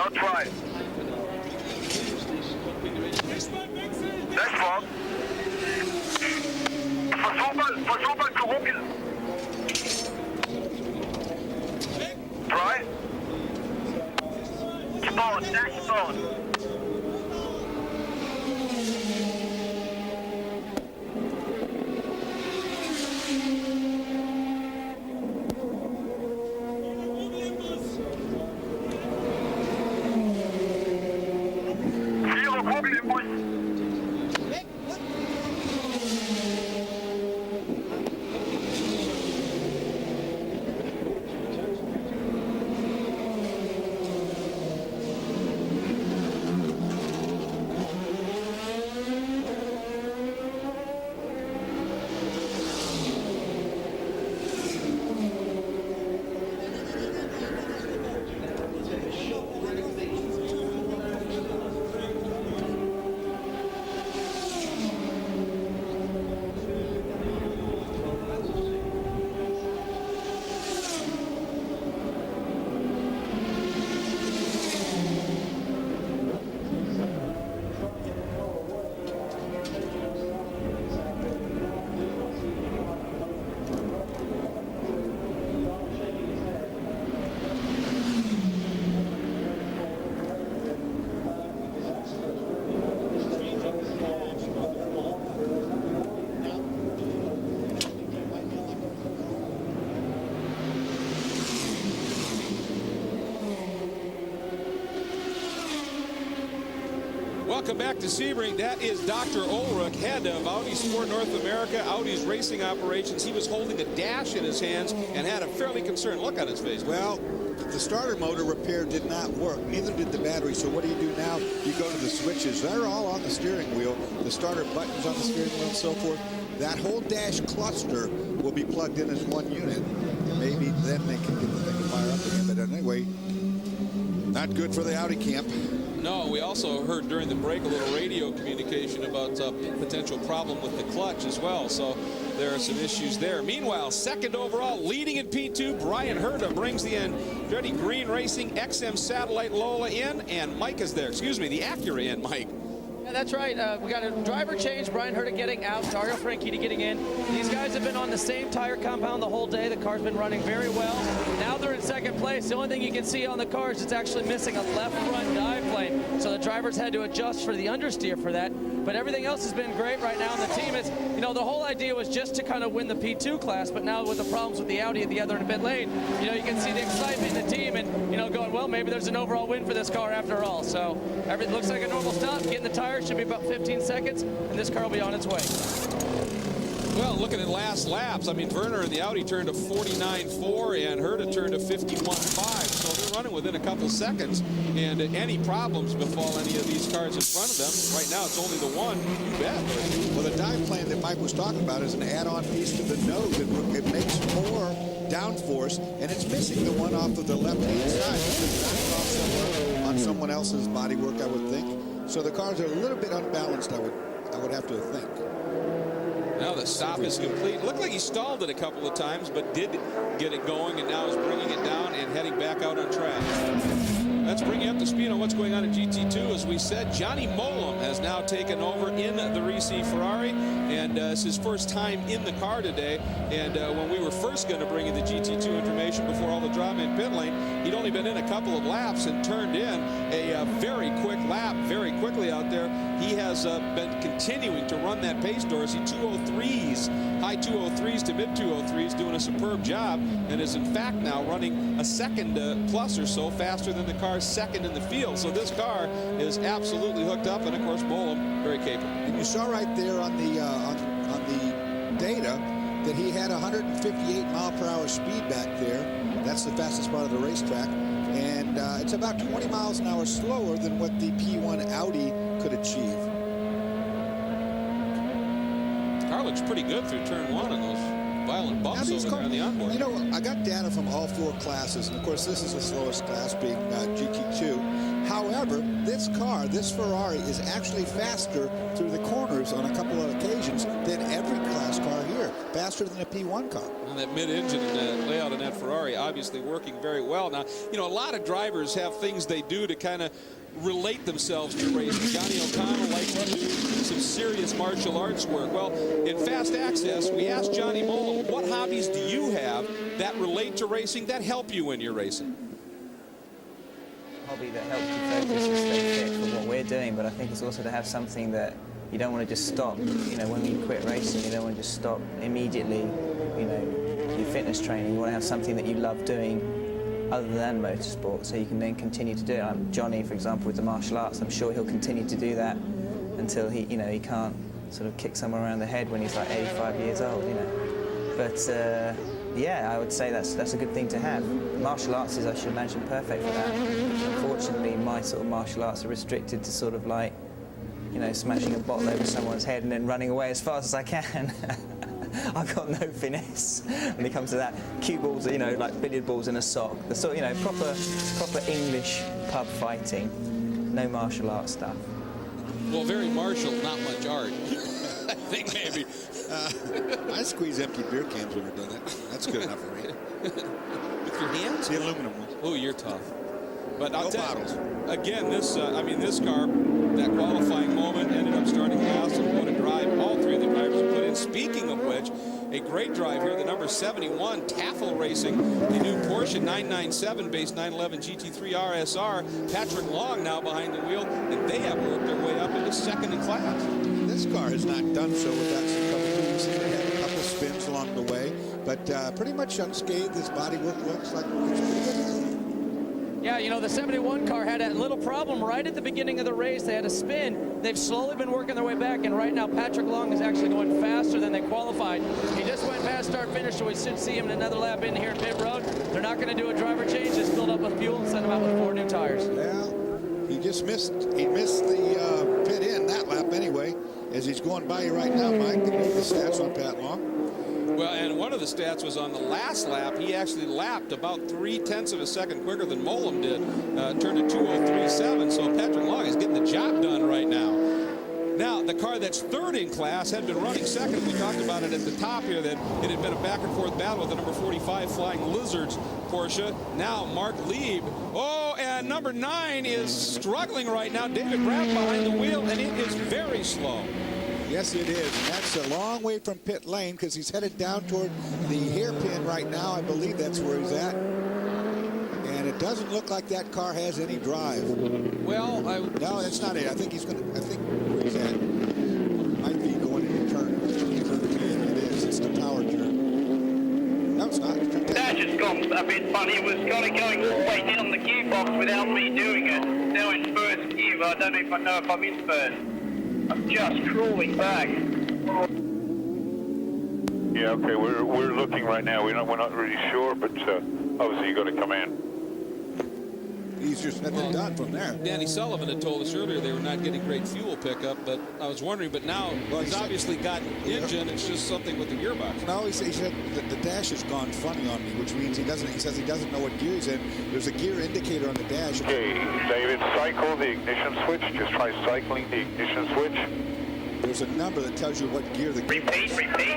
now try. Dashboard. Versuch mal zu ruckeln. Try. Dashboard. Welcome back to Sebring. That is Dr. Ulrich, head of Audi Sport North America, Audi's racing operations. He was holding a dash in his hands and had a fairly concerned look on his face. Well, the starter motor repair did not work. Neither did the battery. So what do you do now? You go to the switches. They're all on the steering wheel. The starter buttons on the steering wheel and so forth. That whole dash cluster will be plugged in as one unit. Maybe then they can get the thing to fire up again. But anyway, not good for the Audi camp. No, we also heard during the break a little radio communication about potential problem with the clutch as well. So there are some issues there. Meanwhile, second overall, leading in P2, Brian Herta brings the Andretti Green Racing XM Satellite Lola in, and Mike is there. Excuse me, the Acura in, Mike. Yeah, that's right. We got a driver change. Brian Herta getting out, Dario Franchitti getting in. These guys have been on the same tire compound the whole day. The car's been running very well. Now they're in second place. The only thing you can see on the car is it's actually missing a left front dive plane. So the drivers had to adjust for the understeer for that. But everything else has been great right now. And the team is, you know, the whole idea was just to kind of win the P2 class. But now with the problems with the Audi at the other end of pit lane, you know, you can see the excitement in the team and, you know, going, well, maybe there's an overall win for this car after all. So everything looks like a normal stop. Getting the tires should be about 15 seconds, and this car will be on its way. Well, looking at last laps, I mean, Werner and the Audi turned to 49.4 and Herta turned to 51.5. So they're running within a couple seconds. And any problems befall any of these cars in front of them, right now it's only the one, you bet. Well, the dive plane that Mike was talking about is an add-on piece to the nose. It makes more downforce, and it's missing the one off of the left-hand side. It's knocked off somewhere on someone else's bodywork, I would think. So the cars are a little bit unbalanced, I would have to think. Now the stop is complete. Looked like he stalled it a couple of times, but did get it going, and now is bringing it down and heading back out on track. Let's bring you up to speed on what's going on in GT2. As we said, Johnny Mollem has now taken over in the Risi Ferrari, and it's his first time in the car today. And when we were first going to bring you the GT2 information before all the drama in pit lane, he'd only been in a couple of laps and turned in a very quick lap very quickly out there. He has been continuing to run that pace, Dorsey, 203s, high 203s to mid 203s, doing a superb job, and is in fact now running a second plus or so faster than the car's second in the field. So this car is absolutely hooked up, and of course Mollem very capable. And you saw right there on the data that he had 158 mile/hour speed back there. That's the fastest part of the racetrack, and it's about 20 miles an hour slower than what the P1 Audi could achieve. Car looks pretty good through turn one on those violent bumps over there on the onboard. You know, I got data from all four classes, and of course this is the slowest class, being GT2. However, this car, this Ferrari, is actually faster through the corners on a couple of occasions than every class car here. faster than a P1 car. And that mid-engine and that layout in that Ferrari obviously working very well. Now, you know, a lot of drivers have things they do to kind of relate themselves to racing. Johnny O'Connell likes to do some serious martial arts work. Well, in Fast Access, we asked Johnny Mola, what hobbies do you have that relate to racing, that help you when you're racing? Hobby that helps you focus and stay fit for what we're doing, but I think it's also to have something that you don't want to just stop. You know, when you quit racing, you don't want to just stop immediately, you know, your fitness training. You want to have something that you love doing other than motorsport, so you can then continue to do it. Johnny, for example, with the martial arts, I'm sure he'll continue to do that until he, you know, he can't sort of kick someone around the head when he's like 85 years old, you know. But yeah, I would say that's a good thing to have. Martial arts is, I should imagine, perfect for that. Unfortunately, my sort of martial arts are restricted to sort of like, you know, smashing a bottle over someone's head and then running away as fast as I can. I've got no finesse when it comes to that. Cue balls, you know, like billiard balls in a sock. The sort, you know, proper English pub fighting. No martial arts stuff. Well, very martial, not much art. I think maybe. I squeeze empty beer cans when we're doing that. That's good enough for me. With your hands? The aluminum ones. Oh, you're tough. But I'll No tell bottles. you, again, this, I mean, this car, that qualifying moment, ended up starting last, and what a drive all three of the drivers have put in. Speaking of which, a great drive here, the number 71, Taffel Racing, the new Porsche 997 base 911 GT3 RSR. Patrick Long now behind the wheel, and they have worked their way up into second in class. This car has not done so without some trouble. We've seen it have a couple spins along the way, but pretty much unscathed. This bodywork looks like it's pretty good. Yeah, you know, the 71 car had a little problem right at the beginning of the race. They had a spin. They've slowly been working their way back, and right now Patrick Long is actually going faster than they qualified. He just went past start finish, so we should see him in another lap in here at pit road. They're not going to do a driver change, just filled up with fuel and send him out with 4 new tires. Yeah, he just missed. He missed the pit in that lap anyway. As he's going by you right now, Mike, the stats on Pat Long. Well, and one of the stats was on the last lap, he actually lapped about 0.3 of a second quicker than Molam did, turned to 2:03.7, so Patrick Long is getting the job done right now. Now, the car that's third in class had been running second. We talked about it at the top here, that it had been a back-and-forth battle with the number 45 Flying Lizards Porsche. Now, Mark Lieb. Oh, and number 9 is struggling right now. David Bratt behind the wheel, and it is very slow. Yes, it is. And that's a long way from pit lane because he's headed down toward the hairpin right now. I believe that's where he's at. And it doesn't look like that car has any drive. Well, No, that's not it. I think he's going to, I think where he's at might be going into turn 10. It is. It's the power turn. No, it's not. Dash has gone a bit funny. It was kind of going straight in on the gearbox without me doing it. Now in first gear, but I don't know if I'm in first. I'm just crawling back. Yeah, okay, we're looking right now. We're not really sure, but obviously you got to come in. He's just nothing done from there. Danny Sullivan had told us earlier they were not getting great fuel pickup, but I was wondering, but now he's obviously got engine, it's just something with the gearbox. No, he said that the dash has gone funny on me, which means he says he doesn't know what gear he's in. There's a gear indicator on the dash. Okay, David, cycle the ignition switch. Just try cycling the ignition switch. There's a number that tells you what gear the gear. Repeat.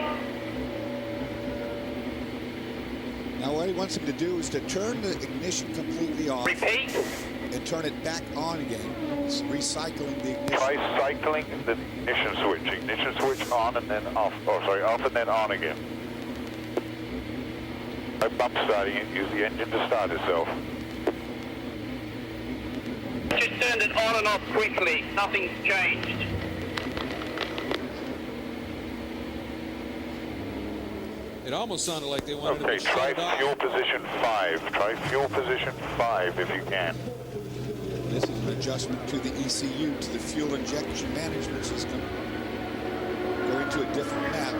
Now what he wants him to do is to turn the ignition completely off. Repeat. And turn it back on again. It's recycling the ignition. Try cycling the ignition switch. Ignition switch on and then off. Oh, sorry, off and then on again. By bump starting it, use the engine to start itself. Just turned it on and off quickly. Nothing's changed. It almost sounded like they wanted Okay, to try shut off. fuel position 5. Try fuel position 5 if you can. This is an adjustment to the ECU, to the fuel injection management system. Going to a different map.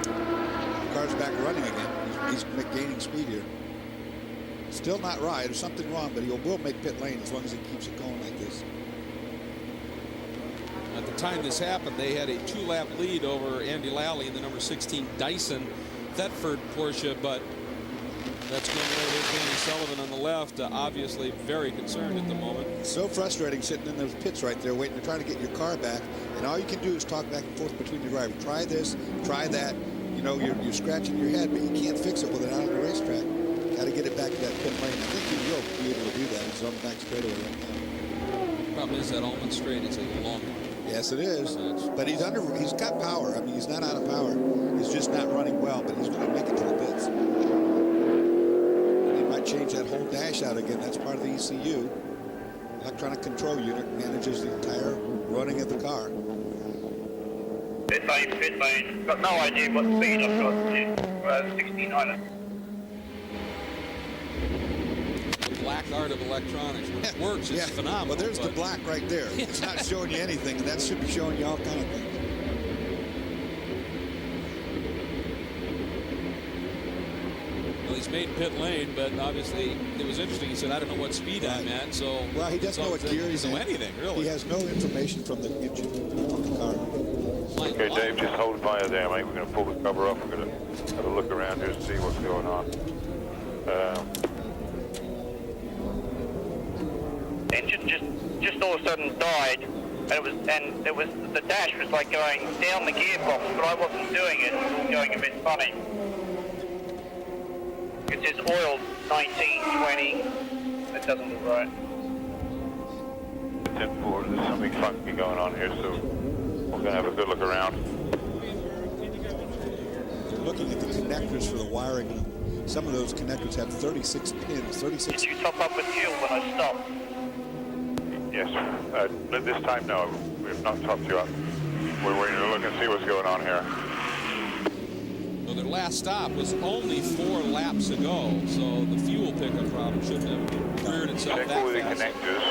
The car's back running again. He's gaining speed here. Still not right. There's something wrong, but he will make pit lane as long as he keeps it going like this. At the time this happened, they had a 2-lap lead over Andy Lally in the number 16 Dyson Thetford Porsche, but That's going right. There's Danny Sullivan on the left, obviously very concerned at the moment. So frustrating sitting in those pits right there waiting to try to get your car back, and all you can do is talk back and forth between your driver. Try this, try that. You know, you're scratching your head, but you can't fix it with it out on the racetrack. Got to get it back to that pit lane. I think he will be able to do that. He's on the back straightaway right now. Problem is that Allman straight is a long one. Yes, it is. But he's got power. I mean, he's not out of power. He's just not running well, but he's going to make it to the pits. And he might change that whole dash out again. That's part of the ECU. Electronic control unit manages the entire running of the car. Pit lane. Got no idea what speed I've got. 69. The black art of electronics. When it works, it's phenomenal. Well, there's the black right there. It's not showing you anything, and that should be showing you all kind of things. Well, he's made pit lane, but obviously it was interesting. He said, I don't know what speed I'm at, so... Well, he doesn't know what gear he's in. He doesn't know anything, really. He has no information from the engine on the car. Okay, Dave, just hold fire there, mate. We're going to pull the cover off. We're going to have a look around here and see what's going on. Engine just all of a sudden died, and it was the dash was like going down the gearbox, but I wasn't doing it. It was all going a bit funny. It says oil 1920. That doesn't look right. There's something funky going on here, so we're going to have a good look around. Looking at the connectors for the wiring, some of those connectors have 36 pins. 36. Did you top up with fuel when I stopped? Yes. This time, no. We have not topped you up. We're waiting to look and see what's going on here. Well, their last stop was only 4 laps ago, so the fuel pickup problem shouldn't have reared itself Check that all the fast. connectors.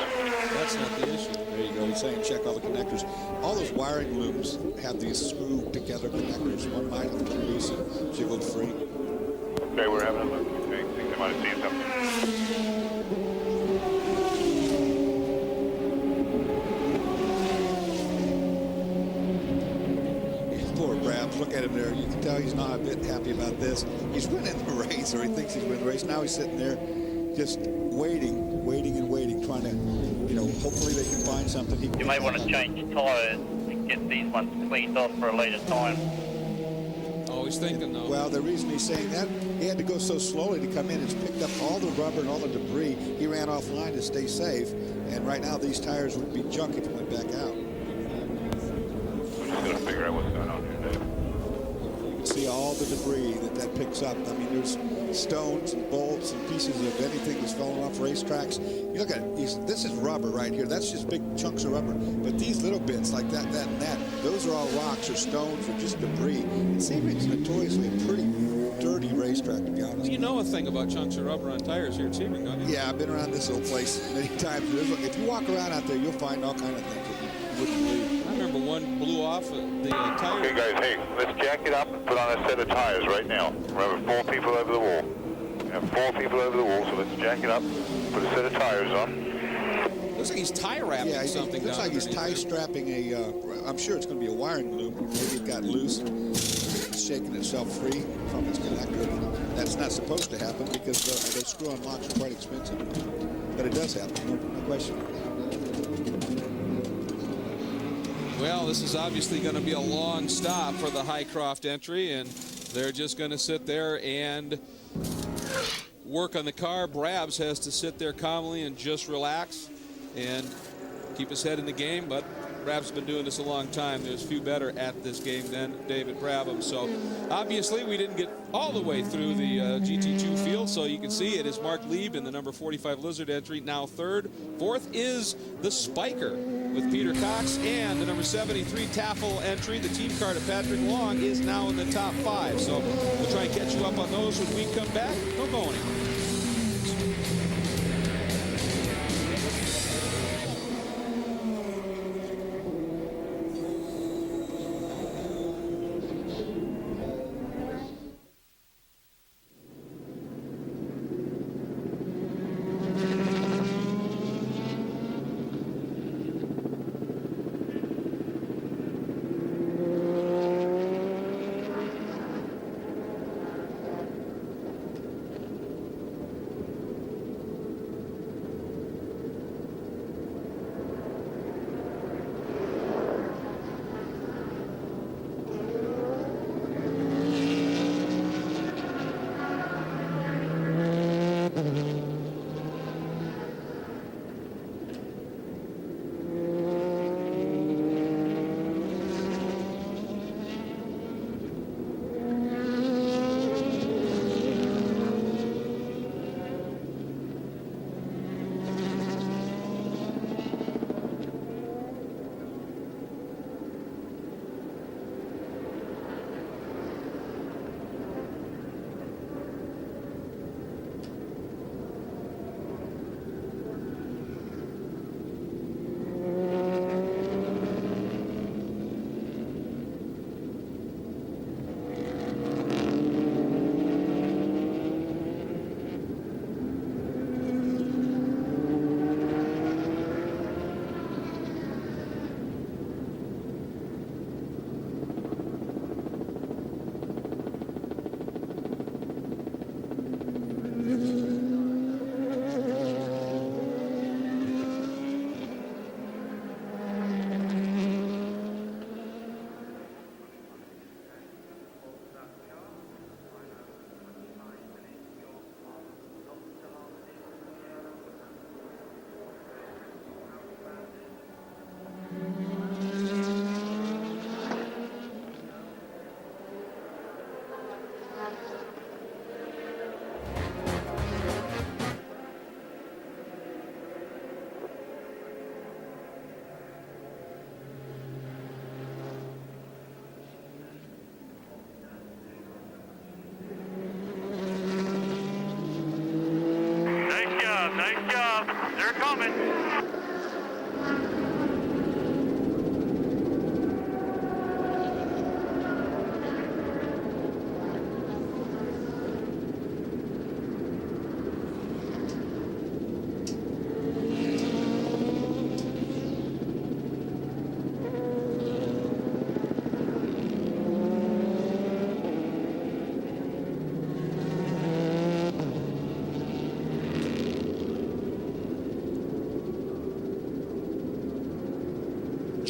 That's not the issue. There you go. He's saying check all the connectors. All those wiring looms have these screwed together connectors. One might have been loose and jiggled free. Okay, we're having a look. Okay, I think they might have seen something. Poor Brabs, look at him there. You can tell he's not a bit happy about this. He's winning the race, or he thinks he's winning the race. Now he's sitting there just waiting, trying to, you know, hopefully they can find something. You may want to change tyres and get these ones cleaned off for a later time. Always thinking, though. Well, the reason he's saying that, he had to go so slowly to come in. It's picked up all the rubber and all the debris. He ran offline to stay safe, and right now these tires would be junk if he went back out. We're just going to figure out what's going on here, Dave. You can see all the debris that picks up. I mean, there's stones and bolts and pieces of anything that's fallen off racetracks. You look at it, this is rubber right here. That's just big chunks of rubber. But these little bits like that, and that, those are all rocks or stones or just debris. And Sebring's notoriously a pretty dirty racetrack, to be honest. You know a thing about chunks of rubber on tires here at Sebring, don't you? Yeah, I've been around this old place many times. If you walk around out there, you'll find all kind of things that you wouldn't believe. I remember one blew off the tire. Okay, guys, hey, let's jack it up and put on a set of tires right now. Remember, 4 people over the wall. We have 4 people over the wall, so let's jack it up, put a set of tires on. Looks like he's tie wrapping something. It looks like he's tie strapping I'm sure it's going to be a wiring loop. Maybe it got loose. It's shaking itself free from its connector. That's not supposed to happen because those screw-on locks are quite expensive. But it does happen, no question. Well, this is obviously going to be a long stop for the Highcroft entry, and they're just going to sit there and work on the car. Brabs has to sit there calmly and just relax and keep his head in the game, but Brabs has been doing this a long time. There's few better at this game than David Brabham. So obviously we didn't get all the way through the GT2 field, so you can see it is Mark Lieb in the number 45 Lizard entry, now third. Fourth is the Spiker with Peter Cox, and the number 73 Taffel entry, the team car to Patrick Long, is now in the top 5. So we'll try and catch you up on those when we come back. Don't go anywhere.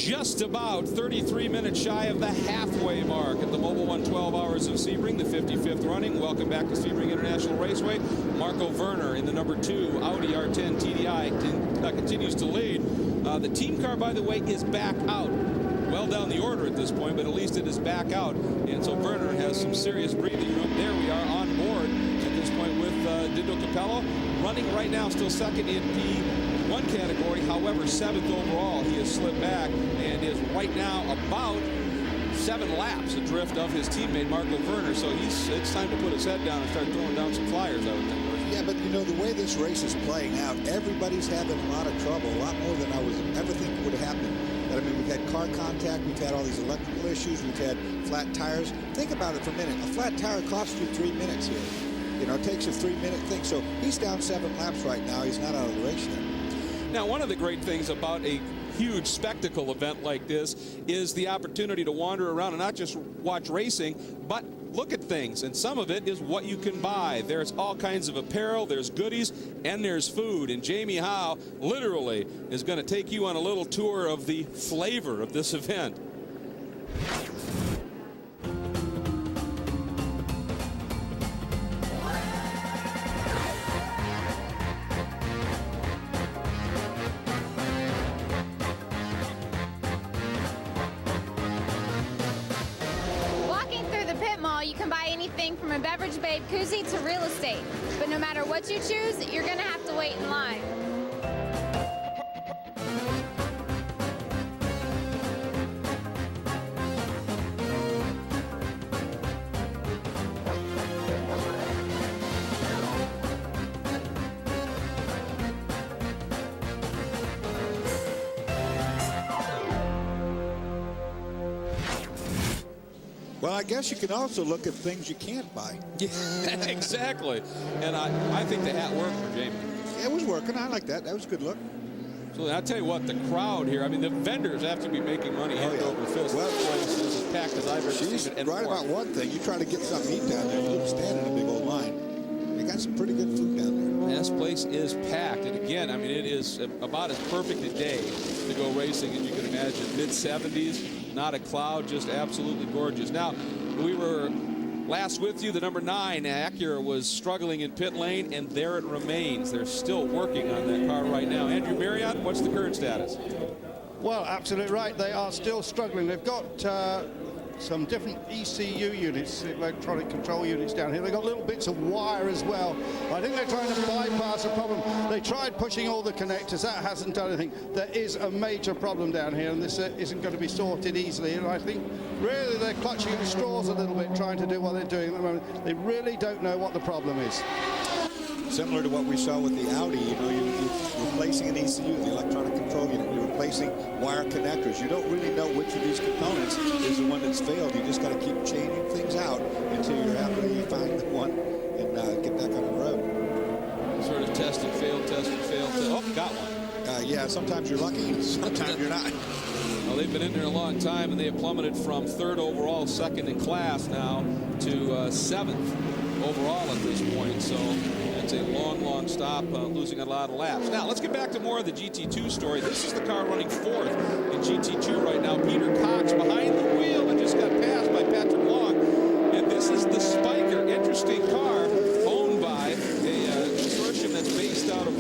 just about 33 minutes shy of the halfway mark at the Mobile One 12 Hours of Sebring, the 55th running. Welcome back to Sebring International Raceway. Marco Werner in the number 2 Audi R10 TDI continues to lead. The team car, by the way, is back out. Well down the order at this point, but at least it is back out. And so Werner has some serious breathing room. There we are on board at this point with Dindo Capello running right now, still second in P1 category. However, 7th overall. He has slipped back and is right now about 7 laps adrift of his teammate Marco Werner. So it's time to put his head down and start throwing down some flyers, I would think. Yeah, but you know, the way this race is playing out, everybody's having a lot of trouble, a lot more than I was ever thinking would have happened. But I mean, we've had car contact, we've had all these electrical issues, we've had flat tires. Think about it for a minute. A flat tire costs you 3 minutes here. You know, it takes a 3-minute thing. So he's down 7 laps right now. He's not out of the race yet. Now, one of the great things about a huge spectacle event like this is the opportunity to wander around and not just watch racing, but look at things. And some of it is what you can buy. There's all kinds of apparel, there's goodies, and there's food. And Jamie Howe literally is going to take you on a little tour of the flavor of this event. You can buy anything from a beverage babe koozie to real estate. But no matter what you choose, you're going to have to wait in line. Well, I guess you can also look at things you can't buy. Yeah, exactly. And I think the hat worked for Jamie. It was working. I like that. That was a good look. So I'll tell you what, the crowd here, I mean, the vendors have to be making money hand over fist. Well, this place is as packed as I've ever seen it. And right about one thing. You try to get something to eat down there, you don't stand in a big old line. They got some pretty good food down there. This place is packed. And again, I mean, it is about as perfect a day to go racing as you can imagine. Mid-70s. Not a cloud, just absolutely gorgeous. Now, we were last with you. The number 9 Acura was struggling in pit lane, and there it remains. They're still working on that car right now. Andrew Marriott, what's the current status? Well, absolutely right. They are still struggling. They've got some different ECU units, electronic control units down here. They've got little bits of wire as well. I think they're trying to bypass a problem. They tried pushing all the connectors. That hasn't done anything. There is a major problem down here, and this isn't going to be sorted easily. And I think really they're clutching at straws a little bit, trying to do what they're doing at the moment. They really don't know what the problem is. Similar to what we saw with the Audi, you know, you're replacing an ECU, the electronic control unit. You're replacing wire connectors. You don't really know which of these components is the one that's failed. You just got to keep changing things out until you're happy you find the one and get back on the road. Sort of test and fail, test and fail. Oh, got one. Yeah, sometimes you're lucky, sometimes you're not. Well, they've been in there a long time, and they have plummeted from 3rd overall, 2nd in class now, to 7th overall at this point. So it's a long, long stop, losing a lot of laps. Now, let's get back to more of the GT2 story. This is the car running 4th in GT2 right now. Peter Cox behind the wheel and just got passed by Patrick Long. And this is the Spiker. Interesting car owned by a consortium that's based out of,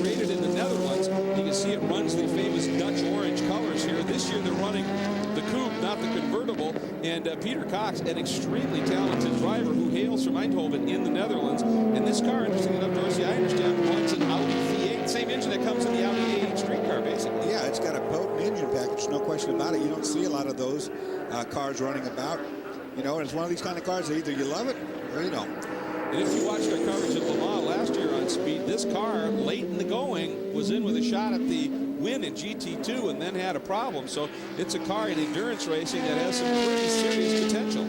created in the Netherlands. You can see it runs the famous Dutch orange colors here. This year they're running the coupe, not the convertible. And Peter Cox, an extremely talented driver who hails from Eindhoven in the Netherlands. And this car, interesting enough, Dorsey, I understand, runs an Audi V8, same engine that comes in the Audi A8 street car, basically. Yeah, it's got a potent engine package, no question about it. You don't see a lot of those cars running about. You know, and it's one of these kind of cars that either you love it or you don't. And if you watched our coverage at Le Mans last year on Speed, this car, late in the going, was in with a shot at the win in GT2 and then had a problem. So it's a car in endurance racing that has some pretty serious potential.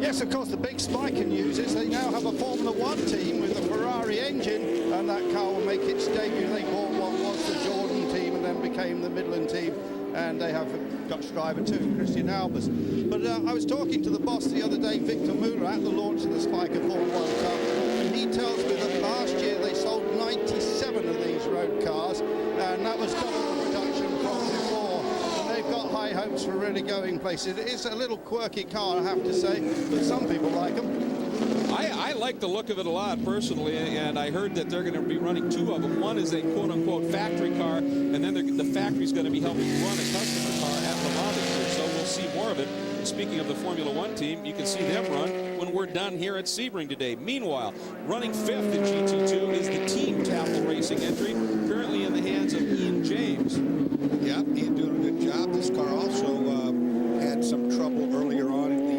Yes, of course, the big spike in news is they now have a Formula One team with a Ferrari engine, and that car will make its debut. They bought what was the Jordan team and then became the Michelin team, and they have a Dutch driver too, Christian Albers. But I was talking to the boss the other day, Victor Muller, at the launch of the Spiker Formula One car, and he tells me that last year they sold 97 of these road cars, and that was double the production from before. hopes for really going places. It is a little quirky car, I have to say, but some people like them. I like the look of it a lot personally, and I heard that they're going to be running 2 of them. One is a quote-unquote factory car, and then the factory's going to be helping run a customer car at Le Mans this year, so we'll see more of it. And speaking of the Formula One team, you can see them run when we're done here at Sebring today. Meanwhile, running 5th in GT2 is the Team Tafel Racing entry, currently in the hands of Ian James. Yep, Ian doing a good job. This car also had some trouble earlier on in the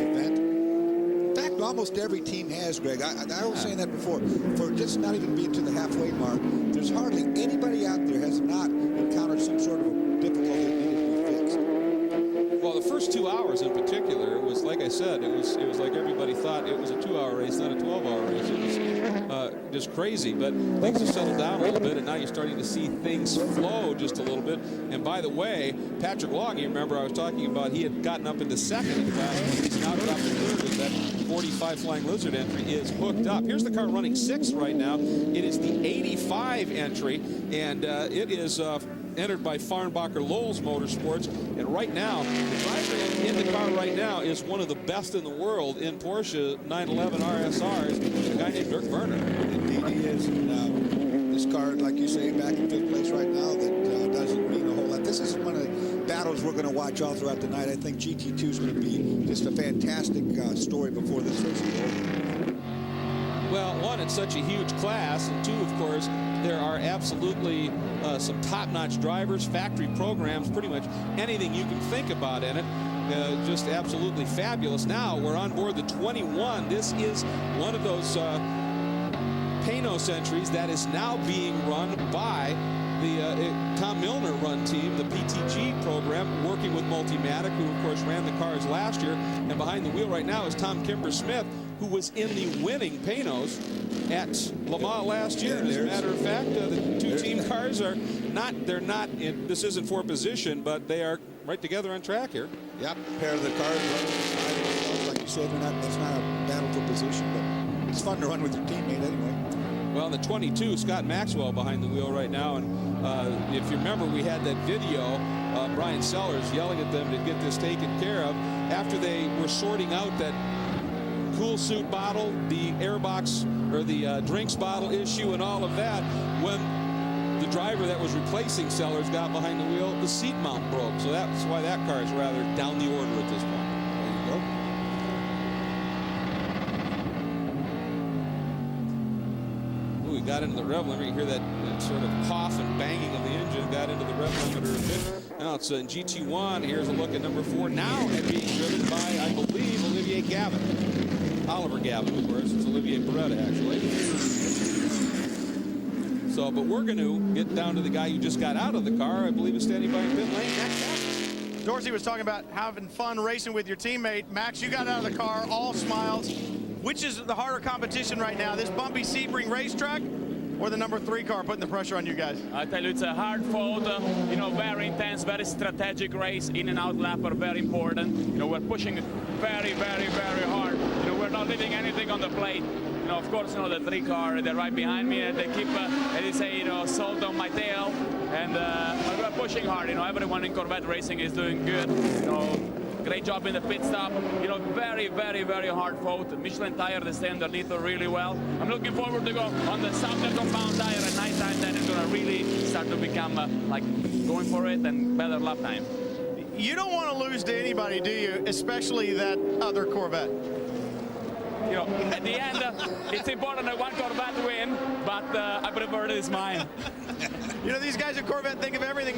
event. In fact, almost every team has, Greg. I was saying that before. For just not even being to the halfway mark, there's hardly anybody out there has not encountered some sort of difficulty that needed to be fixed. Well, the first 2 hours in particular was, like I said, it was like everybody thought it was a 2-hour race, not a 12-hour race. It was just crazy, but things have settled down a little bit, and now you're starting to see things flow just a little bit. And by the way, Patrick Long, you remember I was talking about, he had gotten up into 2nd in class, he's now dropped to 3rd with that 45 Flying Lizard entry is hooked up. Here's the car running 6th right now. It is the 85 entry, and it is entered by Farnbacher Lowell's Motorsports. And right now, the driver in the car right now is one of the best in the world in Porsche 911 RSRs, a guy named Dirk Werner. Indeed he is. And, this car, like you say, back in 5th place right now, that doesn't mean a whole lot. This is one of the battles we're going to watch all throughout the night. I think GT2 is going to be just a fantastic story before this race is over. Well, one, it's such a huge class, and 2, of course, there are absolutely some top-notch drivers, factory programs, pretty much anything you can think about in it. Just absolutely fabulous. Now we're on board the 21. This is one of those Panos entries that is now being run by the Tom Milner run team, the PTG program, working with Multimatic, who of course ran the cars last year. And behind the wheel right now is Tom Kimber-Smith, who was in the winning Panos at Le Mans last year. As a matter of fact, the 2 team cars are not, this isn't for position, but they are right together on track here. Yep, pair of the cars running beside themselves. Like you said, that's not a battle for position, but it's fun to run with your teammate anyway. Well, in the 22, Scott Maxwell behind the wheel right now. And if you remember, we had that video, Brian Sellers yelling at them to get this taken care of after they were sorting out that cool suit bottle, the airbox or the drinks bottle issue and all of that. When the driver that was replacing Sellers got behind the wheel, the seat mount broke. So that's why that car is rather down the order at this point. There you go. Ooh, we got into the rev limiter. You hear that sort of cough and banging of the engine. Got into the rev limiter a bit. Now it's in GT1. Here's a look at number 4. Now being driven by, I believe, Olivier Gavin. Oliver Gavin, of course. It's Olivier Beretta, actually. So, but we're going to get down to the guy who just got out of the car. I believe is standing by in pit lane. Max. Dorsey was talking about having fun racing with your teammate. Max, you got out of the car, all smiles. Which is the harder competition right now, this bumpy Sebring racetrack or the number 3 car putting the pressure on you guys? I tell you, it's a hard fought, you know, very intense, very strategic race. In and out lap are very important. You know, we're pushing very, very, very hard. You know, we're not leaving anything on the plate. You know, of course, you know, the 3 car, they're right behind me, and they keep, they say, you know, salt on my tail. And but we're pushing hard. You know, everyone in Corvette racing is doing good. You know, great job in the pit stop. You know, very, very, very hard fought. Michelin tire, they stay underneath really well. I'm looking forward to go on the southern compound tire at nighttime. Then it's going to really start to become like going for it and better lap time. You don't want to lose to anybody, do you? Especially that other Corvette. You know, at the end, it's important that one Corvette win, but I prefer it is mine. You know, these guys at Corvette think of everything.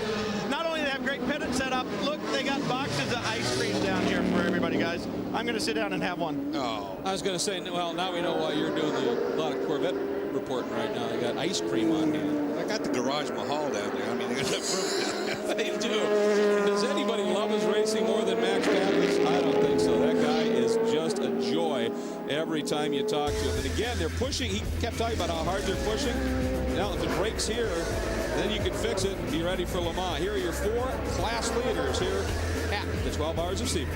Not only do they have great pit set up, look, they got boxes of ice cream down here for everybody, guys. I'm going to sit down and have one. Oh. I was going to say, well, now we know why you're doing a lot of Corvette reporting right now. They got ice cream on hand. I got the Garage Mahal down there. I mean, they got enough room. They do. And does anybody love his racing more than Max Pappas? I don't think so. That guy is just a joy every time you talk to him. And again, they're pushing. He kept talking about how hard they're pushing. Now, if it breaks here, then you can fix it and be ready for Le Mans. Here are your 4 class leaders here at the 12 Hours of Sebring.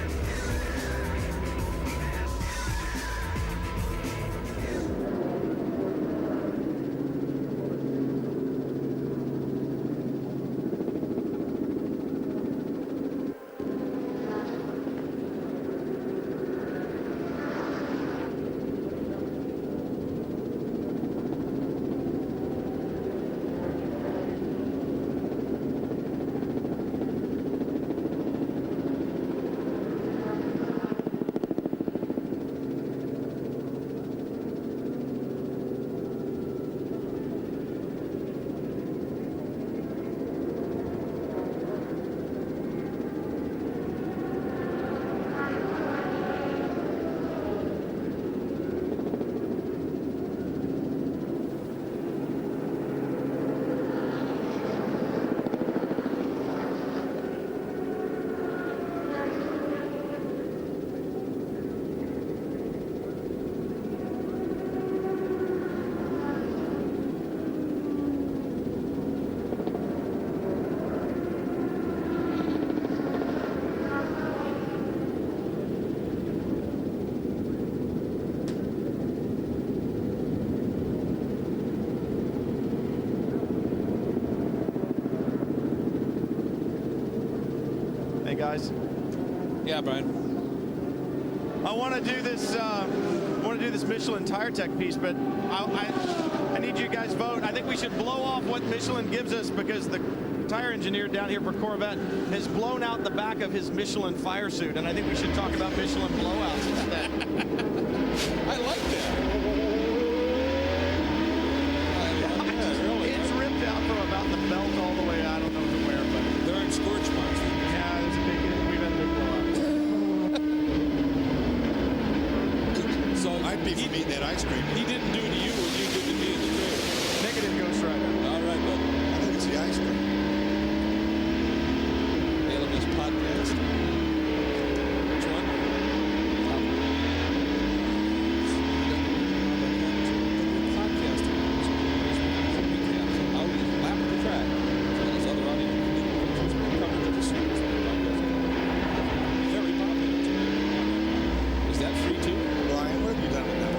guys. Yeah, Brian. I want to do this. Michelin Tire Tech piece, but I need you guys vote. I think we should blow off what Michelin gives us because the tire engineer down here for Corvette has blown out the back of his Michelin fire suit, and I think we should talk about Michelin blowouts instead. I like that. It's ripped out from about the belt all the way. I don't know where, but they're in scorch marks. Yeah, there's a big. We've had a big blowout. So I'd be for eating that ice cream. He didn't do to you what you did to me in the trailer. Negative Ghost Rider. All right, but I think it's the ice cream. ALMS podcast. Which one? Podcasting. Audi lap of the track. As well as other audio features and coverage of the series. Very popular. Is that free too? Brian, what have you done with that?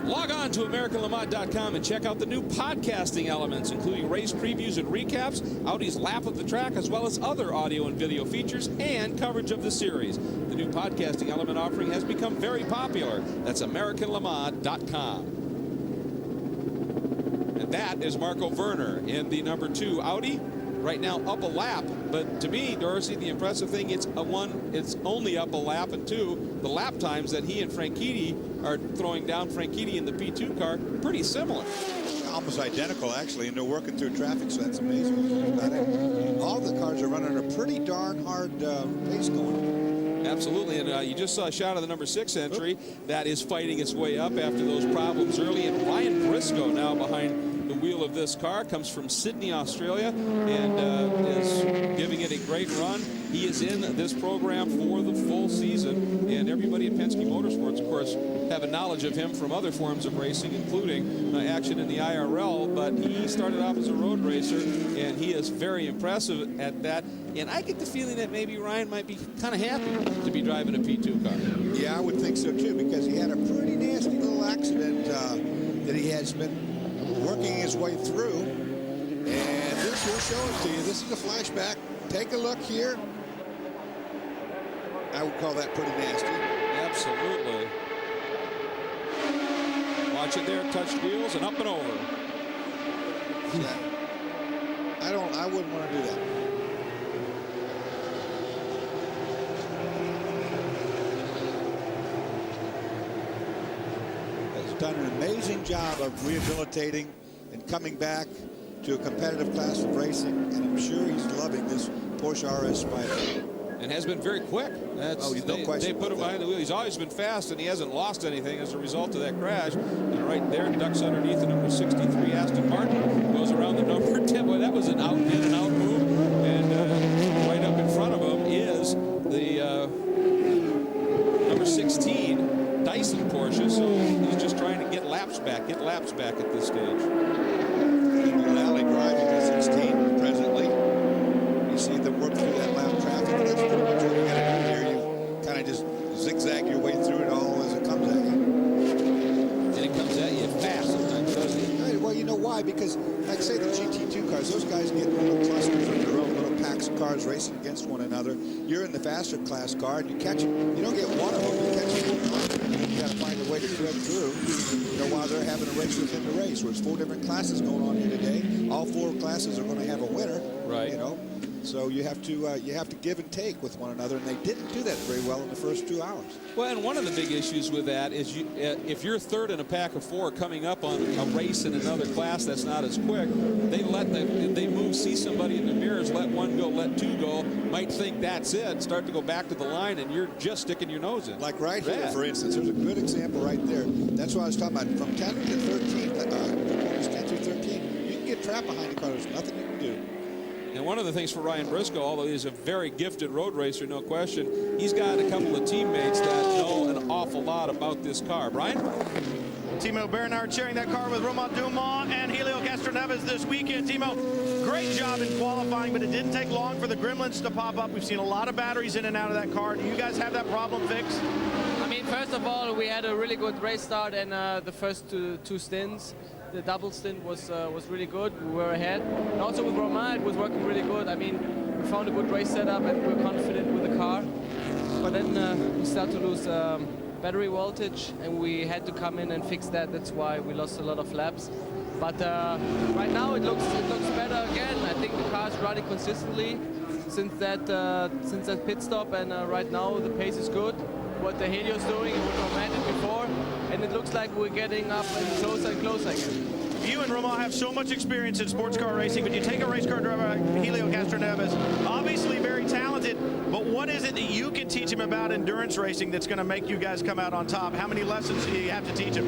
Log on to AmericanLeMans.com and check out the new podcasting elements, including race previews and recaps, Audi's lap of the track, as well as other audio and video features and coverage of the series. The new podcasting element offering has become very popular. That's AmericanLeMans.com. And that is Marco Werner in the number 2 Audi. Right now up a lap, but to me, Dorsey, the impressive thing, it's only up a lap, and 2, the lap times that he and Franchitti are throwing down Franchitti in the P2 car, pretty similar. Almost identical, actually, and they're working through traffic, so that's amazing. All the cars are running a pretty darn hard pace going. Absolutely, and you just saw a shot of the number 6 entry that is fighting its way up after those problems early, and Ryan Briscoe now behind the wheel of this car, comes from Sydney, Australia, and is giving it a great run. He is in this program for the full season, and everybody at Penske Motorsports, of course, have a knowledge of him from other forms of racing, including action in the IRL, but he started off as a road racer, and he is very impressive at that. And I get the feeling that maybe Ryan might be kind of happy to be driving a P2 car. Yeah, I would think so, too, because he had a pretty nasty little accident that he has been working his way through, and this will show it to you. This is a flashback. Take a look here. I would call that pretty nasty. Absolutely. Watch it there, touched wheels and up and over. I wouldn't want to do that. Has done an amazing job of rehabilitating and coming back to a competitive class of racing, and I'm sure he's loving this Porsche RS Spider. And has been very quick. No question. They put him behind the wheel. He's always been fast, and he hasn't lost anything as a result of that crash. And right there, ducks underneath the number 63 Aston Martin, goes around the number 10. Boy, that was an out in and out move. And right up in front of him is the number 16 Dyson Porsche. So he's just trying to get laps back at this stage. Alley driving the 16 presently. You see them work through that lap traffic, and that's pretty much what you got to do here. You kind of just zigzag your way through it all as it comes at you. And it comes at you fast sometimes, doesn't it? Right, well, you know why? Because, like say, the GT2 cars, those guys get little clusters of their own little packs of cars racing against one another. You're in the faster class car, and you catch them. You don't get one of them, you catch them. You got to find a way to thread through, while they're having a race within the race, where it's 4 different classes going on here today. All 4 classes are going to have a winner. Right. So you have to give and take with one another, and they didn't do that very well in the first 2 hours. Well, and one of the big issues with that is if you're third in a pack of 4 coming up on a race in another class that's not as quick, see somebody in the mirrors, let one go, let 2 go, might think that's it, start to go back to the line, and you're just sticking your nose in. Like right here, for instance, there's a good example right there. That's what I was talking about. From 10 to 13, 10 through 13, you can get trapped behind the car. There's nothing you can do. And one of the things for Ryan Briscoe, although he's a very gifted road racer, no question, he's got a couple of teammates that know an awful lot about this car. Brian? Timo Bernhard sharing that car with Romain Dumas and Helio Castroneves this weekend. Timo, great job in qualifying, but it didn't take long for the gremlins to pop up. We've seen a lot of batteries in and out of that car. Do you guys have that problem fixed? I mean, first of all, we had a really good race start in the first two stints. The double stint was really good. We were ahead. And also with Romain, it was working really good. I mean, we found a good race setup and we were confident with the car. But then we start to lose battery voltage, and we had to come in and fix that. That's why we lost a lot of laps. But right now it looks better again. I think the car's running consistently since that pit stop, and right now the pace is good. What the Helio's doing and what Romain did before, and it looks like we're getting up and closer again. You and Romain have so much experience in sports car racing, but you take a race car driver like Helio Castroneves, obviously very talented, but what is it that you can teach him about endurance racing that's going to make you guys come out on top? How many lessons do you have to teach him?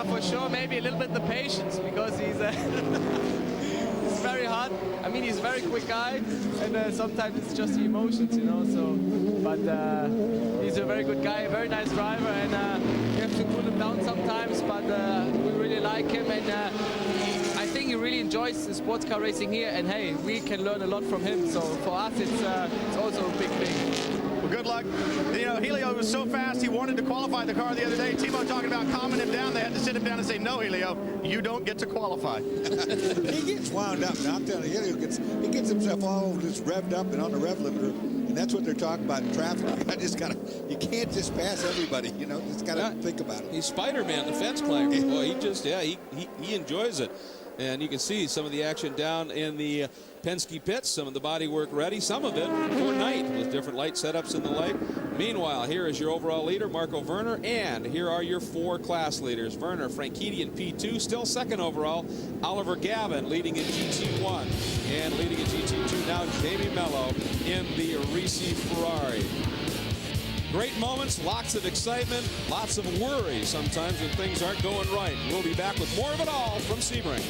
For sure, maybe a little bit the patience, because he's he's very hard. I mean, he's a very quick guy, and sometimes it's just the emotions, you know. So, but he's a very good guy, a very nice driver, and you have to cool him down sometimes. But we really like him, and I think he really enjoys the sports car racing here. And hey, we can learn a lot from him. So for us, it's also a big thing. Well, good luck. You know, Helio was so fast, he wanted to qualify the car the other day. Timo talking about calming him down. They had to sit him down and say, no, Helio, you don't get to qualify. He gets wound up. Now, I'm telling you, he gets himself all just revved up and on the rev limiter. And that's what they're talking about in traffic. You can't just pass everybody, you know, just gotta think about it. He's Spider-Man, the fence climber. Boy, he enjoys it. And you can see some of the action down in the Penske pits, some of the body work ready, some of it for night with different light setups in the light. Meanwhile, here is your overall leader, Marco Werner, and here are your 4 class leaders. Werner, Franchitti in P2, still second overall. Oliver Gavin leading in GT1, and leading in GT2 now Jamie Mello in the Risi Ferrari. Great moments, lots of excitement, lots of worry sometimes when things aren't going right. We'll be back with more of it all from Sebring.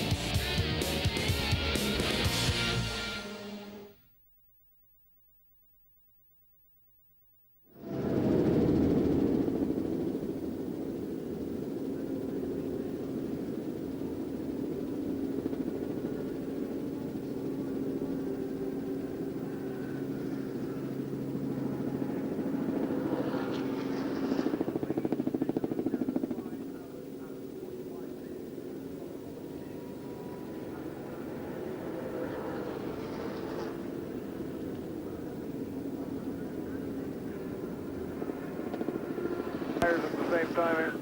At the same time here.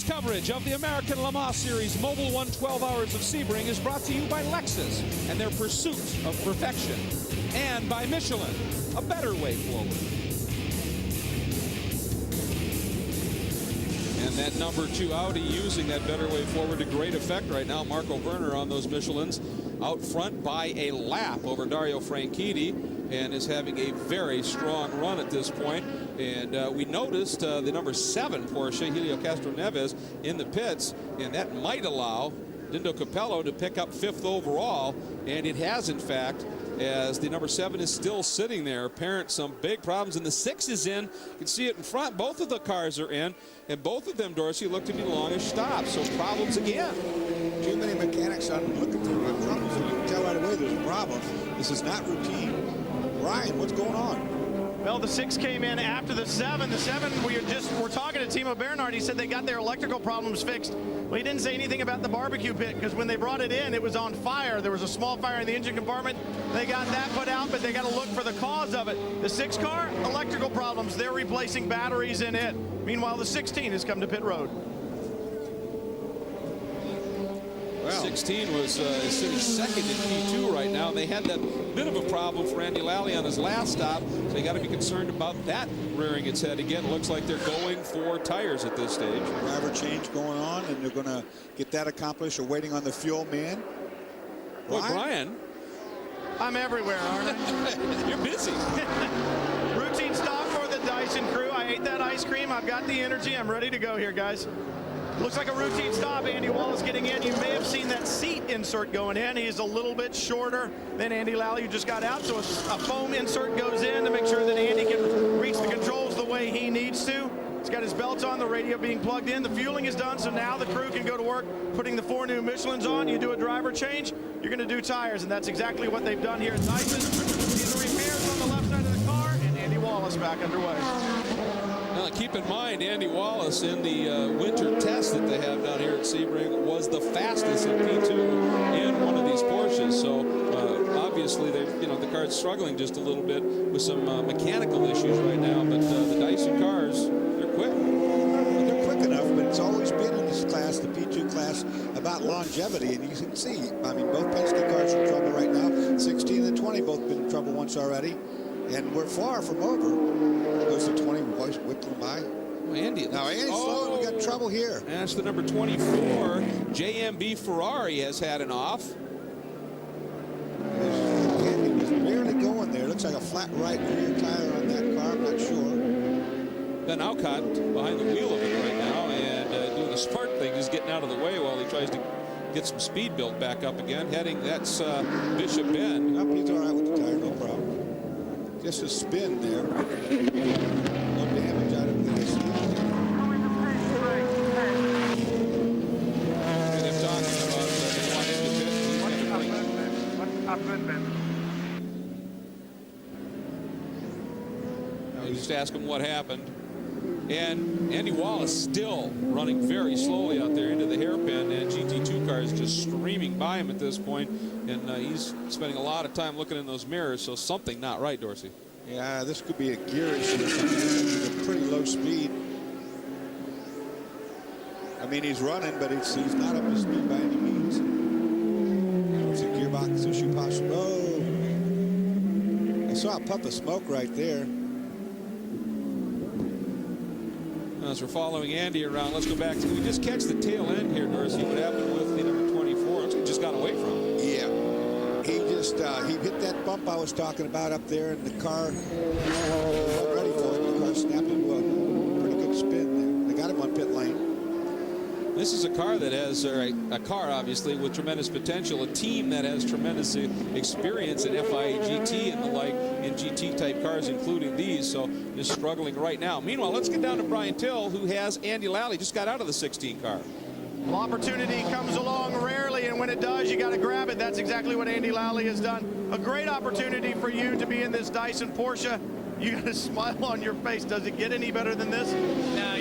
coverage of the American Le Mans Series Mobile 1 12 Hours of Sebring is brought to you by Lexus and their pursuit of perfection, and by Michelin, a better way forward. And that number 2 Audi using that better way forward to great effect right now. Marco Werner on those Michelins out front by a lap over Dario Franchitti, and is having a very strong run at this point. And we noticed the number 7 Porsche, Helio Castroneves, in the pits, and that might allow Dindo Capello to pick up 5th overall, and it has in fact, as the number 7 is still sitting there. Apparent some big problems, and the 6 is in. You can see it in front. Both of the cars are in, and both of them, Dorsey, look to be longish stops. So problems again. Too many mechanics on looking for the problems, and you can tell right away there's a problem. This is not routine. Ryan, what's going on? Well, the 6 came in after the 7. The 7, we're talking to Timo Bernhard. He said they got their electrical problems fixed. Well, he didn't say anything about the barbecue pit, because when they brought it in, it was on fire. There was a small fire in the engine compartment. They got that put out, but they got to look for the cause of it. The 6 car, electrical problems. They're replacing batteries in it. Meanwhile, the 16 has come to pit road. 16 was sitting second in P2 right now, and they had that bit of a problem for Andy Lally on his last stop, so you got to be concerned about that rearing its head again. It looks like they're going for tires at this stage. Driver change going on, and they're going to get that accomplished. They're waiting on the fuel man. Well, Brian, I'm everywhere, aren't I? You're busy. Routine stop for the Dyson crew. I ate that ice cream. I've got the energy. I'm ready to go here, guys. Looks like a routine stop. Andy Wallace getting in. You may have seen that seat insert going in. He's a little bit shorter than Andy Lally, who just got out. So a foam insert goes in to make sure that Andy can reach the controls the way he needs to. He's got his belts on, the radio being plugged in. The fueling is done, so now the crew can go to work putting the 4 new Michelins on. You do a driver change, you're going to do tires, and that's exactly what they've done here at Dyson. See the repairs on the left side of the car, and Andy Wallace back underway. Now, keep in mind, Andy Wallace in the winter test that they have down here at Sebring was the fastest in P2 in one of these Porsches. So obviously, the car's struggling just a little bit with some mechanical issues right now. But the Dyson cars, they're quick. They're quick enough, but it's always been in this class, the P2 class, about longevity. And you can see, I mean, both Penske cars are in trouble right now. 16 and 20 both been in trouble once already. And we're far from over. Goes to 20, whipping by. Oh, Andy. Now, Andy's slow. We got trouble here. That's the number 24. JMB Ferrari has had an off. Andy was barely going there. Looks like a flat right rear tire on that car. I'm not sure. Ben Alcott behind the wheel of it right now, and doing the smart thing, just getting out of the way while he tries to get some speed built back up again. That's Bishop Bend. Nope, he's all right with the tire, no problem. Just a spin there. No damage out of this. They're talking about they want him to pit. What's happened? You just ask him what happened. And Andy Wallace still running very slowly out there into the hairpin, and GT2 cars just streaming by him at this point, and he's spending a lot of time looking in those mirrors, so something not right, Dorsey. Yeah, this could be a gear issue. He's at pretty low speed. I mean, he's running, but he's not up to speed by any means. It's a gearbox issue possible. Oh, I saw a puff of smoke right there. As we're following Andy around, let's go back. Can we just catch the tail end here, Dorsey? What happened with the number 24? Looks like he just got away from him. Yeah. He just he hit that bump I was talking about up there, and the car wasn't ready for it. The car snapped into a pretty good spin there. They got him on pit lane. This is a car that has, a car obviously with tremendous potential, a team that has tremendous experience in FIA GT and the like in GT type cars, including these, so just struggling right now. Meanwhile, let's get down to Brian Till, who has Andy Lally, just got out of the 16 car. Well, opportunity comes along rarely, and when it does, you got to grab it. That's exactly what Andy Lally has done. A great opportunity for you to be in this Dyson Porsche. You got a smile on your face. Does it get any better than this? No,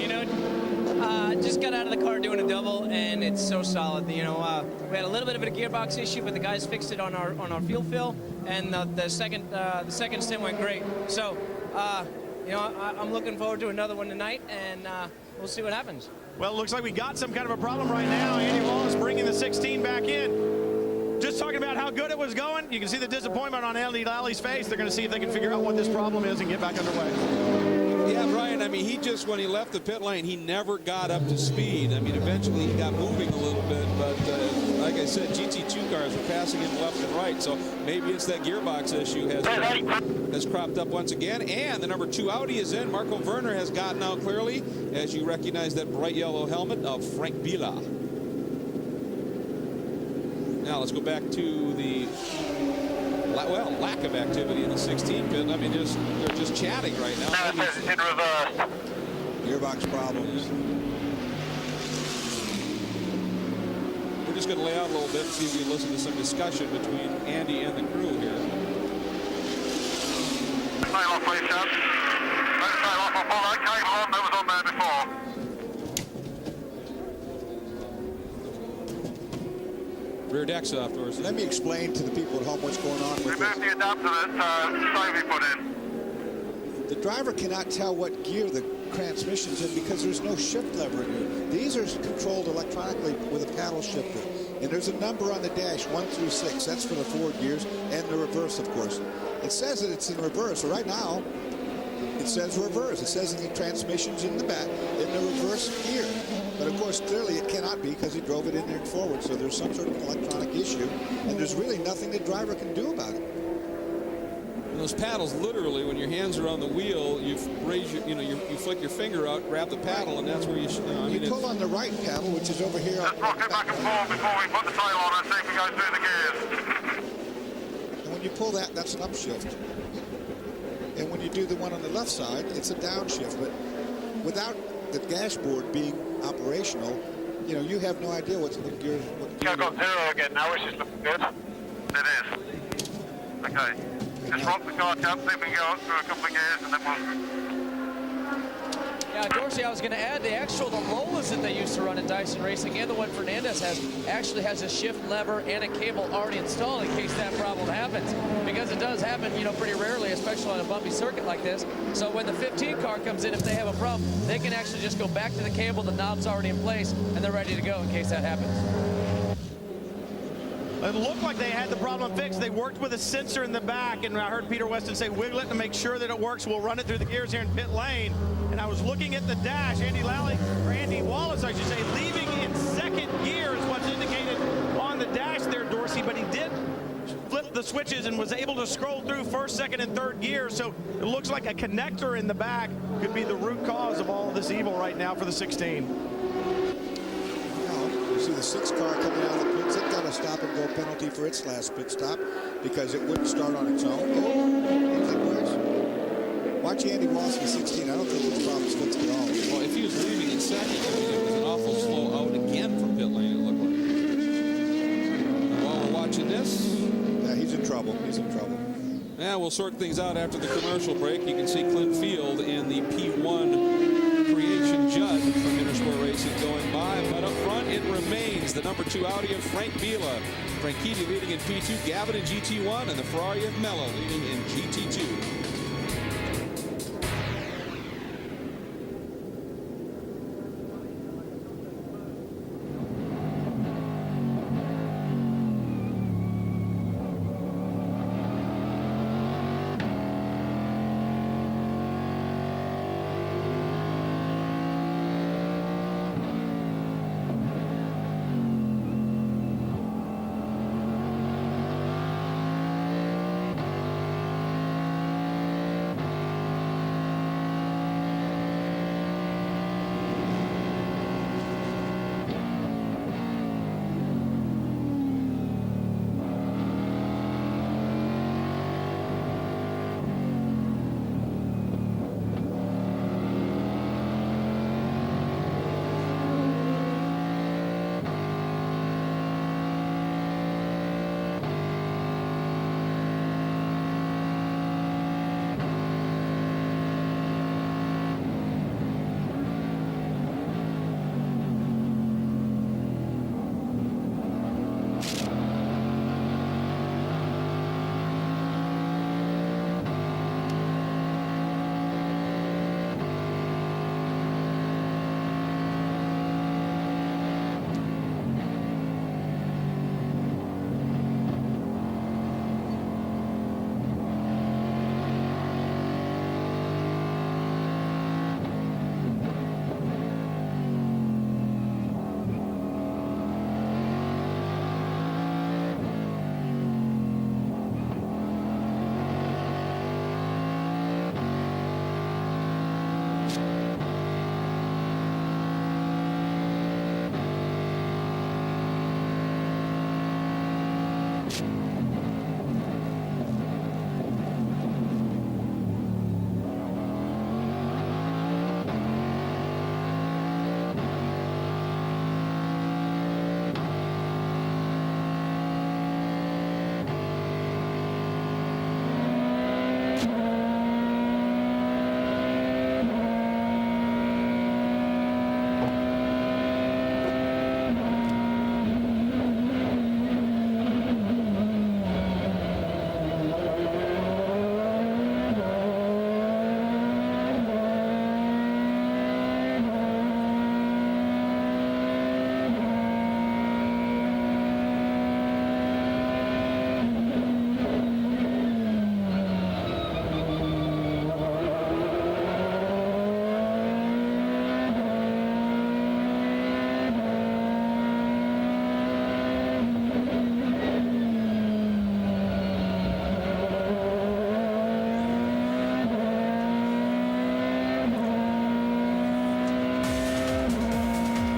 just got out of the car doing a double, and it's so solid. We had a little bit of a gearbox issue, but the guys fixed it on our fuel fill, and the second stint went great. So, I'm looking forward to another one tonight, and we'll see what happens. Well, it looks like we got some kind of a problem right now. Andy Wallace bringing the 16 back in. Just talking about how good it was going. You can see the disappointment on Andy Lally's face. They're going to see if they can figure out what this problem is and get back underway. Yeah, Brian, I mean, he just, when he left the pit lane, he never got up to speed. I mean, eventually he got moving a little bit, but like I said, GT2 cars were passing him left and right, so maybe it's that gearbox issue has cropped up once again. And the number 2 Audi is in. Marco Werner has gotten out clearly, as you recognize that bright yellow helmet of Frank Biela. Now let's go back to the lack of activity in the 16 pit. I mean, they're just chatting right now. It's in reverse. Gearbox problems. We're just going to lay out a little bit and see if we can listen to some discussion between Andy and the crew here. Sail off, please, Chad. Let it sail off. I'll pull that cable on that was on there before. Rear deck's off, Dorsey. Let me explain to the people at home what's going on with Remove the adapter that Stovey put in. The driver cannot tell what gear the transmission's in because there's no shift lever in here. These are controlled electronically with a paddle shifter. And there's a number on the dash, 1 through 6. That's for the forward gears and the reverse, of course. It says that it's in reverse. So right now, it says reverse. It says the transmission's in the back, in the reverse gear. But of course, clearly it cannot be because he drove it in there forward. So there's some sort of electronic issue, and there's really nothing the driver can do about it. And those paddles, literally, when your hands are on the wheel, you raise your, you flick your finger out, grab the paddle, and that's where you. You pull on the right paddle, which is over here. Just rock it back and forth before we put the sail on and see if we go through the gears. And when you pull that, that's an upshift. And when you do the one on the left side, it's a downshift. But without the dashboard being operational, you have no idea what gear. I've got 0 again now, which is looking good. It is. Okay. Just rock the car, Chad, see if we can go up through a couple of gears and then we'll... Yeah, Dorsey, I was going to add the Lolas that they used to run in Dyson Racing and the one Fernandez has actually has a shift lever and a cable already installed in case that problem happens. Because it does happen, pretty rarely, especially on a bumpy circuit like this. So when the 15 car comes in, if they have a problem, they can actually just go back to the cable, the knob's already in place, and they're ready to go in case that happens. It looked like they had the problem fixed. They worked with a sensor in the back, and I heard Peter Weston say, wiggle it to make sure that it works. We'll run it through the gears here in pit lane. And I was looking at the dash. Andy Wallace, I should say, leaving in second gear is what's indicated on the dash there, Dorsey, but he did flip the switches and was able to scroll through first, second, and third gear. So it looks like a connector in the back could be the root cause of all of this evil right now for the 16. You see the 6 car coming out of the pits. It got a stop and go penalty for its last pit stop because it wouldn't start on its own. Watch Andy Wallace in 16. I don't think this problem's fixed at all. Well, if he was leaving in second, it was an awful slow out again from pit lane, it looked like. While we're watching this. Yeah, he's in trouble. He's in trouble. Yeah, we'll sort things out after the commercial break. You can see Clint Field in the P1 creation Judd from Intersport Racing going by. But up front, it remains the number 2 Audi of Frank Biela. Franchitti leading in P2, Gavin in GT1, and the Ferrari of Mello leading in GT2.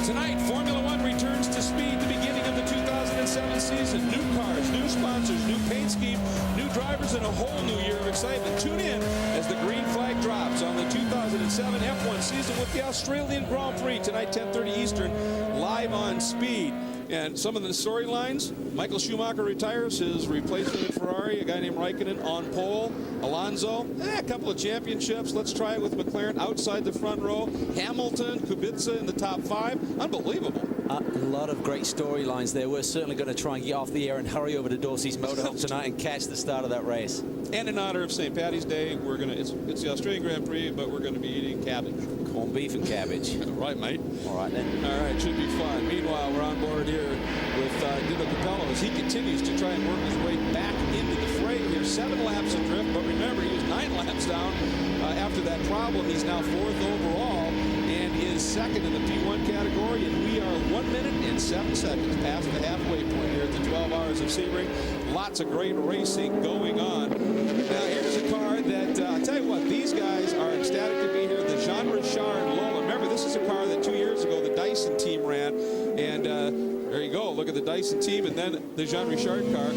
Tonight, Formula One returns to speed, the beginning of the 2007 season. New cars, new sponsors, new paint scheme, new drivers, and a whole new year of excitement. Tune in as the green flag drops on the 2007 F1 season with the Australian Grand Prix tonight, 10:30 Eastern, live on Speed. And some of the storylines: Michael Schumacher retires, his replacement at Ferrari, a guy named Raikkonen, on pole. Alonso, a couple of championships. Let's try it with McLaren outside the front row. Hamilton, Kubica in the top 5. Unbelievable. A lot of great storylines there. We're certainly going to try and get off the air and hurry over to Dorsey's motorhome tonight and catch the start of that race. And in honor of St. Patty's Day, we're going to, it's the Australian Grand Prix, but we're going to be eating cabbage. Corned beef and cabbage. Right, mate. All right, then. All right, should be fun. Meanwhile, we're on board here with Dino Capello as he continues to try and work his way back into the fray here. 7 laps adrift, but remember, he was 9 laps down after that problem. He's now 4th overall and is 2nd in the P1 category, and we are 1 minute and 7 seconds past the halfway point here at the 12 Hours of Sebring. Lots of great racing going on. Now, here's a car that, I'll tell you what, these guys are ecstatic to be here. The Jean Richard Lola. Remember, this is a car that 2 years ago the Dyson team ran, and there you go. Look at the Dyson team, and then the Jean Richard car.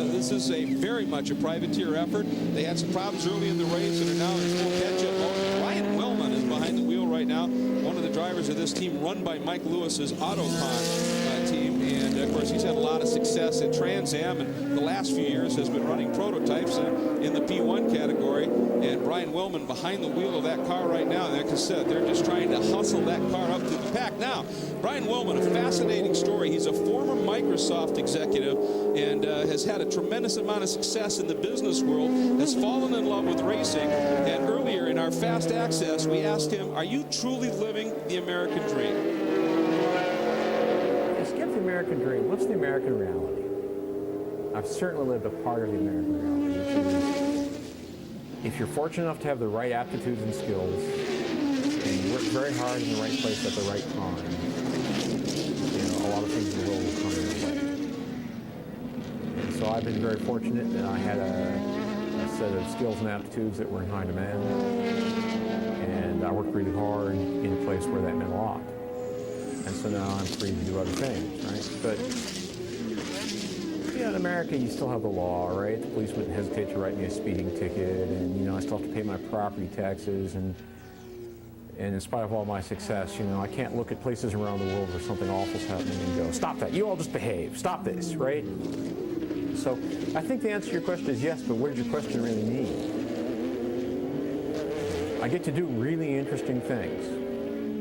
This is very much a privateer effort. They had some problems early in the race and are now in full catch-up mode. Ryan Wellman is behind the wheel right now. One of the drivers of this team, run by Mike Lewis's Autocon team, and of course he's had a lot of success at Trans Am, and the last few years has been running prototypes in the P1 category. And Brian Wellman behind the wheel of that car right now. And like I said, they're just trying to hustle that car up to the pack. Now, Brian Wellman, a fascinating story. He's a former Microsoft executive and has had a tremendous amount of success in the business world, has fallen in love with racing. And earlier in our Fast Access, we asked him, are you truly living the American dream? Skip the American dream. What's the American reality? I've certainly lived a part of the American reality, which is if you're fortunate enough to have the right aptitudes and skills and you work very hard in the right place at the right time, a lot of things in the world will come your way. And so I've been very fortunate that I had a set of skills and aptitudes that were in high demand, and I worked really hard in a place where that meant a lot. And so now I'm free to do other things, right? But in America, you still have the law, right? The police wouldn't hesitate to write me a speeding ticket, and I still have to pay my property taxes, and in spite of all my success, I can't look at places around the world where something awful's happening and go, stop that, you all just behave, stop this, right? So I think the answer to your question is yes, but what does your question really mean? I get to do really interesting things,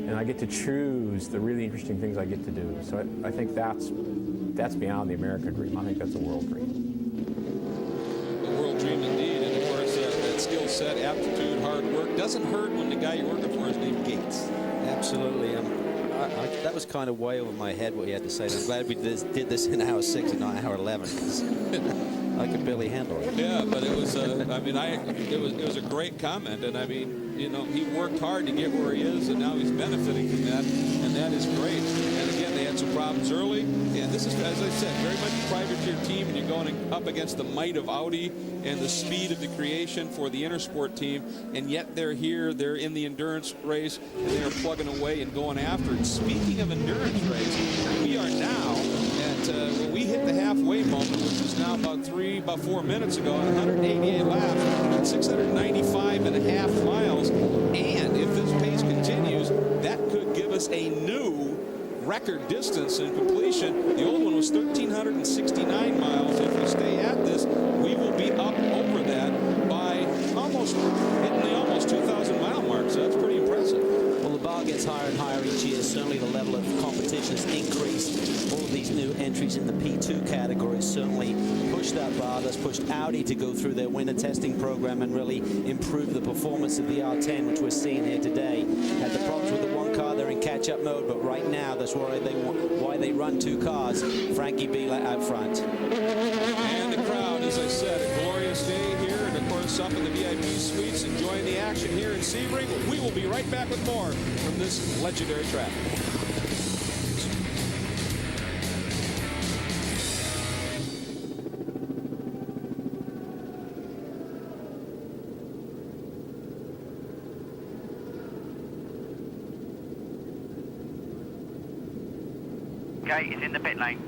and I get to choose the really interesting things I get to do. So I think that's beyond the American dream. I think that's a world dream. A world dream indeed, and of course that skill set, aptitude, hard work doesn't hurt when the guy you're working for is named Gates. Absolutely. That was kind of way over my head what you had to say. I'm glad we did this in hour 6 and not hour 11, because I could barely handle it. Yeah, but it was it was a great comment, and I mean, he worked hard to get where he is, and now he's benefiting from that, and that is great. And again, they had some problems early, and this is, as I said, very much a privateer team, and you're going up against the might of Audi and the speed of the creation for the Intersport team, and yet they're here, they're in the endurance race, and they are plugging away and going after it. Speaking of endurance race, we are now at, when we hit the halfway moment, which is now about 4 minutes ago, 188 laps, 695.5 miles. And if this pace continues, that could give us a new record distance in completion. The old one was 1,369 miles. If we stay at this, we will be up over that by almost hitting the almost 2,000 mile mark. So that's pretty impressive. Well, the bar gets higher and higher each year. Certainly the level of competition has increased. All of these new entries in the P2 category certainly pushed that bar. That's pushed Audi to go through their winter testing program and really improve the performance of the R10, which we're seeing here today. Had the problems with the one car, they're in catch-up mode, but right now that's why they run two cars. Frankie Bieler out front. And the crowd, as I said, a glorious day here, and of course up in the VIP suites enjoying the action here in Sebring. We will be right back with more from this legendary track. Gate is in the pit lane.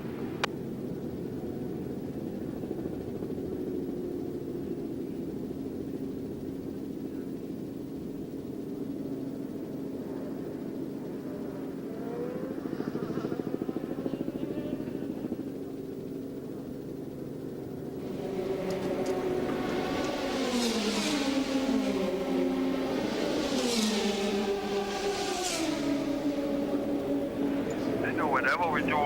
Whenever we do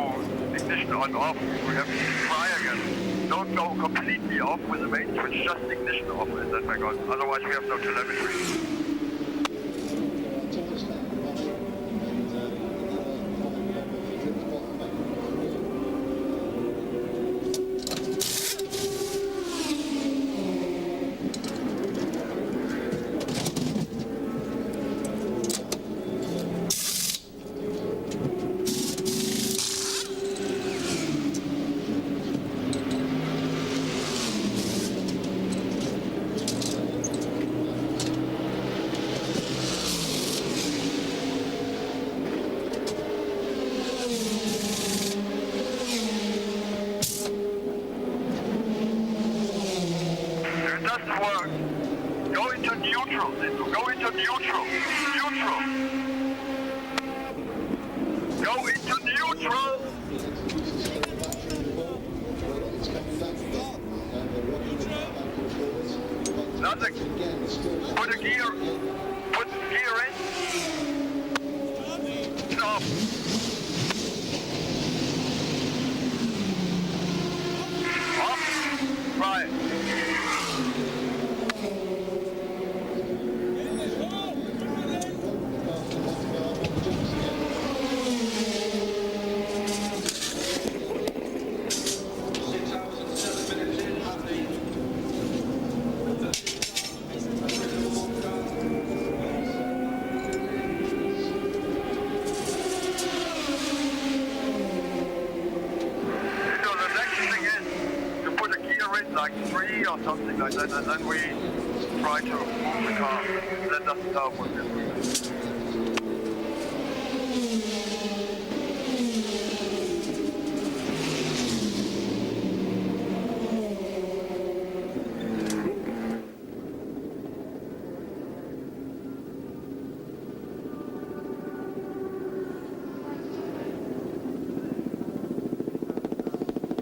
ignition on off, we have to try again. Don't go completely off with the main switch, just ignition off and then back on. Otherwise we have no telemetry. Something like that, and then we try to move the car. That doesn't help with it.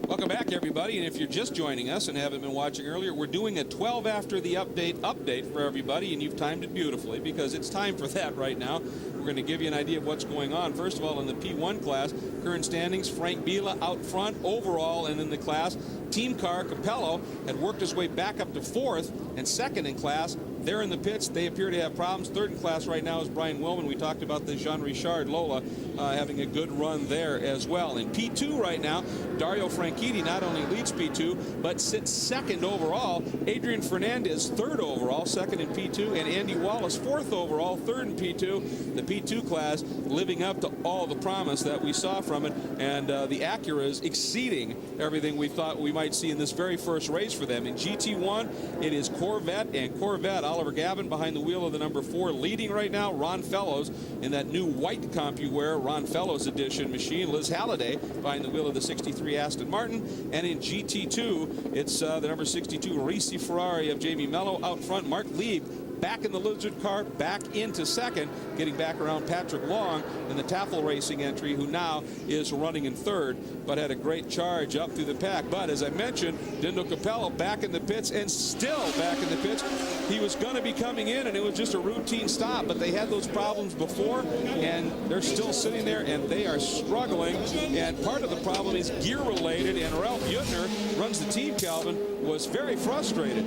Welcome back, everybody, and if you're just joining us and haven't been watching earlier, we're doing a 12 after the update for everybody, and you've timed it beautifully because it's time for that right now. We're going to give you an idea of what's going on. First of all, in the P1 class, current standings, Frank Bieler out front overall, and in the class, team car Capello had worked his way back up to fourth and second in class. They're in the pits. They appear to have problems. Third in class right now is Brian Willman. We talked about the Jean-Richard Lola having a good run there as well. In P2 right now, Dario Franchitti not only leads P2, but sits second overall. Adrian Fernandez, third overall, second in P2, and Andy Wallace, fourth overall, third in P2. The P2 class living up to all the promise that we saw from it, and the Acura is exceeding everything we thought we might see in this very first race for them. In GT1, it is Corvette and Corvette. Oliver Gavin behind the wheel of the number 4, leading right now. Ron Fellows in that new white CompuWare Ron Fellows edition machine. Liz Halliday behind the wheel of the 63 Aston Martin. And in GT2, it's the number 62 Risi Ferrari of Jamie Mello out front. Mark Lieb back in the Lizard car, back into second, getting back around Patrick Long in the Taffel Racing entry, who now is running in third, but had a great charge up through the pack. But as I mentioned, Dindo Capello back in the pits and still back in the pits. He was going to be coming in, and it was just a routine stop, but they had those problems before, and they're still sitting there, and they are struggling. And part of the problem is gear-related, and Ralph Yutner, runs the team, Calvin, was very frustrated.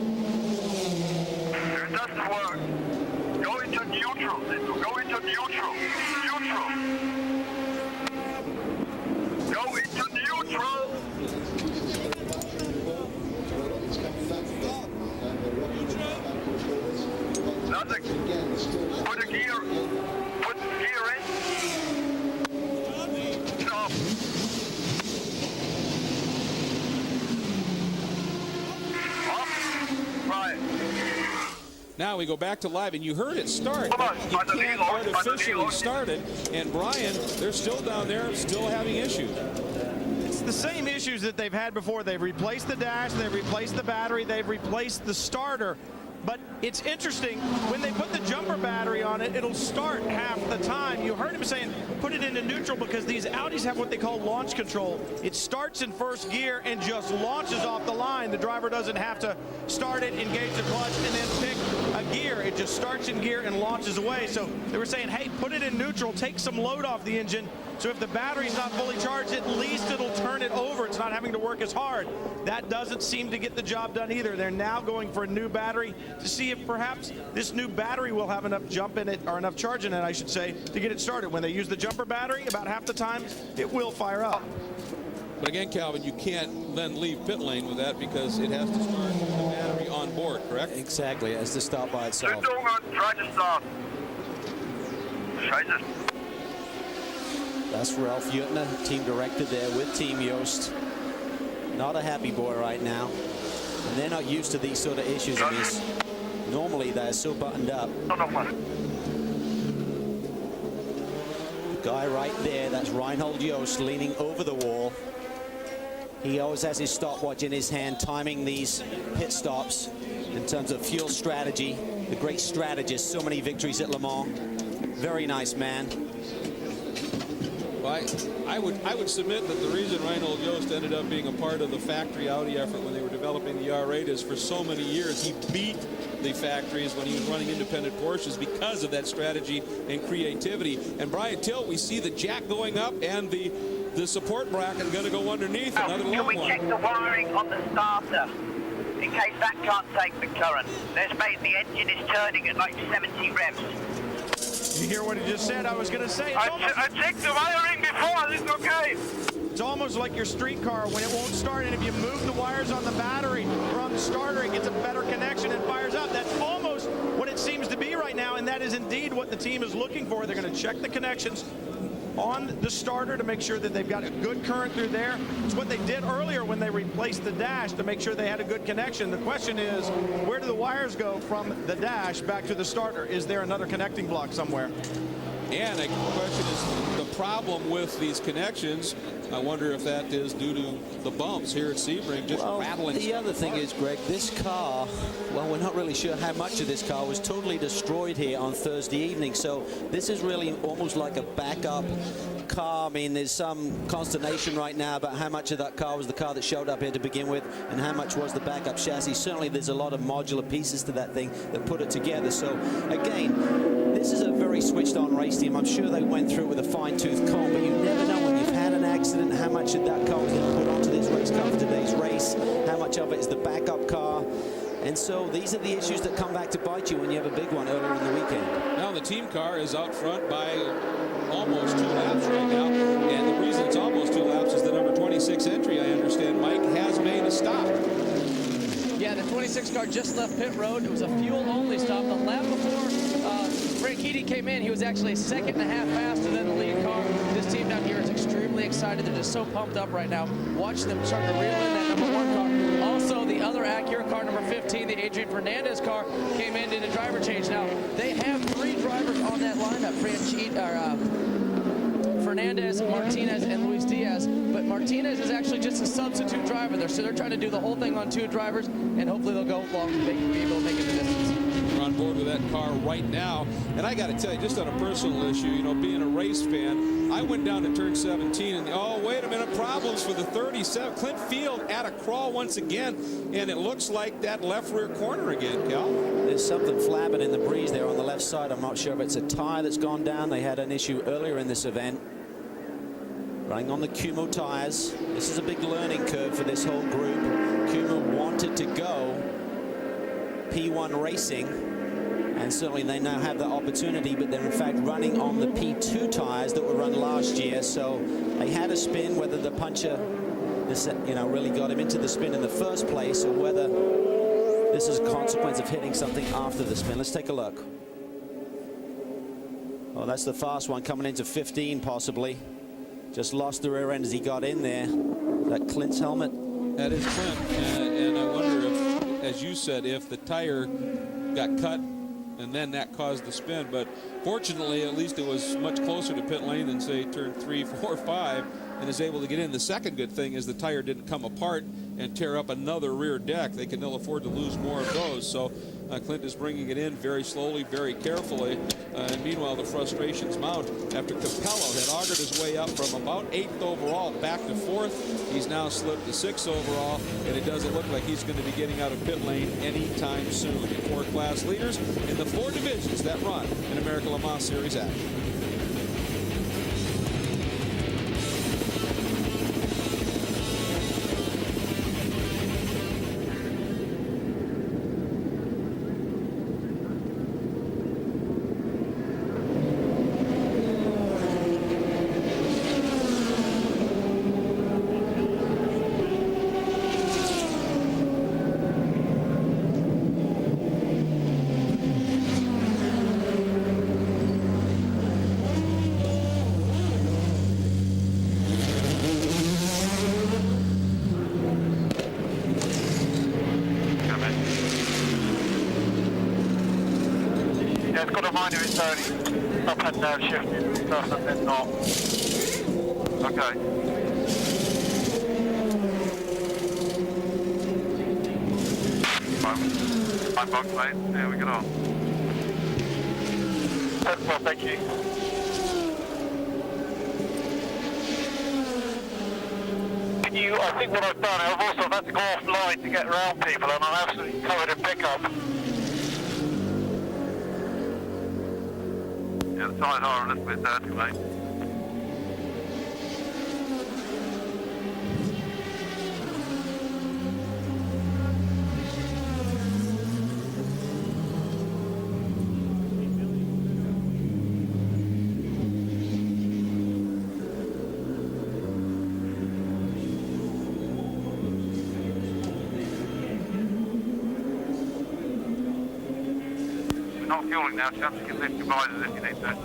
It doesn't work. Go into neutral. Go into neutral. Neutral. Go into neutral. Nothing. Put a gear. Put the gear in. Stop. Off. Right. Now we go back to live, and you heard it start. You can't artificially start it, and Brian, they're still down there, still having issues. It's the same issues that they've had before. They've replaced the dash, they've replaced the battery, they've replaced the starter. But it's interesting, when they put the jumper battery on it, it'll start half the time. You heard him saying, put it into neutral, because these Audis have what they call launch control. It starts in first gear and just launches off the line. The driver doesn't have to start it, engage the clutch, and then pick a gear. It just starts in gear and launches away. So they were saying, hey, put it in neutral, take some load off the engine. So if the battery's not fully charged, at least it'll turn it over. It's not having to work as hard. That doesn't seem to get the job done either. They're now going for a new battery to see if perhaps this new battery will have enough jump in it, or enough charge in it, I should say, to get it started. When they use the jumper battery, about half the time, it will fire up. But again, Calvin, you can't then leave pit lane with that, because it has to start with the battery on board, correct? Exactly, it has to start by itself. Try to start. Scheiße. That's Ralph Yutner, team director there with Team Yost. Not a happy boy right now. And they're not used to these sort of issues. I mean, normally they're so buttoned up. The guy right there, that's Reinhold Yost, leaning over the wall. He always has his stopwatch in his hand, timing these pit stops in terms of fuel strategy. The great strategist, so many victories at Le Mans. Very nice man. Well, I would submit that the reason Reinhold Yost ended up being a part of the factory Audi effort when they were developing the R8 is for so many years he beat the factories when he was running independent Porsches because of that strategy and creativity. And Brian Till, we see the jack going up and the support bracket going to go underneath. Another long one. Can we check the wiring on the starter in case that can't take the current? Let's make the engine is turning at like 70 revs. You hear what he just said? I was going to say. I checked the wiring before. It's okay. It's almost like your street car when it won't start, and if you move the wires on the battery or on the starter, it gets a better connection and fires up. That's almost what it seems to be right now, and that is indeed what the team is looking for. They're going to check the connections on the starter to make sure that they've got a good current through there. It's what they did earlier when they replaced the dash to make sure they had a good connection. The question is, where do the wires go from the dash back to the starter? Is there another connecting block somewhere? And the question is the problem with these connections. I wonder if that is due to the bumps here at Sebring, just rattling. The other thing is, Greg, this car, well, we're not really sure how much of this car was totally destroyed here on Thursday evening. So this is really almost like a backup car. I mean, there's some consternation right now about how much of that car was the car that showed up here to begin with and how much was the backup chassis. Certainly there's a lot of modular pieces to that thing that put it together. So again, this is a very switched on race team. I'm sure they went through it with a fine-tooth comb, but you never know when you've had an accident how much of that car was going to put onto this race car for today's race, how much of it is the backup car. And so these are the issues that come back to bite you when you have a big one earlier in the weekend. Now the team car is out front by almost 2 laps right now, and the reason it's almost 2 laps is the number 26 entry, I understand, Mike, has made a stop. Yeah, the 26 car just left pit road. It was a fuel-only stop. The lap before Franchitti came in, he was actually a second and a half faster than the lead car. This team down here is extremely excited. They're just so pumped up right now. Watch them starting to reel in that #1 car. Also, the other Acura car, number 15, the Adrian Fernandez car, came in, did a driver change. Now, they have 3 drivers on that lineup, Fernandez, Martinez, and Luis Diaz. But Martinez is actually just a substitute driver there, so they're trying to do the whole thing on 2 drivers, and hopefully they'll go long and be able to make it the distance. We're on board with that car right now, and I got to tell you, just on a personal issue, you know, being a race fan, I went down to turn 17, and oh, wait a minute, problems for the 37. Clint Field at a crawl once again, and it looks like that left rear corner again, Cal. There's something flapping in the breeze there on the left side. I'm not sure if it's a tire that's gone down. They had an issue earlier in this event. Running on the Kumo tires. This is a big learning curve for this whole group. Kumo wanted to go P1 racing, and certainly they now have the opportunity, but they're in fact running on the P2 tires that were run last year. So they had a spin, whether the puncher, you know, really got him into the spin in the first place, or whether this is a consequence of hitting something after the spin. Let's take a look. Oh, that's the fast one coming into 15 possibly. Just lost the rear end as he got in there. That Clint's helmet. That is Clint, and I wonder if, as you said, if the tire got cut and then that caused the spin. But fortunately, at least it was much closer to pit lane than, say, turn 3, 4, 5, and is able to get in. The second good thing is the tire didn't come apart and tear up another rear deck. They can ill afford to lose more of those. So Clint is bringing it in very slowly, very carefully. And meanwhile, the frustrations mount after Capello had augured his way up from about 8th overall back to 4th. He's now slipped to 6th overall, and it doesn't look like he's going to be getting out of pit lane anytime soon. The 4 class leaders in the 4 divisions that run in American Le Mans Series action. Yeah, it's got a minor, it's only up and down shifting and stuff, and then not. Okay. Fine box, mate. There we get on. Well, thank you. I think what I've done, I've also had to go offline to get around people, and I'm absolutely covered in pickup. Yeah, the tyres are a little bit dirty, mate. Not fueling now, chaps. You can lift your visors if you need to.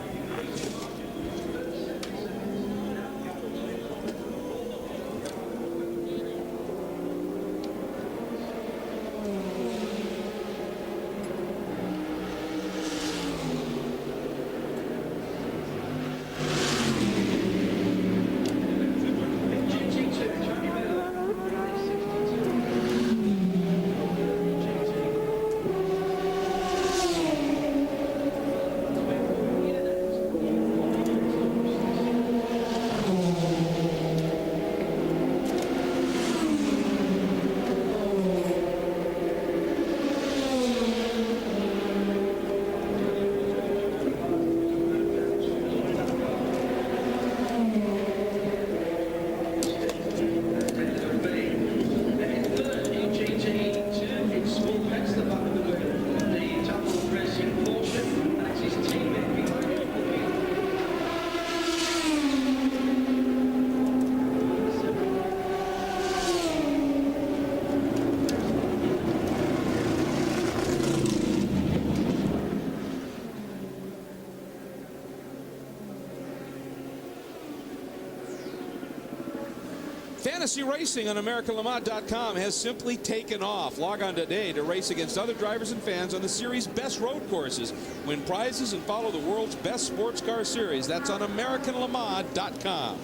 Fantasy racing on AmericanLeMans.com has simply taken off. Log on today to race against other drivers and fans on the series' best road courses. Win prizes and follow the world's best sports car series. That's on AmericanLeMans.com.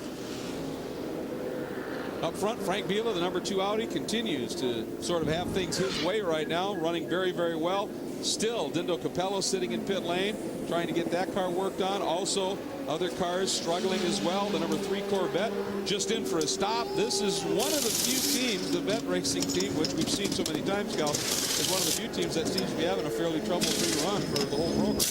Up front, Frank Biela, the number 2 Audi, continues to sort of have things his way right now, running very, very well. Still, Dindo Capello sitting in pit lane, trying to get that car worked on. Also, other cars struggling as well. The number 3 Corvette just in for a stop. This is one of the few teams, the vet racing team, which we've seen so many times, Cal, is one of the few teams that seems to be having a fairly trouble-free run for the whole program.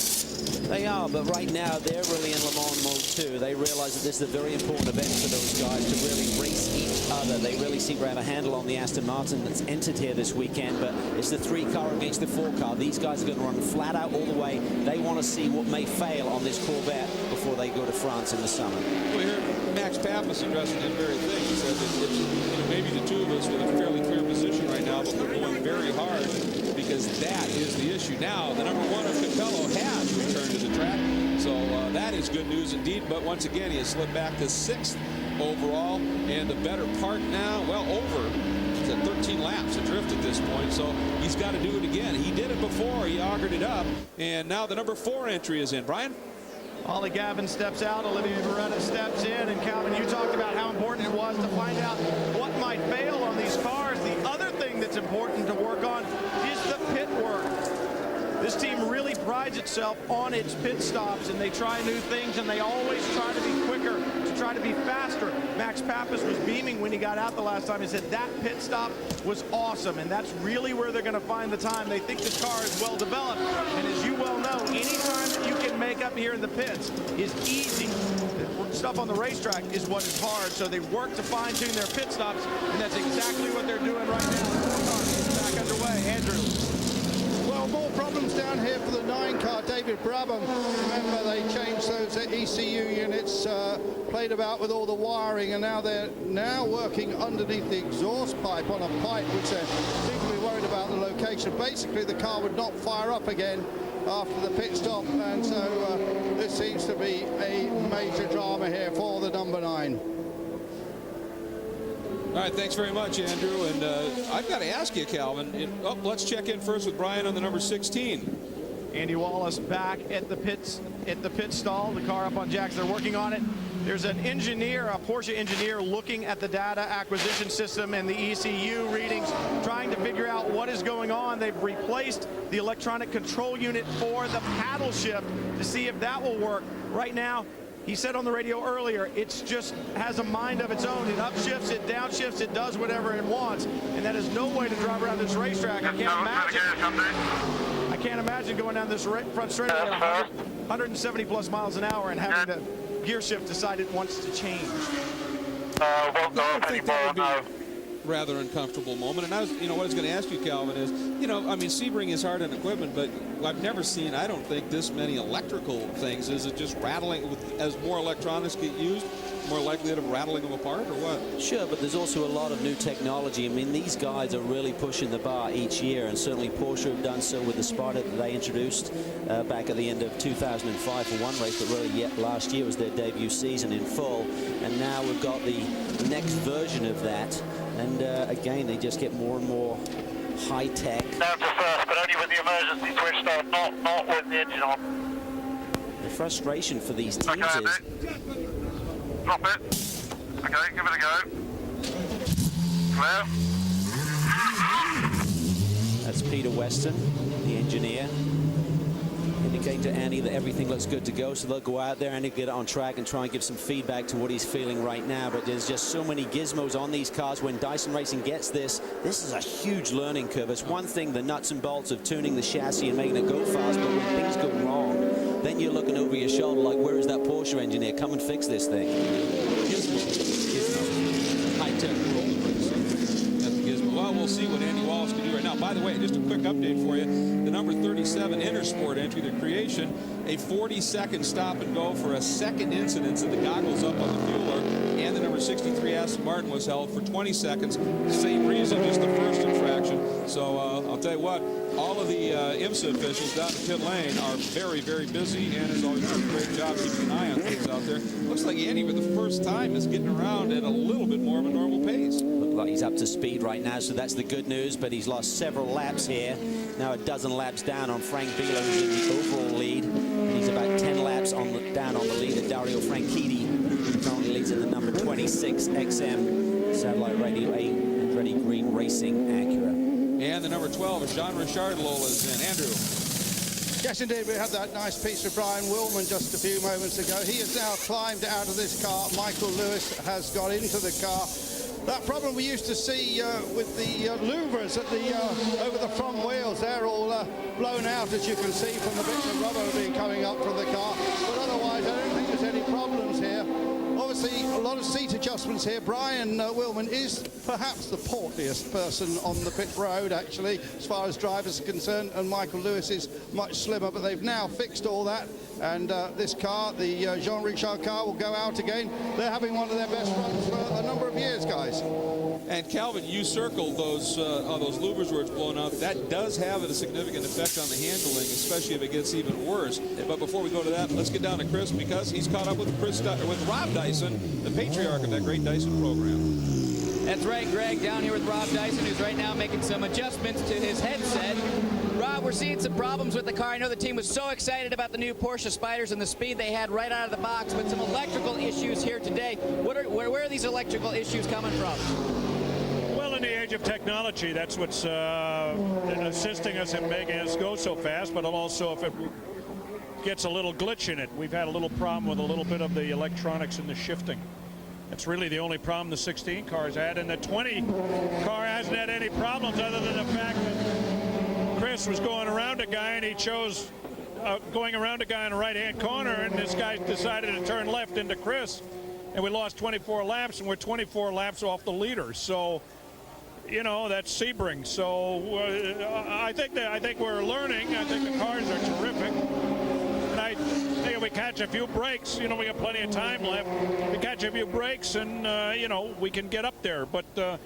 They are, but right now they're really in Le Mans mode too. They realize that this is a very important event for those guys to really race each other. They really seem to have a handle on the Aston Martin that's entered here this weekend, but it's the 3 car against the 4 car. These guys are going to run flat out all the way. They want to see what may fail on this Corvette before they go to France in the summer. We heard Max Pappas addressing that very thing. He said that it's, maybe the 2 of us with a fairly clear position right now, but we're going very hard because that is the issue. Now, the number 1 of Capello has returned to the track, so that is good news indeed. But once again, he has slipped back to 6th overall, and the better part now, well, over 13 laps adrift at this point, so he's got to do it again. He did it before, he augured it up, and now the number 4 entry is in. Brian? Ollie Gavin steps out, Olivier Beretta steps in, and Calvin, you talked about how important it was to find out what might fail on these cars. The other thing that's important to work on is the pit work. This team really prides itself on its pit stops, and they try new things, and they always try to be quicker, to try to be faster. Max Pappas was beaming when he got out the last time. He said that pit stop was awesome, and that's really where they're going to find the time. They think this car is well developed, and as you well know, any time that you can make up here in the pits is easy. The stuff on the racetrack is what is hard, so they work to fine-tune their pit stops, and that's exactly what they're doing right now. Back underway. Andrew. Well, more problems down here for the 9 car, David Brabham. Remember, they changed those ECU units, played about with all the wiring, and now they're working underneath the exhaust pipe on a pipe, which they seem to be worried about the location. Basically, the car would not fire up again after the pit stop, and so this seems to be a major drama here for the number 9. All right, thanks very much, Andrew. And I've got to ask you, Calvin. Let's check in first with Brian on the number 16. Andy Wallace back at the pit stall. The car up on jacks. They're working on it. There's an engineer, a Porsche engineer, looking at the data acquisition system and the ECU readings, trying to figure out what is going on. They've replaced the electronic control unit for the paddle shift to see if that will work. Right now, he said on the radio earlier, it's just has a mind of its own. It upshifts, it downshifts, it does whatever it wants, and that is no way to drive around this racetrack. I can't imagine going down this front straight at 170 plus miles an hour and having the gear shift decide it wants to change. Won't go up anymore, no. Rather uncomfortable moment. And I was, what I was going to ask you, Calvin, is, I mean, Sebring is hard on equipment, but I've never seen, I don't think, this many electrical things. Is it just rattling as more electronics get used, more likelihood of rattling them apart, or what? Sure, but there's also a lot of new technology. I mean, these guys are really pushing the bar each year, and certainly Porsche have done so with the Sparta that they introduced back at the end of 2005 for one race, but really yet last year was their debut season in full, and now we've got the next version of that. And again, they just get more and more high-tech. Down to first, but only with the emergency switch on, not with the engine on. The frustration for these teams is... Drop it. Okay, give it a go. Clear. That's Peter Weston, the engineer, indicating to Andy that everything looks good to go, so they'll go out there and get it on track and try and give some feedback to what he's feeling right now. But there's just so many gizmos on these cars. When Dyson Racing gets this is a huge learning curve. It's one thing, the nuts and bolts of tuning the chassis and making it go fast, but when things go wrong, then you're looking over your shoulder like, where is that Porsche engineer? Come and fix this thing. Gizmo. High-tech roll racing. That's the gizmo. Well, we'll see what Andy Wallace can do right now. By the way, just a quick update for you. The number 37 Intersport entry, the Creation, a 40-second stop and go for a second incident of the goggles up on the fueler, and the number 63 Aston Martin was held for 20 seconds. Same reason, just the first infraction. So I'll tell you what, what, all of the IMSA officials down in pit lane are very, very busy, and has always done a great job keeping an eye on things out there. Looks like Andy, for the first time, is getting around at a little bit more of a normal pace. Looks like he's up to speed right now, so that's the good news, but he's lost several laps here. Now a dozen laps down on Frank Bilo, who's in the overall lead. And he's about 10 laps down on the lead at Dario Franchitti, who currently leads in the number 26 XM satellite radio 8 Andretti Green Racing Acura. And the number 12 is Jean-Richard Lola's in. Andrew. Yes, indeed. We had that nice piece with Brian Willman just a few moments ago. He has now climbed out of this car. Michael Lewis has got into the car. That problem we used to see with the louvers at the over the front wheels, they're all blown out, as you can see from the bits of rubber being coming up from the car. But otherwise, I don't think there's any problems here. Obviously, a lot of seat adjustments here. Brian Willman is perhaps the portliest person on the pit road, actually, as far as drivers are concerned, and Michael Lewis is much slimmer, but they've now fixed all that, and this car, the Jean-Richard car, will go out again. They're having one of their best runs for a number of years, guys. And Calvin, you circled those louvers where it's blown out. That does have a significant effect on the handling, especially if it gets even worse. But before we go to that, let's get down to Chris, because he's caught up with Rob Dyson, the patriarch of that great Dyson program. That's right, Greg, down here with Rob Dyson, who's right now making some adjustments to his headset. Rob, we're seeing some problems with the car. I know the team was so excited about the new Porsche Spyders and the speed they had right out of the box, but some electrical issues here today. Where are these electrical issues coming from? Well, in the age of technology, that's what's assisting us in making us go so fast, but also if it gets a little glitch in it. We've had a little problem with a little bit of the electronics and the shifting. That's really the only problem the 16 car's had, and the 20 car hasn't had any problems other than the fact that Chris was going around a guy and he chose going around a guy in the right-hand corner, and this guy decided to turn left into Chris, and we lost 24 laps, and we're 24 laps off the leader. So, you know, that's Sebring. So I think we're learning. I think the cars are terrific. And I think if we catch a few breaks, you know, we got plenty of time left. We catch a few breaks, and you know, we can get up there. But the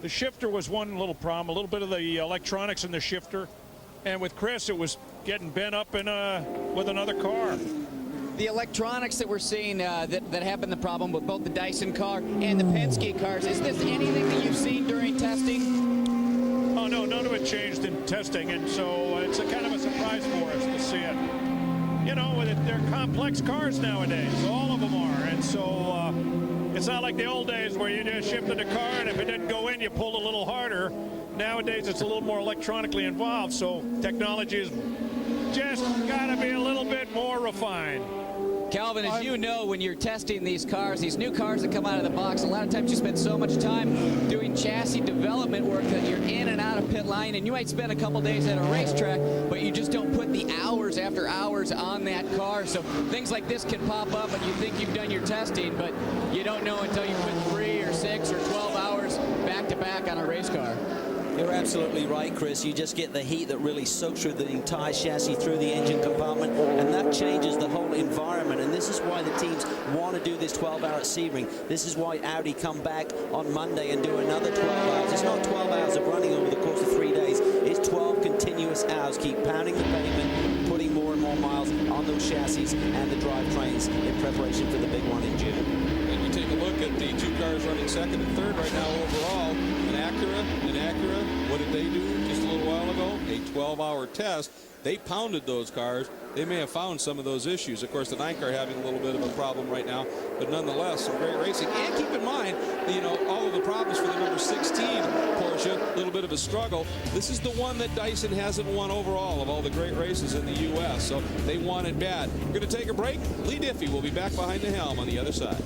shifter was one little problem, a little bit of the electronics in the shifter. And with Chris, it was getting bent up in with another car. The electronics that we're seeing that have been the problem with both the Dyson car and the Penske cars, is this anything that you've seen during testing? Oh, no, none of it changed in testing, and so it's a kind of a surprise for us to see it. You know, they're complex cars nowadays, all of them are, and so it's not like the old days where you just shifted a car, and if it didn't go in, you pulled a little harder. Nowadays, it's a little more electronically involved, so technology is just got to be a little bit more refined. Calvin, as you know, when you're testing these cars, these new cars that come out of the box, a lot of times you spend so much time doing chassis development work that you're in and out of pit line, and you might spend a couple days at a racetrack, but you just don't put the hours after hours on that car. So things like this can pop up, and you think you've done your testing, but you don't know until you put 3 or 6 or 12 hours back-to-back on a race car. You're absolutely right, Chris. You just get the heat that really soaks through the entire chassis, through the engine compartment, and that changes the whole environment. And this is why the teams want to do this 12-hour at Sebring. This is why Audi come back on Monday and do another 12 hours. It's not 12 hours of running over the course of 3 days. It's 12 continuous hours. Keep pounding the pavement, putting more and more miles on those chassis and the drivetrains in preparation for the big one in June. And you take a look at the two cars running second and third right now overall. An Acura, what did they do just a little while ago? A 12-hour test. They pounded those cars. They may have found some of those issues. Of course, the 9 car having a little bit of a problem right now, but nonetheless, some great racing. And keep in mind, you know, all of the problems for the number 16 Porsche, a little bit of a struggle. This is the one that Dyson hasn't won overall of all the great races in the U.S., so they want it bad. We're going to take a break. Lee Diffie will be back behind the helm on the other side.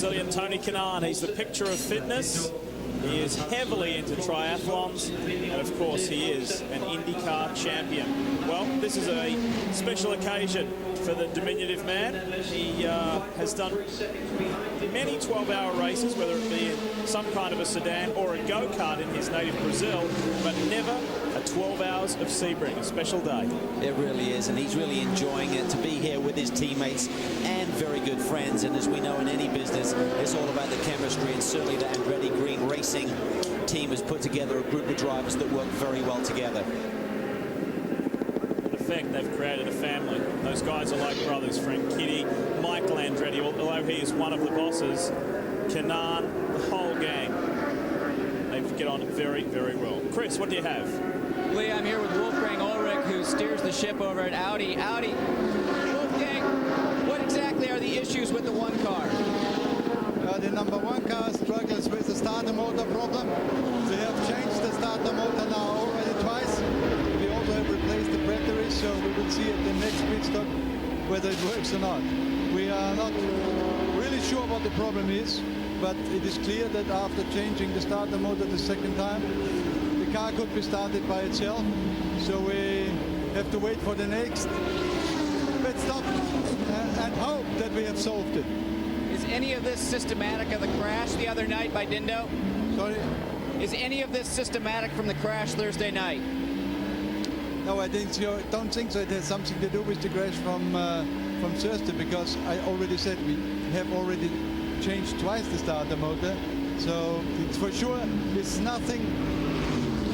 Brazilian Tony Kanaan. He's the picture of fitness. He is heavily into triathlons, and of course he is an IndyCar champion. Well, this is a special occasion for the diminutive man. He has done many 12-hour races, whether it be in some kind of a sedan or a go-kart in his native Brazil, but never a 12 hours of Sebring, a special day. It really is, and he's really enjoying it to be here with his teammates and very good friends. And as we know in any business, it's all about the chemistry, and certainly the Andretti Green Racing team has put together a group of drivers that work very well together. In effect, they've created a family. Those guys are like brothers. Frank Kitty, Michael Andretti, although he is one of the bosses, Kanaan, the whole gang. They get on very, very well. Chris, what do you have? Lee, I'm here with Wolfgang Ulrich, who steers the ship over at Audi. Wolfgang, what exactly are the issues with the one car? The number one car struggles with the starter motor problem. They have changed the starter motor now already twice. We also have replaced the battery, so we will see at the next pit stop whether it works or not. We are not really sure what the problem is, but it is clear that after changing the starter motor the second time, the car could be started by itself. So we have to wait for the next pit stop and hope that we have solved it. Is any of this systematic of the crash the other night by Dindo? Sorry? Is any of this systematic from the crash Thursday night? No, I don't think so. It has something to do with the crash from Thursday, because I already said we have already changed twice the starter motor. So it's for sure it's nothing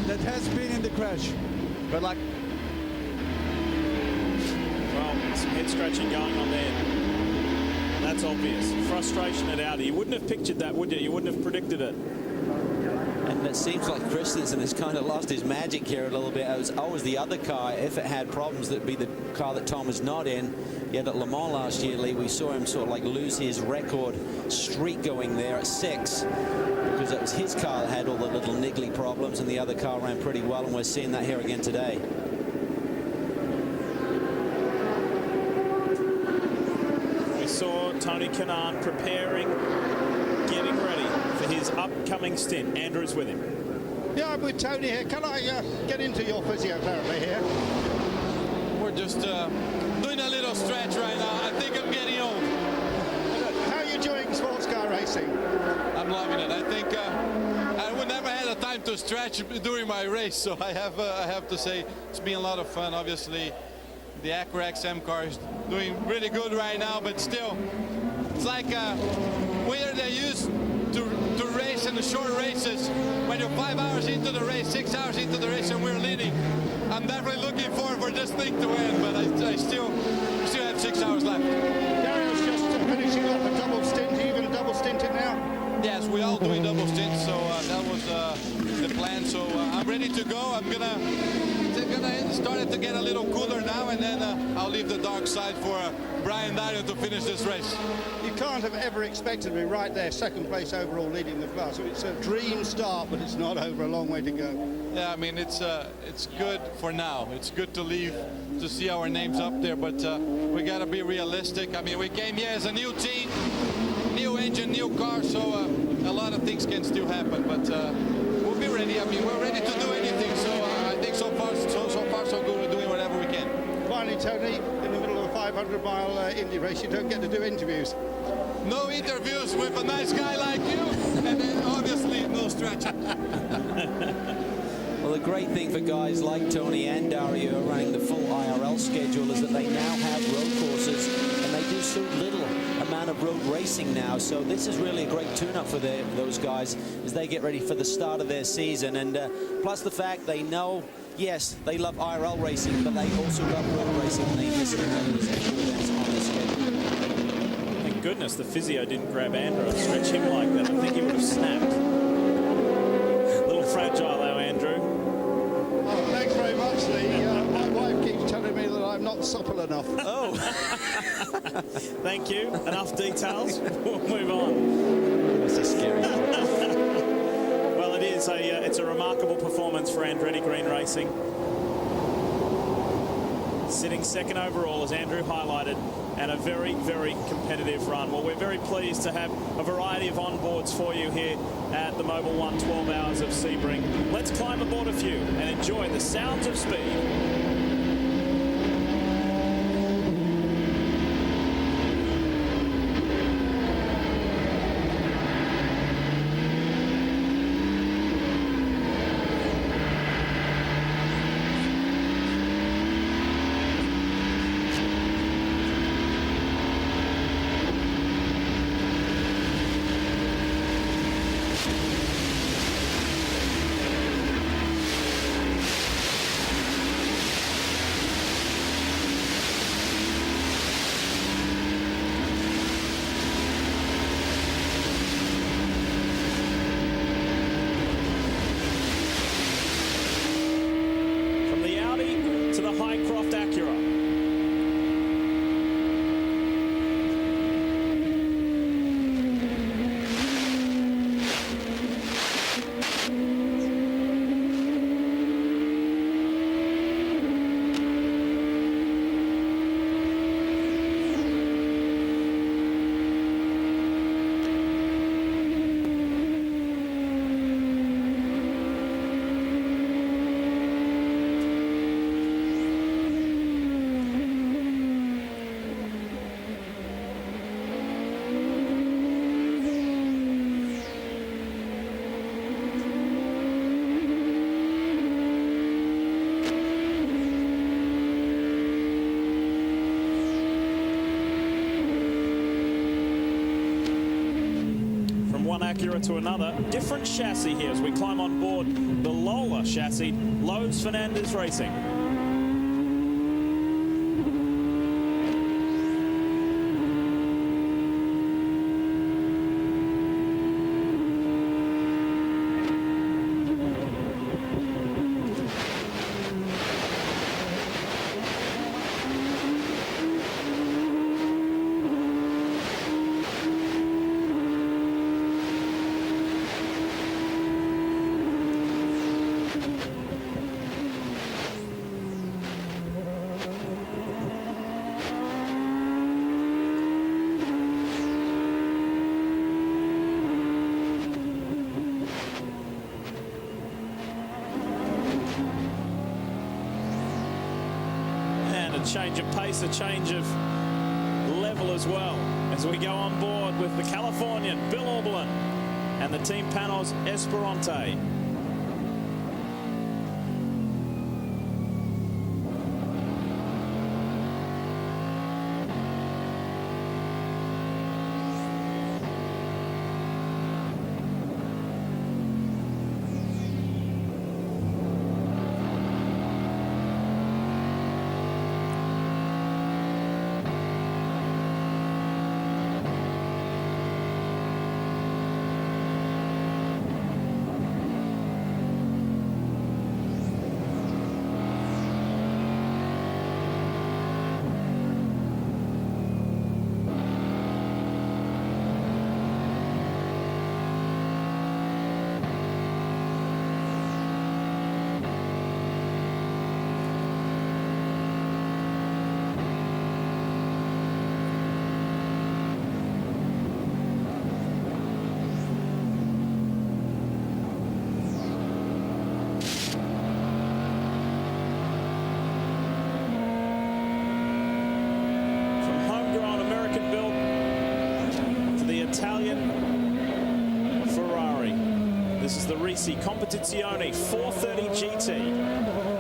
that has been in the crash. Good luck. Well, some head scratching going on there. That's obvious. Frustration at Audi. You wouldn't have pictured that, would you? You wouldn't have predicted it. And it seems like Christensen has kind of lost his magic here a little bit. As always, the other car, if it had problems, that'd be the car that Tom was not in. Yet at Le Mans last year, Lee, we saw him sort of like lose his record streak going there at 6, because it was his car that had all the little niggly problems, and the other car ran pretty well, and we're seeing that here again today. Saw Tony Kanaan preparing, getting ready for his upcoming stint. Andrew's with him. Yeah, I'm with Tony here. Can I get into your physiotherapy here? We're just doing a little stretch right now. I think I'm getting old. How are you doing sports car racing? I'm loving it. I think I would never had a time to stretch during my race, so I have to say it's been a lot of fun. Obviously, the Acura XM car is doing really good right now, but still, it's like where they used to race in the short races, when you're 5 hours into the race, 6 hours into the race, and we're leading. I'm definitely looking forward for this thing to win, but I still have 6 hours left. Dario's just finishing off a double stint. Are you going to double stint it now? Yes, we're all doing double stints, so that was the plan. So I'm ready to go. I'm gonna start it to get a little cooler now, and then I'll leave the dark side for Brian Dyer to finish this race. You can't have ever expected to be right there, second place overall, leading the class. So it's a dream start, but it's not over. A long way to go. Yeah, I mean it's good for now. It's good to leave to see our names up there, but we got to be realistic. I mean, we came here as a new team, new engine, new car, so a lot of things can still happen, but we'll be ready. I mean, we're ready to do anything, so I think so far so good. We're doing whatever we can. Finally, Tony, in the middle of a 500-mile Indy race, you don't get to do interviews. No interviews with a nice guy like you, and then obviously no stretching. Well, the great thing for guys like Tony and Dario running the full IRL schedule is that they now have road courses, and they do so little amount of road racing now. So this is really a great tune-up for those guys as they get ready for the start of their season. And plus the fact they know, yes, they love IRL racing, but they also love road racing, and they miss those events on the schedule. Thank goodness the physio didn't grab Andrew and stretch him like that. I think he would have snapped. A little fragile, though, Andrew. Oh, thanks very much, Lee. My wife keeps telling me that I'm not supple enough. Oh. Thank you. Enough details. We'll move on. That's a scary Well, it's a remarkable performance for Andretti Green Racing. Sitting second overall, as Andrew highlighted, and a very, very competitive run. Well, we're very pleased to have a variety of onboards for you here at the Mobil 1 12 Hours of Sebring. Let's climb aboard a few and enjoy the sounds of speed. Highcroft Acura. One Acura to another. Different chassis here as we climb on board the Lola chassis, Lowe's Fernandez Racing. Change of pace, a change of level as well as we go on board with the Californian Bill Auberlen and the Team Panos Esperante. Italian Ferrari. This is the Risi Competizione 430 GT.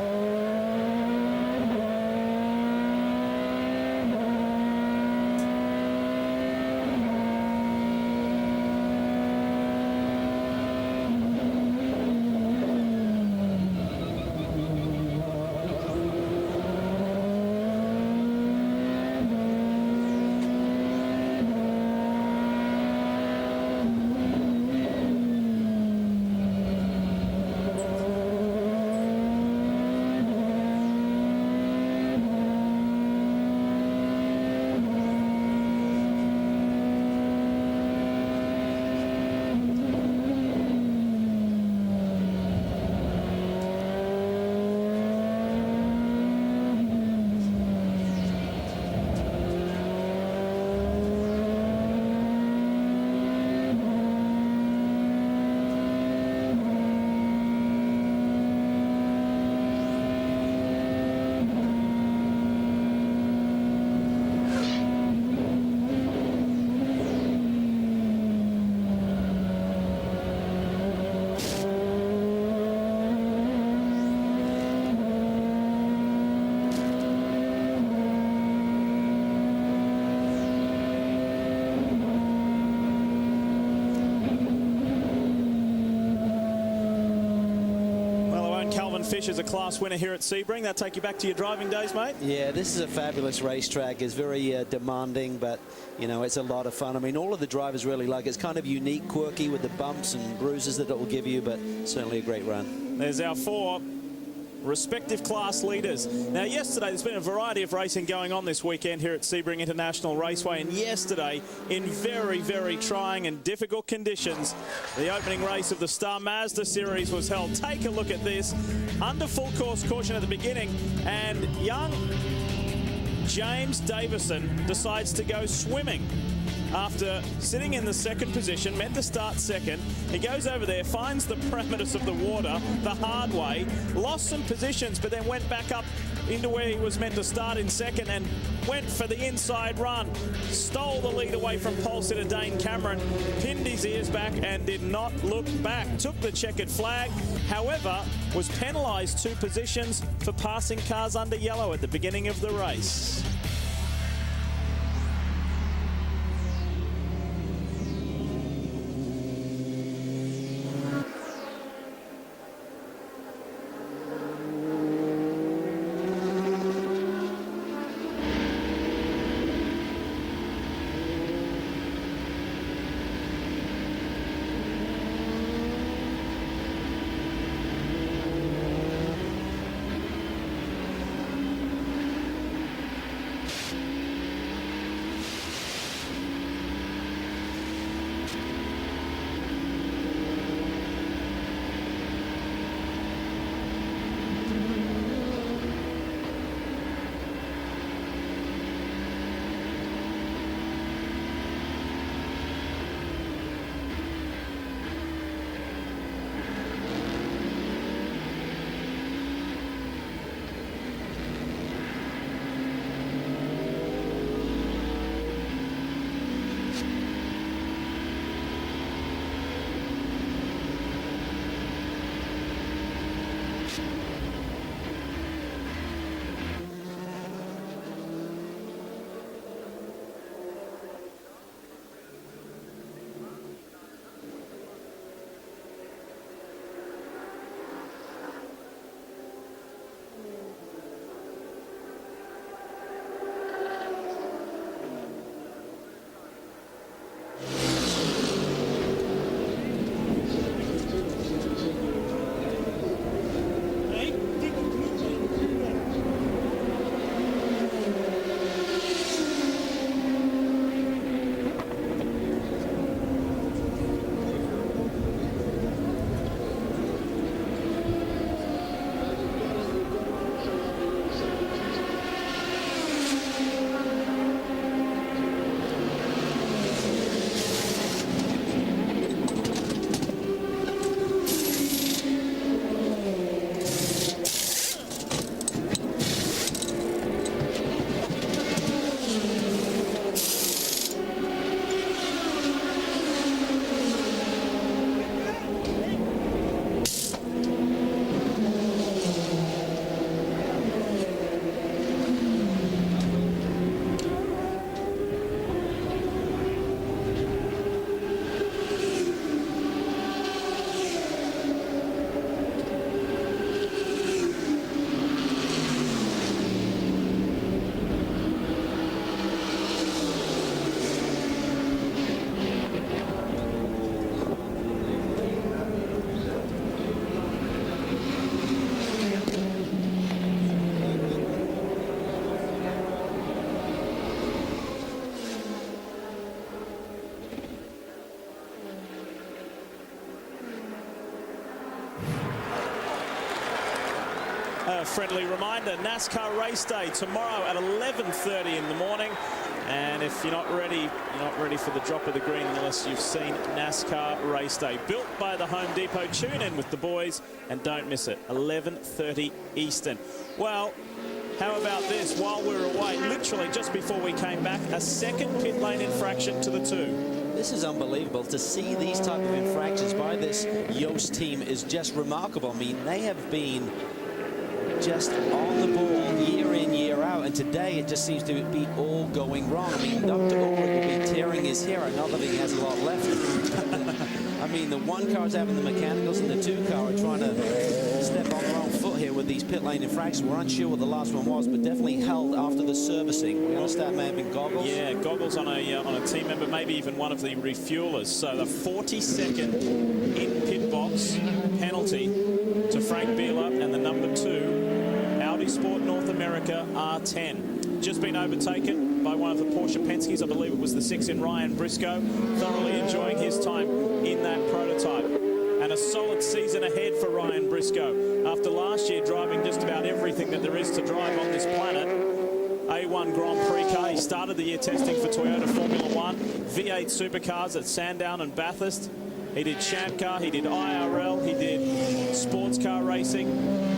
Fisher's a class winner here at Sebring. That take you back to your driving days, mate? Yeah, this is a fabulous racetrack. It's very demanding, but, you know, it's a lot of fun. I mean, all of the drivers really like it. It's kind of unique, quirky with the bumps and bruises that it will give you, but certainly a great run. There's our 4 respective class leaders. Now, yesterday, there's been a variety of racing going on this weekend here at Sebring International Raceway, and yesterday, in very, very trying and difficult conditions, the opening race of the Star Mazda Series was held. Take a look at this. Under full course caution at the beginning, and young James Davison decides to go swimming. After sitting in the second position, meant to start second, he goes over there, finds the parameters of the water the hard way, lost some positions, but then went back up into where he was meant to start in second and went for the inside run. Stole the lead away from pole sitter Dane Cameron, pinned his ears back and did not look back. Took the checkered flag, however, was penalised 2 positions for passing cars under yellow at the beginning of the race. A friendly reminder, NASCAR race day tomorrow at 11:30 in the morning. And if you're not ready for the drop of the green unless you've seen NASCAR race day. Built by the Home Depot. Tune in with the boys and don't miss it. 11:30 Eastern. Well, how about this? While we were away, literally just before we came back, a second pit lane infraction to the 2. This is unbelievable. To see these type of infractions by this Yost team is just remarkable. I mean, they have been just on the ball year in, year out. and today it just seems to be all going wrong. I mean, Dr. Ulrich will be tearing his hair out, not that he has a lot left. I mean, the one car's having the mechanicals and the two car are trying to step on their own foot here with these pit lane infractions. We're unsure what the last one was, but definitely held after the servicing. We understand may have been goggles. Yeah, goggles on a team member, maybe even one of the refuelers. So the 42nd in pit box penalty to Frank Biela and the number 2 Audi Sport North America R10. Just been overtaken by one of the Porsche Penskes. I believe it was the 6 in Ryan Briscoe. Thoroughly enjoying his time in that prototype. And a solid season ahead for Ryan Briscoe. After last year driving just about everything that there is to drive on this planet. A1 Grand Prix car. He started the year testing for Toyota Formula 1. V8 supercars at Sandown and Bathurst. He did Champ Car, he did IRL, he did sports car racing.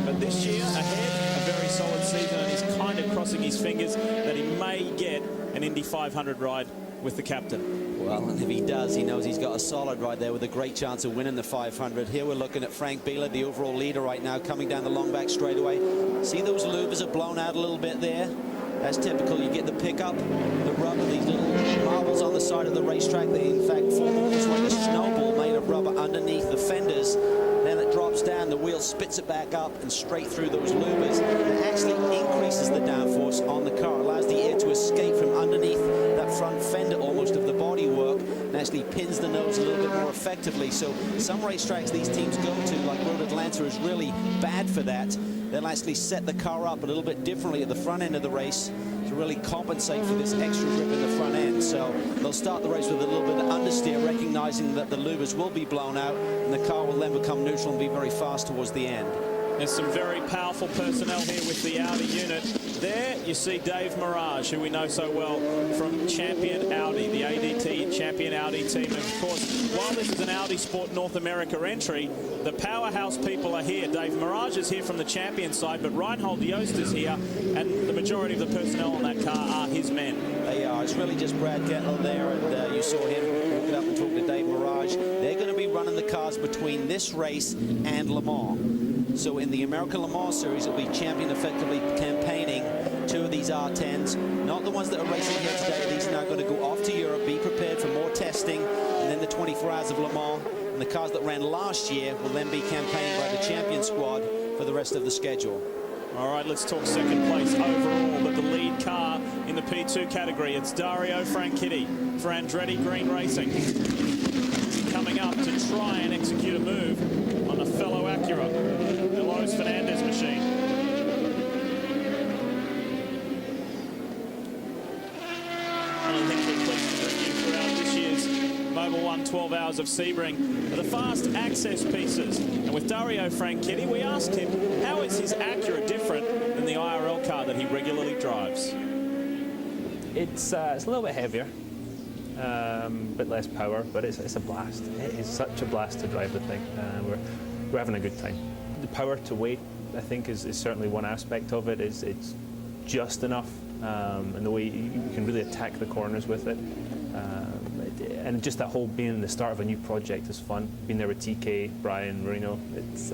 But this year ahead, a very solid season, and he's kind of crossing his fingers that he may get an Indy 500 ride with the captain. Well, and if he does, he knows he's got a solid ride there with a great chance of winning the 500. Here we're looking at Frank Biela, the overall leader right now, coming down the long back straightaway. See those louvers are blown out a little bit there? That's typical. You get the pickup, the rubber, these little marbles on the side of the racetrack. They, in fact, form almost like a snowball made of rubber underneath the fenders. Then it drops down, the wheel spits it back up and straight through those louvers. It actually increases the downforce on the car, allows the air to escape from underneath that front fender almost of the bodywork, and actually pins the nose a little bit more effectively. So some racetracks these teams go to, like Road Atlanta, is really bad for that. They'll actually set the car up a little bit differently at the front end of the race to really compensate for this extra grip in the front end. So they'll start the race with a little bit of understeer, recognizing that the louvers will be blown out, and the car will then become neutral and be very fast towards the end. There's some very powerful personnel here with the Audi unit. There you see Dave Mirage, who we know so well from Champion Audi, the ADT Champion Audi team. And of course, while this is an Audi Sport North America entry, the powerhouse people are here. Dave Mirage is here from the Champion side, but Reinhold Yost is here, and the majority of the personnel on that car are his men. They are. It's really just Brad Gettle there, and you saw him walking up and talk to Dave Mirage. They're going to be running the cars between this race and Le Mans. So in the American Le Mans Series, it'll be Champion effectively campaigning 2 of these R10s. Not the ones that are racing here today. These are now going to go off to Europe, be prepared for more testing, and then the 24 hours of Le Mans. And the cars that ran last year will then be campaigned by the Champion squad for the rest of the schedule. All right, let's talk second place overall, but the lead car in the P2 category, it's Dario Franchitti for Andretti Green Racing. Coming up to try and execute a move on a fellow Acura, the Lotus Fernandez machine. One of the things we're pleased to bring you throughout this year's Mobil 1 12 Hours of Sebring are the fast access pieces. And with Dario Franchitti, we asked him, how is his Acura different than the IRL car that he regularly drives? It's a little bit heavier. Bit less power, but it's a blast. It is such a blast to drive the thing. We're having a good time. The power to weight, I think, is certainly one aspect of it. It's just enough, and the way you can really attack the corners with it. And just that whole being the start of a new project is fun. Being there with TK, Brian, Marino, it's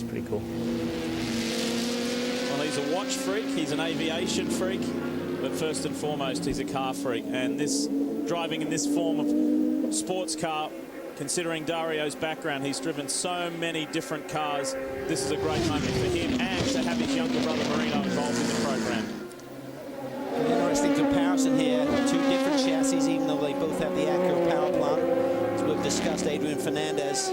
pretty cool. Well, he's a watch freak, he's an aviation freak, but first and foremost, he's a car freak. And this driving in this form of sports car, considering Dario's background, he's driven so many different cars. This is a great moment for him and to have his younger brother Marino involved in the program. An interesting comparison here. 2 different chassis, even though they both have the Acura power plant. As we've discussed, Adrian Fernandez,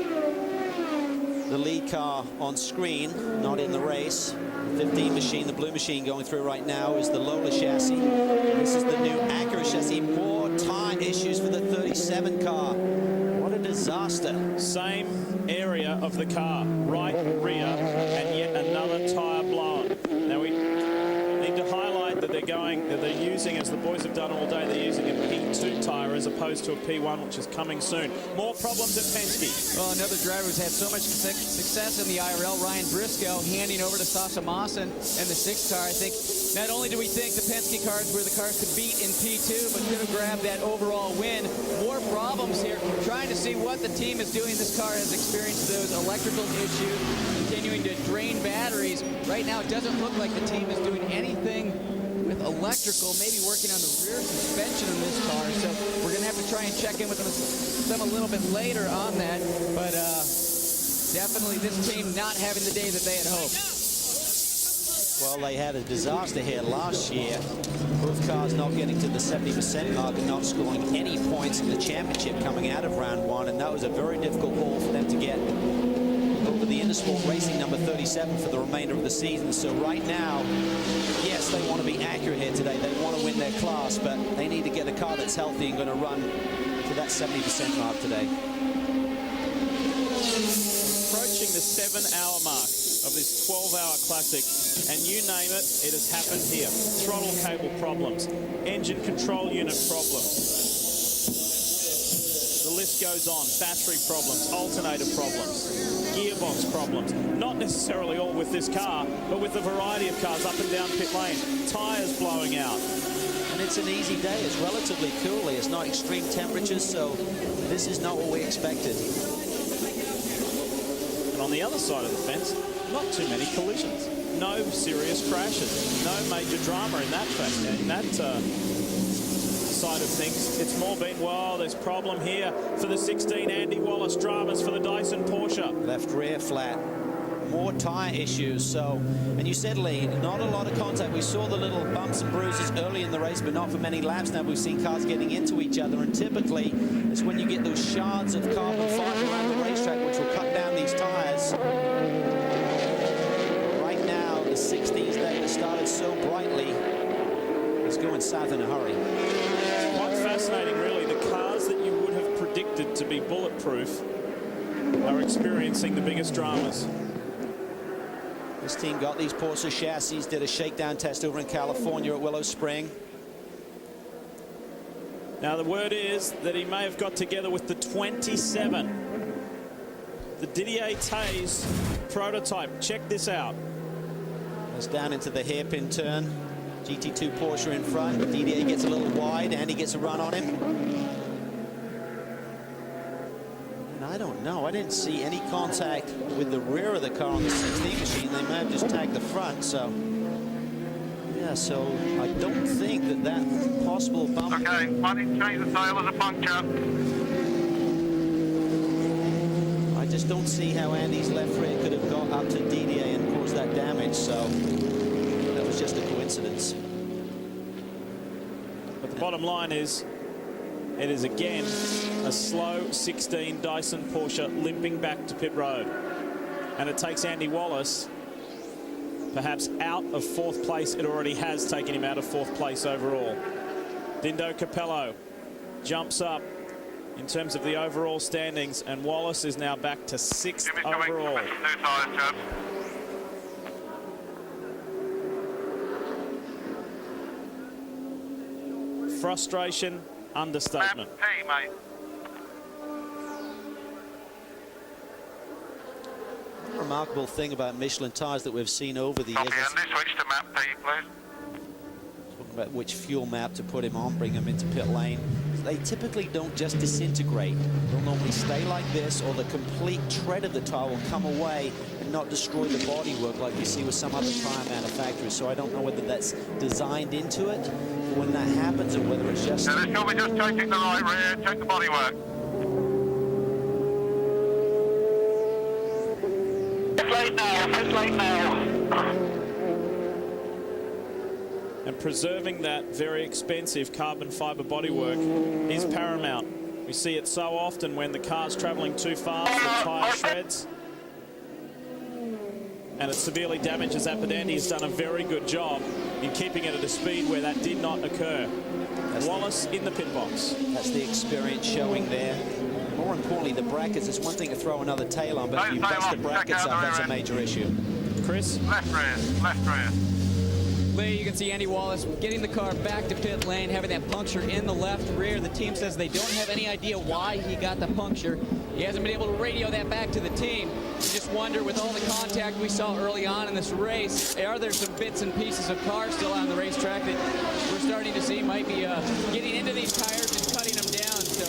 the lead car on screen, not in the race. 15 machine, the blue machine going through right now is the Lola chassis. This is the new Acura chassis. More tire issues for the 37 car. What a disaster. Same area of the car, right rear, and yet another tire blown. Now we need to highlight that they're using, as the boys have done all day, they're using a P2 tire as opposed to a P1, which is coming soon. More problems at Penske. Well, another driver who's had so much success in the IRL, Ryan Briscoe, handing over to Sasha Mawson and the 6 car. I think not only do we think the Penske cars were the cars to beat in P2, but could have grabbed that overall win. More problems problems here, trying to see what the team is doing. This car has experienced those electrical issues, continuing to drain batteries. Right now, it doesn't look like the team is doing anything with electrical, maybe working on the rear suspension in this car. So we're going to have to try and check in with them a little bit later on that. But definitely this team not having the day that they had hoped. Well, they had a disaster here last year. Both cars not getting to the 70% mark and not scoring any points in the championship coming out of round one, and that was a very difficult haul for them to get over the Intersport Racing number 37 for the remainder of the season. So right now, yes, they want to be accurate here today. They want to win their class, but they need to get a car that's healthy and going to run to that 70% mark today. Approaching the 7-hour mark of this 12-hour classic, and you name it, it has happened here. Throttle cable problems, engine control unit problems. The list goes on. Battery problems, alternator problems, gearbox problems. Not necessarily all with this car, but with a variety of cars up and down pit lane. Tires blowing out. And it's an easy day. It's relatively cool. It's not extreme temperatures, so this is not what we expected. And on the other side of the fence, not too many collisions, no serious crashes, no major drama in that side of things. It's more been, well, there's problem here for the 16 Andy Wallace, dramas for the Dyson Porsche. Left rear flat, more tire issues. So, and you said, Lee, not a lot of contact. We saw the little bumps and bruises early in the race, but not for many laps now. We've seen cars getting into each other, and typically it's when you get those shards of carbon fiber around the racetrack which will cut down these tires. 60s day that started so brightly is going south in a hurry. It's quite fascinating, really. The cars that you would have predicted to be bulletproof are experiencing the biggest dramas. This team got these Porsche chassis, did a shakedown test over in California at Willow Spring. Now the word is that he may have got together with the 27. The Didier Taze prototype. Check this out. Down into the hairpin turn. GT2 Porsche in front. Didier gets a little wide and he gets a run on him. And I don't know. I didn't see any contact with the rear of the car on the 16 machine. They may have just tagged the front. So, yeah, so I don't think that possible bump. Okay, money, change the tail as a puncture. I just don't see how Andy's left rear could have got up to Didier and caused that damage, so that was just a coincidence. But the bottom line is, it is again a slow 16 Dyson Porsche limping back to pit road. And it takes Andy Wallace perhaps out of 4th place. It already has taken him out of 4th place overall. Dindo Capello jumps up in terms of the overall standings, and Wallace is now back to 6th overall. Frustration, understatement. Hey, mate. The remarkable thing about Michelin tires that we've seen over the years. Andy, switch to map P, please. Talking about which fuel map to put him on, bring him into pit lane. They typically don't just disintegrate. They'll normally stay like this, or the complete tread of the tire will come away and not destroy the bodywork like we see with some other tire manufacturers. So I don't know whether that's designed into it when that happens, or whether it's just... Yeah, this will be just checking the right rear, check the bodywork. It's late now, it's late now. And preserving that very expensive carbon fiber bodywork is paramount. We see it so often when the car's traveling too fast, the tire shreds, and it severely damages that. But Andy has done a very good job in keeping it at a speed where that did not occur. Wallace in the pit box. That's the experience showing there. More importantly, the brackets. It's one thing to throw another tail on, but if you bust the brackets up, that's a major issue. Chris? Left rear, left rear. Lee, you can see Andy Wallace getting the car back to pit lane, having that puncture in the left rear. The team says they don't have any idea why he got the puncture. He hasn't been able to radio that back to the team. You just wonder, with all the contact we saw early on in this race, are there some bits and pieces of cars still on the racetrack that we're starting to see might be getting into these tires and cutting them down? So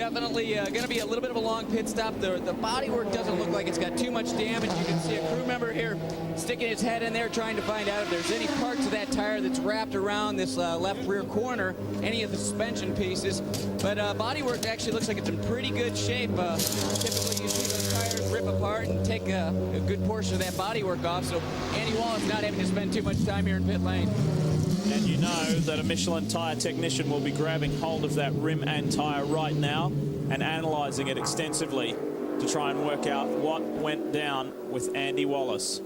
definitely going to be a little bit of a long pit stop. The bodywork doesn't look like it's got too much damage. You can see a crew member here sticking his head in there trying to find out if there's any parts of that tire that's wrapped around this left rear corner, any of the suspension pieces. But bodywork actually looks like it's in pretty good shape. Typically you see those tires rip apart and take a good portion of that bodywork off. So Andy Wallace not having to spend too much time here in pit lane. And you know that a Michelin tyre technician will be grabbing hold of that rim and tyre right now and analysing it extensively to try and work out what went down with Andy Wallace.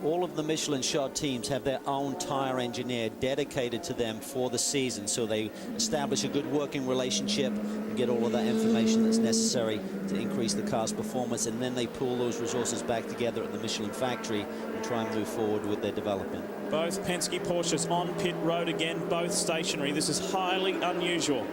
All of the Michelin shod teams have their own tyre engineer dedicated to them for the season, so they establish a good working relationship and get all of that information that's necessary to increase the car's performance, and then they pool those resources back together at the Michelin factory and try and move forward with their development. Both Penske Porsches on pit road again, both stationary. This is highly unusual.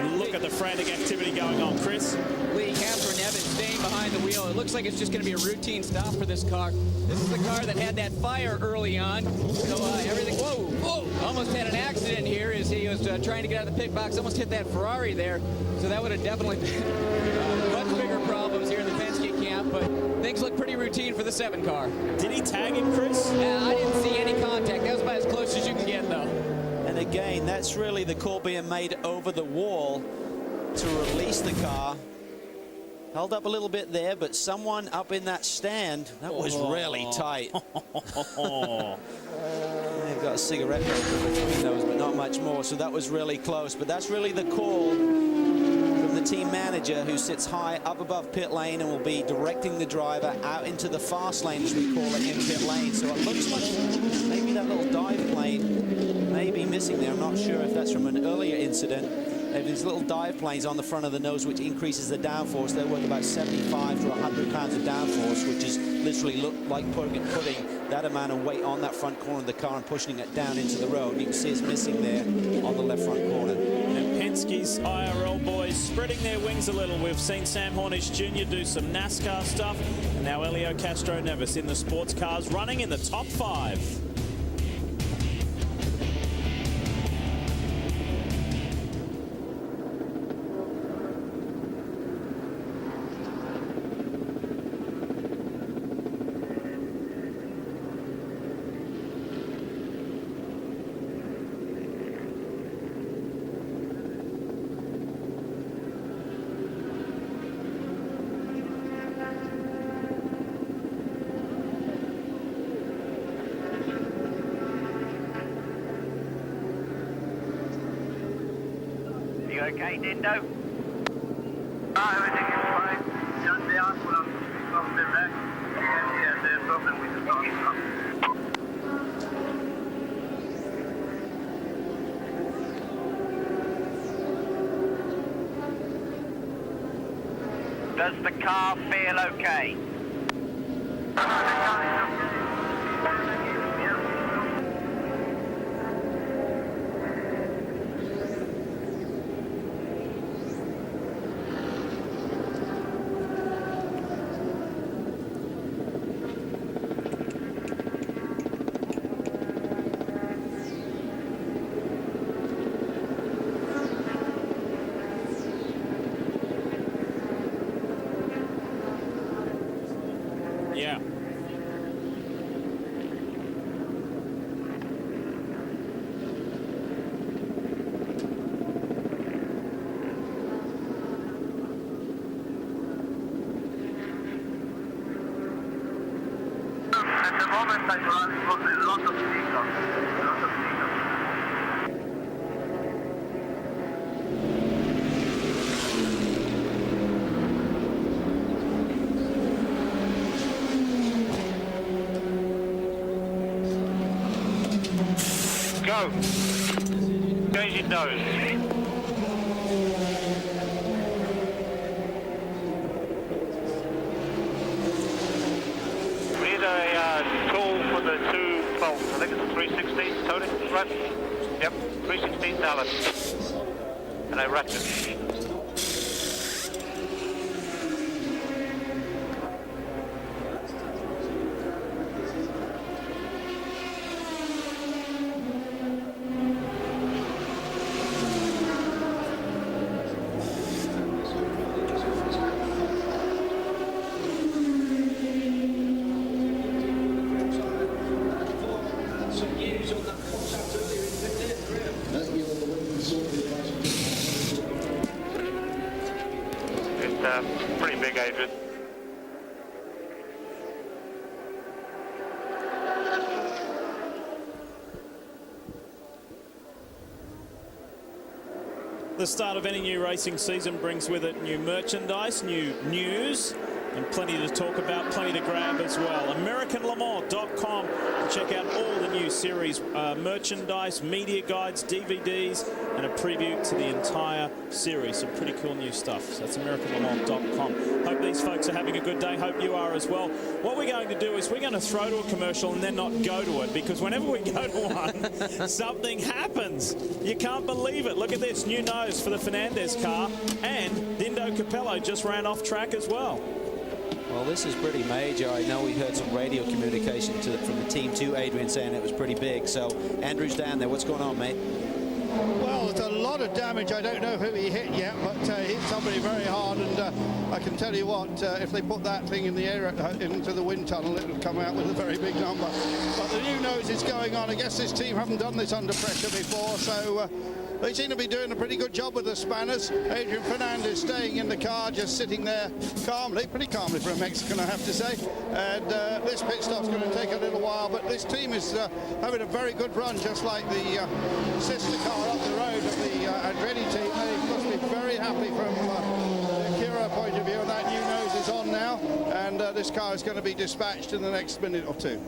And look at the frantic activity going on, Chris. Lee Catherine Evans staying behind the wheel. It looks like it's just going to be a routine stop for this car. This is the car that had that fire early on. So everything, whoa, almost had an accident here as he was trying to get out of the pit box. Almost hit that Ferrari there. So that would have definitely been much bigger problems here in the Penske camp. But things look pretty routine for the 7 car. Did he tag him, Chris? I didn't see any contact. That was about as close as you can get, though. And again, that's really the call being made over the wall to release the car. Held up a little bit there, but someone up in that stand, that was really tight. They've got a cigarette maker between those, but not much more, so that was really close. But that's really the call from the team manager, who sits high up above pit lane and will be directing the driver out into the fast lane, as we call it, in pit lane. So it looks like maybe that little dive plane may be missing there. I'm not sure if that's from an earlier incident. They have these little dive planes on the front of the nose, which increases the downforce. They're worth about 75 to 100 pounds of downforce, which is literally look like putting that amount of weight on that front corner of the car and pushing it down into the road. You can see it's missing there on the left front corner. And Penske's IRL boys spreading their wings a little. We've seen Sam Hornish Jr. do some NASCAR stuff, and now Elio Castro Neves in the sports cars running in the top 5. Okay, Dindo? Everything is fine. Just the output of the back. Yeah, there's a problem with the start. Does the car feel okay? Yeah. At the moment I'm running a lot of signals. Go. Changing nose. We need a tool for the 2 bolts. I think it's a 316, Tony, right? Yep, 316 Allen. And a ratchet. pretty big, Adrian. The start of any new racing season brings with it new merchandise, new news, and plenty to talk about, plenty to grab as well. AmericanLeMans.com to check out all the new series merchandise, media guides, DVDs, and a preview to the entire series. Some pretty cool new stuff. So that's AmericanLeMans.com. Hope these folks are having a good day. Hope you are as well. What we're going to do is we're going to throw to a commercial and then not go to it, because whenever we go to one, something happens. You can't believe it. Look at this new nose for the Fernandez car, and Dindo Capello just ran off track as well. Well, this is pretty major. I know we heard some radio communication from the team to Adrian saying it was pretty big. So Andrew's down there. What's going on, mate? Well, there's a lot of damage. I don't know who he hit yet, but he hit somebody very hard. And I can tell you what, if they put that thing in the air into the wind tunnel, it'll come out with a very big number. But the new nose is going on. I guess this team haven't done this under pressure before, so they seem to be doing a pretty good job with the spanners. Adrian Fernandez staying in the car, just sitting there calmly, pretty calmly for a Mexican, I have to say. And this pit stop's going to take a little while, but this team is having a very good run, just like the sister car up the road of the Andretti team. They must be very happy from the Acura point of view, and that new nose is on now, and this car is going to be dispatched in the next minute or two.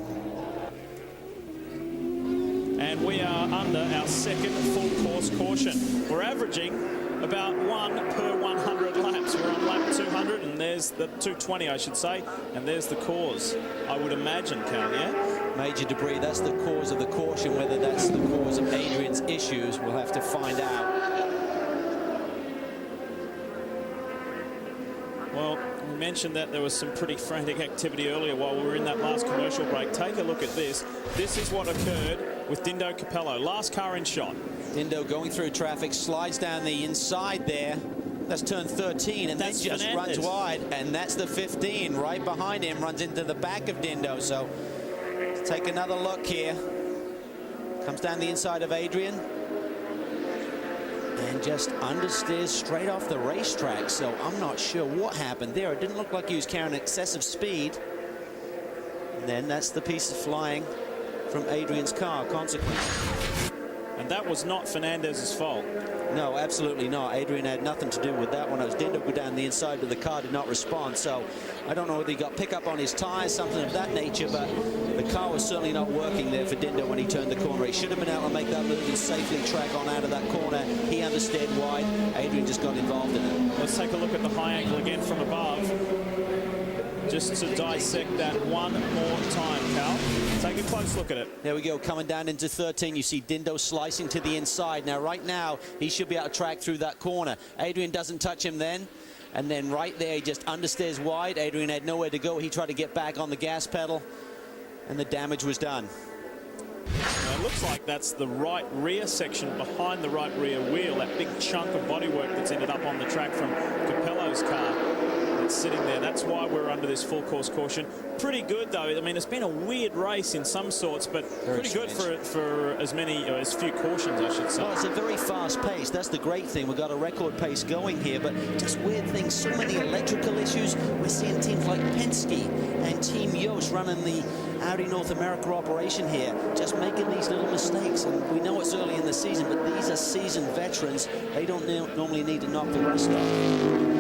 And we are under our second full course caution. We're averaging about 1 per 100 laps. We're on lap 200, and there's the 220, I should say, and there's the cause, I would imagine, Cal, yeah? Major debris, that's the cause of the caution. Whether that's the cause of Adrian's issues, we'll have to find out. Well, we mentioned that there was some pretty frantic activity earlier while we were in that last commercial break. Take a look at this. This is what occurred with Dindo Capello. Last car in shot. Dindo going through traffic, slides down the inside there. That's turn 13, and that's then just Fernandez. Runs wide, and that's the 15 right behind him, runs into the back of Dindo. So let's take another look here. Comes down the inside of Adrian and just understeers straight off the racetrack. So I'm not sure what happened there. It didn't look like he was carrying excessive speed. And then that's the piece of flying from Adrian's car, consequently. And that was not Fernandez's fault. No, absolutely not. Adrian had nothing to do with that one. As Dindo go down the inside, but the car did not respond. So I don't know whether he got pickup on his tires, something of that nature, but the car was certainly not working there for Dindo when he turned the corner. He should have been able to make that move and safely track on out of that corner. He understeered wide. Adrian just got involved in it. Let's take a look at the high angle again from above, just to dissect that one more time, Cal. Take a close look at it. There we go, coming down into 13. You see Dindo slicing to the inside. Now, right now, he should be able to track through that corner. Adrian doesn't touch him then. And then right there, he just understeers wide. Adrian had nowhere to go. He tried to get back on the gas pedal, and the damage was done. Now, it looks like that's the right rear section behind the right rear wheel, that big chunk of bodywork that's ended up on the track from Capello's car. Sitting there. That's why we're under this full course caution. Pretty good, though. I mean, it's been a weird race in some sorts, but pretty good for as few cautions, I should say. Well, it's a very fast pace. That's the great thing. We've got a record pace going here, but just weird things. So many electrical issues. We're seeing teams like Penske and Team Yost running the Audi North America operation here, just making these little mistakes. And we know it's early in the season, but these are seasoned veterans. They don't normally need to knock the rust off.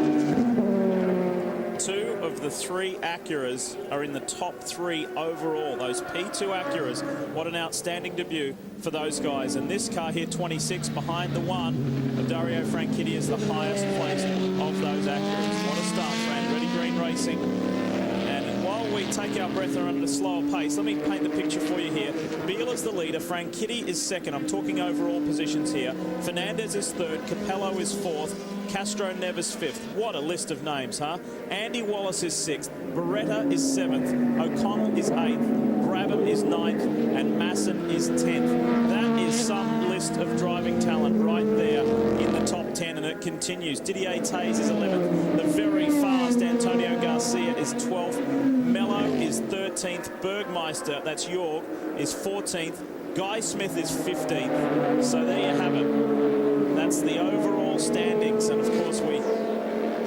2 of the 3 Acuras are in the top 3 overall. Those P2 Acuras, what an outstanding debut for those guys. And this car here, 26, behind the one of Dario Franchitti, is the highest place of those Acuras. What a start for Andretti Green Racing. And while we take our breath around at a slower pace, let me paint the picture for you here. Beal is the leader, Franchitti is second. I'm talking overall positions here. Fernandez is third, Capello is fourth, Castro Neves 5th. What a list of names, huh? Andy Wallace is 6th. Beretta is 7th. O'Connell is 8th. Brabham is 9th. And Masson is 10th. That is some list of driving talent right there in the top 10, and it continues. Didier Tays is 11th. The very fast Antonio Garcia is 12th. Mello is 13th. Bergmeister, that's Jorg, is 14th. Guy Smith is 15th. So there you have it. That's the overall standings, and of course we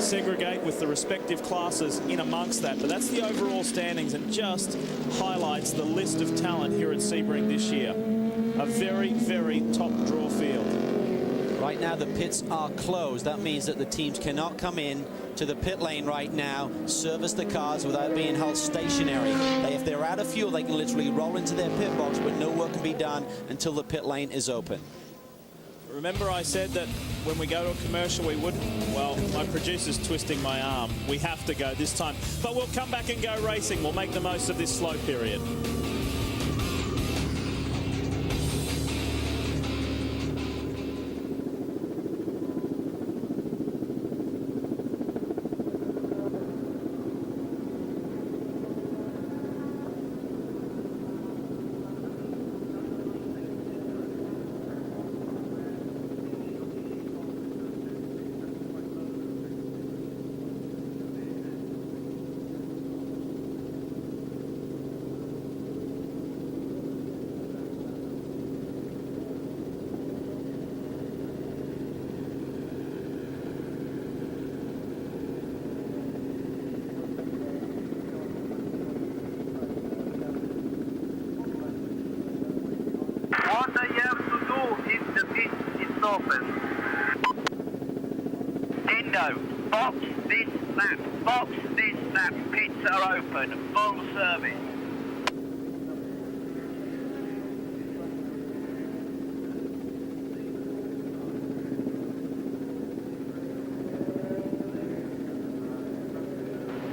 segregate with the respective classes in amongst that. But that's the overall standings and just highlights the list of talent here at Sebring this year. A very, very top draw field. Right now the pits are closed. That means that the teams cannot come in to the pit lane right now, service the cars without being held stationary. If they're out of fuel, they can literally roll into their pit box, but no work can be done until the pit lane is open. Remember I said that when we go to a commercial we wouldn't? Well, my producer's twisting my arm. We have to go this time. But we'll come back and go racing. We'll make the most of this slow period. What you have to do if the pit is open. Endo, box this lap. Box this lap. Pits are open. Full service.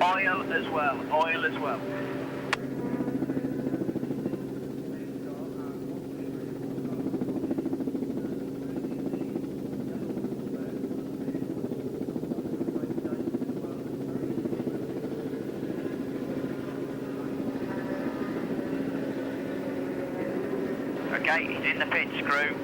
Oil as well. Oil as well. Okay, he's in the pit, screw.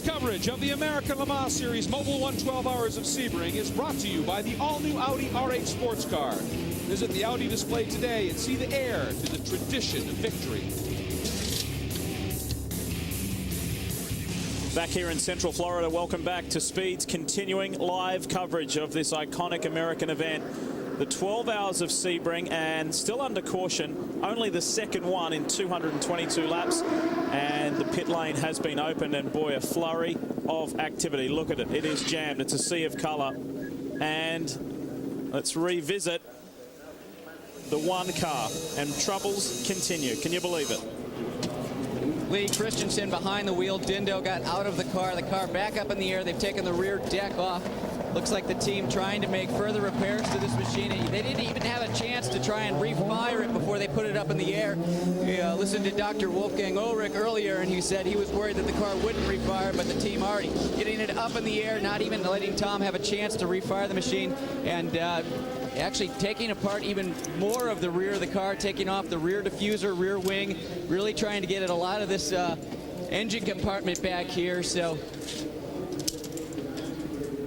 Coverage of the American Le Mans Series Mobile 112 Hours of Sebring is brought to you by the all-new Audi R8 sports car. Visit the Audi display today and see the heir to the tradition of victory. Back here in Central Florida, welcome back to Speed's continuing live coverage of this iconic American event. The 12 Hours of Sebring, and still under caution, only the second one in 222 laps, and the pit lane has been opened, and boy, a flurry of activity. Look at it, it is jammed, it's a sea of color. And let's revisit the one car, and troubles continue. Can you believe it? Lee Christensen behind the wheel. Dindo got out of the car back up in the air. They've taken the rear deck off. Looks like the team trying to make further repairs to this machine. They didn't even have a chance to try and refire it before they put it up in the air. We listened to Dr. Wolfgang Ulrich earlier, and he said he was worried that the car wouldn't refire, but the team already getting it up in the air, not even letting Tom have a chance to refire the machine, and actually taking apart even more of the rear of the car, taking off the rear diffuser, rear wing, really trying to get at a lot of this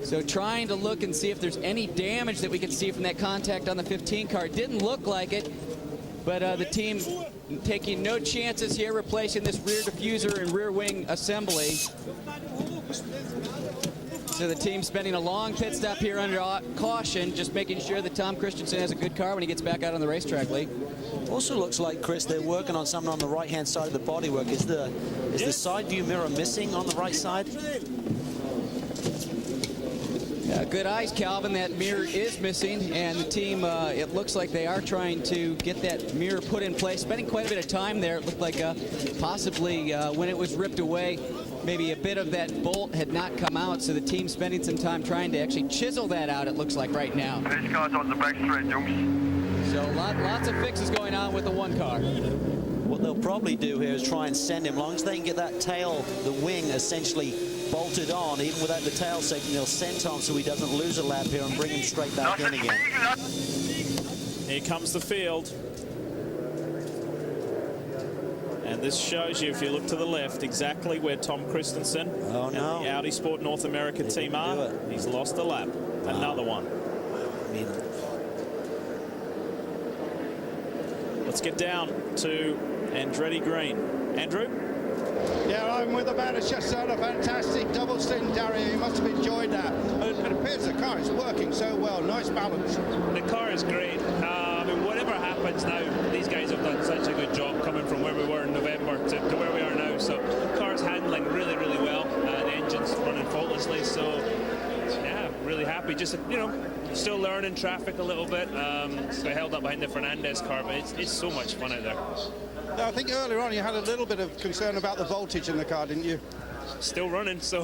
So trying to look and see if there's any damage that we can see from that contact on the 15 car. Didn't look like it, but the team taking no chances here, replacing this rear diffuser and rear wing assembly. So the team spending a long pit stop here under caution, just making sure that Tom Christensen has a good car when he gets back out on the racetrack, Lee. Also looks like, Chris, they're working on something on the right-hand side of the bodywork. Is the side view mirror missing on the right side? Good eyes, Calvin. That mirror is missing, and the team, it looks like they are trying to get that mirror put in place, spending quite a bit of time there. It looked like possibly when it was ripped away, maybe a bit of that bolt had not come out, so the team spending some time trying to actually chisel that out, it looks like right now. Pace cars on the back straight, Jungs. So lots of fixes going on with the one car. What they'll probably do here is try and send him, long as they can get that tail, the wing, essentially bolted on, even without the tail section, they'll send Tom so he doesn't lose a lap here and bring him straight back in again. Here comes the field. And this shows you, if you look to the left, exactly where Tom Christensen and the Audi Sport North America team are. He's lost a lap. Another one. Let's get down to Andretti Green. Andrew? Yeah, I'm with the man. It's just sort of fantastic double stint, Dario. You must have enjoyed that. It appears the car is working so well. Nice balance. The car is great. I mean, whatever happens now, these guys have done such a good job coming from where we were in November to where we are now. So the car's handling really, really well. The engine's running faultlessly. So, yeah, really happy. Just, you know, still learning traffic a little bit. So I held up behind the Fernandez car, but it's so much fun out there. I think earlier on you had a little bit of concern about the voltage in the car, didn't you? Still running, so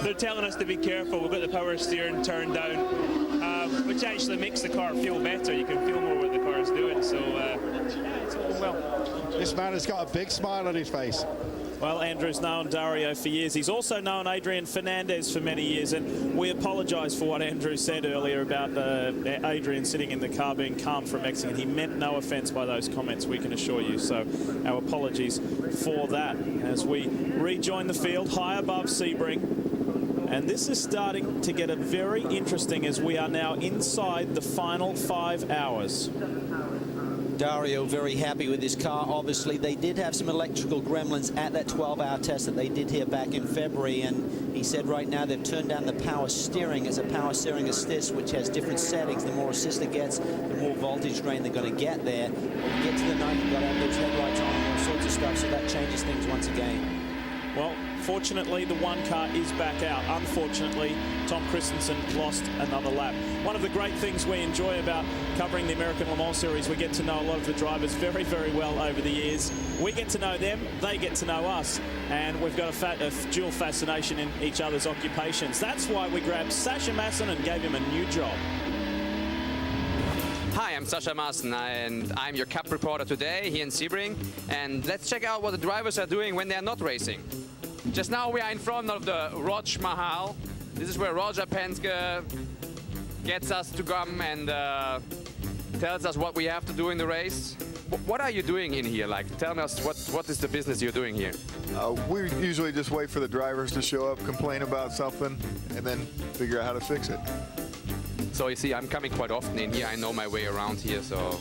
they're telling us to be careful. We've got the power steering turned down, which actually makes the car feel better. You can feel more what the car is doing, so yeah, it's going well. This man has got a big smile on his face. Well, Andrew's known Dario for years. He's also known Adrian Fernandez for many years, and we apologise for what Andrew said earlier about Adrian sitting in the car being calm for Mexican. He meant no offence by those comments, we can assure you. So our apologies for that as we rejoin the field high above Sebring. And this is starting to get very interesting as we are now inside the final 5 hours. Dario very happy with this car. Obviously, they did have some electrical gremlins at that 12-hour test that they did here back in February, and he said right now they've turned down the power steering as a power steering assist, which has different settings. The more assist it gets, the more voltage drain they're going to get there. Get to the night, you've got to have those headlights on and all sorts of stuff, so that changes things once again. Well, fortunately, the one car is back out. Unfortunately, Tom Christensen lost another lap. One of the great things we enjoy about covering the American Le Mans Series, we get to know a lot of the drivers very, very well over the years. We get to know them, they get to know us, and we've got a dual fascination in each other's occupations. That's why we grabbed Sasha Masson and gave him a new job. Hi, I'm Sasha Masson, and I'm your Cup reporter today here in Sebring. And let's check out what the drivers are doing when they're not racing. Just now we are in front of the Raj Mahal. This is where Roger Penske gets us to come and tells us what we have to do in the race. What are you doing in here? Like, tell us what is the business you're doing here? We usually just wait for the drivers to show up, complain about something, and then figure out how to fix it. So you see, I'm coming quite often in here. I know my way around here, so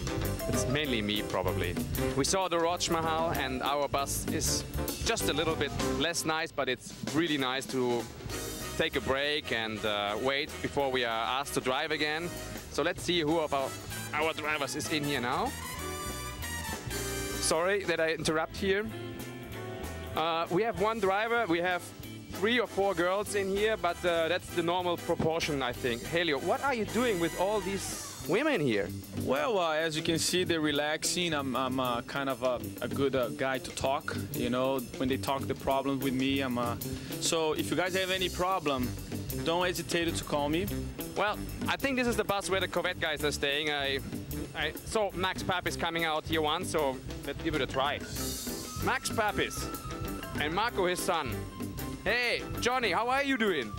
it's mainly me probably. We saw the Raj Mahal, and our bus is just a little bit less nice, but it's really nice to take a break and wait before we are asked to drive again. So let's see who of our drivers is in here now. Sorry that I interrupt here. We have one driver. We have 3 or 4 girls in here, but that's the normal proportion, I think. Helio, what are you doing with all these women here? Well, as you can see, they're relaxing. I'm kind of a good guy to talk. You know, when they talk the problems with me, so if you guys have any problem, don't hesitate to call me. Well, I think this is the bus where the Corvette guys are staying. I saw Max Papis coming out here once, so let's give it a try. Max Papis and Marco, his son. Hey, Johnny, how are you doing?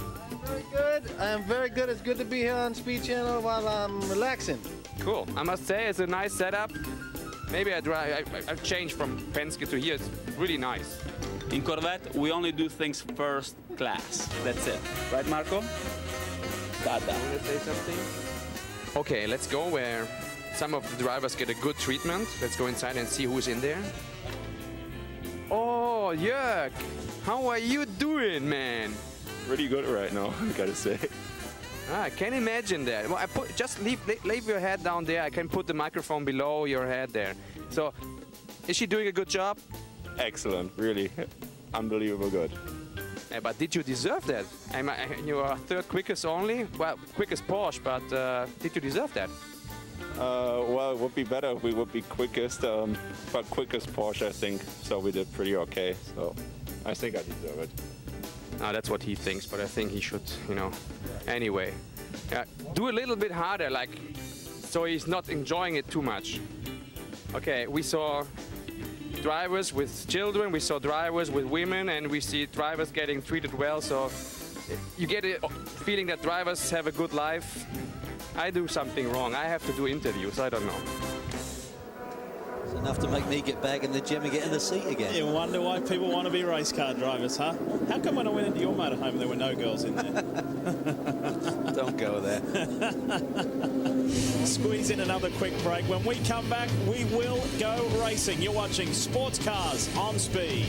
Very good. I'm very good. It's good to be here on Speed Channel while I'm relaxing. Cool. I must say, it's a nice setup. Maybe I've changed from Penske to here. It's really nice. In Corvette, we only do things first class. That's it. Right, Marco? Want to say something? Okay, let's go where some of the drivers get a good treatment. Let's go inside and see who's in there. Oh, Jörg, how are you doing, man? Pretty good right now, I gotta say. I can imagine that. Well, just leave your head down there. I can put the microphone below your head there. So, is she doing a good job? Excellent, really. Unbelievable good. But did you deserve that? You are third quickest only? Well, quickest Porsche, but did you deserve that? Well, it would be better if we would be quickest, but quickest Porsche, I think. So we did pretty okay. So I think I deserve it. That's what he thinks, but I think he should, you know. Anyway, do a little bit harder, like, so he's not enjoying it too much. Okay, we saw drivers with children, we saw drivers with women, and we see drivers getting treated well. So you get a feeling that drivers have a good life. I do something wrong. I have to do interviews. I don't know. It's enough to make me get back in the gym and get in the seat again. You wonder why people want to be race car drivers, huh? How come when I went into your motorhome there were no girls in there? Don't go there. Squeeze in another quick break. When we come back, we will go racing. You're watching Sports Cars on Speed.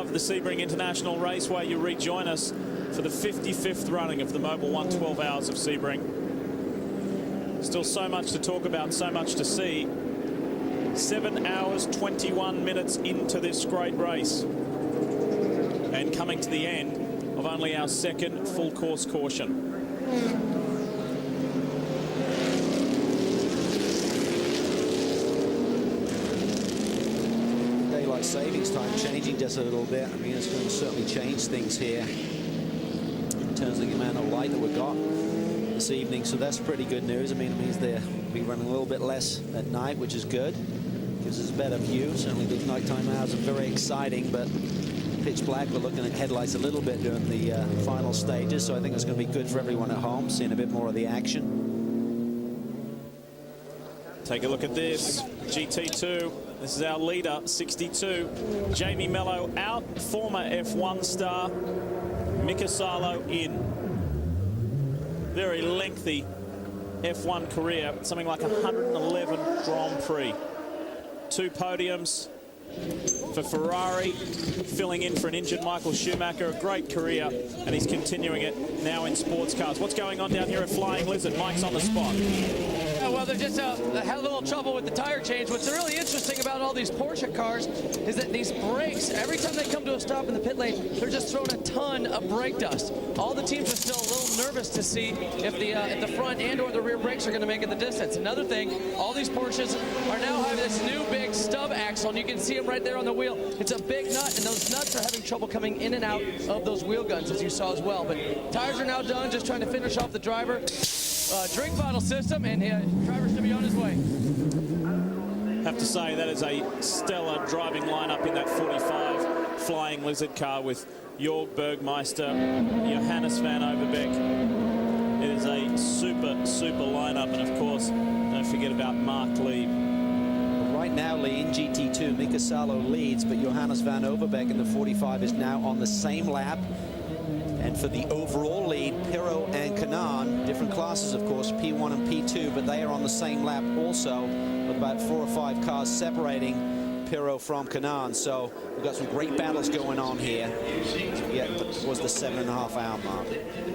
The Sebring International Raceway, you rejoin us for the 55th running of the Mobile 1 12 Hours of Sebring. Still so much to talk about, so much to see. 7 hours 21 minutes into this great race, and coming to the end of only our second full course caution. that savings time changing just a little bit. I mean, it's going to certainly change things here in terms of the amount of light that we've got this evening. So that's pretty good news. I mean, it means they'll be running a little bit less at night, which is good. Gives us a better view. Certainly those nighttime hours are very exciting, but pitch black, we're looking at headlights a little bit during the final stages. So I think it's going to be good for everyone at home, seeing a bit more of the action. Take a look at this. GT2. This is our leader, 62. Jamie Mello out. Former F1 star. Mika Salo in. Very lengthy F1 career. Something like 111 Grand Prix. 2 podiums for Ferrari, filling in for an injured Michael Schumacher. A great career, and he's continuing it now in sports cars. What's going on down here at Flying Lizard? Mike's on the spot. Well, they're just had a little trouble with the tire change. What's really interesting about all these Porsche cars is that these brakes, every time they come to a stop in the pit lane, they're just throwing a ton of brake dust. All the teams are still a little nervous to see if the front and or the rear brakes are going to make it the distance. Another thing, all these Porsches are now having this new big stub axle, and you can see them right there on the wheel. It's a big nut, and those nuts are having trouble coming in and out of those wheel guns, as you saw as well. But tires are now done, just trying to finish off the driver. Drink bottle system, and driver should be on his way. Have to say that is a stellar driving lineup in that 45 Flying Lizard car with Jörg Bergmeister, Johannes van Overbeek. It is a super lineup, and of course, don't forget about Mark Lee. Right now, Lee, in GT2, Mika Salo leads, but Johannes van Overbeek in the 45 is now on the same lap. And for the overall lead, Pirro and Kanaan, different classes, of course, P1 and P2, but they are on the same lap also, with about 4 or 5 cars separating Pirro from Kanaan. So we've got some great battles going on here as we get towards the 7.5-hour mark.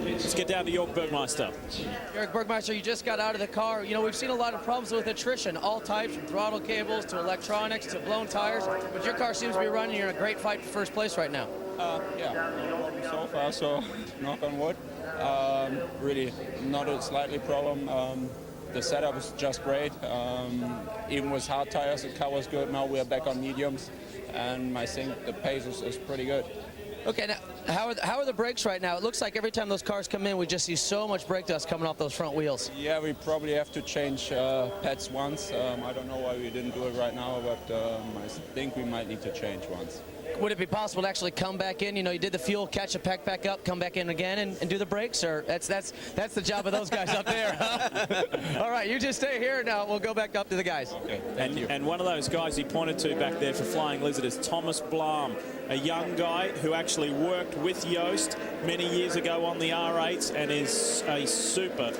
Let's get down to Jörg Bergmeister. Jörg Bergmeister, you just got out of the car. You know, we've seen a lot of problems with attrition, all types, from throttle cables to electronics to blown tires, but your car seems to be running. You're in a great fight for first place right now. Yeah, so far, so knock on wood. Really not a slightly problem. The setup is just great. Even with hard tires, the car was good. Now we're back on mediums, and I think the pace is pretty good. Okay, now how are the brakes right now? It looks like every time those cars come in, we just see so much brake dust coming off those front wheels. Yeah, we probably have to change pads once. I don't know why we didn't do it right now, but I think we might need to change once. Would it be possible to actually come back in? You know, you did the fuel, catch a pack back up, come back in again and do the brakes, or that's the job of those guys up there. Huh? All right, you just stay here. Now we'll go back up to the guys. Okay, thank you. And one of those guys he pointed to back there for Flying Lizard is Thomas Blom, a young guy who actually worked with Yost many years ago on the R8s and is a super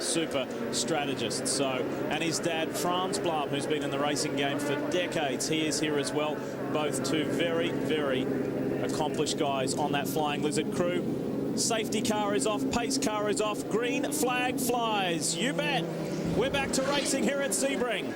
strategist. So, and his dad, Franz Blom, who's been in the racing game for decades, he is here as well. Both two very accomplished guys on that Flying Lizard crew. Safety car is off, pace car is off, green flag flies. You bet. We're back to racing here at Sebring.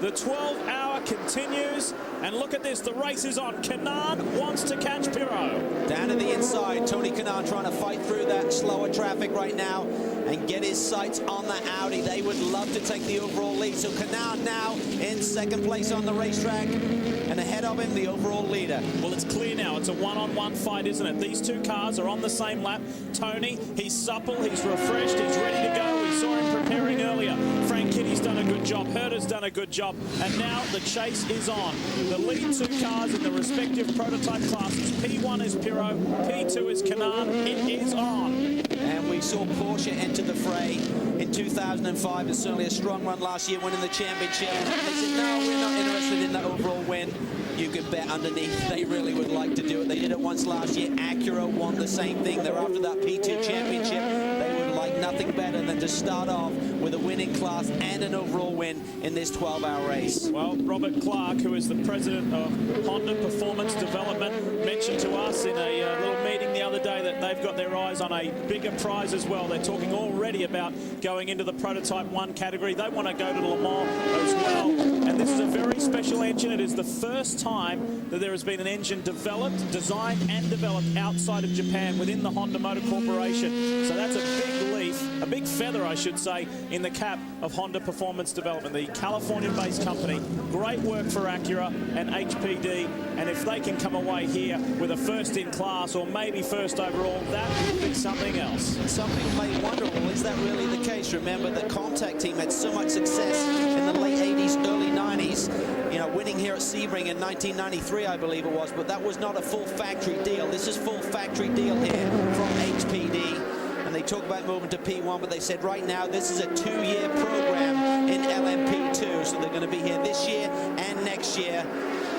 The 12-hour continues, and look at this, the race is on. Kanaan wants to catch Pirro. Down to the inside, Tony Kanaan trying to fight through that slower traffic right now and get his sights on the Audi. They would love to take the overall lead. So Kanaan now in second place on the racetrack, and ahead of him, the overall leader. Well, it's clear now. It's a one-on-one fight, isn't it? These two cars are on the same lap. Tony, he's supple, he's refreshed, he's ready to go. We saw him preparing earlier. Frank Kitty's done a good job. Herder's done a good job. And now the chase is on. The lead two cars in the respective prototype classes. P1 is Pirro, P2 is Kanaan. It is on. And we saw Porsche enter the fray in 2005, and certainly a strong run last year, winning the championship. They said, no, we're not interested in the overall win. You could bet underneath they really would like to do it. They did it once last year. Acura won the same thing. They're after that P2 championship. They would like nothing better than to start off with a winning class and an overall win in this 12-hour race. Well, Robert Clark, who is the president of Honda Performance Development, mentioned to us in a little meeting the other day that they've got their eyes on a bigger prize as well. They're talking already about going into the Prototype 1 category. They want to go to Le Mans as well. And this is a very special engine. It is the first time that there has been an engine developed, designed and developed outside of Japan within the Honda Motor Corporation. So that's a big leap a big feather, I should say, in the cap of Honda Performance Development, the Californian-based company. Great work for Acura and HPD, and if they can come away here with a first in class or maybe first overall, that would be something else. Some people may wonder, well, is that really the case? Remember, the Contact team had so much success in the late 80s, early 90s, you know, winning here at Sebring in 1993, I believe it was, but that was not a full factory deal. This is full factory deal here from HPD. And they talk about moving to P1, but they said right now this is a 2-year program in LMP2. So they're going to be here this year and next year.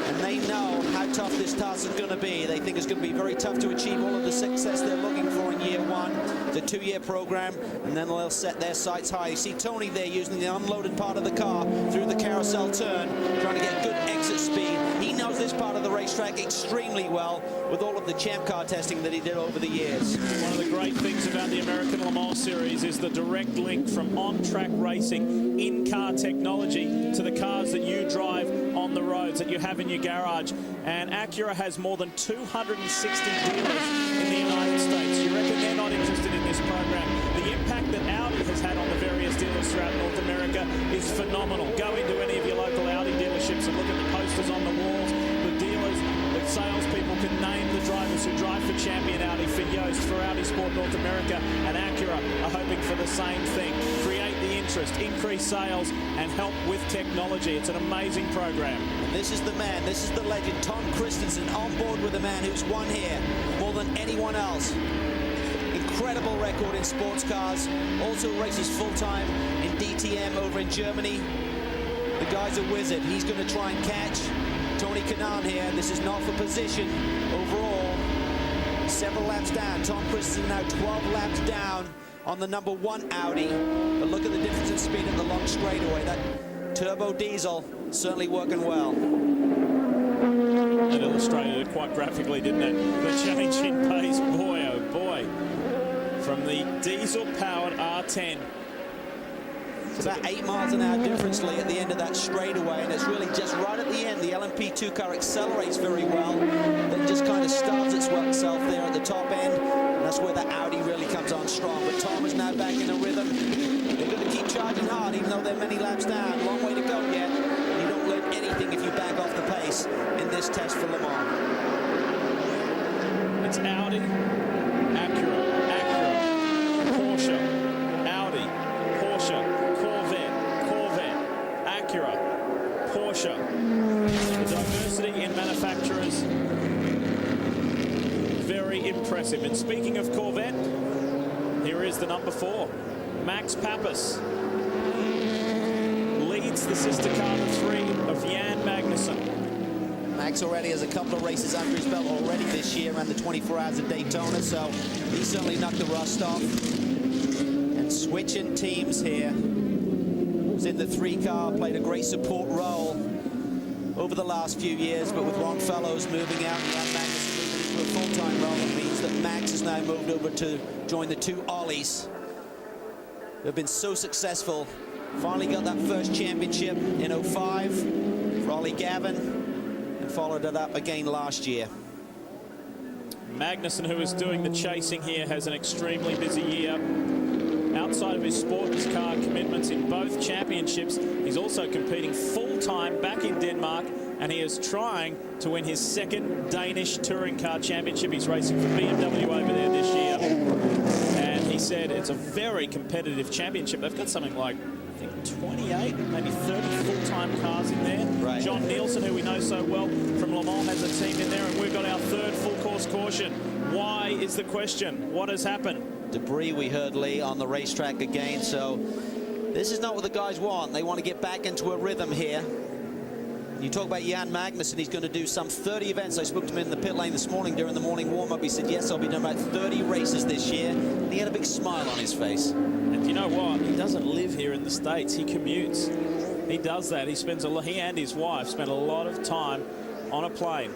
And they know how tough this task is going to be. They think it's going to be very tough to achieve all of the success they're looking for in year 1. It's a 2-year program, and then they'll set their sights high. You see Tony there using the unloaded part of the car through the carousel turn, trying to get good exit speed. He knows this part of the racetrack extremely well with all of the champ car testing that he did over the years. One of the great things about the American Le Mans Series is the direct link from on-track racing, in-car technology, to the cars that you drive on the roads, that you have in your garage. And Acura has more than 260 dealers in the United States. You reckon they're not interested in this program? The impact that Audi has had on the various dealers throughout North America is phenomenal. Go into any of your local Audi dealerships and look at the posters on the walls. The dealers, the salespeople can name the drivers who drive for Champion Audi, for Yost, for Audi Sport North America, and Acura are hoping for the same thing. Create the interest, increase sales, and help with technology. It's an amazing program. And this is the man, this is the legend, Tom Christensen, on board with a man who's won here more than anyone else. Incredible record in sports cars, also races full-time in DTM over in Germany. The guy's a wizard. He's going to try and catch Tony Kanaan here. This is not for position overall. Several laps down. Tom Christensen now 12 laps down on the number 1 Audi. But look at the difference in speed at the long straightaway. That turbo diesel certainly working well. It illustrated it quite graphically, didn't it? The change in pace, boy, oh boy. From the diesel-powered R10. It's about 8 miles an hour difference, Lee, at the end of that straightaway, and it's really just right at the end. The LMP2 car accelerates very well, then just kind of starts itself there at the top end, and that's where the Audi really comes on strong. But Tom is now back in a rhythm. They're going to keep charging hard, even though they're many laps down. Long way to go yet. You don't learn anything if you back off the pace in this test for Le Mans. It's Audi, Acura, Porsche, Audi, Porsche, Corvette, Acura, Porsche. The diversity in manufacturers, very impressive. And speaking of Corvette, here is the number 4, Max Pappas. Leads the sister car, the 3 of Jan Magnussen. Max already has a couple of races under his belt already this year around the 24 Hours of Daytona, so he certainly knocked the rust off. And switching teams here. Was in the 3 car, played a great support role over the last few years, but with Ron Fellows moving out and Jan Magnussen moving into a full-time role, it means that Max has now moved over to join the 2 Ollies. They've been so successful. Finally got that first championship in 05 for Ollie Gavin, and followed it up again last year. Magnussen, who is doing the chasing here, has an extremely busy year. Outside of his sports car commitments in both championships, he's also competing full-time back in Denmark, and he is trying to win his 2nd Danish touring car championship. He's racing for BMW over there this year, and he said it's a very competitive championship. They've got something like, I think, 28, maybe 30 full-time cars in there. Right. John Nielsen, who we know so well from Le Mans, has a team in there, and we've got our 3rd full-course caution. Why is the question? What has happened? Debris, we heard, Lee, on the racetrack again, so this is not what the guys want. They want to get back into a rhythm here. You talk about Jan Magnussen, he's going to do some 30 events. I spoke to him in the pit lane this morning during the morning warm-up. He said, yes, I'll be doing about 30 races this year. And he had a big smile on his face. And you know what? He doesn't live here in the States. He commutes. He does that. He spends he and his wife spend a lot of time on a plane.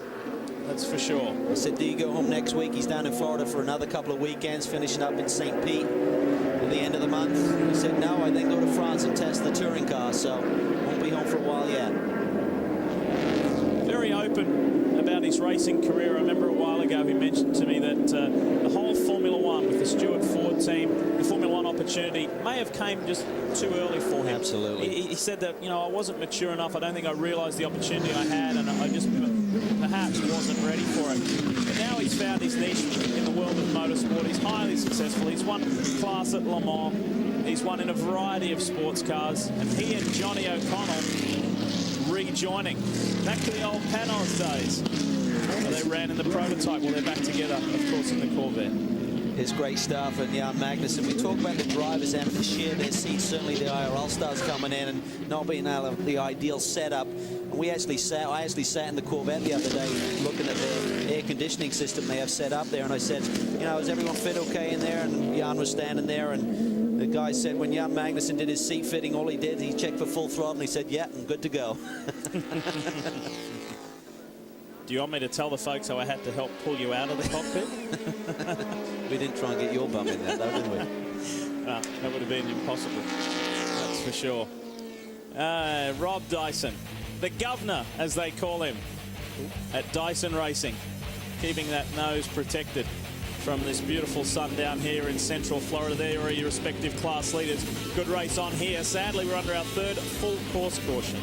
That's for sure. I said, do you go home next week? He's down in Florida for another couple of weekends, finishing up in St. Pete at the end of the month. He said, no, I then go to France and test the touring car, so won't be home for a while yet. Very open about about his racing career, I remember a while ago he mentioned to me that the whole Formula One with the Stewart Ford team, the Formula One opportunity may have came just too early for him. Absolutely. He said that, you know, I wasn't mature enough. I don't think I realised the opportunity I had, and I just perhaps wasn't ready for it. But now he's found his niche in the world of motorsport. He's highly successful. He's won class at Le Mans. He's won in a variety of sports cars. And he and Johnny O'Connell rejoining back to the old Panos days. So they ran in the prototype. Well, they're back together, of course, in the Corvette. It's great stuff, and Jan Magnussen. We talk about the drivers having to share their seats. Certainly the IRL stars coming in and not being able to the ideal setup. And I actually sat in the Corvette the other day looking at the air conditioning system they have set up there, and I said, you know, is everyone fit okay in there? And Jan was standing there, and the guy said when Jan Magnussen did his seat fitting, all he did, he checked for full throttle, and he said, yeah, I'm good to go. Do you want me to tell the folks how I had to help pull you out of the cockpit? We didn't try and get your bum in there, though, did we? That would have been impossible. That's for sure. Rob Dyson, the governor, as they call him, at Dyson Racing, keeping that nose protected from this beautiful sun down here in Central Florida. There are your respective class leaders. Good race on here. Sadly, we're under our third full course caution.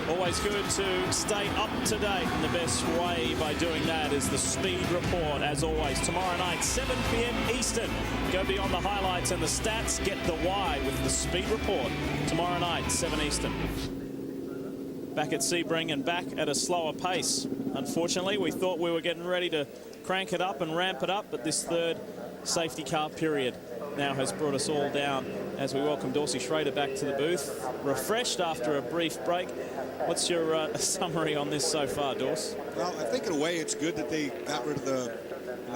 Always good to stay up to date, and the best way by doing that is the Speed Report, as always. Tomorrow night, 7 p.m. Eastern. Go beyond the highlights and the stats. Get the why with the Speed Report. Tomorrow night, 7 Eastern. Back at Sebring and back at a slower pace. Unfortunately, we thought we were getting ready to crank it up and ramp it up, but this third safety car period now has brought us all down as we welcome Dorsey Schrader back to the booth, refreshed after a brief break. What's your summary on this so far, Dors? Well, I think in a way it's good that they got rid of the,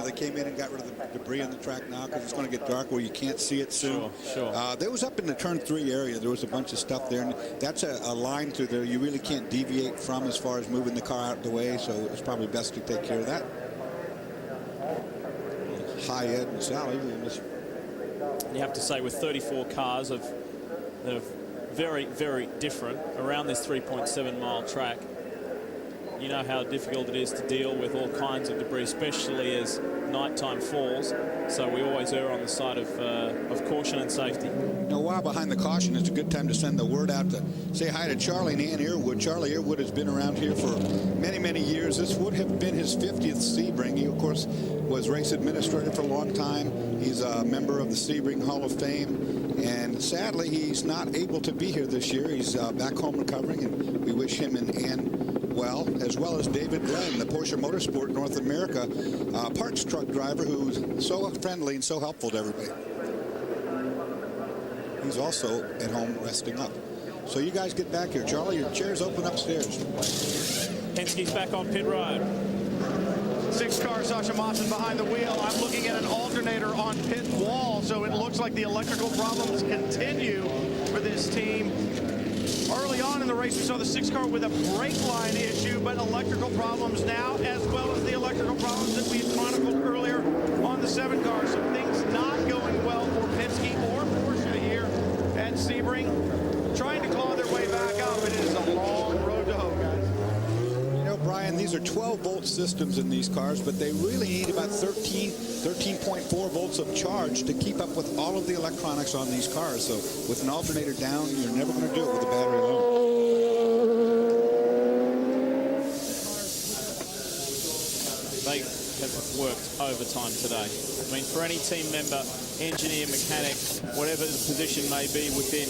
they came in and got rid of the debris on the track now, because it's going to get dark where you can't see it soon. Sure. There was up in the turn 3 area, there was a bunch of stuff there, and that's a line through there you really can't deviate from as far as moving the car out of the way, so it's probably best to take care of that. Hi, Ed and Sally. You have to say, with 34 cars that are very, very different around this 3.7 mile track, you know how difficult it is to deal with all kinds of debris, especially as nighttime falls. So we always err on the side of caution and safety. Now, while behind the caution, it's a good time to send the word out to say hi to Charlie and Ann Earwood. Charlie Earwood has been around here for many, many years. This would have been his 50th Sebring. He, of course, was race administrator for a long time. He's a member of the Sebring Hall of Fame. And sadly, he's not able to be here this year. He's back home recovering, and we wish him and Ann well as David Glenn, the Porsche Motorsport North America parts truck driver, who's so friendly and so helpful to everybody. He's also at home resting up. So you guys get back here. Charlie, your chair's open upstairs. Penske's back on pit road. 6 car, Sasha Mawson behind the wheel. I'm looking at an alternator on pit wall, so it looks like the electrical problems continue for this team. Early on in the race, we saw the 6 car with a brake line issue, but electrical problems now, as well as the electrical problems that we had chronicled earlier on the 7 car. So things not going well for Penske or Porsche here at Sebring. Trying to claw their way back up, but it is a long road to hoe, guys. You know, Brian, these are 12-volt systems in these cars, but they really need about 13.4 volts of charge to keep up with all of the electronics on these cars. So with an alternator down, you're never going to do it with a battery alone. They have worked overtime today. I mean, for any team member, engineer, mechanic, whatever the position may be within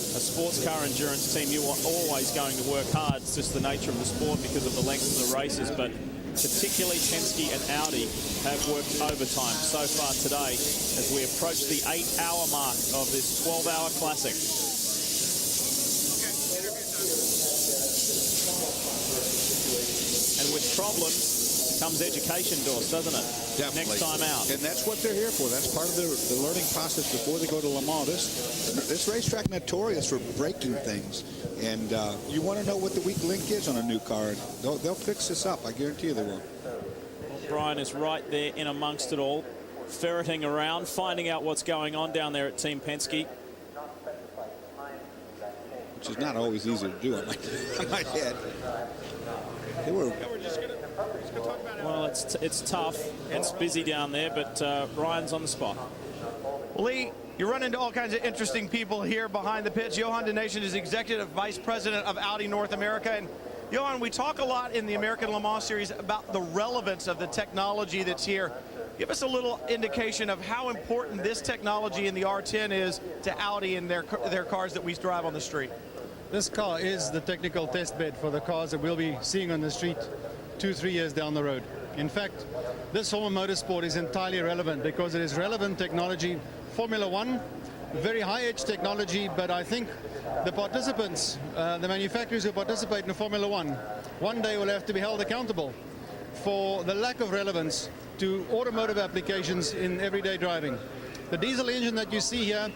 a sports car endurance team, you are always going to work hard. It's just the nature of the sport because of the length of the races, but particularly Penske and Audi have worked overtime so far today as we approach the 8-hour mark of this 12-hour classic. And with problems comes education, Dors, doesn't it? Definitely. Next time out. And that's what they're here for. That's part of the learning process before they go to Le Mans. This racetrack notorious for breaking things. And you want to know what the weak link is on a new car. They'll fix this up. I guarantee you they will. Well, Brian is right there in amongst it all, ferreting around, finding out what's going on down there at Team Penske. Which is not always easy to do on my head. They were... Well, it's tough. It's busy down there, but Ryan's on the spot. Lee, you run into all kinds of interesting people here behind the pits. Johan Donation is Executive Vice President of Audi North America. And Johan, we talk a lot in the American Le Mans Series about the relevance of the technology that's here. Give us a little indication of how important this technology in the R10 is to Audi and their cars that we drive on the street. This car is the technical test bed for the cars that we'll be seeing on the street 2-3 years down the road. In fact, this whole motorsport is entirely relevant because it is relevant technology. Formula One, very high-edge technology, but I think the participants, the manufacturers who participate in Formula one day will have to be held accountable for the lack of relevance to automotive applications in everyday driving. The diesel engine that you see here,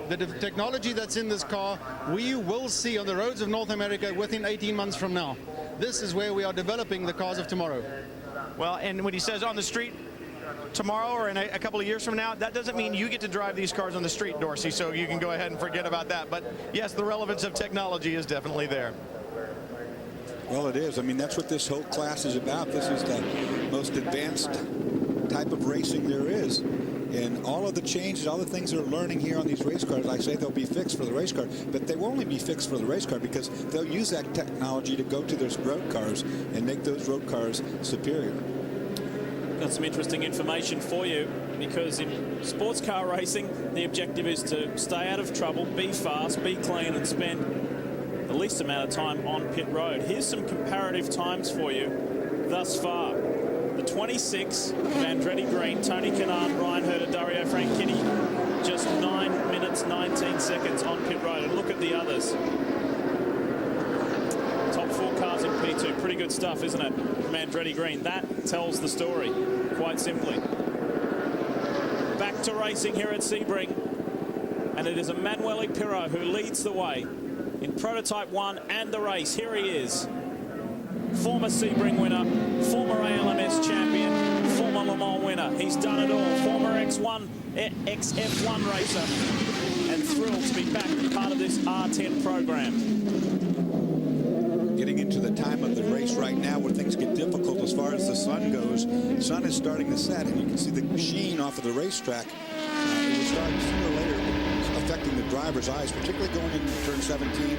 the technology that's in this car, we will see on the roads of North America within 18 months from now. This is where we are developing the cars of tomorrow. Well, and when he says on the street tomorrow or in a couple of years from now, that doesn't mean you get to drive these cars on the street, Dorsey, so you can go ahead and forget about that. But yes, the relevance of technology is definitely there. Well, it is. I mean, that's what this whole class is about. This is the most advanced type of racing there is. And all of the changes, all the things they're learning here on these race cars, like I say, they'll be fixed for the race car, but they won't only be fixed for the race car because they'll use that technology to go to their road cars and make those road cars superior. Got some interesting information for you because in sports car racing, the objective is to stay out of trouble, be fast, be clean, and spend the least amount of time on pit road. Here's some comparative times for you thus far. The 26 of Andretti Green, Tony Kanaan, Ryan Herter, Dario Franchitti, 15 seconds on pit road. And look at the others. Top 4 cars in P2. Pretty good stuff, isn't it, from Andretti Green? That tells the story, quite simply. Back to racing here at Sebring. And it is Emanuele Pirro who leads the way in Prototype 1 and the race. Here he is. Former Sebring winner, former ALMS champion, former Le Mans winner. He's done it all. Former XF1 racer. And thrilled to be back part of this R10 program. Getting into the time of the race right now where things get difficult as far as the sun goes. The sun is starting to set, and you can see the sheen off of the racetrack. It will start sooner or later affecting the driver's eyes, particularly going into turn 17.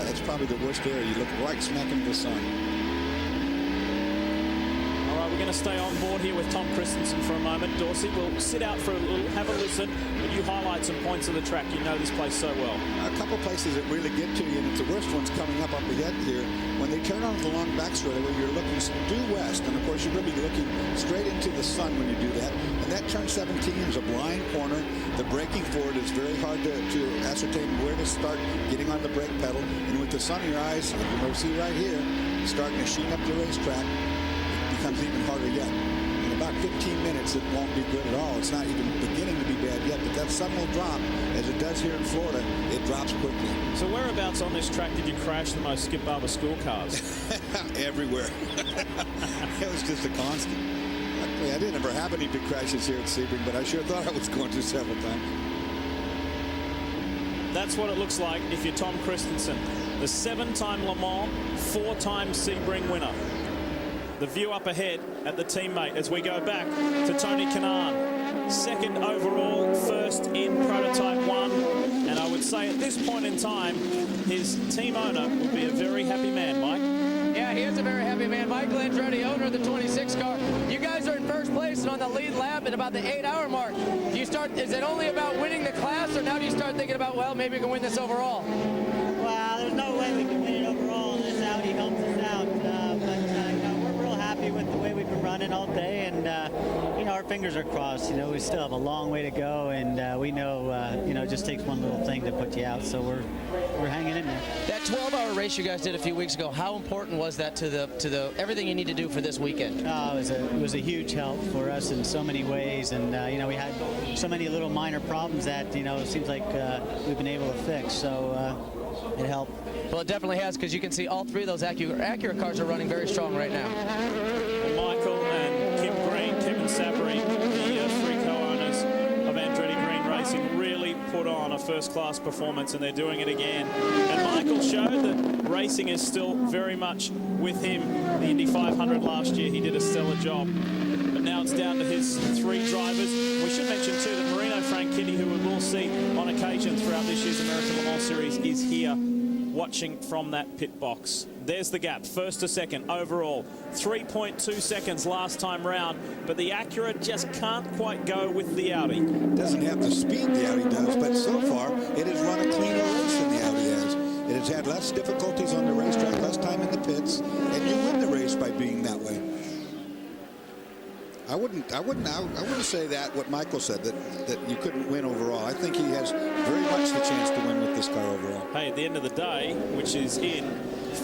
That's probably the worst area. You look right smack into the sun. All right, we're going to stay on board here with Tom Christensen for a moment. Dorsey, we'll sit out for a little, have a listen, but you highlight some points of the track. You know this place so well. A couple places that really get to you, and it's the worst ones coming up ahead here. When they turn on the long back straightaway, you're looking due west, and of course you're going to be looking straight into the sun when you do that. And that turn 17 is a blind corner. The braking for it is very hard to ascertain where to start getting on the brake pedal. And with the sun in your eyes, you can see right here, starting to sheen up the racetrack, it becomes even harder yet. In about 15 minutes, it won't be good at all. It's not even beginning to be bad yet, but that sun will drop, as it does here in Florida. It drops quickly. So whereabouts on this track did you crash the most Skip Barber school cars? Everywhere. It was just a constant. Luckily, I didn't ever have any big crashes here at Sebring, but I sure thought I was going to several times. That's what it looks like if you're Tom Christensen, the 7-time Le Mans, 4-time Sebring winner. The view up ahead at the teammate as we go back to Tony Kanaan. Second overall, first in Prototype 1. And I would say at this point in time, his team owner would be a very happy man, Mike. Yeah, he is a very happy man. Michael Andretti, owner of the 26 car. You guys are in first place and on the lead lap at about the 8-hour mark. Do you start, is it only about winning the class, or now do you start thinking about, well, maybe we can win this overall? Well, there's no way we can win it overall unless Audi helps us out. We're real happy with the way we've been running all day, and our fingers are crossed. We still have a long way to go, and we know, it just takes one little thing to put you out. So we're hanging in there. That 12-hour race you guys did a few weeks ago, how important was that to the everything you need to do for this weekend? It was a huge help for us in so many ways, and we had so many little minor problems that it seems like we've been able to fix. So it helped. Well, it definitely has, because you can see all three of those Acura cars are running very strong right now. Well, Michael and Kim Green, Kevin Sebring, the three co-owners of Andretti Green Racing, really put on a first-class performance, and they're doing it again. And Michael showed that racing is still very much with him. The Indy 500 last year, he did a stellar job. But now it's down to his three drivers. We should mention, too, that Marino Franchitti, who we will see on occasion throughout this year's American Le Mans Series, is here watching from that pit box. There's the gap, first to second overall. 3.2 seconds last time round, but the Acura just can't quite go with the Audi. Doesn't have the speed the Audi does, but so far it has run a cleaner race than the Audi has. It has had less difficulties on the racetrack, less time in the pits, and you win the race by being that way. I wouldn't say that what Michael said, that you couldn't win overall. I think he has very much the chance to win with this car overall. Hey, at the end of the day, which is in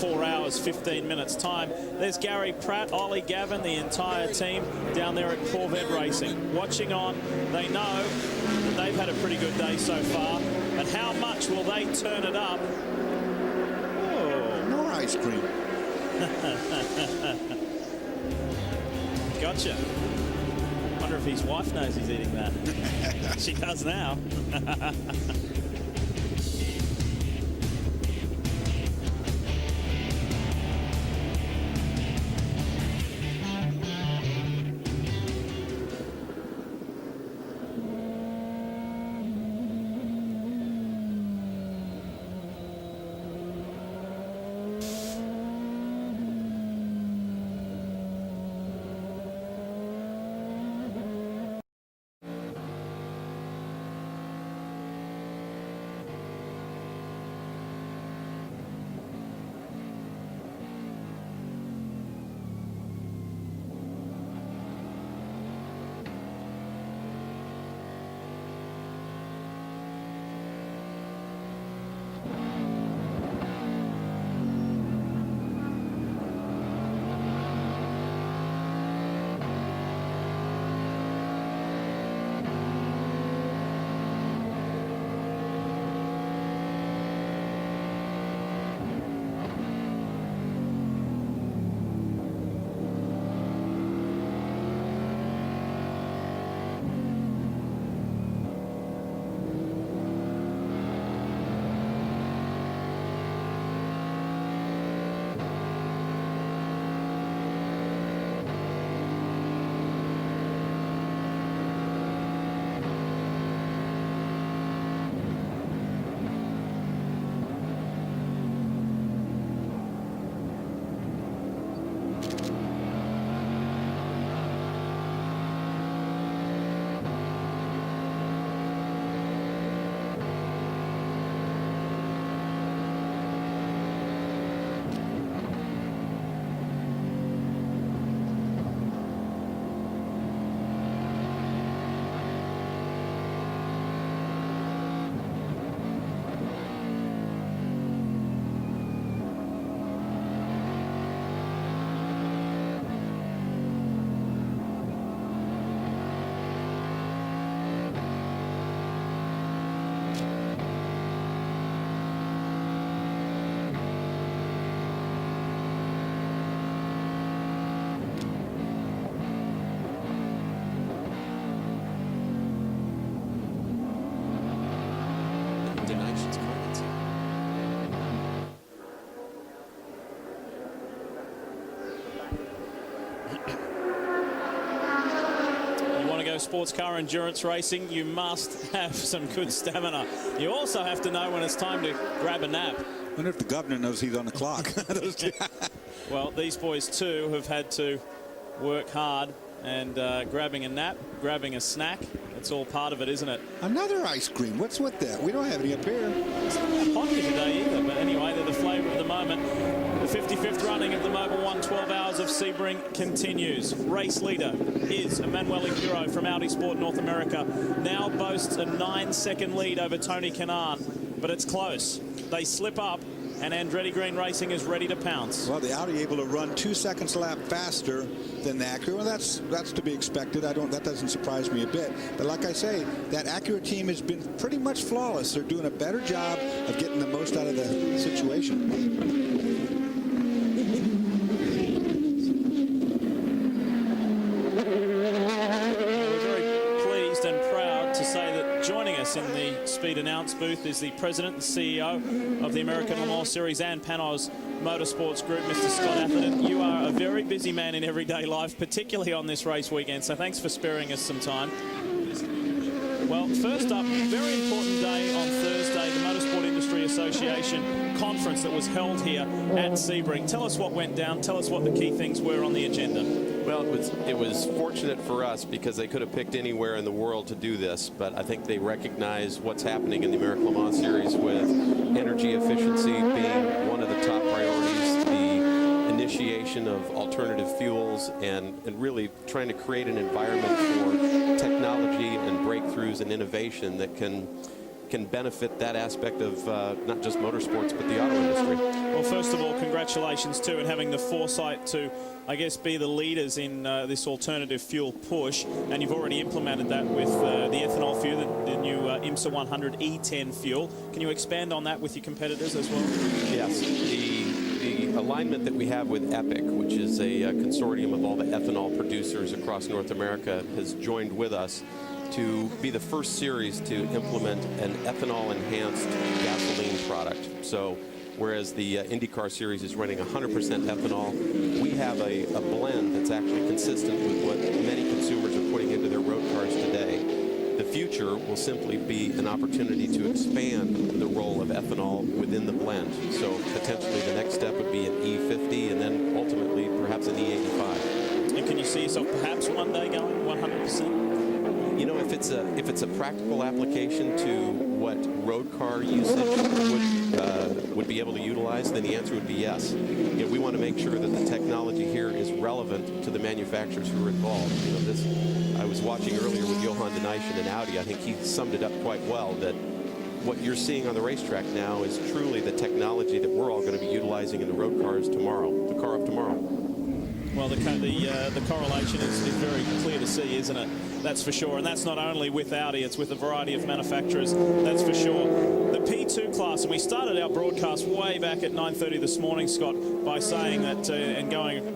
4 hours, 15 minutes time, there's Gary Pratt, Ollie Gavin, the entire team down there at Corvette Racing. Watching on, they know that they've had a pretty good day so far, and how much will they turn it up? Oh. More ice cream. Gotcha. Wonder if his wife knows he's eating that. She does now. sports car endurance racing, you must have some good stamina. You also have to know when it's time to grab a nap. I wonder if the governor knows he's on the clock. Well, these boys too have had to work hard, and grabbing a nap, grabbing a snack, it's all part of it, isn't it? Another ice cream. What's with that? We don't have any up here. It's not hot here today either, but anyway, they're the flavour of the moment. The 55th running of the Mobil 1 12 Hours of Sebring continues. Race leader is Emanuele Piro from Audi Sport North America. Now boasts a 9-second lead over Tony Kanaan, but it's close. They slip up, and Andretti Green Racing is ready to pounce. Well, the Audi able to run 2 seconds a lap faster than the Acura. Well, that's to be expected. That doesn't surprise me a bit. But like I say, that Acura team has been pretty much flawless. They're doing a better job of getting the most out of the situation. In the Speed Announce booth is the president and CEO of the American Le Mans Series and Panos Motorsports Group, Mr. Scott Atherton. You are a very busy man in everyday life, particularly on this race weekend, so thanks for sparing us some time. Well, first up, very important day on Thursday, the Motorsport Industry Association conference that was held here at Sebring. Tell us what went down. Tell us what the key things were on the agenda. Well, it was fortunate for us because they could have picked anywhere in the world to do this, but I think they recognize what's happening in the American Le Mans Series with energy efficiency being one of the top priorities, the initiation of alternative fuels, and really trying to create an environment for technology and breakthroughs and innovation that can benefit that aspect of not just motorsports, but the auto industry. Well, first of all, congratulations too, and having the foresight to, I guess, be the leaders in this alternative fuel push, and you've already implemented that with the ethanol fuel, the new IMSA 100 E10 fuel. Can you expand on that with your competitors as well? Yes. The alignment that we have with EPIC, which is a consortium of all the ethanol producers across North America, has joined with us to be the first series to implement an ethanol-enhanced gasoline product. So whereas the IndyCar series is running 100% ethanol, we have a blend that's actually consistent with what many consumers are putting into their road cars today. The future will simply be an opportunity to expand the role of ethanol within the blend. So potentially the next step would be an E50 and then ultimately perhaps an E85. And can you see yourself perhaps one day going 100%? You know, if it's a practical application to what road car usage would be able to utilize, then the answer would be yes. You know, we want to make sure that the technology here is relevant to the manufacturers who are involved. You know, I was watching earlier with Johan de Nysschen and Audi. I think he summed it up quite well, that what you're seeing on the racetrack now is truly the technology that we're all going to be utilizing in the road cars tomorrow, the car of tomorrow. Well, the correlation is very clear to see, isn't it? That's for sure. And that's not only with Audi, it's with a variety of manufacturers, that's for sure. The P2 class, and we started our broadcast way back at 9:30 this morning, Scott, by saying that and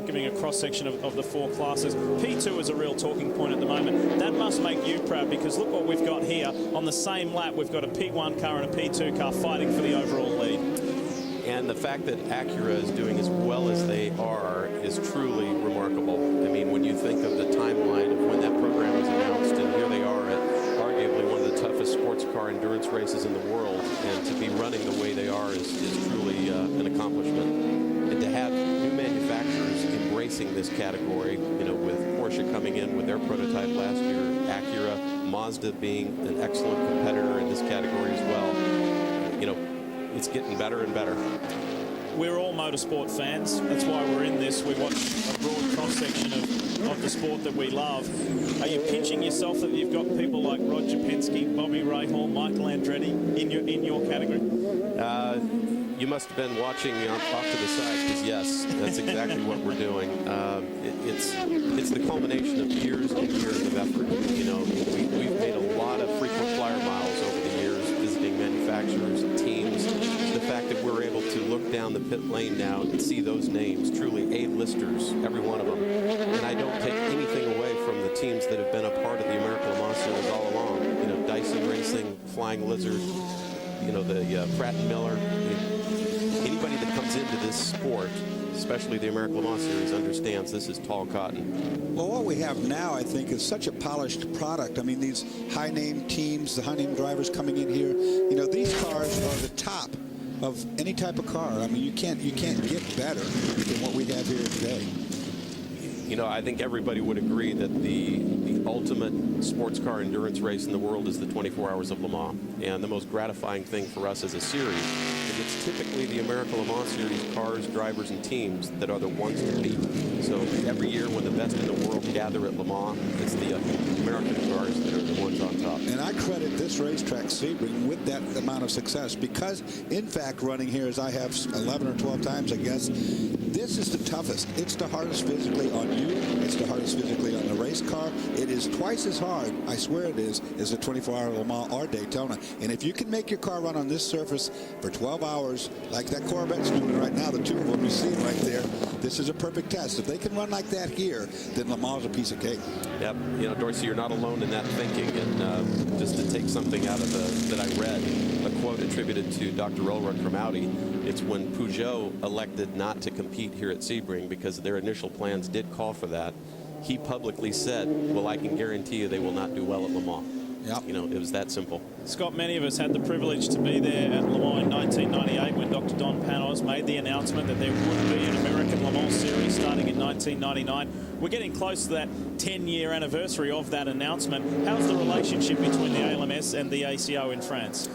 giving a cross-section of the 4 classes. P2 is a real talking point at the moment. That must make you proud, because look what we've got here. On the same lap, we've got a P1 car and a P2 car fighting for the overall lead. And the fact that Acura is doing as well as they are is truly remarkable. I mean, when you think of the timeline of when that program was announced, and here they are at arguably one of the toughest sports car endurance races in the world, and to be running the way they are is truly an accomplishment. And to have new manufacturers embracing this category, you know, with Porsche coming in with their prototype last year, Acura, Mazda being an excellent competitor in this category as well, you know, it's getting better and better. We're all motorsport fans. That's why we're in this. We watch a broad cross-section of the sport that we love. Are you pinching yourself that you've got people like Roger Penske, Bobby Rahal, Michael Andretti in your category? You must have been watching off to the side, because yes, that's exactly what we're doing. It's the culmination of years and years of effort. You know, we've made a lot of frequent flyer miles over the years, visiting manufacturers and teams. The fact that we're able to look down the pit lane now and see those names, truly A-listers, every one of them. And I don't take anything away from the teams that have been a part of the American Le Mans Series all along. You know, Dyson Racing, Flying Lizard, you know, the Pratt & Miller. Anybody that comes into this sport especially the American Le Mans Series, understands this is tall cotton. Well, what we have now, I think, is such a polished product. I mean, these high-name teams, the high-name drivers coming in here, you know, these cars are the top of any type of car. I mean, you can't get better than what we have here today. You know, I think everybody would agree that the ultimate sports car endurance race in the world is the 24 Hours of Le Mans. And the most gratifying thing for us as a series is it's typically the American Le Mans Series cars, drivers, and teams that are the ones to beat. So every year when the best in the world gather at Le Mans, it's the American cars that are the ones on top. And I credit this racetrack, Sebring, with that amount of success because, in fact, running here as I have 11 or 12 times, I guess, this is the toughest. It's the hardest physically on you. It's the hardest physically on the race car. It is twice as hard, I swear it is, as a 24-hour Le Mans or Daytona. And if you can make your car run on this surface for 12 hours, like that Corvette's doing right now, the two of them you see right there, this is a perfect test. If they can run like that here, then Le Mans is a piece of cake. Yep. You know, Dorsey, you're not alone in that thinking. And just to take something out of that I read, a quote attributed to Dr. Ulrich from Audi, it's when Peugeot elected not to compete here at Sebring because their initial plans did call for that. He publicly said, well, I can guarantee you they will not do well at Le Mans. Yep. You know, it was that simple. Scott, many of us had the privilege to be there at Le Mans in 1998 when Dr. Don Panos made the announcement that there would be an American Le Mans Series starting in 1999. We're getting close to that 10-year anniversary of that announcement. How's the relationship between the ALMS and the ACO in France?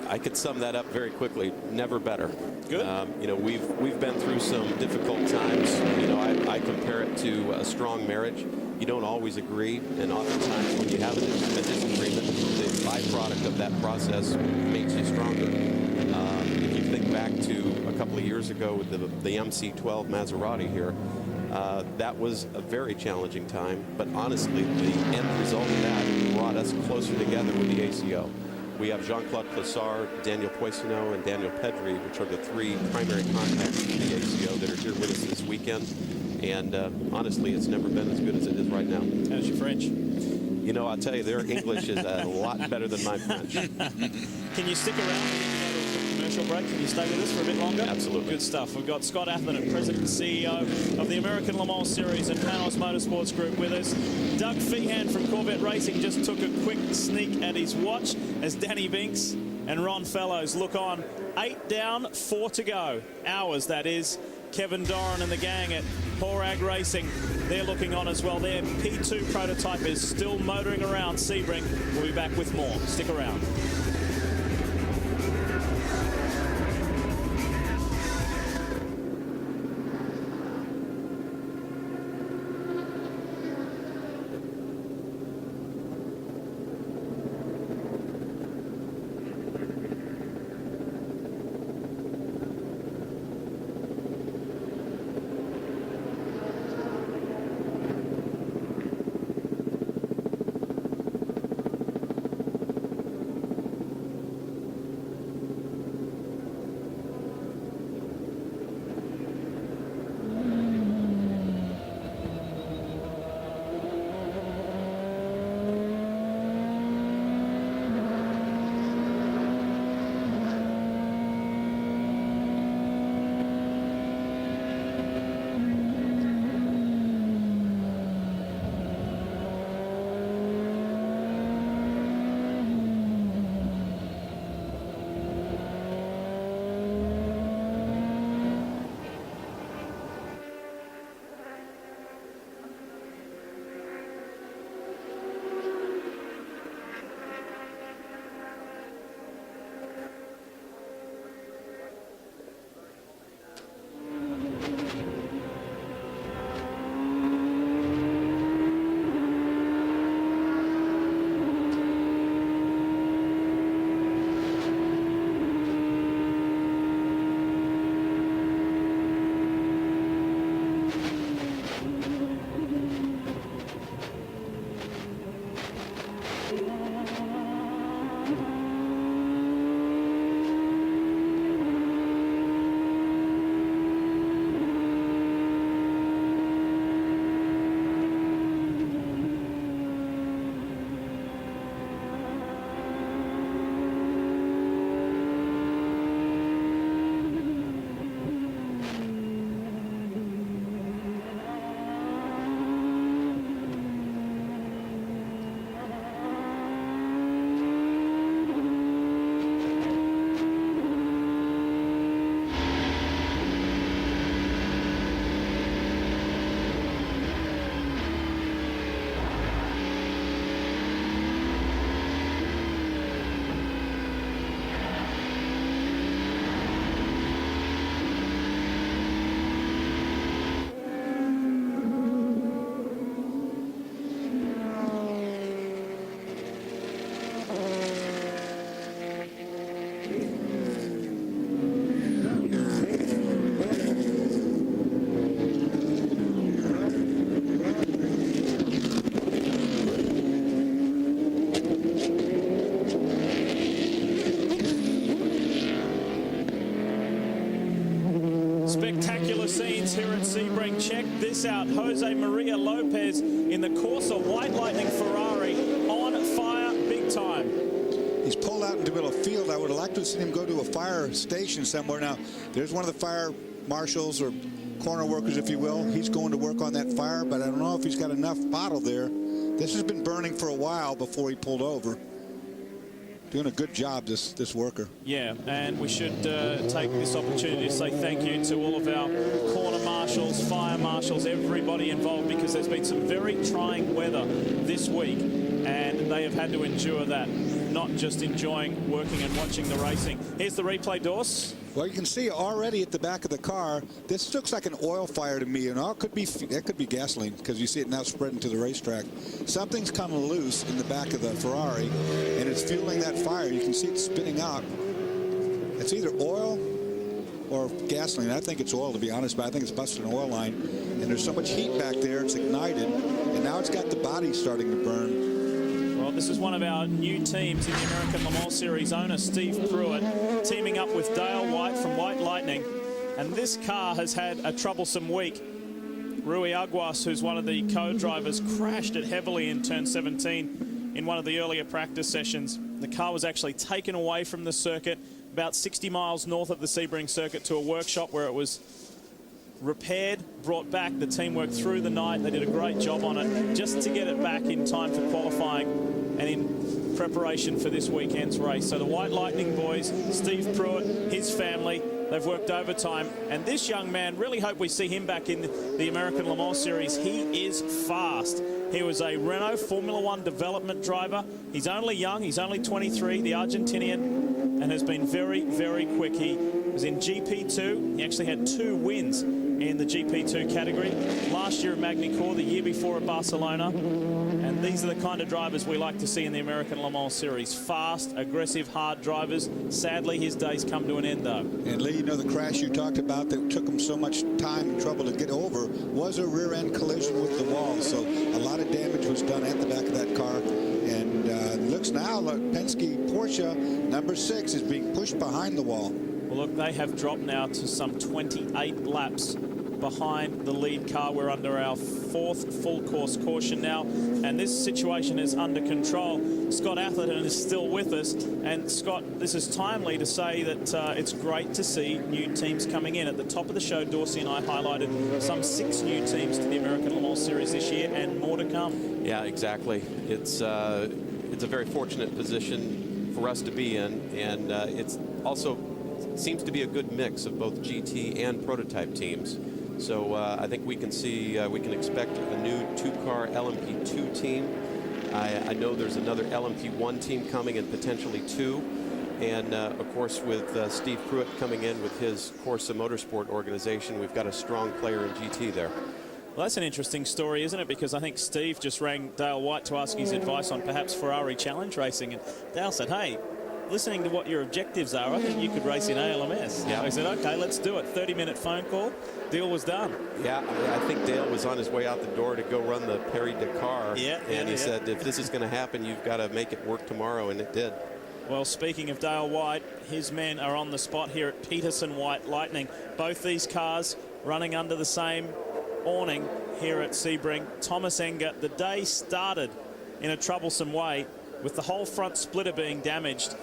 I could sum that up very quickly. Never better. Good. You know, we've been through some difficult times. You know, I compare it to a strong marriage. You don't always agree, and oftentimes when you have a disagreement, the byproduct of that process makes you stronger. If you think back to a couple of years ago with the MC12 Maserati here, that was a very challenging time, but honestly, the end result of that brought us closer together with the ACO. We have Jean-Claude Plessard, Daniel Poissonneau, and Daniel Pedri, which are the three primary contacts of the ACO that are here with us this weekend. And honestly, it's never been as good as it is right now. How's your French? You know, I'll tell you, their English is a lot better than my French. Can you stick around? We need to go to a quick commercial break. Can you stay with us for a bit longer? Absolutely. Good stuff. We've got Scott Atherton, President and CEO of the American Le Mans Series and Panos Motorsports Group with us. Doug Feehan from Corvette Racing just took a quick sneak at his watch as Danny Binks and Ron Fellows look on. 8 down, 4 to go. Hours, that is. Kevin Doran and the gang at Horag Racing, they're looking on as well. Their P2 prototype is still motoring around Sebring. We'll be back with more. Stick around. scenes here at Sebring. Check this out. Jose Maria Lopez in the Corsa White Lightning Ferrari on fire big time. He's pulled out into the middle of the field. I would have liked to have seen him go to a fire station somewhere. Now, there's one of the fire marshals or corner workers, if you will. He's going to work on that fire, but I don't know if he's got enough bottle there. This has been burning for a while before he pulled over. Doing a good job, this worker. Yeah, and we should take this opportunity to say thank you to all of our corner marshals, fire marshals, everybody involved, because there's been some very trying weather this week, and they have had to endure that, not just enjoying working and watching the racing. Here's the replay, Dorse. Well, you can see already at the back of the car, this looks like an oil fire to me, and it could be gasoline, because you see it now spreading to the racetrack. Something's coming loose in the back of the Ferrari, and it's fueling that fire. You can see it spitting out. It's either oil or gasoline. I think it's oil, to be honest, but I think it's busted an oil line, and there's so much heat back there, it's ignited, and now it's got the body starting to burn. Well, this is one of our new teams in the American Le Mans Series. Owner Steve Pruitt teaming up with Dale White from White Lightning. And this car has had a troublesome week. Rui Aguas, who's one of the co-drivers, crashed it heavily in turn 17 in one of the earlier practice sessions. The car was actually taken away from the circuit about 60 miles north of the Sebring circuit to a workshop where it was repaired, brought back. The team worked through the night. They did a great job on it just to get it back in time for qualifying and in preparation for this weekend's race. So the White Lightning boys, Steve Pruitt, his family, they've worked overtime. And this young man, really hope we see him back in the American Le Mans Series. He is fast. He was a Renault Formula One development driver. He's only young. He's only 23, the Argentinian, and has been very, very quick. He was in GP2. He actually had 2 wins in the GP2 category. Last year at Magny-Cours, the year before at Barcelona. And these are the kind of drivers we like to see in the American Le Mans Series. Fast, aggressive, hard drivers. Sadly, his day's come to an end, though. And Lee, you know, the crash you talked about that took him so much time and trouble to get over was a rear-end collision with the wall. So a lot of damage was done at the back of that car. And looks now like Penske Porsche number 6 is being pushed behind the wall. Well, look, they have dropped now to some 28 laps behind the lead car. We're under our 4th full course caution now, and this situation is under control. Scott Atherton is still with us, and Scott, this is timely to say that it's great to see new teams coming in. At the top of the show, Dorsey and I highlighted some 6 new teams to the American Le Mans Series this year, and more to come. Yeah, exactly. It's a very fortunate position for us to be in, and it's also seems to be a good mix of both GT and prototype teams. So I think we can expect a new 2-car LMP2 team. I know there's another LMP1 team coming, and potentially 2. And of course, with Steve Pruitt coming in with his Corsa Motorsport organization, we've got a strong player in GT there. Well, that's an interesting story, isn't it? Because I think Steve just rang Dale White to ask his advice on perhaps Ferrari Challenge racing, and Dale said, hey, listening to what your objectives are, I think you could race in ALMS. Yeah. I said, okay, let's do it. 30-minute phone call. Deal was done. Yeah, I think Dale was on his way out the door to go run the Paris-Dakar. Yeah, and he said, if this is going to happen, you've got to make it work tomorrow, and it did. Well, speaking of Dale White, his men are on the spot here at Peterson White Lightning. Both these cars running under the same awning here at Sebring. Thomas Enger, the day started in a troublesome way with the whole front splitter being damaged.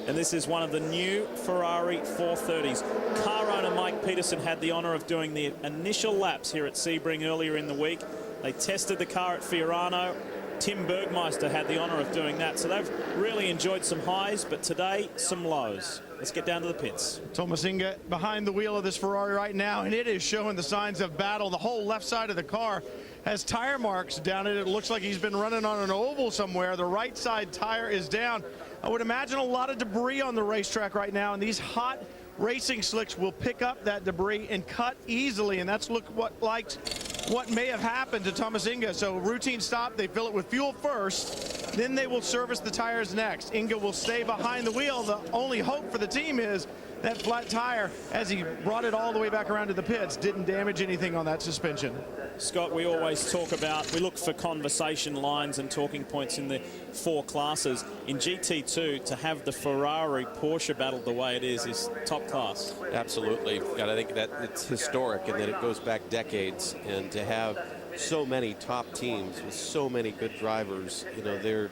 And this is one of the new Ferrari 430s. Car owner Mike Peterson had the honor of doing the initial laps here at Sebring earlier in the week. They tested the car at Fiorano. Tim Bergmeister had the honor of doing that. So they've really enjoyed some highs, but today, some lows. Let's get down to the pits. Thomas Inge behind the wheel of this Ferrari right now, and it is showing the signs of battle. The whole left side of the car has tire marks down it. It looks like he's been running on an oval somewhere. The right side tire is down. I would imagine a lot of debris on the racetrack right now, and these hot racing slicks will pick up that debris and cut easily, and that's what may have happened to Thomas Inge. So routine stop, they fill it with fuel first, Then they will service the tires next. Inga will stay behind the wheel. The only hope for the team is that flat tire, as he brought it all the way back around to the pits, didn't damage anything on that suspension. Scott, we always talk about, we look for conversation lines and talking points in the 4 classes. In GT2, to have the Ferrari Porsche battle the way it is top class. Absolutely. And I think that it's historic and that it goes back decades. And to have so many top teams with so many good drivers, you know, they're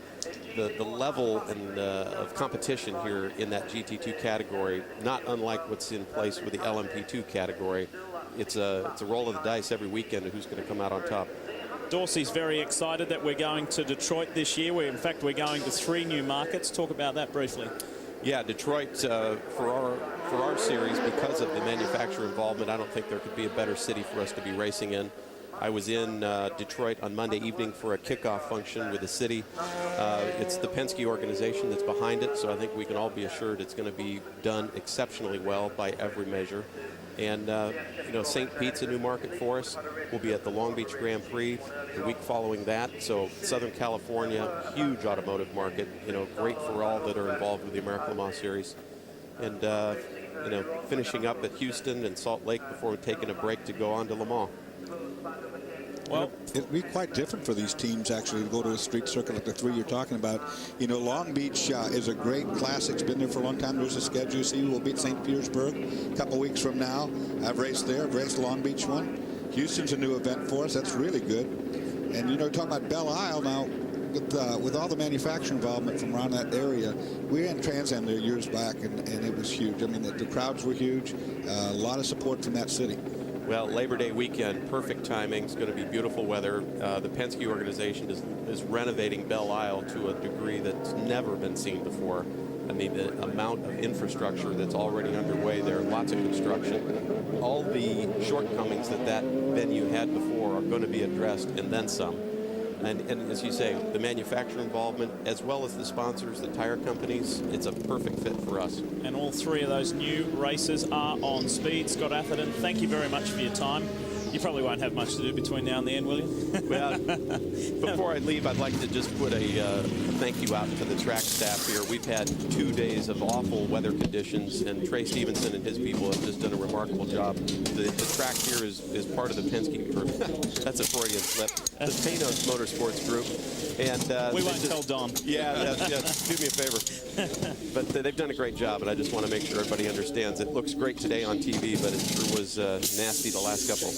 the level and of competition here in that GT2 category, not unlike what's in place with the LMP2 category. It's a roll of the dice every weekend of who's going to come out on top. Dorsey's very excited that we're going to Detroit this year. In fact, we're going to 3 new markets. Talk about that briefly. Yeah, Detroit, for our series, because of the manufacturer involvement, I don't think there could be a better city for us to be racing in. I was in Detroit on Monday evening for a kickoff function with the city. It's the Penske organization that's behind it, so I think we can all be assured it's going to be done exceptionally well by every measure. And, you know, St. Pete's a new market for us. We'll be at the Long Beach Grand Prix the week following that. So Southern California, huge automotive market, you know, great for all that are involved with the American Le Mans Series. And, you know, finishing up at Houston and Salt Lake before taking a break to go on to Le Mans. Well, it'd be quite different for these teams actually to go to a street circuit like the 3 you're talking about. You know, Long Beach is a great classic. It's been there for a long time. There's a schedule. See, we'll be at St. Petersburg a couple weeks from now. I've raced there. I've raced the Long Beach one. Houston's a new event for us. That's really good. And, you know, talking about Belle Isle now, with all the manufacturing involvement from around that area, we ran Trans Am there years back, and it was huge. I mean, the crowds were huge. A lot of support from that city. Well, Labor Day weekend, perfect timing. It's going to be beautiful weather. The Penske organization is renovating Belle Isle to a degree that's never been seen before. I mean, the amount of infrastructure that's already underway there, lots of construction. All the shortcomings that venue had before are going to be addressed, and then some. And as you say, the manufacturer involvement, as well as the sponsors, the tire companies, it's a perfect fit for us. And all 3 of those new races are on speed. Scott Atherton, thank you very much for your time. You probably won't have much to do between now and the end, will you? Well, before I leave, I'd like to just put a thank you out to the track staff here. We've had 2 days of awful weather conditions, and Trey Stevenson and his people have just done a remarkable job. The track here is part of the Penske group. That's a Freudian slip. The Panos Motorsports group. And we won't tell Don. Yeah, do me a favor. But they've done a great job, and I just want to make sure everybody understands. It looks great today on TV, but it sure was nasty the last couple.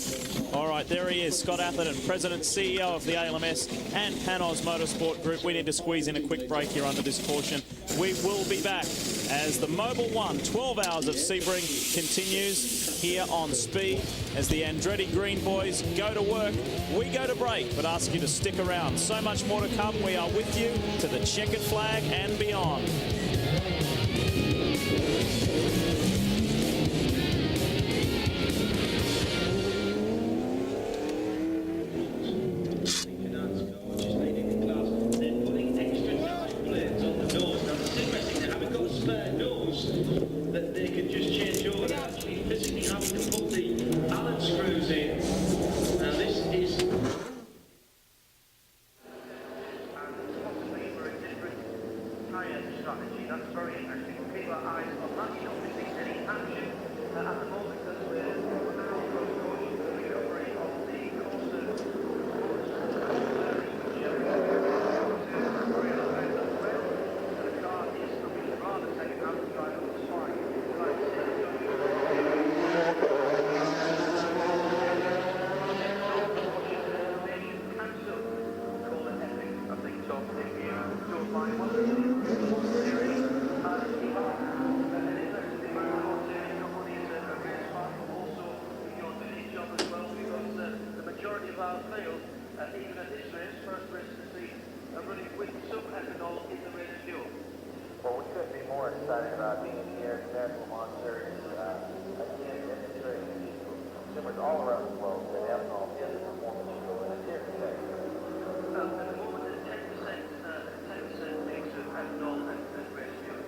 All right, there he is, Scott Atherton, President, CEO of the ALMS and Panos Motorsport Group. We need to squeeze in a quick break here under this caution. We will be back as the Mobil 1 12 Hours of Sebring continues here on Speed as the Andretti Green boys go to work. We go to break, but ask you to stick around. So much more to come. We are with you to the checkered flag and beyond. That they could just change over and actually physically having to put the Allen screws in. Now this is tyre strategy. That's very interesting. We'll keep our eyes on that. You don't see any action at the moment because we're recovering on the course the car is looking rather second hand to drive on the side. Even at this race, first race of the season, are running with some ethanol in the race fuel. Well, we couldn't be more excited about being here at the American Le Mans Series. Again, in this race, consumers all around the world that ethanol is a performance fuel, and it's here today. At the moment, there's 10% mix of ethanol and race fuel.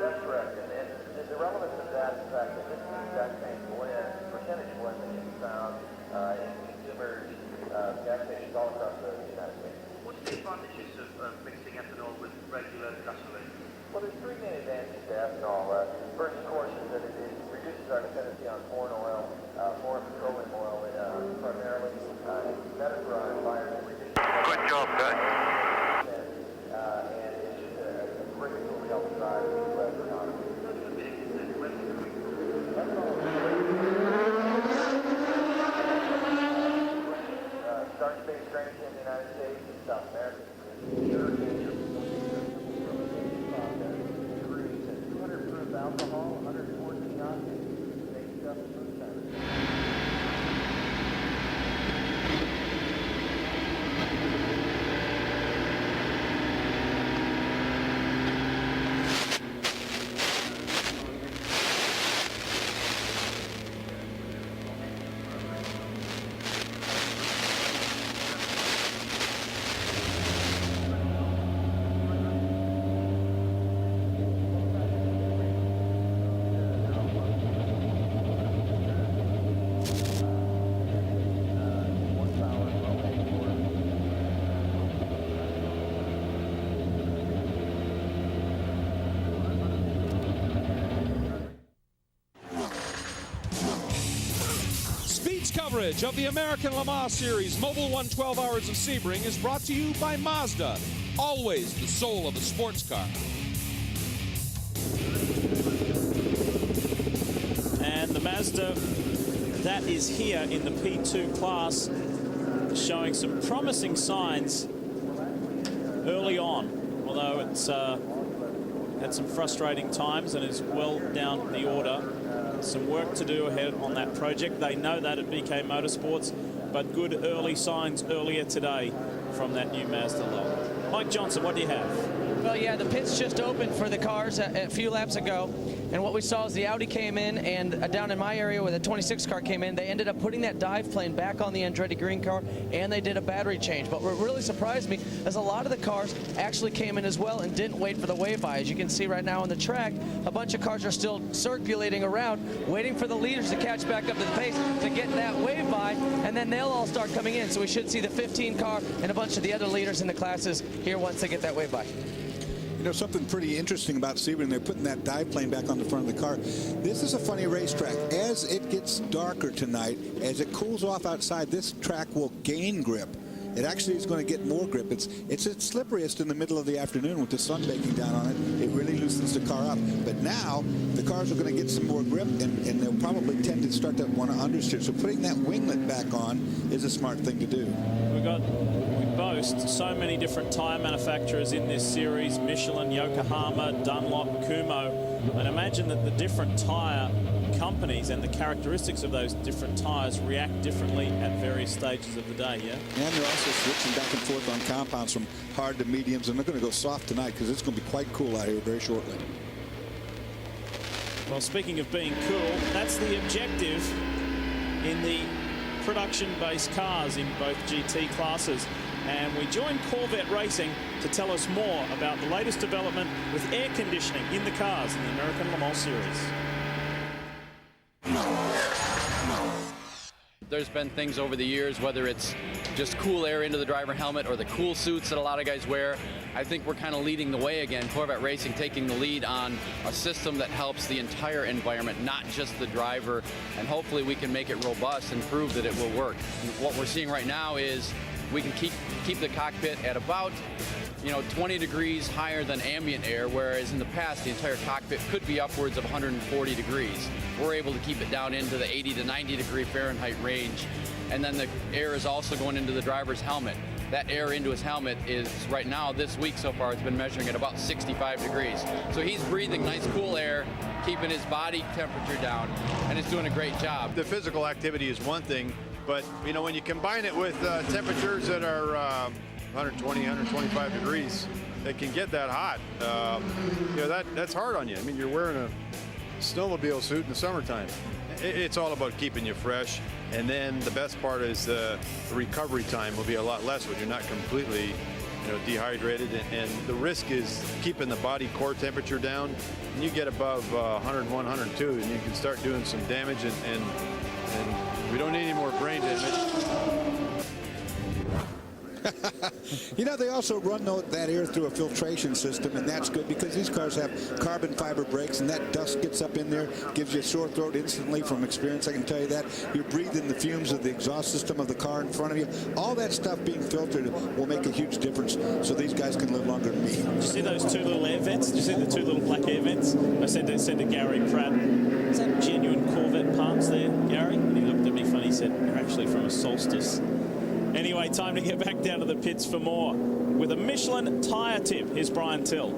That's correct, and the relevance of that is the fact that this is the exact same blend, percentage blend that can be found in consumers' gas stations all across the United States. What's the advantages of mixing ethanol three main advantages to ethanol. First, of course, is that it reduces our dependency on foreign oil, foreign petroleum oil, primarily. Better for our environment. Good job, guys. And it's just a great tool to help drive the U.S. economy. Start-space strength in the United States and South America. Degrees at 200 proof alcohol, 114 octane. Makes stuff smooth time. Coverage of the American Le Mans Series Mobile 1 12 Hours of Sebring is brought to you by Mazda, always the soul of a sports car. And the Mazda that is here in the P2 class, showing some promising signs early on, although it's had some frustrating times and is well down the order. Some work to do ahead on that project. They know that at BK Motorsports, but good early signs earlier today from that new Mazda Lola. Mike Johnson, what do you have? Well, yeah, the pits just opened for the cars a few laps ago, and what we saw is the Audi came in, and down in my area where the 26 car came in, they ended up putting that dive plane back on the Andretti Green car, and they did a battery change. But what really surprised me is a lot of the cars actually came in as well and didn't wait for the wave-by. As you can see right now on the track, a bunch of cars are still circulating around, waiting for the leaders to catch back up to the pace to get that wave-by, and then they'll all start coming in. So we should see the 15 car and a bunch of the other leaders in the classes here once they get that wave-by. You know, something pretty interesting about Sebring, they're putting that dive plane back on the front of the car. This is a funny racetrack. As it gets darker tonight, as it cools off outside, this track will gain grip. It actually is going to get more grip. It's its slipperiest in the middle of the afternoon with the sun baking down on it. It really loosens the car up. But now the cars are going to get some more grip, and they'll probably tend to start to want to understeer. So putting that winglet back on is a smart thing to do. We boast so many different tire manufacturers in this series: Michelin, Yokohama, Dunlop, Kumho. And imagine that the different tire companies and the characteristics of those different tires react differently at various stages of the day, yeah? And they're also switching back and forth on compounds from hard to mediums, and they're going to go soft tonight because it's going to be quite cool out here very shortly. Well, speaking of being cool, that's the objective in the production-based cars in both GT classes. And we join Corvette Racing to tell us more about the latest development with air conditioning in the cars in the American Le Mans Series. There's been things over the years, whether it's just cool air into the driver helmet or the cool suits that a lot of guys wear. I think we're kind of leading the way again. Corvette Racing taking the lead on a system that helps the entire environment, not just the driver, and hopefully we can make it robust and prove that it will work. And what we're seeing right now is we can keep the cockpit at about 20 degrees higher than ambient air, whereas in the past the entire cockpit could be upwards of 140 degrees. We're able to keep it down into the 80 to 90 degree Fahrenheit range, and then the air is also going into the driver's helmet. That air into his helmet is right now, this week so far, it's been measuring at about 65 degrees. So he's breathing nice cool air, keeping his body temperature down, and it's doing a great job. The physical activity is one thing, but when you combine it with temperatures that are 120, 125 degrees, that can get that hot. That's hard on you. I mean, you're wearing a snowmobile suit in the summertime. It's all about keeping you fresh. And then the best part is the recovery time will be a lot less when you're not completely dehydrated. And the risk is keeping the body core temperature down. And you get above 101, 102, and you can start doing some damage. And we don't need any more brain damage. You know, they also run that air through a filtration system, and that's good because these cars have carbon fiber brakes, and that dust gets up in there, gives you a sore throat instantly from experience. I can tell you that. You're breathing the fumes of the exhaust system of the car in front of you. All that stuff being filtered will make a huge difference so these guys can live longer than me. Did you see those two little air vents? Did you see the two little black air vents? I said to Gary Pratt, is that genuine Corvette parts there, Gary? And he looked at me funny. He said, they're actually from a Solstice. Anyway, time to get back down to the pits for more. With a Michelin tire tip, here's Brian Till.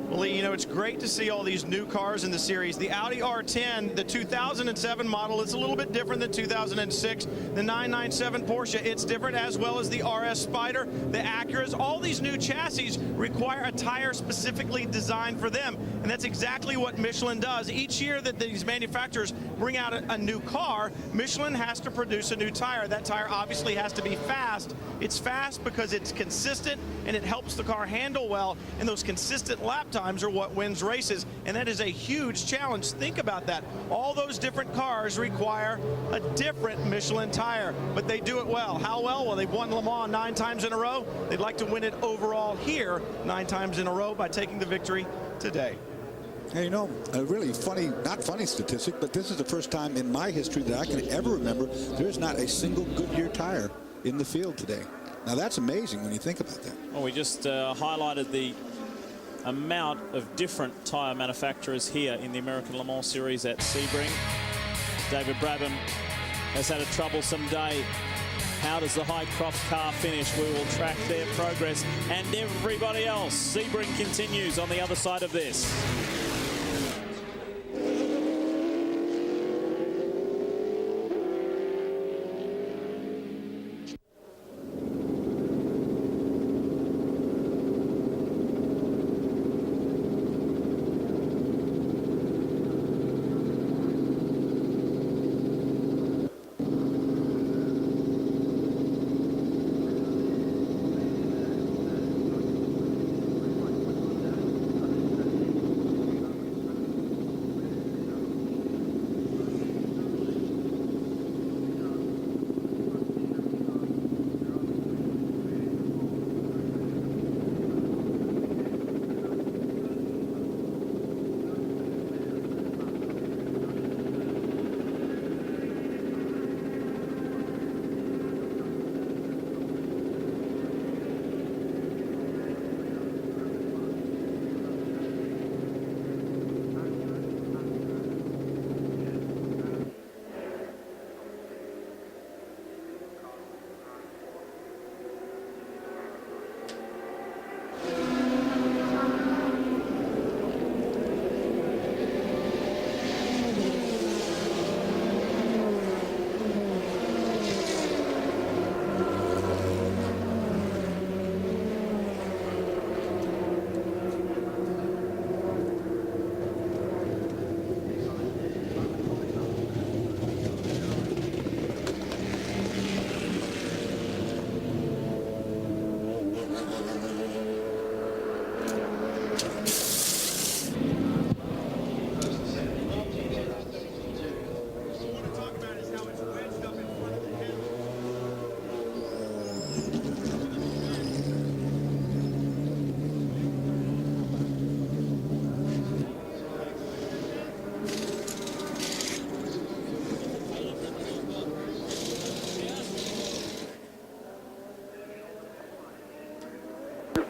Well, Lee, you know, it's great to see all these new cars in the series. The Audi R10, the 2007 model, is a little bit different than 2006. The 997 Porsche, it's different, as well as the RS Spyder, the Acuras. All these new chassis require a tire specifically designed for them, and that's exactly what Michelin does. Each year that these manufacturers bring out a new car, Michelin has to produce a new tire. That tire obviously has to be fast. It's fast because it's consistent, and it helps the car handle well, and those consistent lap times are what wins races, and that is a huge challenge. Think about that. All those different cars require a different Michelin tire, but they do it well. How well? Well, they've won Le Mans 9 times in a row. They'd like to win it overall here 9 times in a row by taking the victory today. Hey, you know, a really funny, not funny statistic, but this is the first time in my history that I can ever remember there's not a single Goodyear tire in the field today. Now, that's amazing when you think about that. Well, we just highlighted the amount of different tire manufacturers here in the American Le Mans Series at Sebring. David Brabham has had a troublesome day. How does the Highcroft car finish? We will track their progress and everybody else. Sebring continues on the other side of this.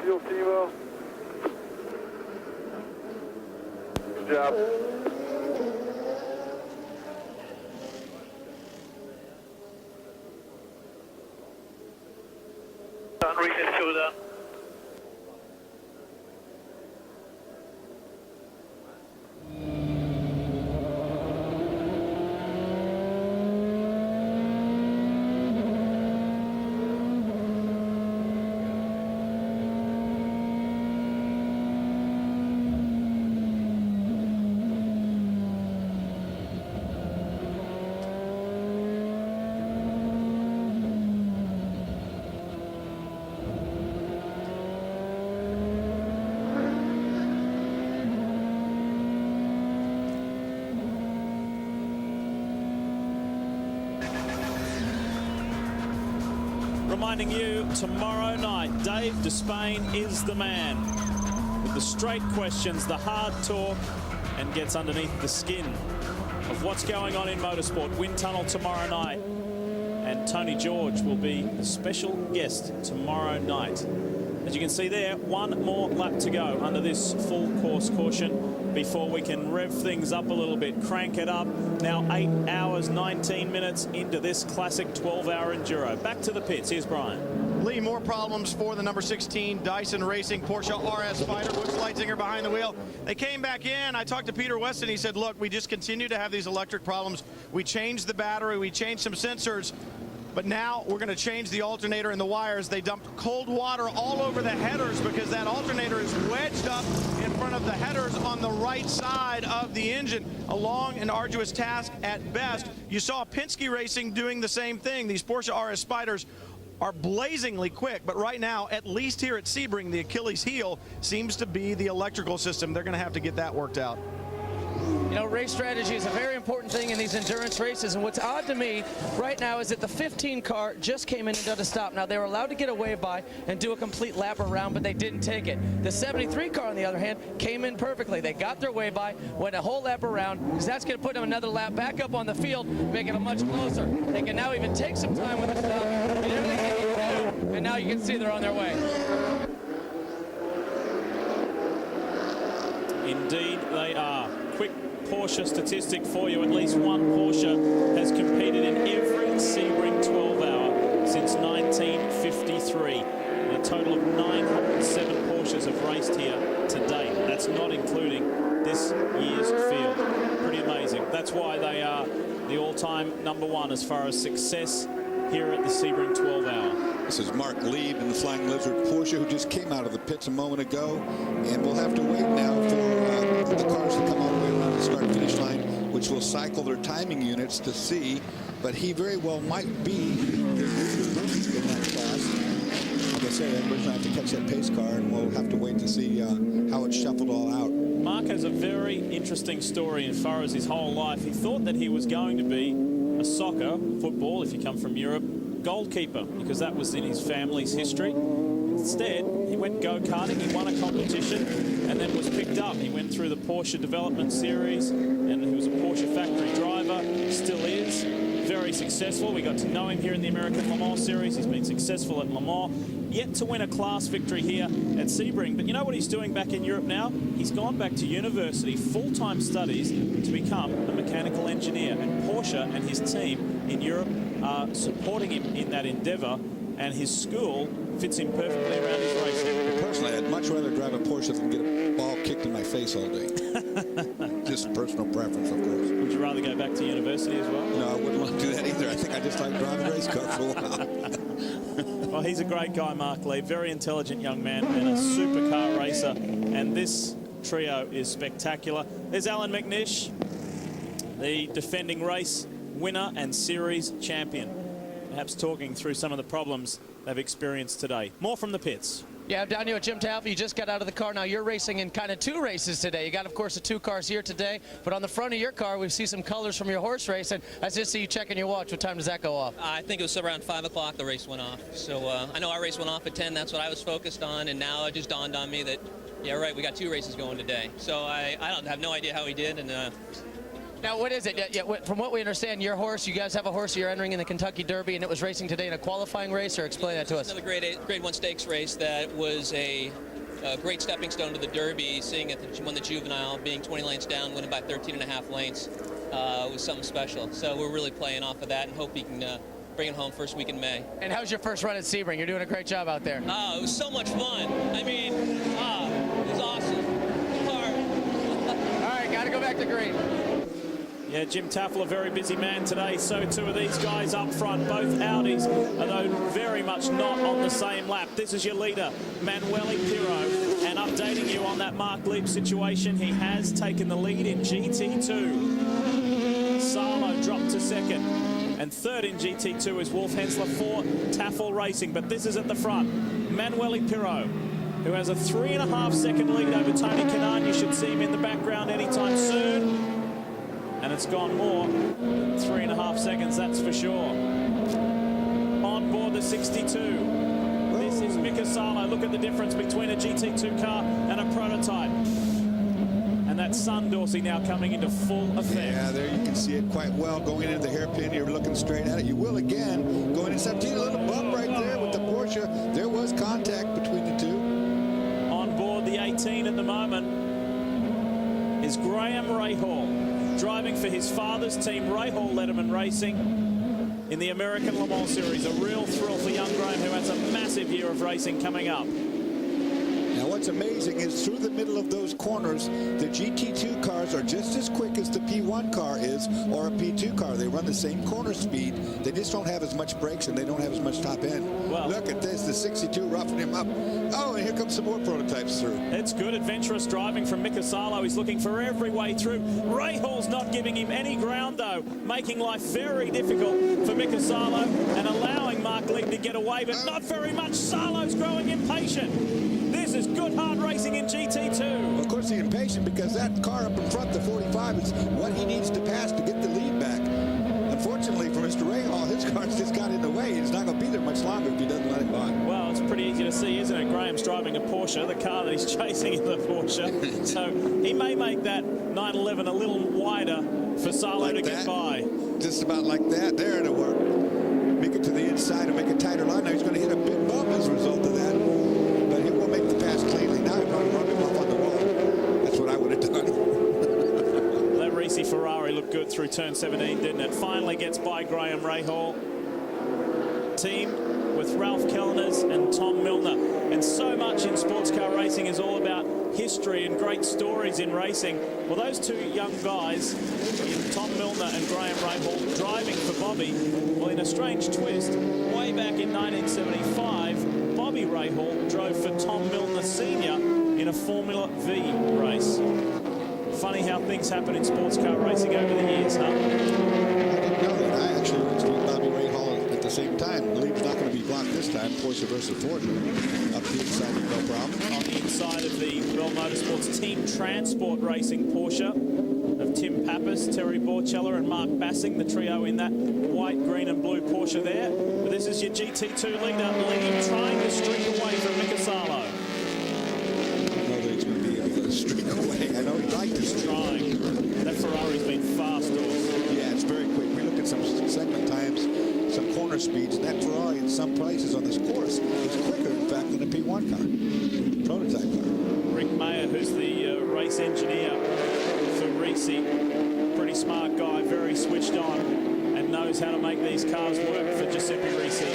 Fuel, Timo. Good job. Done, reset fuel done. reminding you, tomorrow night, Dave Despain is the man. With the straight questions, the hard talk, and gets underneath the skin of what's going on in motorsport. Wind Tunnel tomorrow night. And Tony George will be the special guest tomorrow night. As you can see there, one more lap to go under this full course caution before we can rev things up a little bit, crank it up. Now 8 hours, 19 minutes into this classic 12-hour enduro. Back to the pits. Here's Brian. Lee, more problems for the number 16 Dyson Racing Porsche RS Spider. Woods Leitzinger behind the wheel. They came back in. I talked to Peter Weston. He said, look, we just continue to have these electric problems. We changed the battery. We changed some sensors. But now we're going to change the alternator and the wires. They dumped cold water all over the headers because that alternator is wedged up in front of the headers on the right side of the engine. A long and arduous task at best. You saw Penske Racing doing the same thing. These Porsche RS Spiders are blazingly quick, but right now, at least here at Sebring, the Achilles heel seems to be the electrical system. They're going to have to get that worked out. You know, race strategy is a very important thing in these endurance races, and what's odd to me right now is that the 15 car just came in and did a stop. Now, they were allowed to get away by and do a complete lap around, but they didn't take it. The 73 car, on the other hand, came in perfectly. They got their way by, went a whole lap around, because that's going to put them another lap back up on the field, making it much closer. They can now even take some time with the stuff, and everything they need to do, and now you can see they're on their way. Indeed, they are. Quick Porsche statistic for you. At least one Porsche has competed in every Sebring 12-hour since 1953. And a total of 907 Porsches have raced here to date. That's not including this year's field. Pretty amazing. That's why they are the all-time #1 as far as success here at the Sebring 12-hour. This is Mark Lieb in the Flying Lizard Porsche, who just came out of the pits a moment ago. And we'll have to wait now for the cars to come all the way around the start-finish line, which will cycle their timing units to see. But he very well might be the leader in that class. Like I say, everybody's going to have to catch that pace car, and we'll have to wait to see how it's shuffled all out. Mark has a very interesting story as far as his whole life. He thought that he was going to be a soccer, football, if you come from Europe, goalkeeper, because that was in his family's history. Instead, he went go-karting, he won a competition, and then was picked up. He went through the Porsche Development Series, and he was a Porsche factory driver, still is. Very successful. We got to know him here in the American Le Mans Series. He's been successful at Le Mans. Yet to win a class victory here at Sebring. But you know what he's doing back in Europe now? He's gone back to university, full-time studies, to become a mechanical engineer. And Porsche and his team in Europe are supporting him in that endeavor. And his school fits him perfectly around his racing. Personally, I'd much rather drive a Porsche than get a ball kicked in my face all day. Just personal preference, of course. Would you rather go back to university as well? No, I wouldn't want to do that either. I think I just like driving a race car for a while. Well, he's a great guy, Mark Lee. Very intelligent young man and a supercar racer. And this trio is spectacular. There's Alan McNish, the defending race winner and series champion. Perhaps talking through some of the problems they've experienced today. More from the pits. Yeah, I'm down here with Jim Taffel. You just got out of the car. Now you're racing in kind of 2 races today. You got, of course, the 2 cars here today. But on the front of your car, we see some colors from your horse race. And I just see you checking your watch. What time does that go off? I think it was around 5 o'clock the race went off. So I know our race went off at 10. That's what I was focused on. And now it just dawned on me that, yeah, right, we got 2 races going today. So I have no idea how he did. And now, what is it? Yeah, from what we understand, your horse, you guys have a horse you're entering in the Kentucky Derby, and it was racing today in a qualifying race, or explain that to us. Another grade 1 stakes race that was a great stepping stone to the Derby, seeing it won the juvenile, being 20 lanes down, winning by 13.5 lanes was something special. So we're really playing off of that and hope he can bring it home first week in May. And how's your first run at Sebring? You're doing a great job out there. Oh, it was so much fun. I mean, it was awesome. All right, got to go back to green. Yeah, Jim Taffel, a very busy man today. So too are these guys up front. Both Audis, although very much not on the same lap. This is your leader, Manueli Pirro. And updating you on that Mark Lieb situation, he has taken the lead in GT2. Salo dropped to second. And third in GT2 is Wolf Hensler for Taffel Racing. But this is at the front. Manueli Pirro, who has a 3.5-second lead over Tony Kanaan. You should see him in the background anytime soon. And it's gone more. 3.5 seconds, that's for sure. On on board the 62. This is Mika Salo. Look at the difference between a GT2 car and a prototype. And that sun Dorsey now coming into full effect. Yeah, there you can see it quite well going into the hairpin. You're looking straight at it. You will again going in 17. A little bump right there with the Porsche. There was contact between the two. On board the 18 at the moment is Graham Rahal, driving for his father's team, Rahal Letterman Racing, in the American Le Mans Series. A real thrill for young Graham, who has a massive year of racing coming up. Now, what's amazing is through the middle of those corners, the GT2 cars are just as quick as the P1 car is or a P2 car. They run the same corner speed. They just don't have as much brakes and they don't have as much top end. Well, look at this, the 62 roughing him up. Oh, and here comes some more prototypes through. It's good adventurous driving from Mika Salo. He's looking for every way through. Rahal's not giving him any ground, though, making life very difficult for Mika Salo and allowing Mark Lieb to get away, but not very much. Salo's growing impatient. This is good hard racing in GT2. Well, of course, he's impatient because that car up in front, the 45, is what he needs to pass to get the lead back. Unfortunately for Mr. Rahal, his car's just got in the way. He's not going to be there much longer if he doesn't let it by. Well, it's pretty easy to see, isn't it? Graham's driving a Porsche. The car that he's chasing is the Porsche. So he may make that 911 a little wider for Salo like to that. get by. Just about like that. There it'll work. Make it to the inside and make a tighter line. Now he's going to hit a big bump as a result of that. But he will make the pass cleanly. Now he's going to run him off on the wall. That's what I would have done. That Risi Ferrari looked good through turn 17, didn't it? Finally gets by Graham Rahal. Team with Ralph Kellners and Tom Milner. And so much in sports car racing is all about history and great stories in racing. Well, those two young guys, Tom Milner and Graham Rahal, driving for Bobby. Well, in a strange twist, way back in 1975, Bobby Rahal drove for Tom Milner Sr. in a Formula V race. Funny how things happen in sports car racing over the years, huh? I didn't know that. I actually went to Bobby Rahal at the same time. Leib's not going to be blocked this time. Porsche versus Ford. Up the inside, no problem. On the inside of the Bell Motorsports Team Transport Racing Porsche of Tim Pappas, Terry Borchella and Mark Bassing, the trio in that white, green and blue Porsche there. But this is your GT2 leader, Lee, trying to streak away from Mika Salo. I don't know that he's going to be able to streak away. I know he'd like to streak. Trying. That Ferrari's been fast, Yeah, it's very quick. We looked at some segment times, some corner speeds, and that Ferrari in some places on this course is quicker, in fact, than a P1 car, prototype car. Rick Mayer, who's the race engineer for Risi, pretty smart guy, very switched on, and knows how to make these cars work for Giuseppe Risi.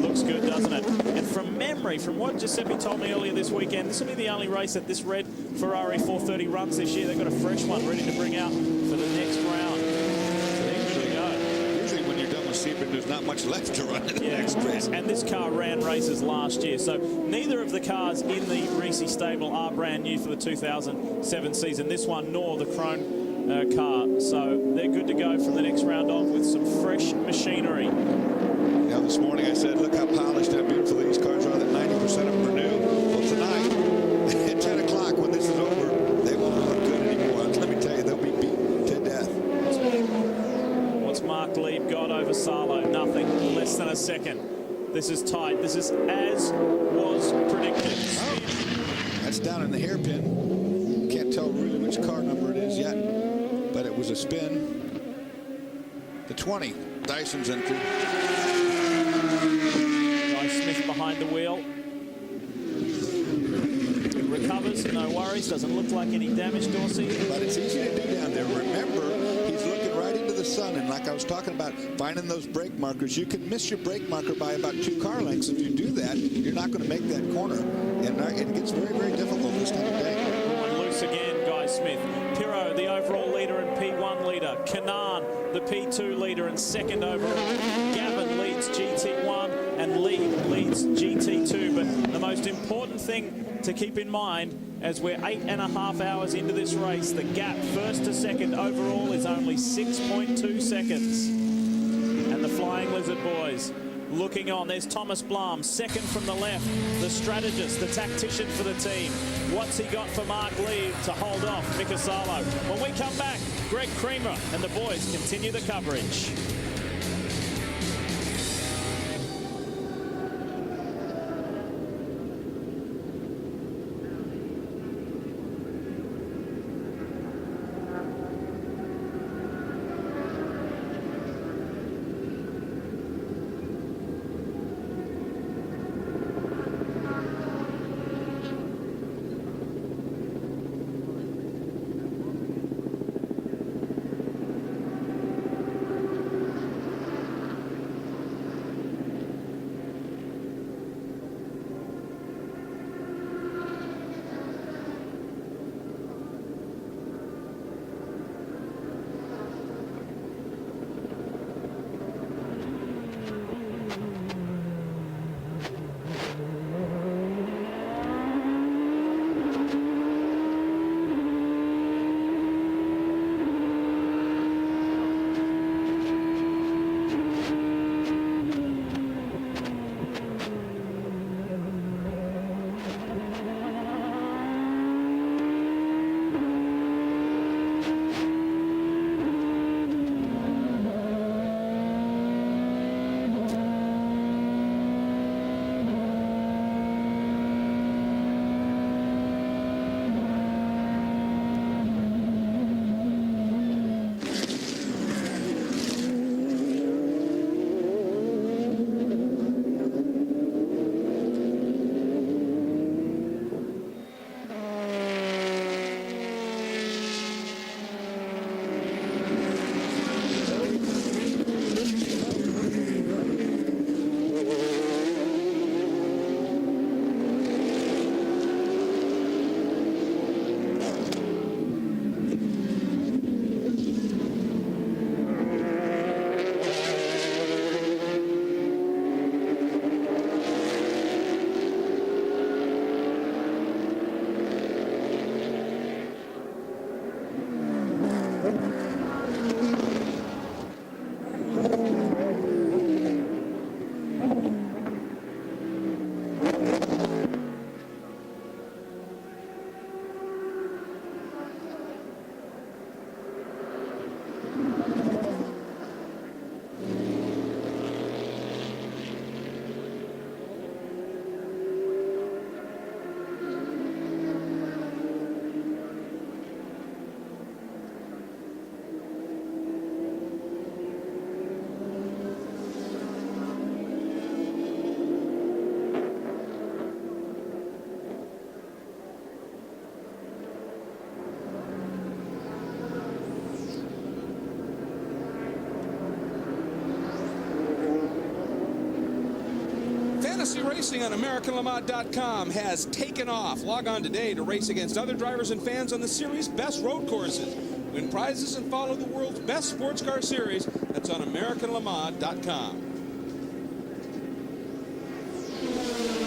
Looks good, doesn't it? And from memory, from what Giuseppe told me earlier this weekend, this will be the only race that this red Ferrari 430 runs this year. They've got a fresh one ready to bring out for the next round. So they're good to go. Usually when you're done with Sebring, there's not much left to run in the next race. And this car ran races last year, so neither of the cars in the Risi stable are brand new for the 2007 season. This one nor the Krone car. So they're good to go from the next round on with some fresh machinery. Now this morning I said, look how polished and beautiful these cars are, that 90% of them are new. Well, tonight, at 10 o'clock, when this is over, they won't look good anymore. Let me tell you, they'll be beaten to death. What's Mark Lieb got over Salo? Nothing. Less than a second. This is tight. This is as was predicted. Oh, that's down in the hairpin. Can't tell really which car number it is yet, but it was a spin. The 20, Dyson's entry. Smith behind the wheel. Recovers, no worries. Doesn't look like any damage, Dorsey. But it's easy to do down there. Remember, he's looking right into the sun, and like I was talking about, finding those brake markers, you can miss your brake marker by about 2 car lengths. If you do that, you're not going to make that corner. And it gets very, very difficult this time of day. And loose again, Guy Smith. Pirro, the overall leader and P1 leader. Kanaan, the P2 leader and second overall. Gavin leads GT1 and Lee leads GT2. But the most important thing to keep in mind, as we're 8.5 hours into this race, the gap first to second overall is only 6.2 seconds. And the Flying Lizard boys looking on. There's Thomas Blum, second from the left, the strategist, the tactician for the team. What's he got for Mark Lee to hold off Mika Salo? When we come back, Greg Creamer and the boys continue the coverage. Fantasy racing on AmericanLeMans.com has taken off. Log on today to race against other drivers and fans on the series' best road courses. Win prizes and follow the world's best sports car series. That's on AmericanLeMans.com.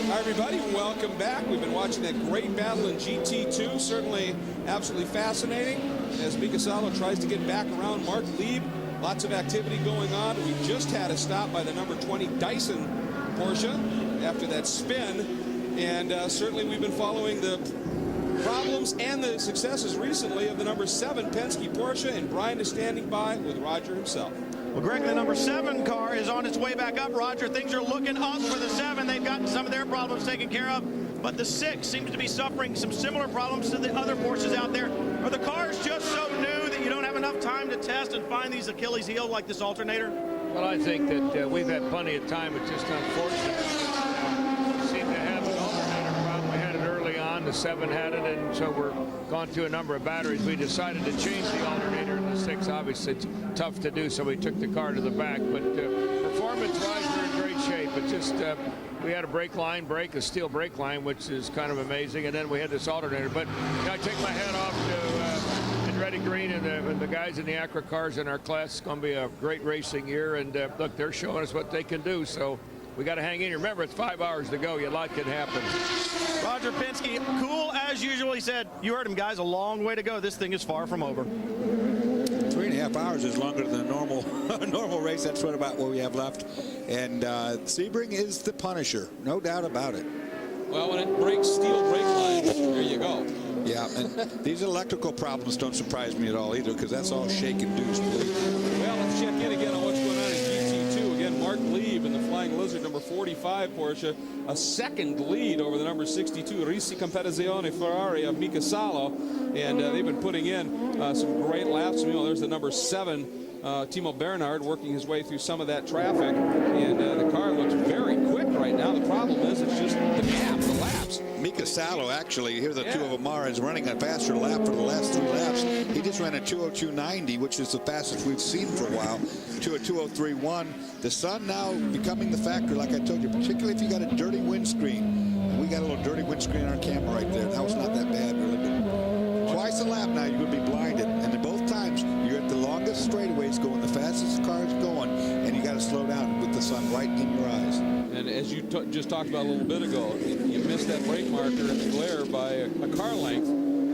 Hi, everybody. Welcome back. We've been watching that great battle in GT2. Certainly absolutely fascinating as Mika Salo tries to get back around Mark Lieb. Lots of activity going on. We just had a stop by the number 20 Dyson Porsche after that spin. And certainly we've been following the problems and the successes recently of the number 7 Penske Porsche. And Brian is standing by with Roger himself. Well, Greg, the number 7 car is on its way back up. Roger, things are looking up for the 7. They've gotten some of their problems taken care of. But the 6 seems to be suffering some similar problems to the other Porsches out there. Are the cars just so new that you don't have enough time to test and find these Achilles heel like this alternator? Well, I think that we've had plenty of time. It's just unfortunate. We seem to have an alternator problem. We had it early on. The 7 had it, and so we're gone through a number of batteries. We decided to change the alternator in the 6. Obviously, it's tough to do, so we took the car to the back. But performance-wise, we're in great shape. It's just we had a a steel brake line, which is kind of amazing, and then we had this alternator. But you know, I take my hat off to Andretti Green and the guys in the Acura cars in our class. It's going to be a great racing year, and look, they're showing us what they can do, so we got to hang in here. Remember, it's 5 hours to go. A lot can happen. Roger Penske, cool as usual. He said, you heard him, guys, a long way to go. This thing is far from over. 3.5 hours is longer than a normal race. That's what about what we have left. And Sebring is the Punisher, no doubt about it. Well, when it breaks steel brake lines, there you go. Yeah, and these electrical problems don't surprise me at all either, because that's all shake-induced. Well, let's check in again on what's going on in GT2. Again, Mark Lieb in the Flying Lizard, number 45 Porsche. A second lead over the number 62 Risi Competizione Ferrari of Mika Salo. And they've been putting in some great laps. You know, there's the number 7, Timo Bernhard, working his way through some of that traffic. And the car looks very quick right now. The problem is it's just the gap, the laps. Mika Salo, actually, here the two of them are, is running a faster lap for the last 3 laps. He just ran a 2:02.90, which is the fastest we've seen for a while, to a 2:03.1. The sun now becoming the factor, like I told you, particularly if you got a dirty windscreen. And we got a little dirty windscreen on our camera right there. That was not that bad, really. But twice a lap now, you're going to be blinded. And both times, you're at the longest straightaways going, the fastest the car is going, and you got to slow down with the sun right in your eyes. And as you just talked about a little bit ago, you missed that brake marker in the glare by a car length,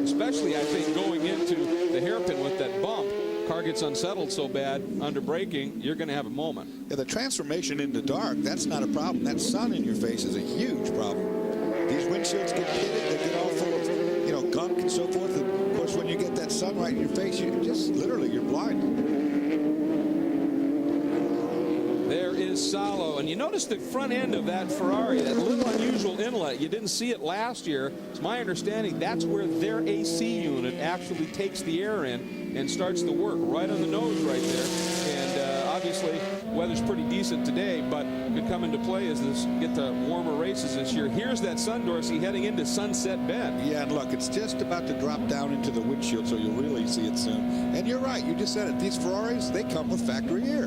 especially, I think, going into the hairpin with that bump. Car gets unsettled so bad under braking, you're going to have a moment. Yeah, the transformation into dark, that's not a problem. That sun in your face is a huge problem. These windshields get pitted, they get all full of, you know, gunk and so forth. And of course, when you get that sun right in your face, you just literally, you're blind. There is Salo, and you notice the front end of that Ferrari, that little unusual inlet. You didn't see it last year. It's my understanding that's where their AC unit actually takes the air in and starts the work right on the nose right there. And obviously, weather's pretty decent today, but could come into play as this get to warmer races this year. Here's that sun, Dorsey, heading into Sunset Bend. Yeah, and look, it's just about to drop down into the windshield, so you'll really see it soon. And you're right, you just said it. These Ferraris, they come with factory air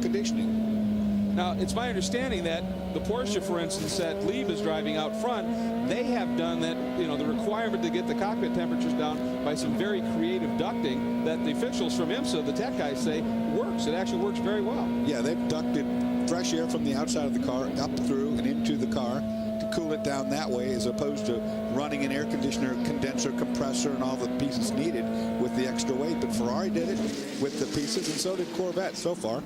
conditioning. Now, it's my understanding that the Porsche, for instance, that Lieb is driving out front, they have done that, you know, the requirement to get the cockpit temperatures down by some very creative ducting that the officials from IMSA, the tech guys, say works. It actually works very well. Yeah, they've ducted fresh air from the outside of the car up through and into the car to cool it down that way, as opposed to running an air conditioner, condenser, compressor, and all the pieces needed with the extra weight. But Ferrari did it with the pieces, and so did Corvette so far.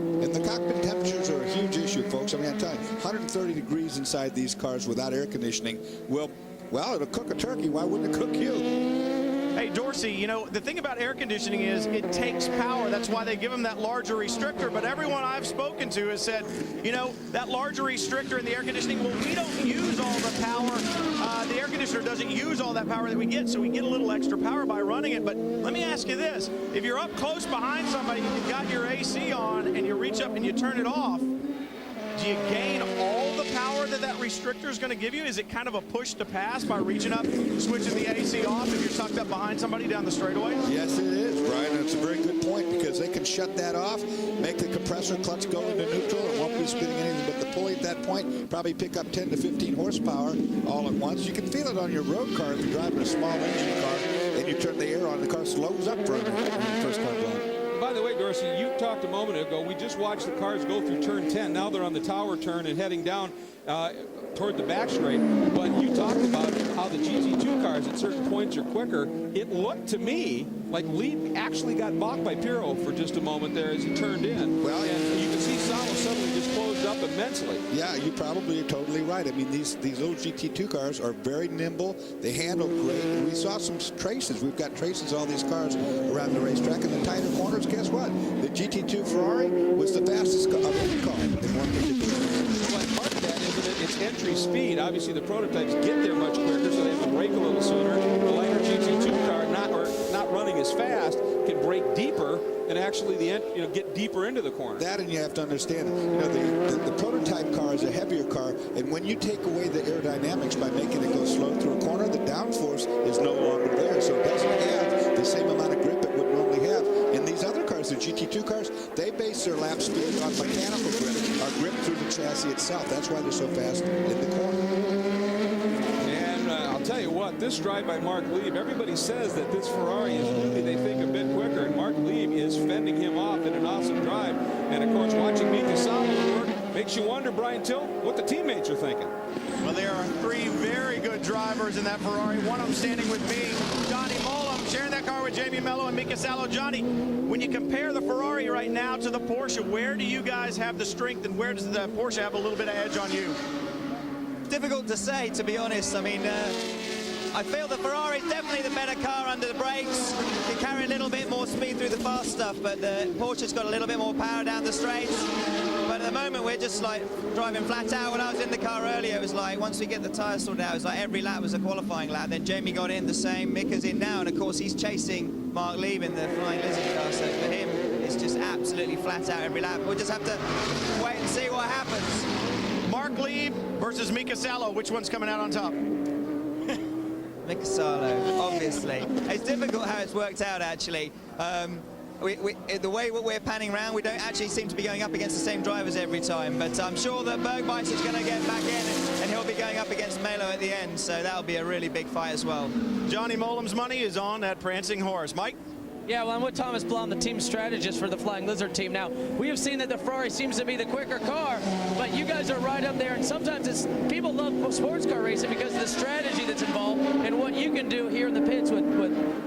And the cockpit temperatures are a huge issue, folks. I mean, I'm telling you, 130 degrees inside these cars without air conditioning will, well, it'll cook a turkey. Why wouldn't it cook you? Hey, Dorsey, you know, the thing about air conditioning is it takes power. That's why they give them that larger restrictor. But everyone I've spoken to has said, you know, that larger restrictor in the air conditioning, well, we don't use all the power. The air conditioner doesn't use all that power that we get, so we get a little extra power by running it. But let me ask you this. If you're up close behind somebody and you've got your AC on and you reach up and you turn it off, do you gain all the power that that restrictor is going to give you? Is it kind of a push to pass by reaching up, switching the AC off if you're tucked up behind somebody down the straightaway? Yes, it is, Brian. It's a very good point, because they can shut that off, make the compressor clutch go into neutral, and won't be spinning anything but the pulley at that point. Probably pick up 10 to 15 horsepower all at once. You can feel it on your road car if you're driving a small engine car and you turn the air on, the car slows up for a minute when you first come on. By the way, Dorsey, you talked a moment ago, we just watched the cars go through turn 10. Now they're on the tower turn and heading down toward the back straight. But you talked about how the GT2 cars at certain points are quicker. It looked to me like Lieb actually got balked by Pirro for just a moment there as he turned in. Well, and you can see Salo suddenly just closed up immensely. Yeah, you probably are totally right. I mean, these little GT2 cars are very nimble. They handle great. And we saw some traces. We've got traces of all these cars around the racetrack. In the tighter corners, guess what? The GT2 Ferrari was the fastest car of any car in one particular race. But part of that, isn't it? It's entry speed. Obviously, the prototypes get there much quicker, so they have to brake a little sooner. The lighter GT2 car, not running as fast, can brake deeper and actually get deeper into the corner. That, and you have to understand, you know, the prototype car is a heavier car, and when you take away the aerodynamics by making it go slow through a corner, the downforce is no longer there, so it doesn't have the same amount of grip it would normally have. In these other cars, the GT2 cars, they base their lap speed on mechanical grip, or grip through the chassis itself. That's why they're so fast in the corner. And I'll tell you what, this drive by Mark Lieb, everybody says that this Ferrari is really, they think, a bit quicker, and Mark Lieb is fending him off in an awesome drive. And of course, watching Mika Salo work, Makes you wonder, Brian Till, what the teammates are thinking. Well, there are three very good drivers in that Ferrari. One of them standing with me, Johnny Mollum, sharing that car with Jamie Mello and Mika Salo. Johnny, when you compare the Ferrari right now to the Porsche, where do you guys have the strength and where does the Porsche have a little bit of edge on you? Difficult to say, to be honest. I mean, I feel the Ferrari is definitely the better car under the brakes. Can carry a little bit more speed through the fast stuff, but the Porsche's got a little bit more power down the straights. But at the moment, we're just like driving flat out. When I was in the car earlier, it was like once we get the tyres sorted out, it was like every lap was a qualifying lap. Then Jamie got in the same, Mika's in now, and of course he's chasing Mark Lieb in the Flying Lizard car. So for him, it's just absolutely flat out every lap. We'll just have to wait and see what happens. Mark Lieb versus Mika Salo. Which one's coming out on top? Mika Salo, obviously. It's difficult how it's worked out, actually. The way we're panning around, we don't actually seem to be going up against the same drivers every time. But I'm sure that Bergmeis is going to get back in, and he'll be going up against Melo at the end. So that'll be a really big fight as well. Johnny Mollum's money is on that prancing horse. Mike? Yeah, well, I'm with Thomas Blom, the team strategist for the Flying Lizard team. Now, we have seen that the Ferrari seems to be the quicker car, but you guys are right up there, and sometimes people love sports car racing because of the strategy that's involved and what you can do here in the pits with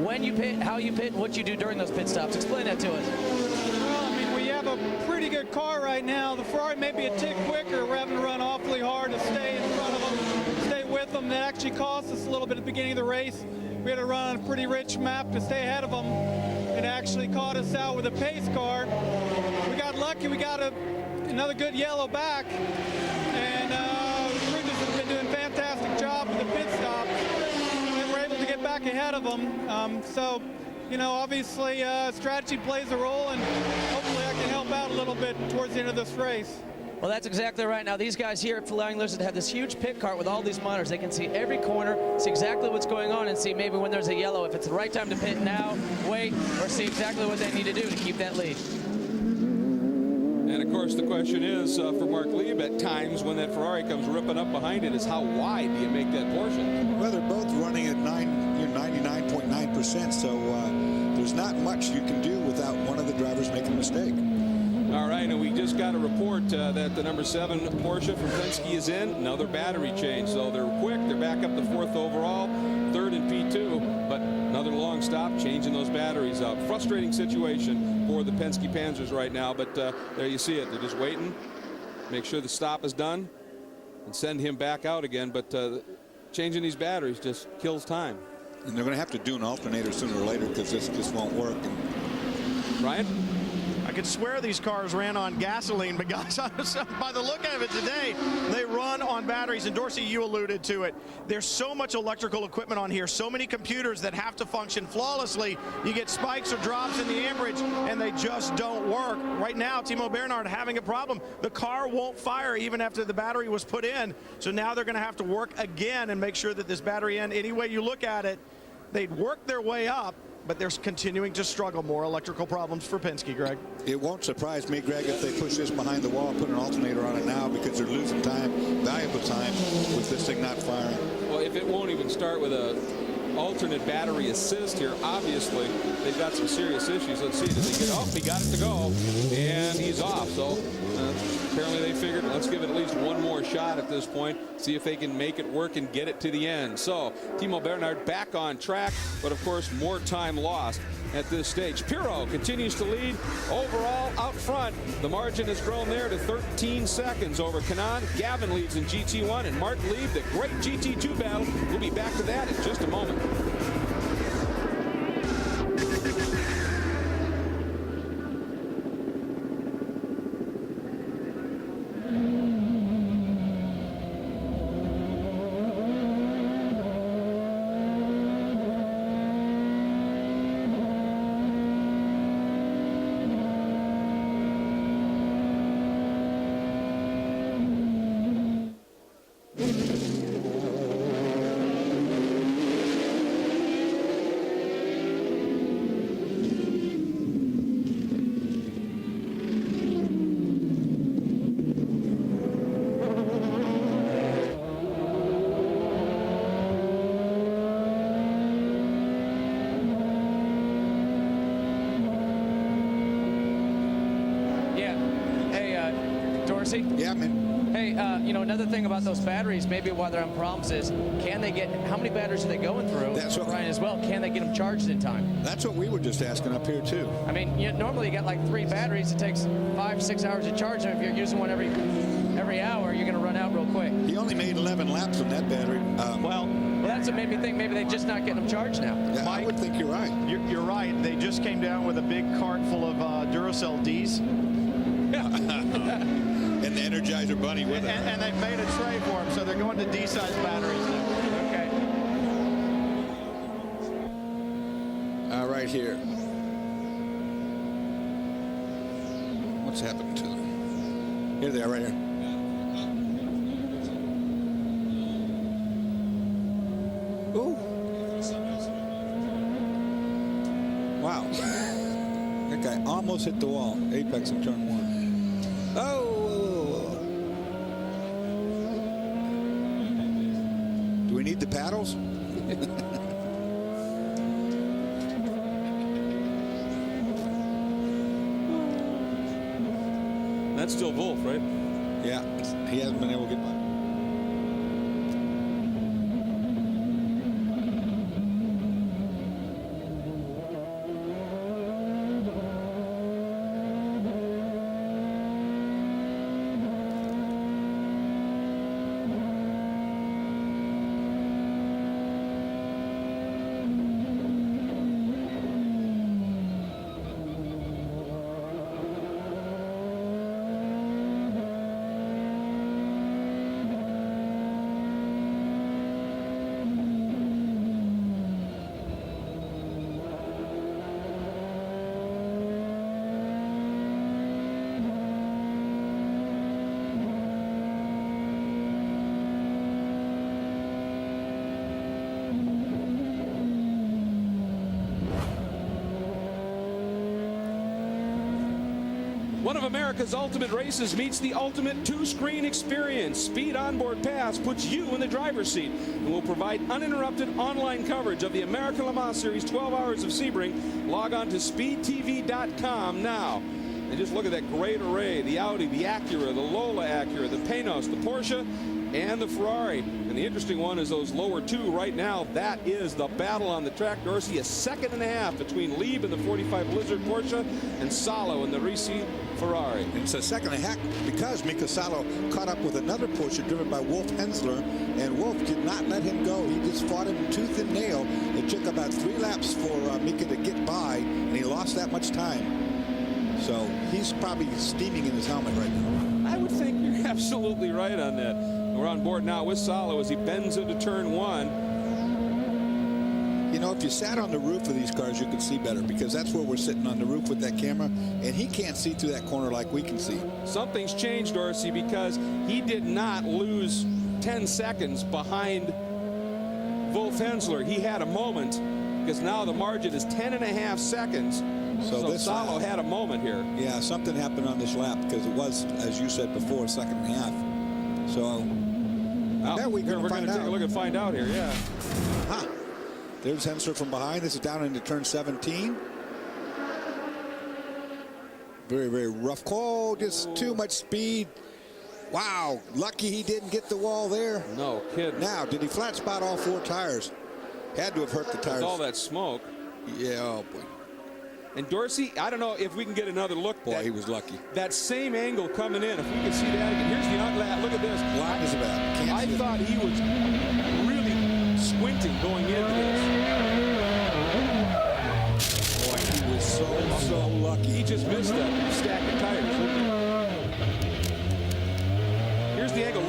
when you pit, how you pit, and what you do during those pit stops. Explain that to us. Well, I mean, we have a pretty good car right now. The Ferrari may be a tick quicker. We're having to run awfully hard to stay in front of them, stay with them. That actually cost us a little bit at the beginning of the race. We had to run on a pretty rich map to stay ahead of them. It actually caught us out with a pace car. We got lucky. We got another good yellow back. And the Bridges have been doing a fantastic job with the pit stop. And we're able to get back ahead of them. So, you know, obviously strategy plays a role, and hopefully I can help out a little bit towards the end of this race. Well, that's exactly right. Now, these guys here at Flying Lizard have this huge pit cart with all these monitors. They can see every corner, see exactly what's going on, and see maybe when there's a yellow, if it's the right time to pit now, wait, or see exactly what they need to do to keep that lead. And, of course, the question is for Mark Lieb at times when that Ferrari comes ripping up behind it is how wide do you make that Porsche? Well, they're both running at 99.9%, so there's not much you can do without one of the drivers making a mistake. All right, and we just got a report that the number 7 Porsche from Penske is in. Another battery change, so they're quick. They're back up to 4th overall, 3rd in P2, but another long stop, changing those batteries up. Frustrating situation for the Penske Panzers right now, but there you see it. They're just waiting, make sure the stop is done, and send him back out again. But changing these batteries just kills time. And they're going to have to do an alternator sooner or later because this just won't work. Ryan? I could swear these cars ran on gasoline, but guys, by the look of it today, they run on batteries. And Dorsey, you alluded to it. There's so much electrical equipment on here, so many computers that have to function flawlessly. You get spikes or drops in the amperage, and they just don't work. Right now, Timo Bernhard having a problem. The car won't fire even after the battery was put in. So now they're going to have to work again and make sure that this battery end, any way you look at it, they'd work their way up, but they're continuing to struggle. More electrical problems for Penske, Greg. It won't surprise me, Greg, if they push this behind the wall and put an alternator on it now because they're losing time, valuable time, with this thing not firing. Well, if it won't even start with a alternate battery assist here, obviously they've got some serious issues. Let's see, did they get, oh, he got it to go, and he's off. So apparently they figured, let's give it at least one more shot at this point, see if they can make it work and get it to the end. So Timo Bernhard back on track, but of course more time lost at this stage. Pirro continues to lead overall out front. The margin has grown there to 13 seconds over Kanaan. Gavin leads in GT1, and Mark Lieb, the great GT2 battle. We'll be back to that in just a moment. Dorsey? Yeah, man. Hey, you know, another thing about those batteries, maybe why they're having problems is, can they get, how many batteries are they going through? That's what, Brian, as well. Can they get them charged in time? That's what we were just asking up here, too. I mean, normally you got like 3 batteries. It takes 5-6 hours to charge them. If you're using one every hour, you're going to run out real quick. He only made 11 laps on that battery. Well, that's what made me think maybe they're just not getting them charged now. Yeah, I would think you're right. You're right. They just came down with a big cart full of Duracell Ds. And the Energizer Bunny with it. And they've made a tray for them, so they're going to D-size batteries now. Okay. Right here. What's happened to them? Here they are, right here. Ooh. Wow. That guy almost hit the wall. Apex in turn 1. Oh. Do we need the paddles? That's still Wolf, right? Yeah, he hasn't been able to get by. One of America's ultimate races meets the ultimate 2-screen experience. Speed Onboard Pass puts you in the driver's seat and will provide uninterrupted online coverage of the American Le Mans Series 12 Hours of Sebring. Log on to SPEEDtv.com now. And just look at that great array. The Audi, the Acura, the Lola Acura, the Penske, the Porsche, and the Ferrari. And the interesting one is those lower 2 right now. That is the battle on the track. Dorsey, a 1.5 seconds between Lieb in the 45 Blizzard Porsche and Salo in the Risi Ferrari. And it's a 1.5 seconds because Mika Salo caught up with another Porsche driven by Wolf Hensler, and Wolf did not let him go. He just fought him tooth and nail. It took about 3 laps for Mika to get by, and he lost that much time. So he's probably steaming in his helmet right now. I would think you're absolutely right on that. We're on board now with Salo as he bends into turn 1. You know, if you sat on the roof of these cars, you could see better, because that's where we're sitting on the roof with that camera, and he can't see through that corner like we can see. Something's changed, Dorsey, because he did not lose 10 seconds behind Wolf Hensler. He had a moment, because now the margin is 10.5 seconds. So this Salo had a moment here. Yeah, something happened on this lap, because it was, as you said before, 1.5 seconds. So we're going to take a look and find out here. Yeah. Huh. There's Hensler from behind. This is down into turn 17. Very, very rough. Oh, just too much speed. Wow. Lucky he didn't get the wall there. No kidding. Now, did he flat spot all 4 tires? Had to have hurt the tires. With all that smoke. Yeah, oh boy. And Dorsey, I don't know if we can get another look. Boy, he was lucky. That same angle coming in, if we can see that again. Here's the outlet. Look at this. Blind as a bat. I thought he was really squinting going into this. Boy, he was so lucky. He just missed that stack of tires. Here's the angle.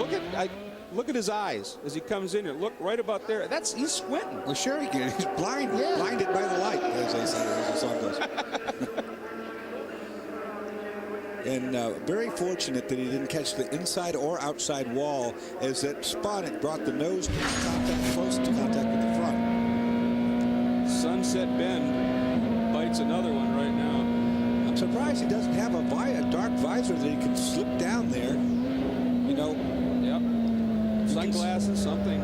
Look at his eyes as he comes in here. Look right about there. He's squinting. Well, sure he can. He's blind. Yeah. Blinded by the light, as they say, as the song goes. And very fortunate that he didn't catch the inside or outside wall, as that spot it brought the nose to contact, close to contact with the front. Sunset Bend bites another one right now. I'm surprised he doesn't have a dark visor that he can slip down there. You know. Yep. Sunglasses, something.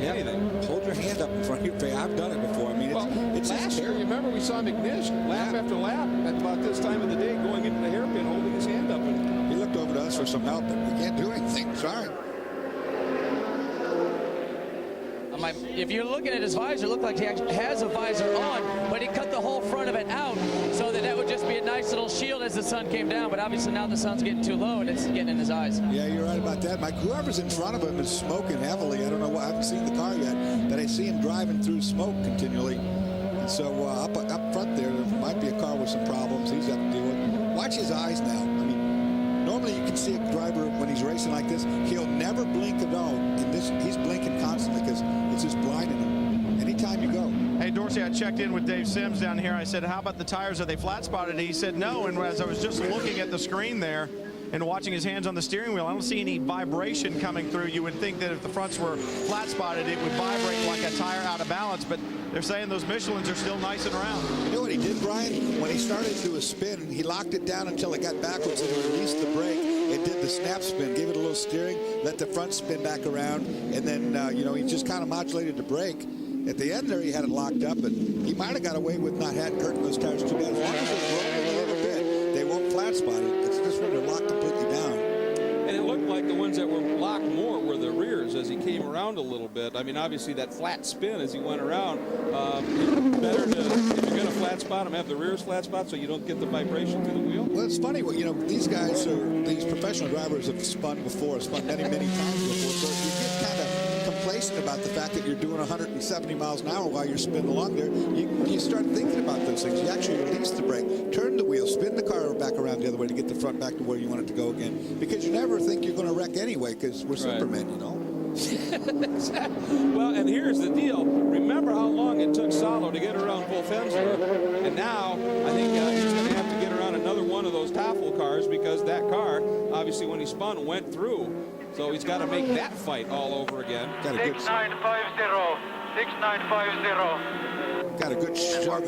anything. Hold your hand up in front of your face. I've done it before. I mean, it's last year, you remember we saw McNish lap after lap at about this time of the day going into the hairpin, holding his hand up. And he looked over to us for some help, but we can't do anything. Sorry. If you're looking at his visor, it looked like he actually has a visor on, but he cut the whole front of it out so that would just be a nice little shield as the sun came down. But obviously now the sun's getting too low and it's getting in his eyes. Yeah, you're right about that, Mike. Whoever's in front of him is smoking heavily. I don't know. I haven't seen the car yet, but I see him driving through smoke continually. And so up front there might be a car with some problems he's got to deal with. Watch his eyes now. I mean, normally you can see a driver when he's racing like this, he'll never blink at all. And he's blinking constantly because it's just blinding him anytime you go. Hey, Dorsey, I checked in with Dave Sims down here. I said, how about the tires? Are they flat spotted? He said no. And as I was just looking at the screen there and watching his hands on the steering wheel, I don't see any vibration coming through. You would think that if the fronts were flat spotted, it would vibrate like a tire out of balance. But they're saying those Michelins are still nice and round. You know what he did, Brian? When he started to do a spin, he locked it down until it got backwards and released the brake. It did the snap spin, gave it a little steering, let the front spin back around, and then, you know, he just kind of modulated the brake. At the end there, he had it locked up, but he might have got away with not hurting those tires too bad. As long as they're broken a little bit, they won't flat spot it. It's just when they're locked completely down. And it looked like the ones that were locked more were the rears as he came around a little bit. I mean, obviously that flat spin as he went around, better to, if you're going to flat spot them, have the rears flat spot so you don't get the vibration through the wheel. Well, it's funny, you know, these guys, these professional drivers have spun before, spun many, many times before, so you get kind of complacent about the fact that you're doing 170 miles an hour while you're spinning along there. You start thinking about those things. You actually release the brake, turn the wheel, spin the car back around the other way to get the front back to where you want it to go again. Because you never think you're going to wreck anyway, because we're Supermen, you know. Well, and here's the deal. Remember how long it took Salo to get around Wolfensler, and now I think he's going to have to get around another one of those Tafel cars because that car, obviously, when he spun, went through. So he's got to make that fight all over again. Got a good 6950. 6950. Got a good shot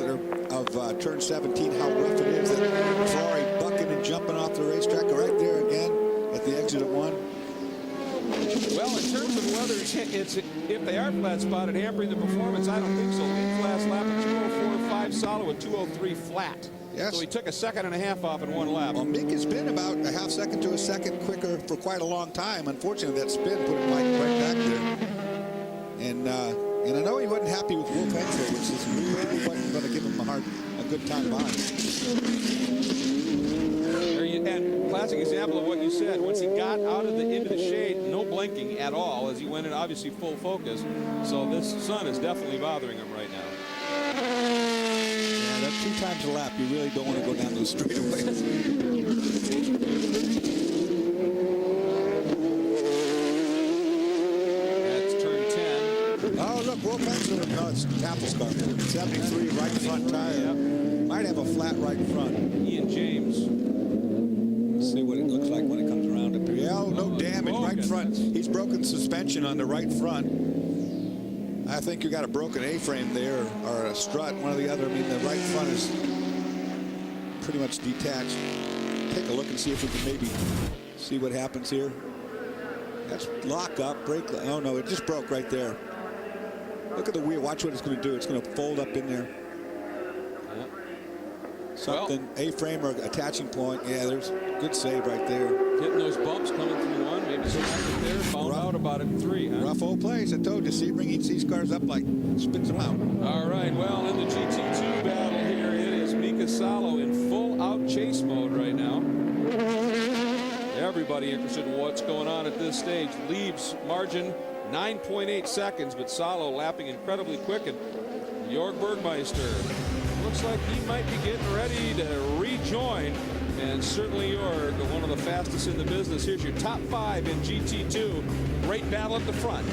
of turn 17, how rough it is. That Ferrari bucking and jumping off the racetrack right there again at the exit at 1. Well, in terms of whether it's if they are flat spotted hampering the performance, I don't think so. Lead's last lap at 2:04.5, Salo at 2:03 flat. Yes. So he took a second and a half off in one lap. Well, Mick has been about a half second to a second quicker for quite a long time. Unfortunately, that spin put him right back there. And I know he wasn't happy with Wolf Hensler, which is really wasn't going to give him a good time behind. And classic example of what you said. Once he got out of into the shade, no blinking at all as he went in obviously full focus. So this sun is definitely bothering him right now. Yeah, that's 2 times a lap. You really don't want to go down those straightaways. That's turn 10. Oh, look, Wolf Hensler. No, it's Tafel's car. 73 right front tire. Yep. Might have a flat right front. Ian James. Let's see what it looks like when it comes around up here. Yeah, no damage right front. He's broken suspension on the right front. I think you got a broken A-frame there or a strut, one or the other. I mean, the right front is pretty much detached. Take a look and see if we can maybe see what happens here. That's lock up, brake. Oh no, it just broke right there. Look at the wheel. Watch what it's going to do. It's going to fold up in there. Something, A-frame or attaching point. Yeah, there's good save right there. Hitting those bumps coming through 1, maybe some action there. Found out about it in 3. Huh? Rough old place. I told you, Sebring eats these cars up like spits them out. All right, well, in the GT2 battle here, it is Mika Salo in full out chase mode right now. Everybody interested in what's going on at this stage. Leaves margin 9.8 seconds, but Salo lapping incredibly quick. And Jörg Bergmeister looks like he might be getting ready to rejoin. And certainly Jörg, one of the fastest in the business. Here's your top 5 in GT2. Great battle at the front.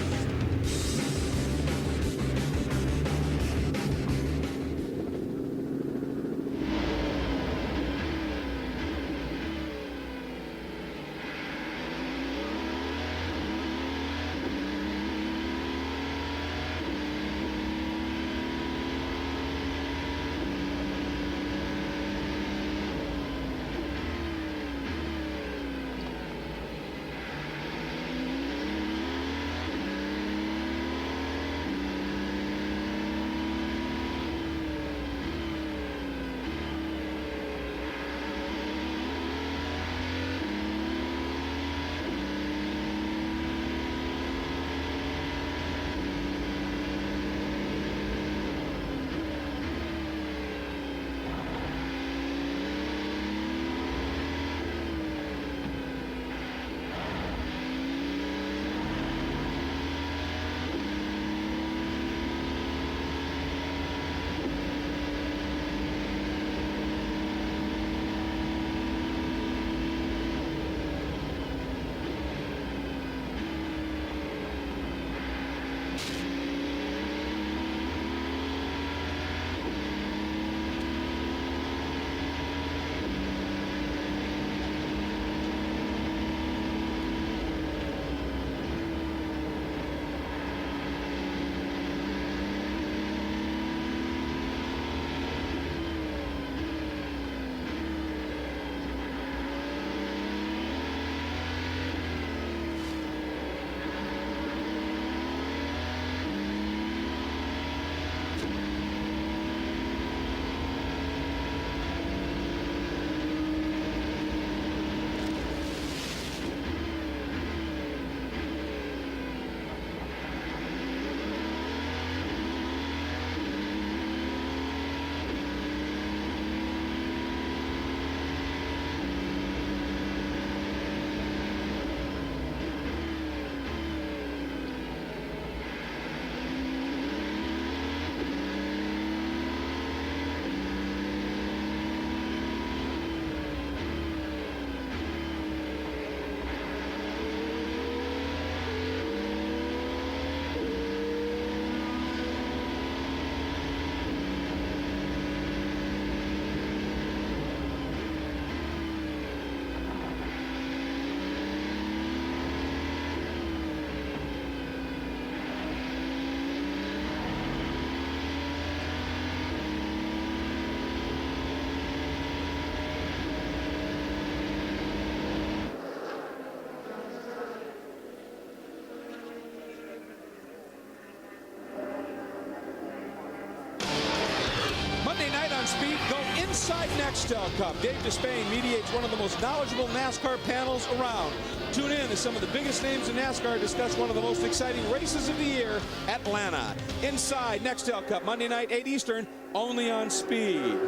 speed, go inside Nextel Cup. Dave Despain mediates one of the most knowledgeable NASCAR panels around. Tune in as some of the biggest names in NASCAR discuss one of the most exciting races of the year, Atlanta. Inside Nextel Cup, Monday night, 8 Eastern, only on Speed.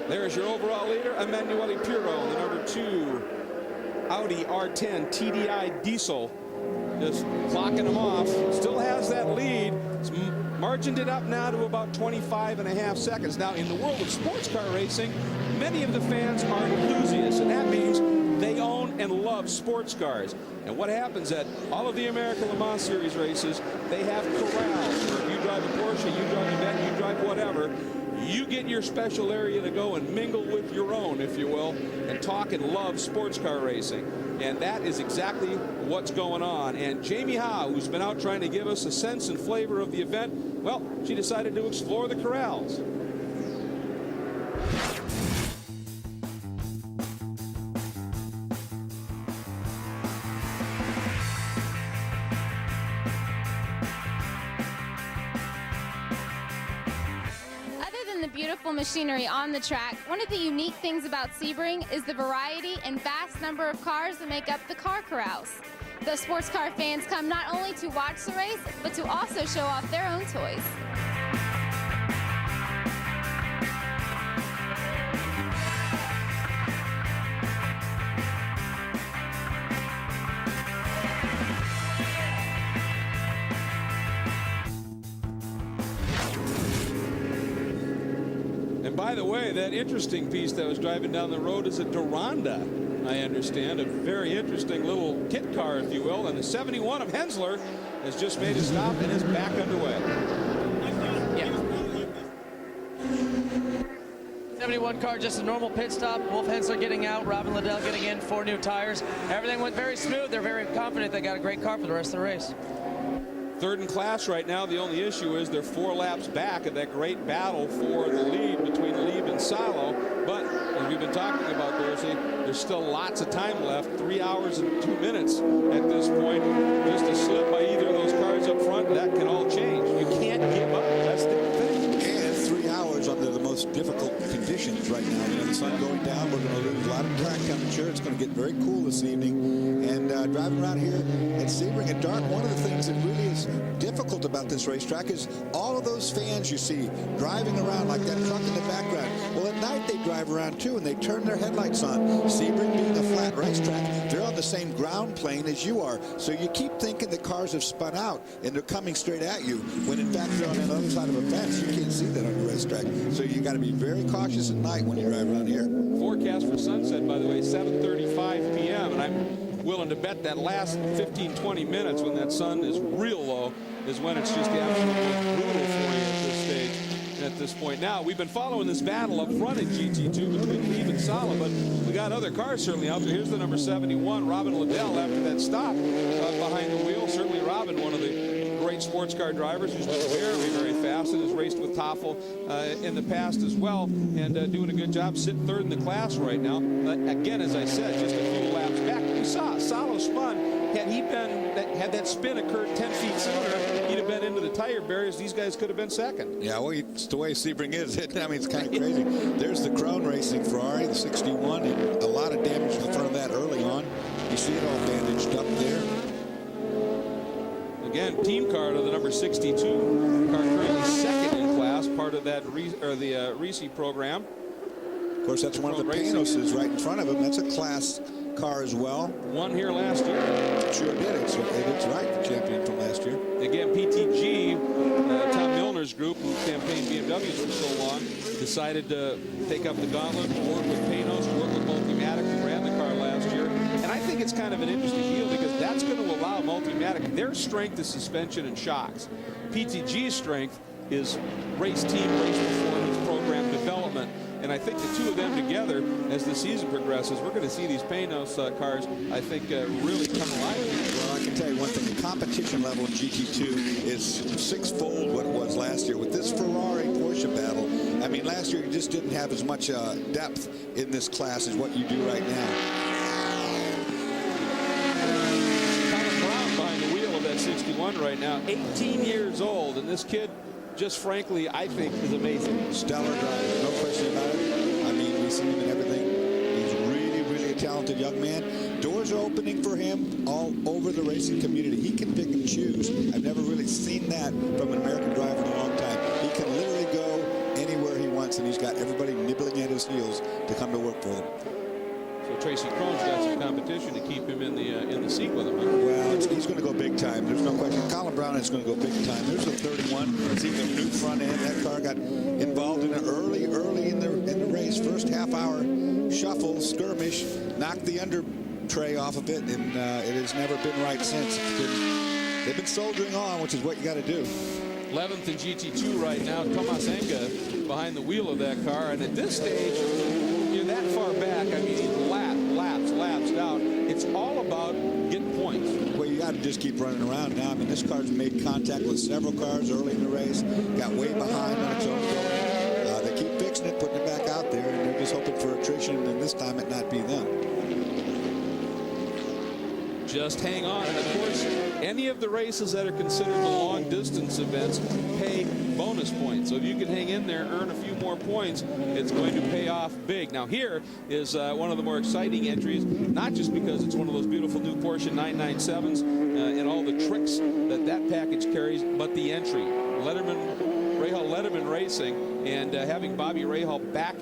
There's your overall leader, Emanuele Pirro, the number 2 Audi R10 TDI diesel. Just clocking him off. Still has that lead. It's margined it up now to about 25.5 seconds. Now, in the world of sports car racing, many of the fans are enthusiasts, and that means they own and love sports cars. And what happens at all of the American Le Mans Series races, they have corrals where if you drive a Porsche, you drive a Vet, you drive whatever, you get your special area to go and mingle with your own, if you will, and talk and love sports car racing. And that is exactly what's going on. And Jamie Howe, who's been out trying to give us a sense and flavor of the event, well, she decided to explore the corrals. Beautiful machinery on the track. One of the unique things about Sebring is the variety and vast number of cars that make up the car corrals. The sports car fans come not only to watch the race, but to also show off their own toys. By the way, that interesting piece that was driving down the road is a Duranda, I understand. A very interesting little kit car, if you will. And the 71 of Hensler has just made a stop and is back underway. Yeah. 71 car, just a normal pit stop. Wolf Hensler getting out, Robin Liddell getting in, 4 new tires. Everything went very smooth. They're very confident they got a great car for the rest of the race. Third in class right now. The only issue is they're 4 laps back of that great battle for the lead between Lieb and Salo. But as we've been talking about, Dorsey, there's still lots of time left. 3 hours and 2 minutes at this point. Just a slip by either of those cars up front, that can all change. You can't give up. That's the thing. And 3 hours under the most difficult conditions right now. You know, the sun going down. We're going to lose a lot of track temperature. It's going to get very cool this evening. And driving around here at Sebring at dark, one of the things that really is difficult about this racetrack is all of those fans you see driving around like that truck in the background. Well, at night they drive around too, and they turn their headlights on. Sebring being a flat racetrack, they're on the same ground plane as you are. So you keep thinking the cars have spun out and they're coming straight at you, when in fact they're on the other side of a fence. You can't see that on the racetrack. So you got to be very cautious at night when you drive around here. Forecast for sunset, by the way, 7:35 p.m. And I'm willing to bet that last 15-20 minutes when that sun is real low is when it's just absolutely brutal for you at this stage. At this point now, we've been following this battle up front in GT2 between Lieb and Sala, but we got other cars certainly out there. Here's the number 71, Robin Liddell, after that stop behind the wheel. Certainly Robin, one of the great sports car drivers who's been very, very fast and has raced with Toffel in the past as well, and doing a good job, sitting third in the class right now. Again, as I said, just a few laps back. We saw Salo spun. Had that spin occurred 10 feet sooner, he'd have been into the tire barriers. These guys could have been second. Yeah, well, it's the way Sebring is. I mean, it's kind of crazy. There's the Crown Racing Ferrari, the 61, and a lot of damage to the front of that early on. You see it all bandaged up there. Again, team car to the number 62 car, currently second in class, part of that the Reese program. Of course, that's one of the Panoses right in front of him. That's a class car as well. Won here last year. Sure did. It's right, the champion from last year. Again, PTG, Tom Milner's group, who campaigned BMWs for so long, decided to take up the gauntlet, work with Panos, work with Multimatic, who ran the car last year. And I think it's kind of an interesting deal because that's going to allow Multimatic, their strength is suspension and shocks. PTG's strength is race team, race performance, program development. And I think the two of them together, as the season progresses, we're going to see these Panos cars, I think, really come alive. Well, I can tell you one thing. The competition level in GT2 is sixfold what it was last year. With this Ferrari-Porsche battle, I mean, last year you just didn't have as much depth in this class as what you do right now. Colin Brown behind the wheel of that 61 right now, 18 years old, and this kid just frankly, I think is amazing. Stellar driver, no question about it. I mean, we've seen him in everything. He's really, really a talented young man. Doors are opening for him all over the racing community. He can pick and choose. I've never really seen that from an American driver in a long time. He can literally go anywhere he wants, and he's got everybody nibbling at his heels to come to work for them. So Tracy Krohn's got some competition to keep him in the seat with him. Huh? Well, he's going to go big time. There's no question. Colin Brown is going to go big time. There's a 31. See the new front end. That car got involved in it early in the race. First half hour shuffle, skirmish, knocked the under tray off of it, and it has never been right since. They've been soldiering on, which is what you got to do. 11th in GT2 right now. Tomas Enga behind the wheel of that car, and at this stage, you're that far back. I mean, laps down. It's all about getting points. Well, you got to just keep running around now. I mean, this car's made contact with several cars early in the race, got way behind on its own goal. They keep fixing it, putting it back out there, and they're just hoping for attrition, and this time it not be them. Just hang on. And of course, any of the races that are considered the long distance events pay bonus points. So if you can hang in there, earn a few more points, it's going to pay off big. Now here is one of the more exciting entries, not just because it's one of those beautiful new Porsche 997s and all the tricks that package carries, but the entry. Rahal Letterman Racing, and having Bobby Rahal back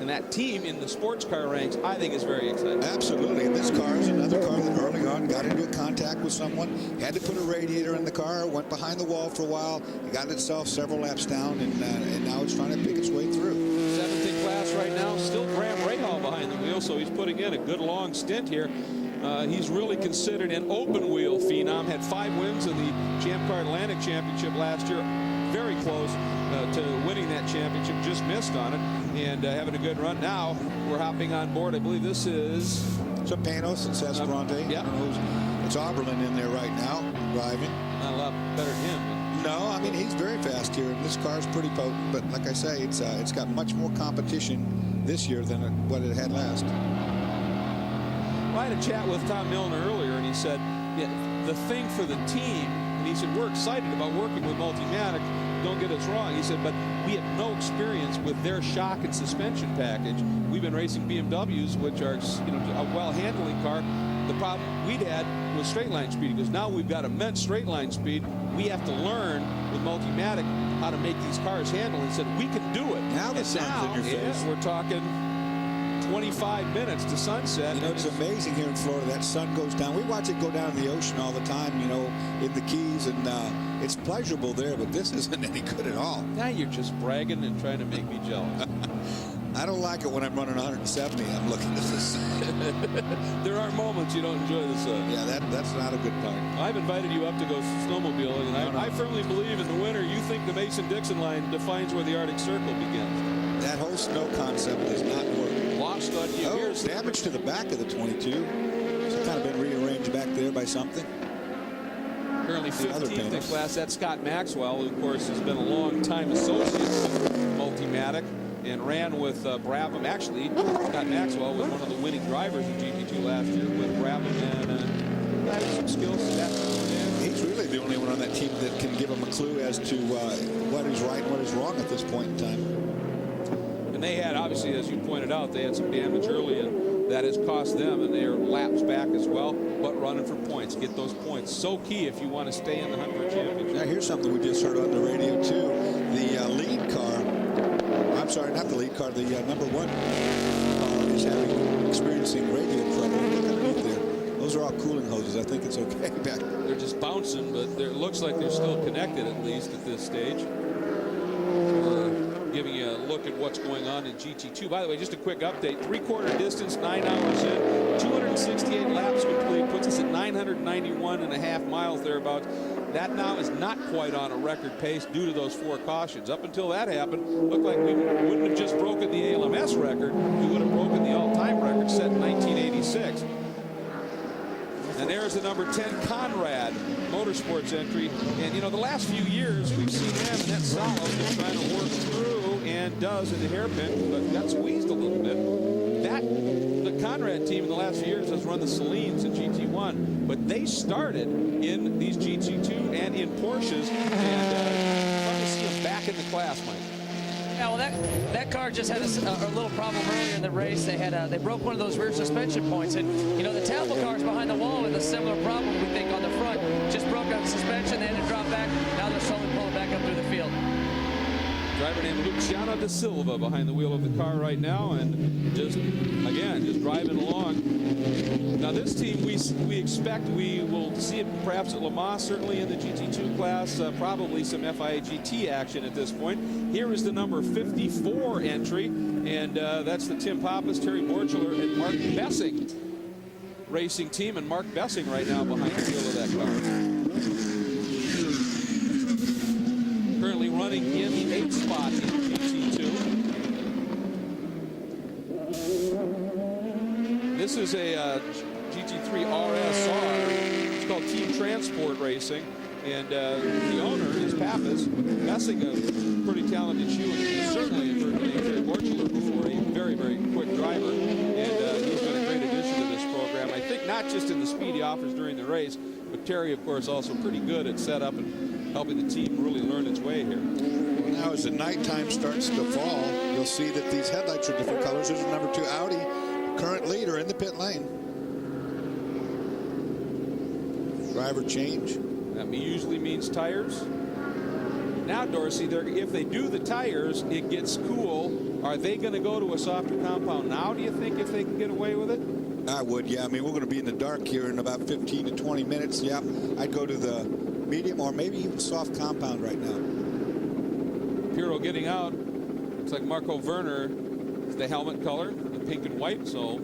and that team in the sports car ranks, I think is very exciting. Absolutely. And this car is another car that early on got into a contact with someone, had to put a radiator in the car, went behind the wall for a while, it got itself several laps down, and now it's trying to pick its way through. 7th in class right now, still Graham Rahal behind the wheel, so he's putting in a good long stint here. He's really considered an open wheel phenom, had 5 wins in the Champ Car Atlantic Championship last year. Very close to winning that championship, just missed on it, and having a good run. Now we're hopping on board. I believe this is Panos and Sesperante. Yeah, it's Oberlin in there right now driving. Not a lot better than him. No, I mean he's very fast here, and this car's pretty potent. But like I say, it's got much more competition this year than what it had last. Well, I had a chat with Tom Milner earlier, and he said, yeah, the thing for the team. And he said, we're excited about working with Multimatic. Don't get us wrong. He said, but we have no experience with their shock and suspension package. We've been racing BMWs, which are a well-handling car. The problem we'd had was straight line speed. Because now we've got immense straight line speed. We have to learn with Multimatic how to make these cars handle. He said, we can do it. Now the sun's in your face. We're talking 25 minutes to sunset. You know, it's amazing here in Florida. That sun goes down. We watch it go down in the ocean all the time, you know, in the Keys, and it's pleasurable there, but this isn't any good at all. Now you're just bragging and trying to make me jealous. I don't like it when I'm running 170. I'm looking at this. There are moments you don't enjoy the sun. Yeah, that's not a good part. I've invited you up to go snowmobiling, and I firmly believe in the winter, you think the Mason-Dixon line defines where the Arctic Circle begins. That whole snow concept does not work. Lost on you. Here's damage to the back of the 22. It's kind of been rearranged back there by something. Currently 15th in class. That's Scott Maxwell, who, of course, has been a long-time associate with Multimatic and ran with Brabham. Actually, Scott Maxwell was one of the winning drivers in GT2 last year with Brabham, and has some skills. He's really the only one on that team that can give him a clue as to what is right and what is wrong at this point in time. And they had, obviously, as you pointed out, they had some damage early, and that has cost them, and they are laps back as well, but running for points. Get those points. So key if you want to stay in the hunt for a championship. Now, here's something we just heard on the radio, too. The lead car, I'm sorry, not the lead car, the number 1 car is experiencing radio trouble. Look underneath there. Those are all cooling hoses. I think it's okay back there. They're just bouncing, but it looks like they're still connected, at least at this stage. Giving you a look at what's going on in GT2. By the way, just a quick update. 3/4 distance, 9 hours in, 268 laps complete, puts us at 991.5 miles thereabouts. That now is not quite on a record pace due to those 4 cautions. Up until that happened, looked like we wouldn't have just broken the ALMS record, we would have broken the all-time record set in 1986. And there's the number 10 Conrad Motorsports entry. And, you know, the last few years we've seen him, and that's solid, been trying to work through and does in the hairpin, but got squeezed a little bit. The Conrad team in the last few years has run the Salines in GT1, but they started in these GT2 and in Porsches, and fun to see them back back in the class, Mike. Yeah, well, that car just had a little problem earlier in the race. They broke one of those rear suspension points, and you know the Tampa cars behind the wall with a similar problem. We think on the front just broke out the suspension. They had to drop back. Now they're slowly pulling back up through the field. Driver named Luciano da Silva behind the wheel of the car right now, and just driving along. Now this team, we expect we will see it perhaps at Le Mans, certainly in the GT2 class, probably some FIA GT action at this point. Here is the number 54 entry, and that's the Tim Pappas, Terry Borchler, and Mark Bessing racing team, and Mark Bessing right now behind the wheel of that car. Currently running in the 8th spot in GT2. This is a GT3 RSR. It's called Team Transport Racing, and the owner is Pappas. Bessing, a pretty talented shoe, and certainly a named Terry Borchler before, a very, very quick driver, and he's been a great addition to this program. I think not just in the speed he offers during the race, but Terry, of course, also pretty good at setup and helping the team really learn its way here. Now, as the nighttime starts to fall, you'll see that these headlights are different colors. There's the number 2 Audi, current leader in the pit lane. Driver change. That usually means tires. Now, Dorsey, if they do the tires, it gets cool. Are they going to go to a softer compound now, do you think, if they can get away with it? I would, yeah. I mean, we're going to be in the dark here in about 15 to 20 minutes. Yeah, I'd go to the medium or maybe even soft compound right now. Pirro getting out. Looks like Marco Werner is the helmet color, the pink and white. So,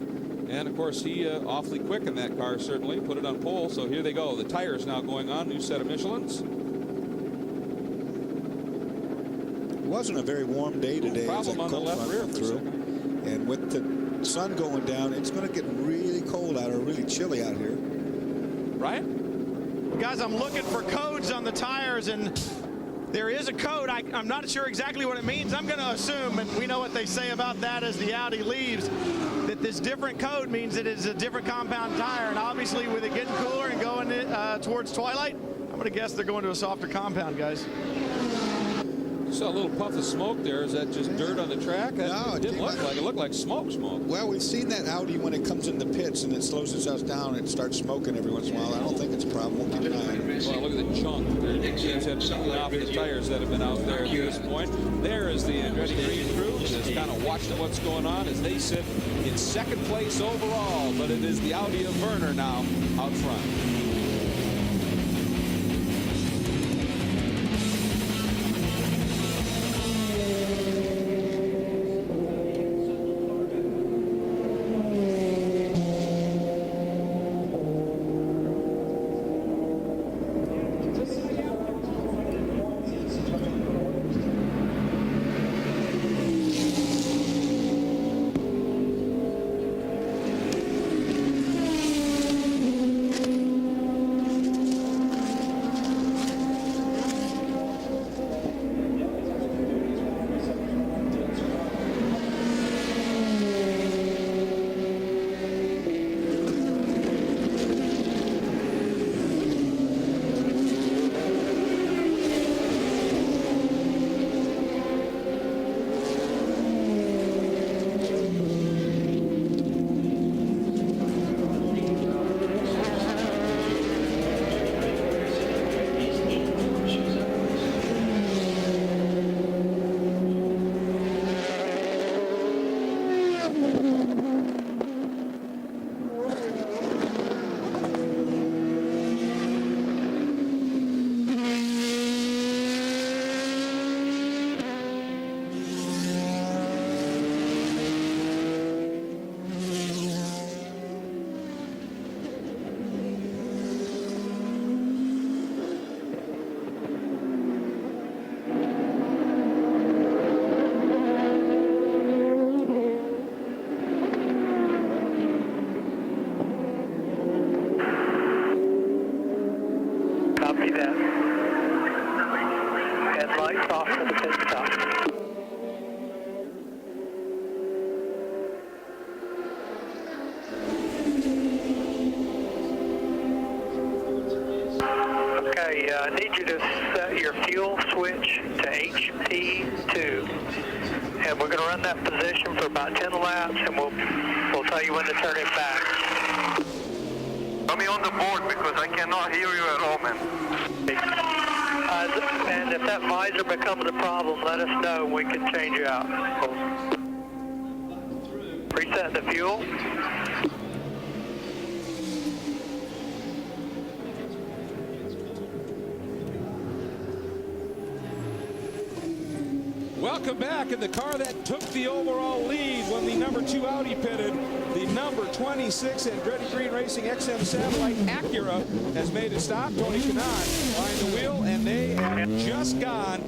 and of course he awfully quick in that car, certainly put it on pole. So here they go. The tires now going on. New set of Michelins. It wasn't a very warm day today. Problem on the left rear through, and with the sun going down, it's going to get really cold out or really chilly out here. Brian? Guys, I'm looking for codes on the tires, and there is a code. I'm not sure exactly what it means. I'm going to assume, and we know what they say about that as the Audi leaves, that this different code means it is a different compound tire. And obviously, with it getting cooler and going towards twilight, I'm going to guess they're going to a softer compound, guys. Saw a little puff of smoke there. Is that just dirt on the track? No, it didn't look like it. It looked like smoke. Well, we've seen that Audi when it comes in the pits and it slows itself down and it starts smoking every once in a while. I don't think it's a problem. We'll keep an eye on it. Well, look at the chunk. It seems to have something off the tires that have been out there at this point. There is the Andretti Green crew just kind of watching what's going on as they sit in 2nd place overall. But it is the Audi of Werner now out front. Copy that. Headlights off for the pit stop. Okay, I need you to set your fuel switch to HP2. And we're going to run that position for about 10 laps, and we'll tell you when to turn it back. Put me on the board because I cannot hear you at all, man. And if that visor becomes a problem, let us know and we can change you out. Reset the fuel. Welcome back in the car that took the overall lead when the number 2 Audi pitted. The number 26 Andretti Green Racing XM Satellite Acura has made it stop. Tony Kanaan behind the wheel, and they have just gone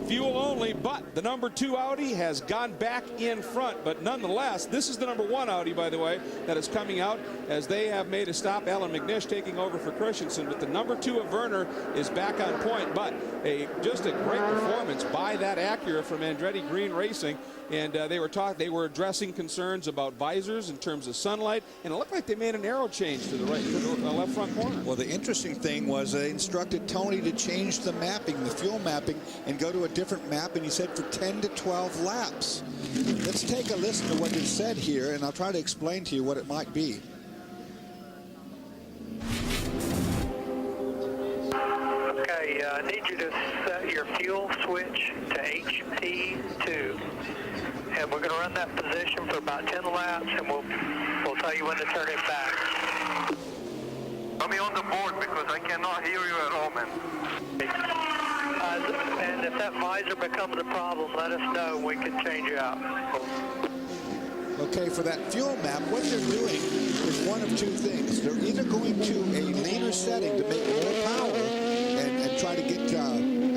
fuel only, but the number 2 Audi has gone back in front. But nonetheless, this is the number 1 Audi, by the way, that is coming out as they have made a stop. Alan McNish taking over for Christensen, but the number 2 of Werner is back on point. But just a great performance by that Acura from Andretti Green Racing. And they were addressing concerns about visors in terms of sunlight, and it looked like they made an aero change to the left front corner. Well, the interesting thing was they instructed Tony to change the mapping, the fuel mapping, and go to a different map, and he said for 10 to 12 laps. Let's take a listen to what he said here, and I'll try to explain to you what it might be. Okay, I need you to set your fuel switch to HP2. And we're going to run that position for about 10 laps, and we'll tell you when to turn it back. Put me on the board because I cannot hear you at all, man. And if that visor becomes a problem, let us know and we can change you out. Okay, for that fuel map, what they're doing is one of two things. They're either going to a leaner setting to make more power and try to get,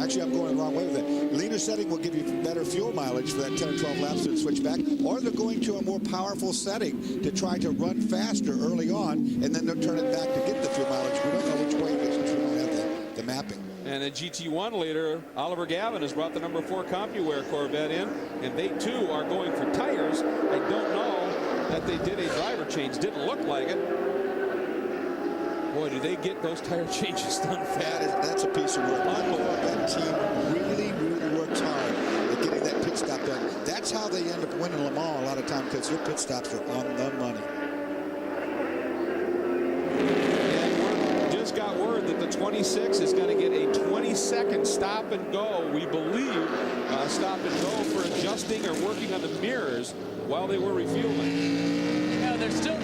actually I'm going the wrong way with it. Leaner setting will give you better fuel mileage for that 10 or 12 laps to switch back, or they're going to a more powerful setting to try to run faster early on, and then they'll turn it back to get the fuel mileage. We don't know which way it is since we don't have the mapping. And a GT1 leader, Oliver Gavin, has brought the number 4 CompuWare Corvette in, and they too are going for tires. I don't know that they did a driver change. Didn't look like it. Boy, did they get those tire changes done fast. That's a piece of work. That team really, really works hard at getting that pit stop done. That's how they end up winning Le Mans a lot of times, because their pit stops are on the money. Got word that the 26 is going to get a 20-second stop and go, we believe, stop and go for adjusting or working on the mirrors while they were refueling. Yeah, there's still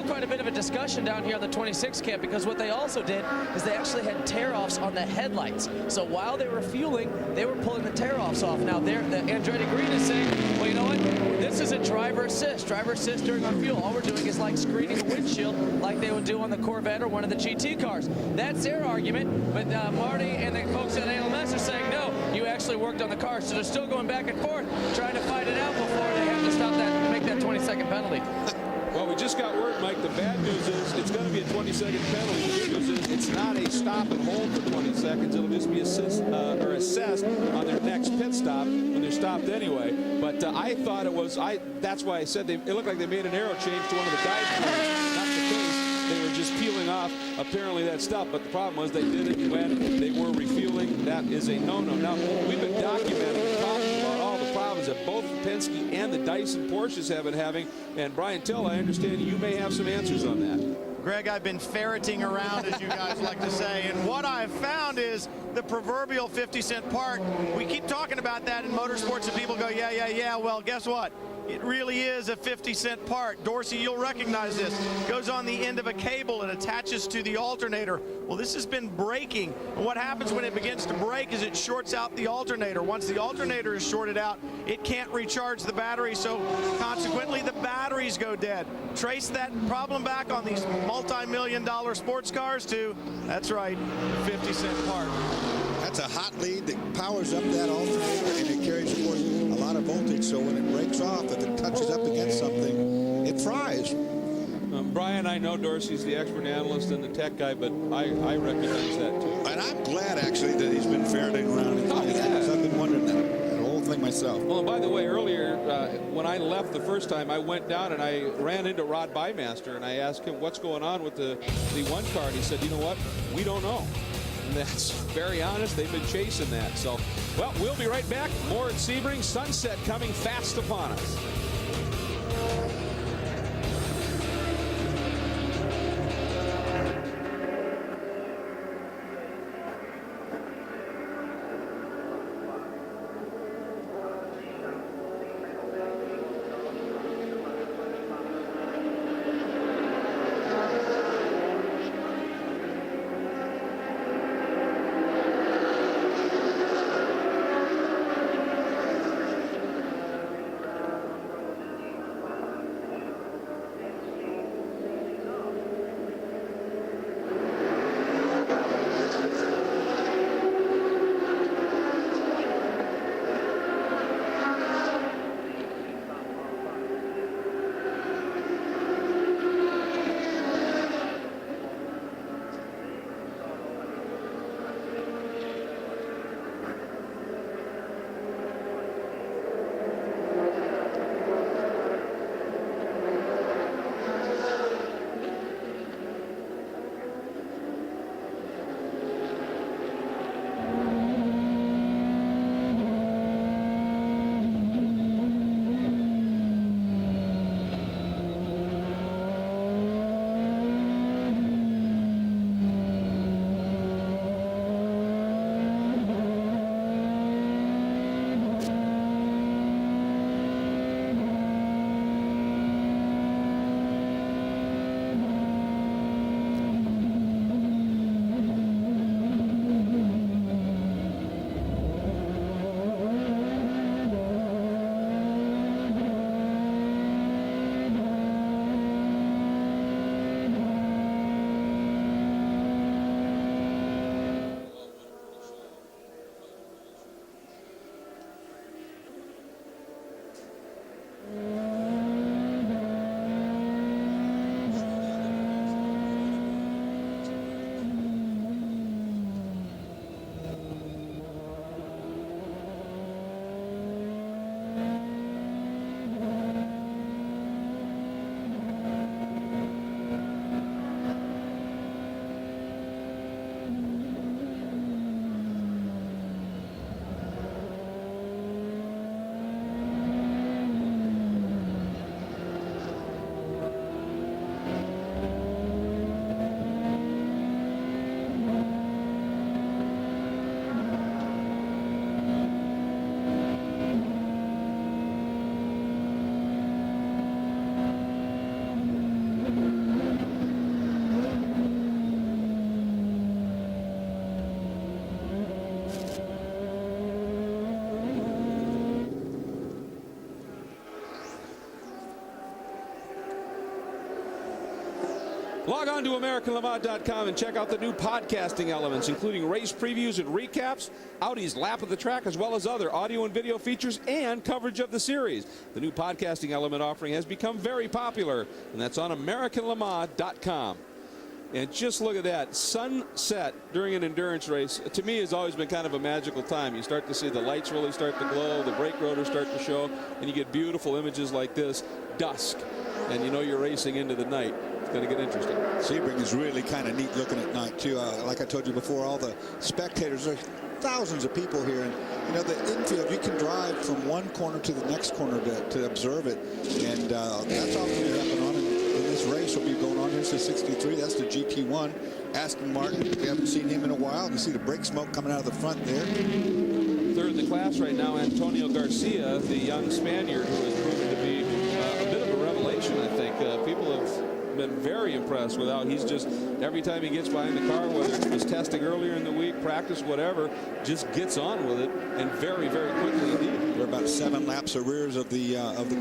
quite a bit of a discussion down here on the 26 camp, because what they also did is they actually had tear-offs on the headlights. So while they were fueling, they were pulling the tear-offs off. Now the Andretti Green is saying, well, you know what? This is a driver assist. Driver assist during our fuel. All we're doing is like screening the windshield like they would do on the Corvette or one of the GT cars. That's their argument, but Marty and the folks at ALMS are saying, no, you actually worked on the car. So they're still going back and forth, trying to fight it out before they have to stop that, make that 20-second penalty. Well, we just got word, Mike. The bad news is it's going to be a 20-second penalty. The good news is it's not a stop and hold for 20 seconds. It'll just be assessed on their next pit stop when they're stopped anyway. But I thought it was, that's why I said it looked like they made an aero change to one of the dive points. Not the case. They were just peeling off, apparently, that stuff. But the problem was they did it when they were refueling. That is a no-no. Now, we've been documenting and talking about all the problems that both the Penske and the Dyson Porsches have been having. And Brian Till, I understand you may have some answers on that. Greg, I've been ferreting around, as you guys like to say, and what I've found is the proverbial 50-cent part. We keep talking about that in motorsports, and people go, yeah. Well, guess what? It really is a 50-cent part. Dorsey, you'll recognize this. Goes on the end of a cable and attaches to the alternator. Well, this has been braking. And what happens when it begins to brake is it shorts out the alternator. Once the alternator is shorted out, it can't recharge the battery, so consequently the batteries go dead. Trace that problem back on these multi-million-dollar sports cars to, that's right, 50-cent part. That's a hot lead that powers up that alternator, and it carries, of course, a lot of voltage. So when it breaks off, if it touches up against something, it fries. Brian, I know Dorsey's the expert analyst and the tech guy, but I recognize that too. And I'm glad, actually, that he's been ferreting around. Because I've been wondering that whole thing myself. Well, and by the way, earlier, when I left the first time, I went down and I ran into Rod Bymaster, and I asked him what's going on with the one car, and he said, you know what? We don't know. that's very honest. They've been chasing that. So, well, we'll be right back. More at Sebring. Sunset coming fast upon us. Log on to AmericanLeMans.com and check out the new podcasting elements, including race previews and recaps, Audi's lap of the track, as well as other audio and video features and coverage of the series. The new podcasting element offering has become very popular, and that's on AmericanLeMans.com. And just look at that. Sunset during an endurance race, to me, has always been kind of a magical time. You start to see the lights really start to glow, the brake rotors start to show, and you get beautiful images like this, dusk. And you know you're racing into the night. It's going to get interesting. Sebring is really kind of neat looking at night, too. Like I told you before, all the spectators, there are thousands of people here. And, you know, the infield, you can drive from one corner to the next corner to observe it. And that's all going to happen on in this race. Will be going on. Here's the 63. That's the GT1. Aston Martin. We haven't seen him in a while. You see the brake smoke coming out of the front there. Third in the class right now, Antonio Garcia, the young Spaniard, who has proven to be a bit of a revelation, I think. People have been very impressed with how he's just, every time he gets behind the car, whether it was testing earlier in the week, practice, whatever, just gets on with it, and very, very quickly indeed. They're about 7 laps arrears of the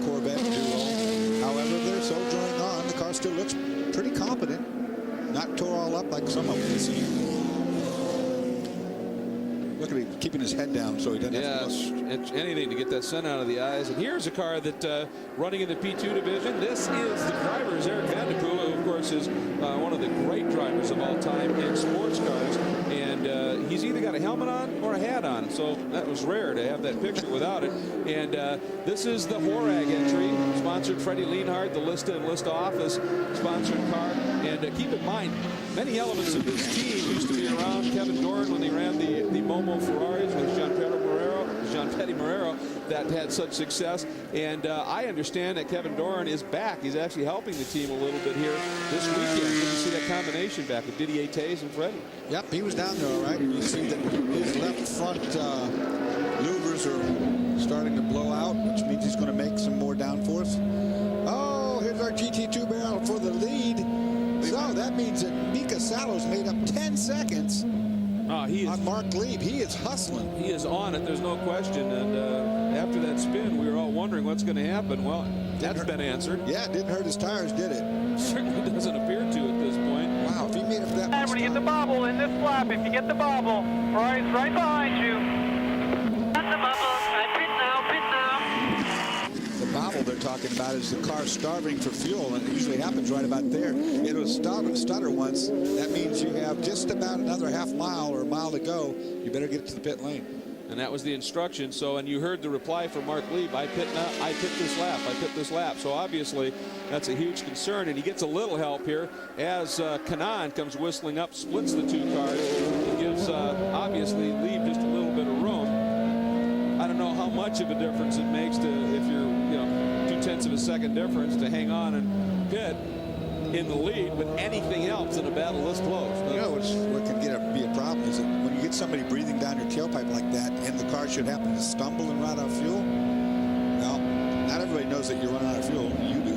Corvette duo. However, they're soldiering on. The car still looks pretty competent. Not tore all up like some of them this year. Look at him keeping his head down so he doesn't have to look. Anything to get that sun out of the eyes. And here's a car that running in the P2 division. This is the driver's Eric Van Der Poel, who of course is one of the great drivers of all time in sports cars. And he's either got a helmet on or a hat on, so that was rare to have that picture without it. And this is the Horag entry, sponsored Freddie Lienhardt, the Lista and Lista office sponsored car. And keep in mind, many elements of this team used to be around Kevin Doran when they ran the Momo Ferraris with Jean Petty Marrero that had such success. And I understand that Kevin Doran is back. He's actually helping the team a little bit here this weekend. Did you see that combination back with Didier Tays and Freddie? Yep, he was down there all right. And you see that his left front louvers are starting to blow out, which means he's going to make some more downforce. Oh, here's our GT2 barrel for the lead. So that means that Mika Salo's made up 10 seconds on Mark Lieb. He is hustling. He is on it, there's no question. And after that spin, we were all wondering what's going to happen. Well, that's been answered. Yeah, it didn't hurt his tires, did it? Certainly doesn't appear to at this point. Wow, if he made up that much When you get the bobble in this lap, if you get the bobble, Ferrari's right behind you. That's the bubble. Pit now, pit now. The bobble they're talking about is the car starving for fuel, and it usually happens right about there. It was stutter once. That means you have just about another half mile or a mile to go. You better get to the pit lane. And that was the instruction. So, and you heard the reply from Mark Lieb, I pit this lap, I pit this lap. So obviously that's a huge concern, and he gets a little help here as Kanaan comes whistling up, splits the two cars. He gives obviously Lieb just a little bit of room. I don't know how much of a difference it makes to, if you're, 0.2 of a second difference, to hang on and pit in the lead, but anything else in a battle this close. You know what can be a problem is that when you get somebody breathing down your tailpipe like that, and the car should happen to stumble and run out of fuel. Well, not everybody knows that you're running out of fuel. You do.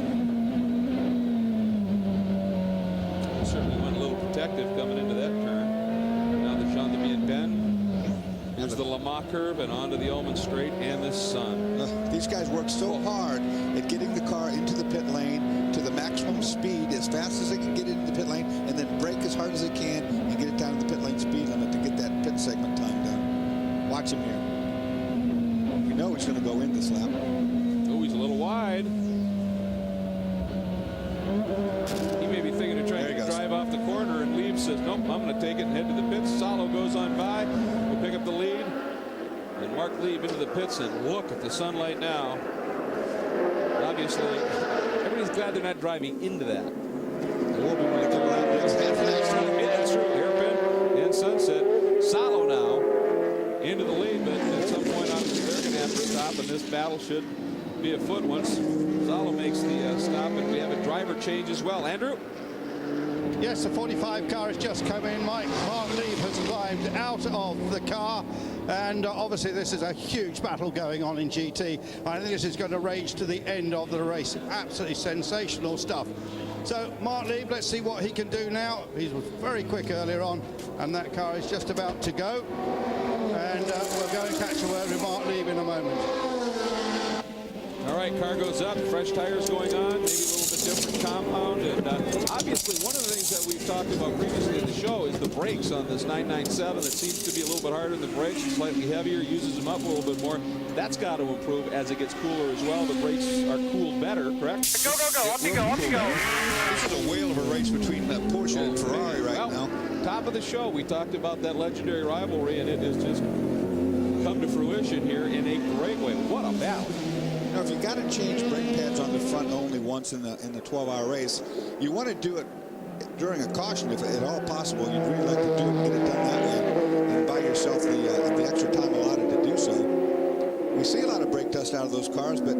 Certainly went a little protective coming into that turn. Now the Jean de Bien Ben. Here's the Lamar curve and onto the Ullman straight and the sun. These guys work so hard at getting the car into the pit lane to the maximum speed as fast as they can get it into the pit lane, and then brake as hard as they can and get it down to the pit lane speed limit to get that pit segment time done. Watch him here. You know he's going to go in this lap. Oh, he's a little wide. He may be thinking of trying to drive off the corner, and Lieb says, nope, I'm going to take it and head to the pits. Salo goes on by. We'll pick up the lead. And Mark Lieb into the pits, and look at the sunlight now. Obviously, everybody's glad they're not driving into that. They will be when they come around. That's true. Hairpin and sunset. Salo now into the lead, but at some point, obviously, they're going to have to stop, and this battle should be afoot once Salo makes the stop, and we have a driver change as well. Andrew? Yes, the 45 car has just come in. Mark Lieb has climbed out of the car, and obviously this is a huge battle going on in GT. I think this is going to rage to the end of the race. Absolutely sensational stuff. So Mark Lieb, let's see what he can do now. He was very quick earlier on, and that car is just about to go. And we'll go and catch a word with Mark Lieb in a moment. All right, car goes up, fresh tires going on, maybe a little bit different compound, and obviously one of the things that we've talked about previously in the show is the brakes on this 997 that seems to be a little bit harder than the brakes, slightly heavier, uses them up a little bit more. That's got to improve as it gets cooler as well. The brakes are cooled better, correct? Go, off you go. This is a whale of a race between Porsche and Ferrari right now. Top of the show, we talked about that legendary rivalry, and it has just come to fruition here in a great way. What a battle. Now, if you got to change brake pads on the front only once in the 12-hour race, you want to do it during a caution if at all possible. You'd really like to do it and get it done that way and buy yourself the extra time allotted to do so. We see a lot of brake dust out of those cars, but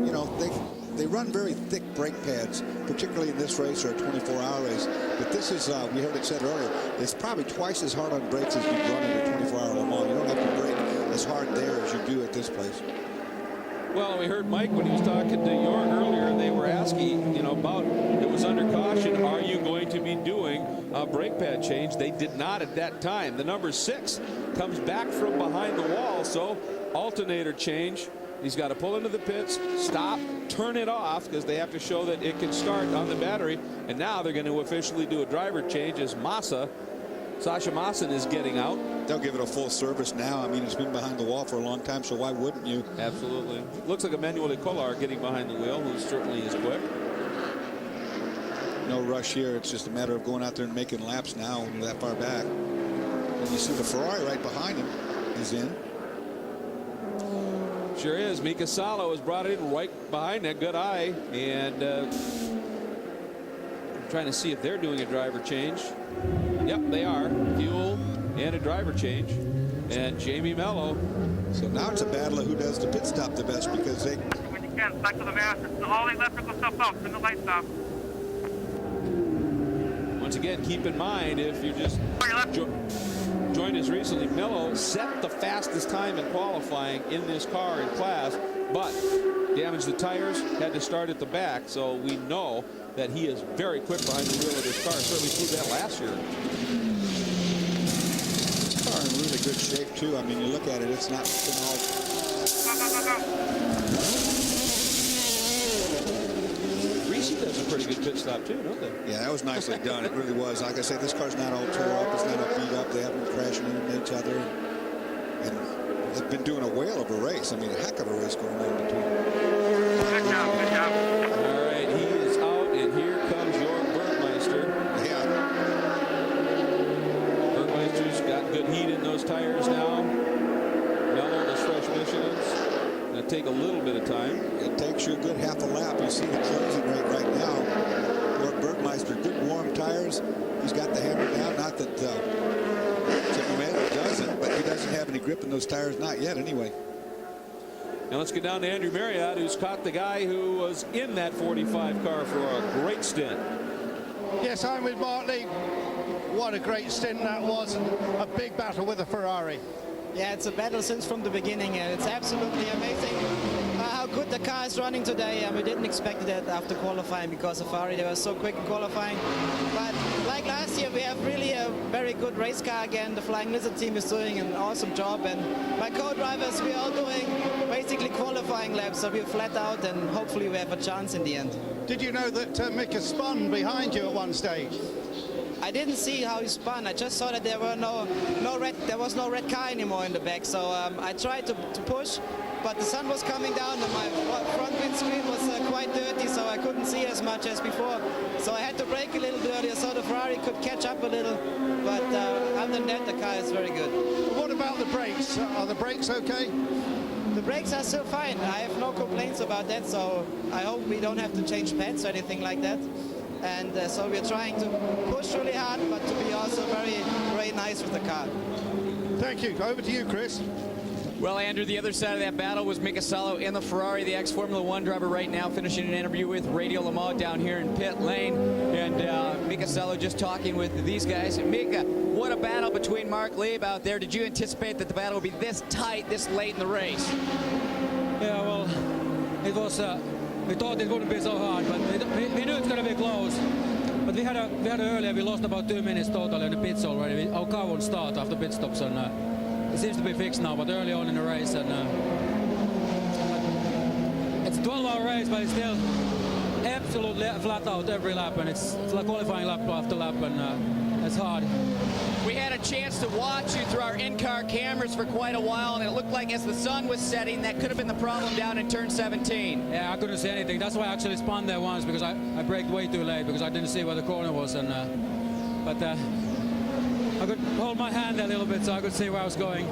they run very thick brake pads, particularly in this race or a 24-hour race. But this is, we heard it said earlier, it's probably twice as hard on brakes as you run in a 24-hour Le Mans. You don't have to brake as hard there as you do at this place. Well, we heard Mike when he was talking to Jorg earlier, and they were asking, about, it was under caution, are you going to be doing a brake pad change? They did not at that time. The number 6 comes back from behind the wall, so alternator change. He's got to pull into the pits, stop, turn it off, because they have to show that it can start on the battery. And now they're going to officially do a driver change as Sasha Maassen is getting out. They'll give it a full service now. I mean, it's been behind the wall for a long time, so why wouldn't you? Absolutely. Looks like Emmanuel Nicolar getting behind the wheel, who certainly is quick. No rush here. It's just a matter of going out there and making laps now that far back. You see the Ferrari right behind him is in. Sure is. Mika Salo has brought it in right behind that. Good eye. And I'm trying to see if they're doing a driver change. Yep, they are. Fuel and a driver change. And Jamie Mello. So now it's a battle of who does the pit stop the best, because they... When you can, back to the mast. All the electrical stuff off. Turn the lights off. Once again, keep in mind, if you just joined us recently, Mello set the fastest time in qualifying in this car in class, but damaged the tires, had to start at the back. So we know that he is very quick behind the wheel of this car. Certainly proved that last year. This car in really good shape, too. I mean, you look at it, it's not been all... Does a pretty good pit stop too, don't they? Yeah, that was nicely done. It really was. Like I said, this car's not all tore up. It's not all beat up. They haven't been crashing into each other. And they've been doing a whale of a race. I mean, a heck of a race going on between them. Good job, good job. All right, he is out, and here comes your Bergmeister. Yeah. Bergmeister's got good heat in those tires now. Mellow, those fresh Michelin's. Going to take a little bit of time. It takes you a good half a lap. You see the closing rate right now. Lord Bergmeister, good warm tires. He's got the hammer down. Not that Chipman doesn't, but he doesn't have any grip in those tires. Not yet, anyway. Now let's get down to Andrew Marriott, who's caught the guy who was in that 45 car for a great stint. Yes, I'm with Mark Lee. What a great stint that was. A big battle with a Ferrari. Yeah, it's a battle since from the beginning, and it's absolutely amazing how good the car is running today. And we didn't expect that after qualifying, because of Ferrari, they were so quick in qualifying. But like last year, we have really a very good race car again. The Flying Lizard team is doing an awesome job, and my co-drivers, we are doing basically qualifying laps, so we're flat out, and hopefully we have a chance in the end. Did you know that Mika spun behind you at one stage? I didn't see how he spun. I just saw that there was no red car anymore in the back. So I tried to push, but the sun was coming down and my front windscreen was quite dirty, so I couldn't see as much as before. So I had to brake a little earlier so the Ferrari could catch up a little. But other than that, the car is very good. What about the brakes? Are the brakes okay? The brakes are still fine. I have no complaints about that, so I hope we don't have to change pads or anything like that. And so we're trying to push really hard, but to be also very, very nice with the car. Thank you. Over to you, Chris. Well, Andrew, the other side of that battle was Mika Salo in the Ferrari, the ex-Formula One driver right now, finishing an interview with Radio Le Mans down here in pit lane. And Mika Salo just talking with these guys. Mika, what a battle between Mark Lieb out there. Did you anticipate that the battle would be this tight, this late in the race? Yeah, well, it was... we thought it wouldn't be so hard, but we knew it's going to be close. But we had earlier, we lost about 2 minutes total in the pits already. Our car won't start after pit stops, and it seems to be fixed now, but early on in the race. And it's a 12-hour race, but it's still absolutely flat out every lap, and it's like qualifying lap after lap, and it's hard. We had a chance to watch you through our in-car cameras for quite a while, and it looked like as the sun was setting, that could have been the problem down in turn 17. Yeah, I couldn't see anything. That's why I actually spun there once, because I braked way too late, because I didn't see where the corner was. And but I could hold my hand a little bit so I could see where I was going.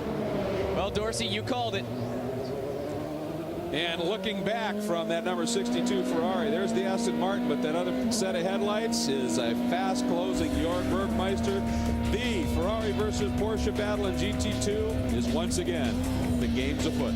Well, Dorsey, you called it. And looking back from that number 62 Ferrari, there's the Aston Martin, but that other set of headlights is a fast-closing Jörg Bergmeister. The Ferrari versus Porsche battle in GT2 is once again the game's afoot.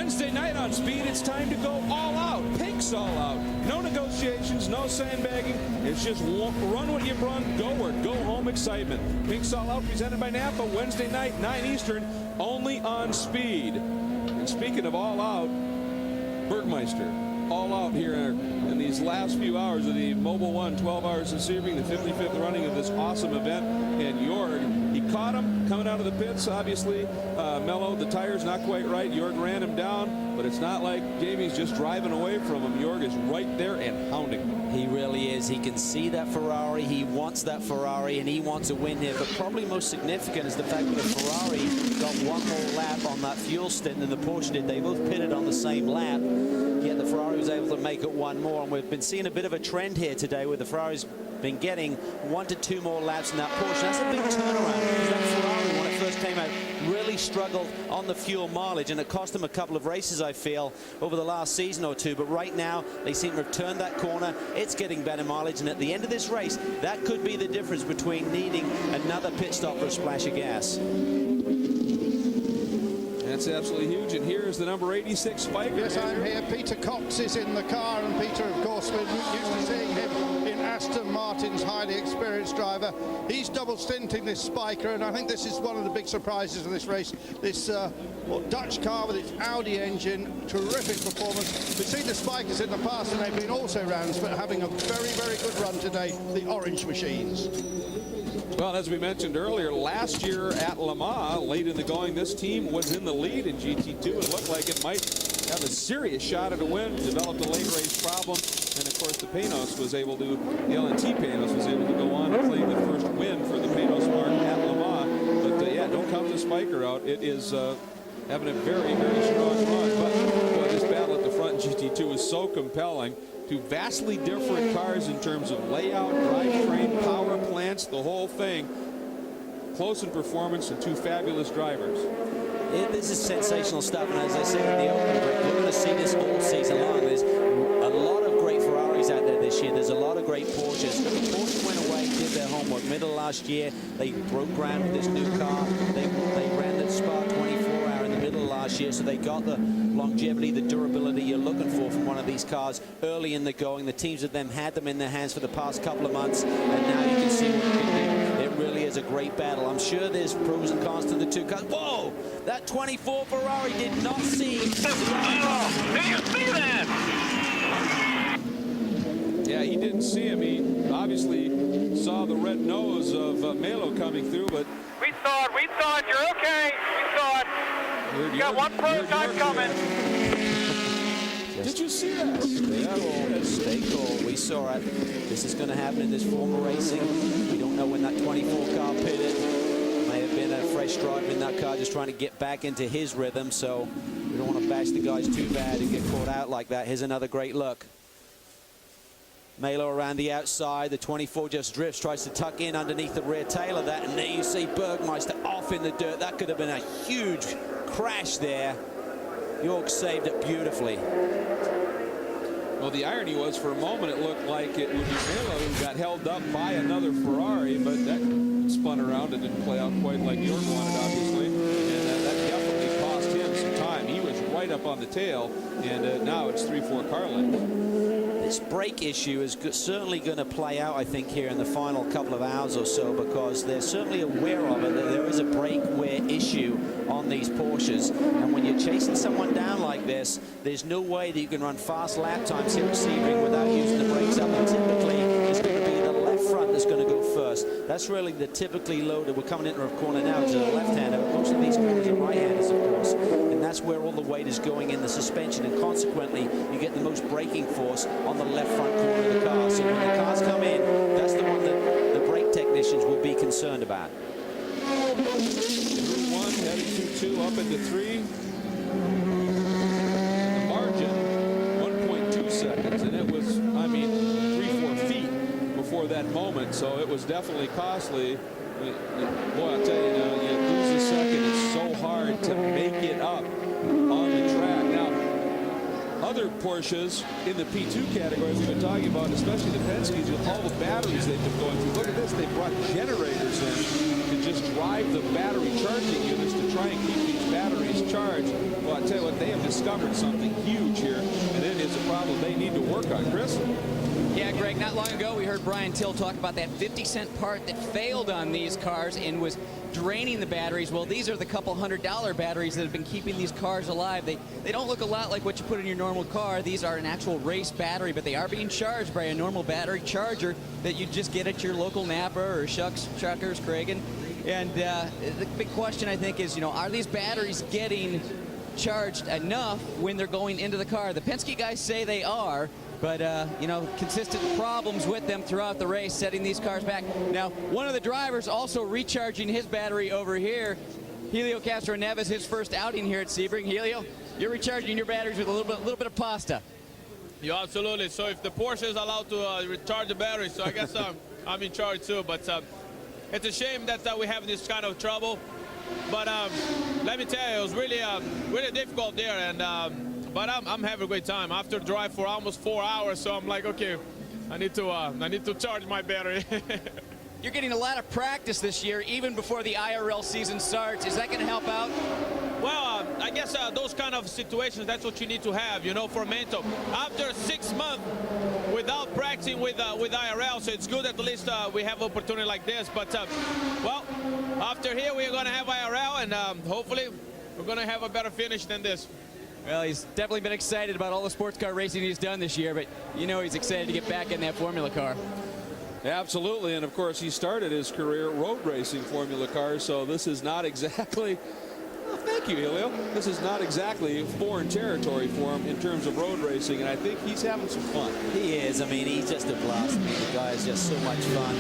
Wednesday night on Speed, it's time to go all out. Pink's all out. No negotiations, no sandbagging. It's just run what you've run, go or go home excitement. Pink's all out, presented by Napa, Wednesday night, 9 Eastern, only on Speed. And speaking of all out, Bergmeister, all out here in these last few hours of the Mobile One 12 Hours of Sebring, the 55th running of this awesome event. And Jorg, he caught him coming out of the pits, obviously. Mello, the tire's not quite right. Jorg ran him down, but it's not like Jamie's just driving away from him. Jorg is right there and hounding him. He really is. He can see that Ferrari. He wants that Ferrari, and he wants a win here. But probably most significant is the fact that the Ferrari got one more lap on that fuel stint than the Porsche did. They both pitted on the same lap, yet the Ferrari was able to make it one more. And we've been seeing a bit of a trend here today where the Ferrari's been getting 1 to 2 more laps in that Porsche. That's a big turnaround, because that Ferrari, when it first came out, really struggled on the fuel mileage, and it cost them a couple of races, I feel, over the last season or two. But right now, they seem to have turned that corner. It's getting better mileage, and at the end of this race, that could be the difference between needing another pit stop or a splash of gas. That's absolutely huge. And here is the number 86 Spiker. Yes, I'm here. Peter Cox is in the car, and Peter, of course, we're used to seeing him in Aston Martin's highly experienced driver. He's double stinting this Spiker, and I think this is one of the big surprises of this race. This Dutch car with its Audi engine, terrific performance. We've seen the Spikers in the past, and they've been also rounds, but having a very, very good run today, the orange machines. Well, as we mentioned earlier, last year at Le Mans, late in the going, this team was in the lead in GT2. It looked like it might have a serious shot at a win, developed a late race problem, and of course the Panos was able to, the LNT Panos was able to go on and claim the first win for the Panos mark at Le Mans. But yeah, don't count the Spiker out. It is having a very, very strong run. But boy, this battle at the front in GT2 is so compelling. Two vastly different cars in terms of layout, drivetrain, power plants, the whole thing. Close in performance, and two fabulous drivers. This is sensational stuff, and as I said in the opening break, we're going to see this all season long. There's a lot of great Ferraris out there this year. There's a lot of great Porsches. Porsche went away, did their homework. Middle of last year, they broke ground with this new car. They ran the Spa 24-hour in the middle of last year, so they got the longevity, the durability you're looking for from one of these cars early in the going. The teams of them had them in their hands for the past couple of months, and now you can see what it can do. It really is a great battle. I'm sure there's pros and cons to the two cars. Whoa! That 24 Ferrari did not see. Did you see that? Yeah, he didn't see him. He obviously saw the red nose of Melo coming through, but We saw it. You're okay. We saw it. You got one prototype coming. Did you see that? Stay cool. We saw it. This is going to happen in this form of racing. We don't know when that 24 car pitted. May have been a fresh driver in that car just trying to get back into his rhythm, so we don't want to bash the guys too bad and get caught out like that. Here's another great look. Melo around the outside. The 24 just drifts, tries to tuck in underneath the rear tail of that, and there you see Bergmeister off in the dirt. That could have been a huge crash there. Jorg saved it beautifully. Well, the irony was, for a moment, it looked like it would be Melo who got held up by another Ferrari, but that spun around. It didn't play out quite like Jorg wanted, obviously, and that definitely cost him some time. He was right up on the tail, and now it's 3-4 car length. This brake issue is certainly going to play out, I think, here in the final couple of hours or so, because they're certainly aware of it, that there is a brake wear issue on these Porsches. And when you're chasing someone down like this, there's no way that you can run fast lap times here at Sebring without using the brakes up. And typically, it's going to be the left front that's going to go first. That's really the typically loaded. We're coming into a corner now to the left-hander. Most of these corners are right-handers, of course. And that's where all the weight is going in the suspension, and consequently, you get the most braking force on the left front corner of the car. So when the cars come in, that's the one that the brake technicians will be concerned about. Through one, headed 2-2, up into 3. The margin, 1.2 seconds, and it was, I mean, 3-4 feet before that moment, so it was definitely costly. Boy, I'll tell you, you lose a second. It's so hard to make it up on the track. Now, other Porsches in the P2 category we've been talking about, especially the Penskes, with all the batteries they've been going through. Look at this. They brought generators in to just drive the battery charging units to try and keep these batteries charged. Well, I tell you what, they have discovered something huge here, and it is a problem they need to work on. Chris? Yeah, Greg, not long ago we heard Brian Till talk about that 50-cent part that failed on these cars and was draining the batteries. Well, these are the couple $100 batteries that have been keeping these cars alive. They don't look a lot like what you put in your normal car. These are an actual race battery, but they are being charged by a normal battery charger that you just get at your local Napa or Shucks, Truckers, Cragen. And the big question, I think, is, are these batteries getting charged enough when they're going into the car? The Penske guys say they are, but, consistent problems with them throughout the race, setting these cars back. Now, one of the drivers also recharging his battery over here, Helio Castroneves, his first outing here at Sebring. Helio, you're recharging your batteries with a little bit of pasta. Yeah, absolutely. So if the Porsche is allowed to recharge the battery, so I guess I'm in charge too. But it's a shame that we have this kind of trouble. But let me tell you, it was really difficult there, and but I'm having a great time. After drive for almost 4 hours, so I'm like, okay, I need to charge my battery. You're getting a lot of practice this year, even before the IRL season starts. Is that going to help out? Well, I guess those kind of situations, that's what you need to have, for mental. After 6 months without practicing with IRL, so it's good at least we have opportunity like this. But, well, after here, we're going to have IRL, and hopefully we're going to have a better finish than this. Well, he's definitely been excited about all the sports car racing he's done this year, but he's excited to get back in that Formula car. Absolutely, and of course he started his career road racing Formula cars, so this is not exactly, well, thank you, Helio. This is not exactly foreign territory for him in terms of road racing, and I think he's having some fun. He is. I mean, he's just a blast. The guy is just so much fun.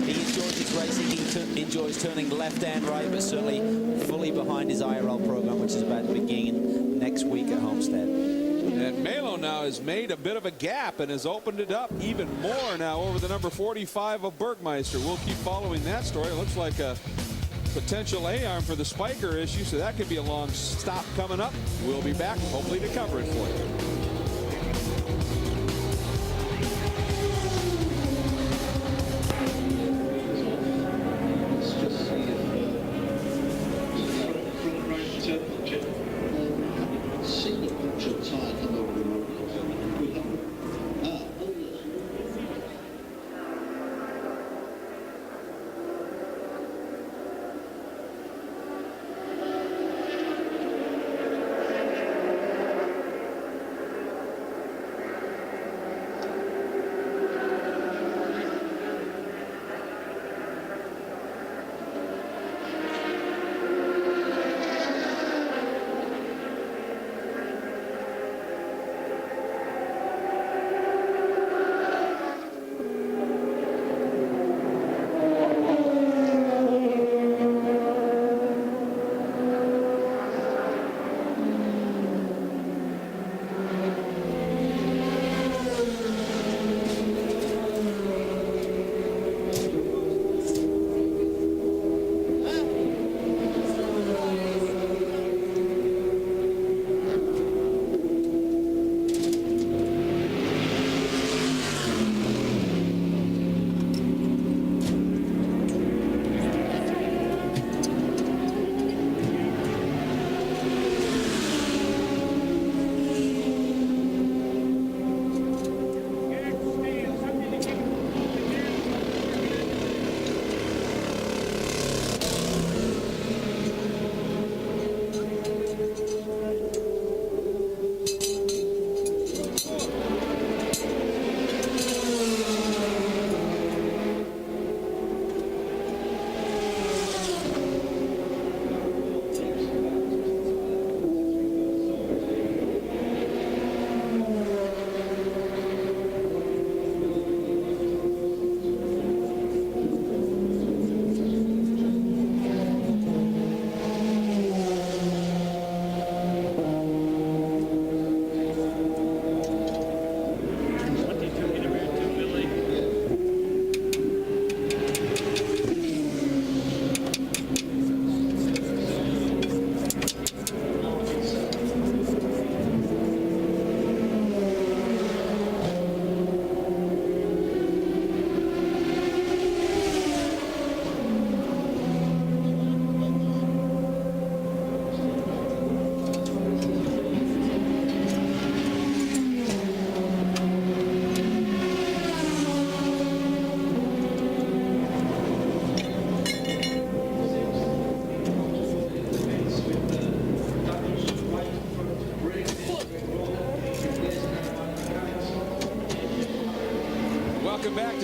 He enjoys his racing. He enjoys turning left and right, but certainly fully behind his IRL program, which is about to begin next week at Homestead. And Melo now has made a bit of a gap and has opened it up even more now over the number 45 of Bergmeister. We'll keep following that story. It looks like a potential A-arm for the Spiker issue, so that could be a long stop coming up. We'll be back, hopefully, to cover it for you.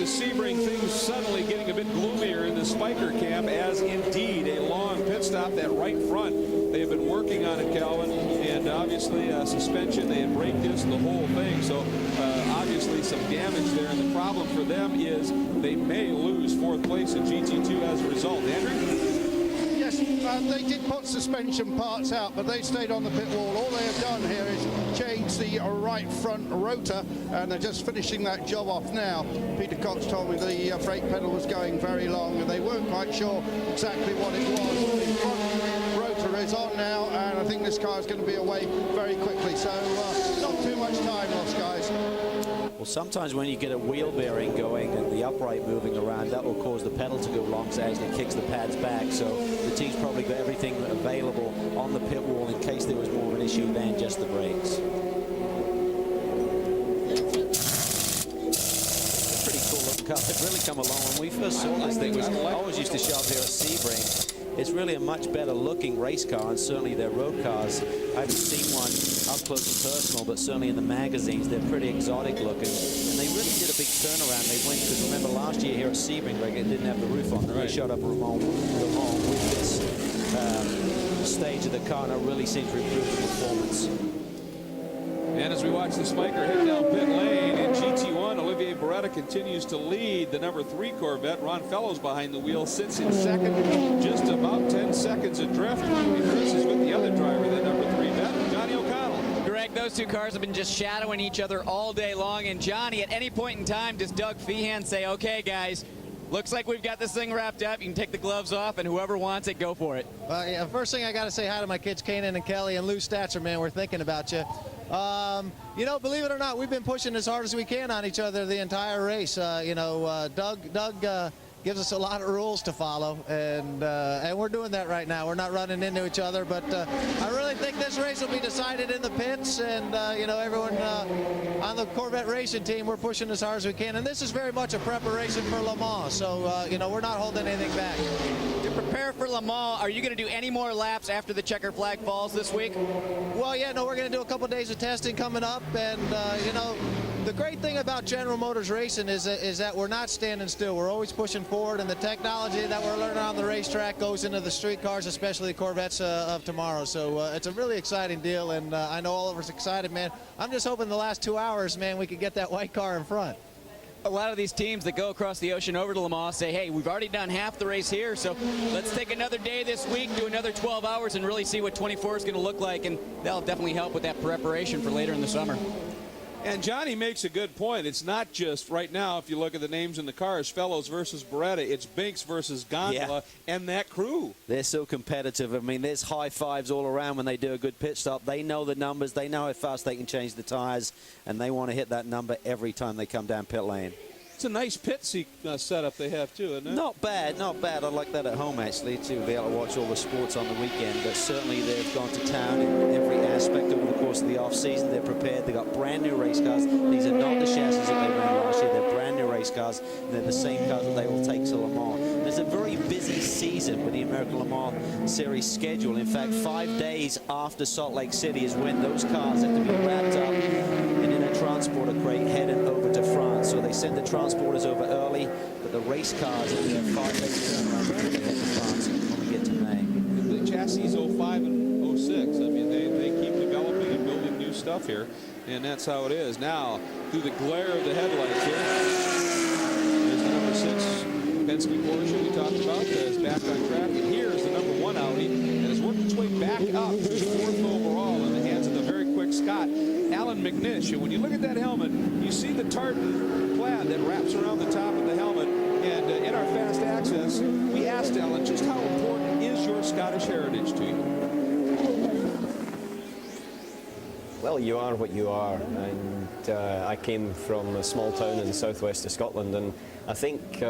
to Sebring, things suddenly getting a bit gloomier in the Spiker camp, as indeed a long pit stop, that right front. They have been working on it, Calvin, and obviously suspension, they had brake disc, the whole thing. So obviously some damage there, and the problem for them is they may lose 4th place in GT2 as a result. Andrew? Yes, they did put suspension parts out, but they stayed on the pit wall. All they have done here is change the right front rotor, and they're just finishing that job off now. Peter Cox told me the brake pedal was going very long, and they weren't quite sure exactly what it was. The front rotor is on now, and I think this car is going to be away very quickly. So not too much time lost, guys. Well, sometimes when you get a wheel bearing going and the upright moving around, that will cause the pedal to go long, so it actually kicks the pads back. So the team's probably got everything available on the pit wall in case there was more of an issue than just the brakes. Pretty cool looking car. It's really come along. When we first saw this thing, I always used to show up here at Sebring. It's really a much better looking race car, and certainly their road cars. I haven't seen one up close and personal, but certainly in the magazines, they're pretty exotic looking. And they really did a big turnaround. They went, because remember last year here at Sebring, Greg, it didn't have the roof on. They showed up Le Mans with this stage of the car, and it really seems to improve the performance. And as we watch the Spiker head down pit lane in GT1, Olivier Beretta continues to lead the number 3 Corvette. Ron Fellows behind the wheel, sits in second, just about 10 seconds adrift. And Chris is with the other driver, the number 3 vet, Johnny O'Connell. Greg, those two cars have been just shadowing each other all day long. And Johnny, at any point in time, does Doug Feehan say, okay, guys, looks like we've got this thing wrapped up. You can take the gloves off, and whoever wants it, go for it. Yeah, first thing I got to say hi to my kids, Kanaan and Kelly, and Lou Statzer, man. We're thinking about you. You know, believe it or not, we've been pushing as hard as we can on each other the entire race. Doug gives us a lot of rules to follow, and we're doing that right now. We're not running into each other, but I really think this race will be decided in the pits, and everyone on the Corvette racing team, we're pushing as hard as we can, and this is very much a preparation for Le Mans, so we're not holding anything back. To prepare for Le Mans, are you going to do any more laps after the checkered flag falls this week? Well, yeah, no, we're going to do a couple days of testing coming up, and the great thing about General Motors racing is that we're not standing still. We're always pushing forward, and the technology that we're learning on the racetrack goes into the street cars, especially the Corvettes of tomorrow. So it's a really exciting deal, and I know all of us excited, man. I'm just hoping the last 2 hours, man, we could get that white car in front. A lot of these teams that go across the ocean over to Le Mans say, hey, we've already done half the race here, so let's take another day this week, do another 12 hours, and really see what 24 is going to look like, and that'll definitely help with that preparation for later in the summer. And Johnny makes a good point. It's not just right now, if you look at the names in the cars, Fellows versus Beretta, it's Binks versus Gondola and that crew. They're so competitive. I mean, there's high fives all around when they do a good pit stop. They know the numbers. They know how fast they can change the tires, and they want to hit that number every time they come down pit lane. It's a nice pit setup they have, too, isn't it? Not bad, not bad. I like that at home, actually, to be able to watch all the sports on the weekend. But certainly they've gone to town in every aspect over the course of the off-season. They're prepared. They've got brand-new race cars. These are not the chassis that they ran last year. They're brand-new race cars, and they're the same cars that they will take to Le Mans. There's a very busy season with the American Le Mans Series schedule. In fact, 5 days after Salt Lake City is when those cars have to be wrapped up and in a transporter crate headed over to France. So they send the transporters over early, but the race cars have a 5 days turnaround before they head to France when we get to May. The chassis 05 and 06. I mean, they keep developing and building new stuff here, and that's how it is. Now, through the glare of the headlights here, there's the number 6 Penske Porsche we talked about is back on track, and here's the number 1 Audi that has worked its way back up to 4th overall in the hands of the very quick Scott, Alan McNish. And when you look at that helmet, you see the tartan plaid that wraps around the top of the helmet. And in our fast access, we asked Alan, just how important is your Scottish heritage to you? Well, you are what you are, and I came from a small town in the southwest of Scotland, and I think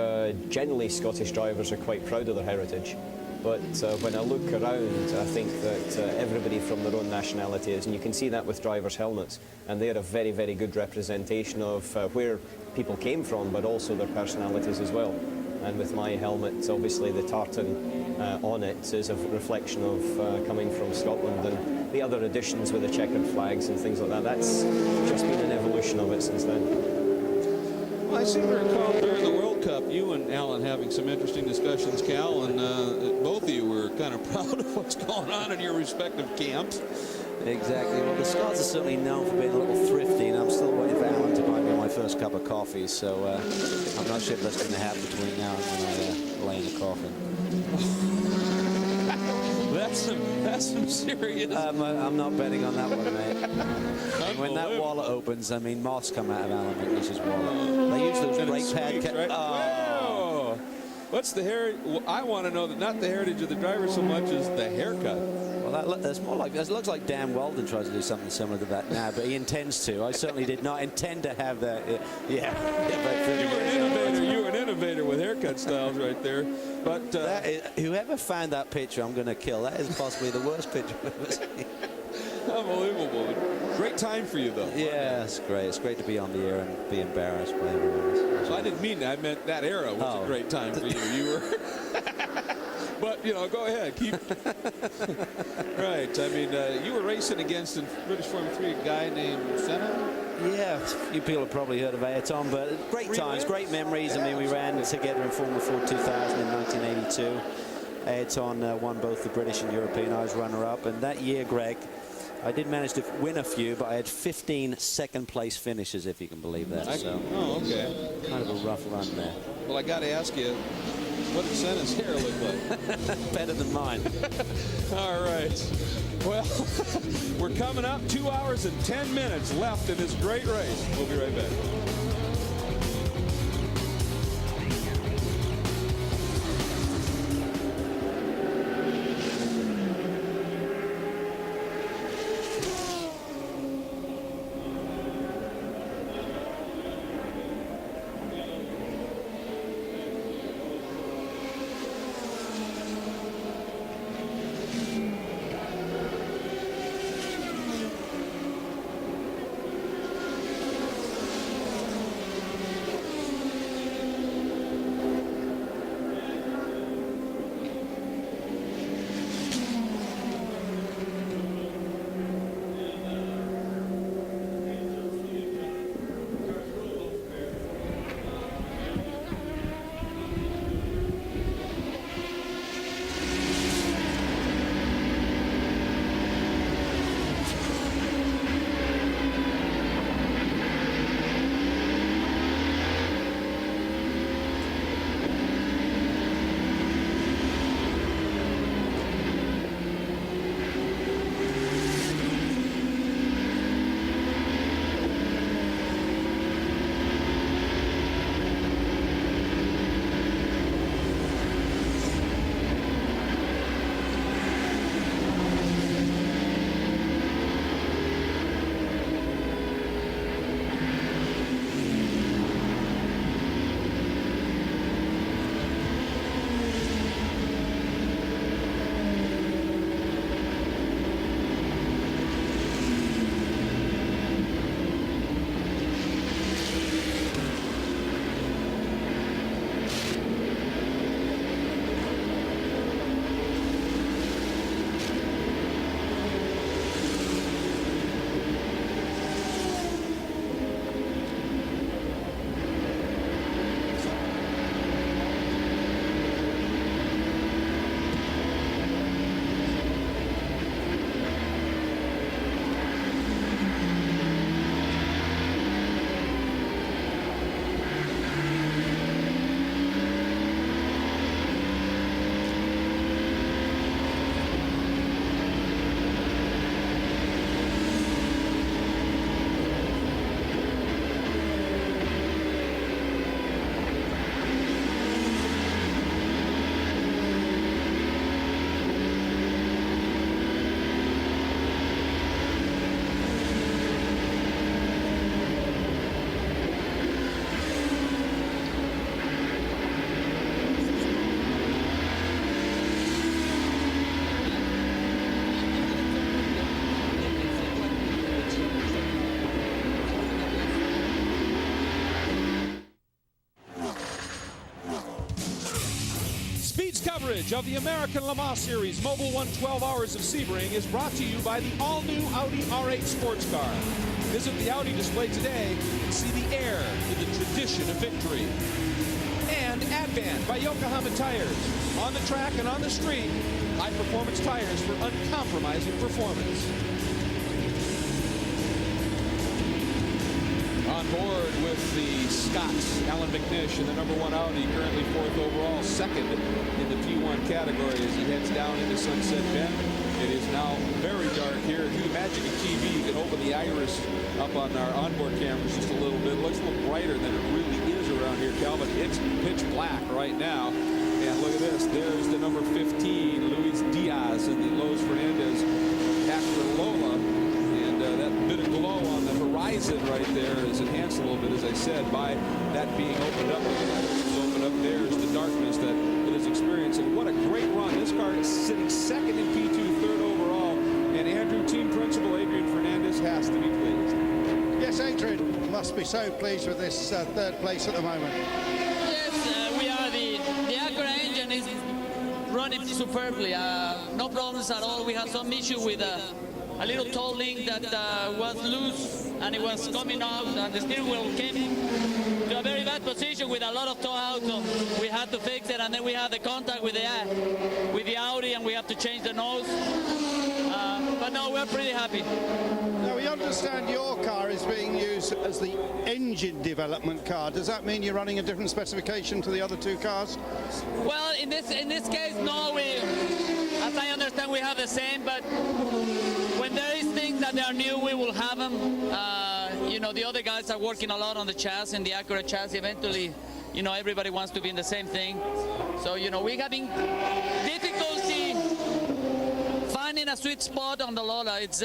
generally Scottish drivers are quite proud of their heritage. But when I look around, I think that everybody from their own nationality is, and you can see that with drivers' helmets, and they're a very, very good representation of where people came from, but also their personalities as well. And with my helmet, obviously the tartan on it is a reflection of coming from Scotland, and the other additions with the checkered flags and things like that, that's just been an evolution of it since then. Well, I seem to recall during the World Cup, you and Alan having some interesting discussions, Cal, and both of you were kind of proud of what's going on in your respective camps. Exactly. Well, the Scots are certainly known for being a little thrifty, and I'm still waiting for Alan to buy me my first cup of coffee, so I'm not sure if that's going to happen between now and when I lay in the coffin. That's some serious. I'm not betting on that one, mate. When that wallet opens, I mean, moths come out of Alan McNeish's wallet. They use those brake pad. Right? Oh. What's the heritage? Well, I want to know that not the heritage of the driver so much as the haircut. Well, that's more like, it looks like Dan Weldon tries to do something similar to that now, but he intends to. I certainly did not intend to have that. Yeah. You were an innovator with haircut styles right there. But whoever found that picture, I'm going to kill. That is possibly the worst picture I've ever seen. Unbelievable. Great time for you, though. Yeah, it's great. It's great to be on the air and be embarrassed by everyone else. So I didn't mean that. I meant that era was a great time for you. You were... But, you know, go ahead. Keep... Right. I mean, you were racing against in British Formula 3 a guy named Senna? Yeah, you people have probably heard of Ayrton, but great times, great memories. I mean, we ran together in Formula 4 2000 in 1982. Ayrton won both the British and European. I was runner-up. And that year, Greg, I did manage to win a few, but I had 15 second-place finishes, if you can believe that. Oh, okay. Kind of a rough run there. Well, I got to ask you, what did Senna's hair look like? Better than mine. All right. Well, we're coming up. 2 hours and 10 minutes left in this great race. We'll be right back. coverage of the American Le Mans Series Mobile 1 12 Hours of Sebring is brought to you by the all-new Audi R8 sports car. Visit the Audi display today and see the heir to the tradition of victory. And Advan by Yokohama Tires. On the track and on the street, high-performance tires for uncompromising performance. On board with the Scots, Alan McNish in the #1 Audi, currently 4th overall, 2nd in the P1 category as he heads down into Sunset Bend. It is now very dark here. If you can imagine a TV, you can open the iris up on our onboard cameras just a little bit. It looks a little brighter than it really is around here, Calvin. It's pitch black right now. And look at this. There's the number 15, Luis Diaz, in the Los Fernandez Acura Lola. And that bit of glow on the horizon right there is enhanced a little bit, as I said, by that being opened up. Opened up there is the darkness that it is experiencing. What a great run. This car is sitting 2nd in P2, 3rd overall. And Andrew, team principal Adrian Fernandez has to be pleased. Yes, Adrian must be so pleased with this 3rd place at the moment. Yes, we are. The Acura engine is running superbly. No problems at all. We had some issue with a little toe link that was loose and it was coming out, and the steering wheel came to a very bad position with a lot of toe out, so we had to fix it. And then we had the contact with the Audi, and we have to change the nose. But no, we're pretty happy. Now, we understand your car is being used as the engine development car. Does that mean you're running a different specification to the other 2 cars? Well, in this case, no. As I understand, we have the same, but when there is things that are new, we will have them. You know, the other guys are working a lot on the chassis and the Acura chassis. Eventually, you know, everybody wants to be in the same thing. So, you know, we're having difficulty finding a sweet spot on the Lola. It's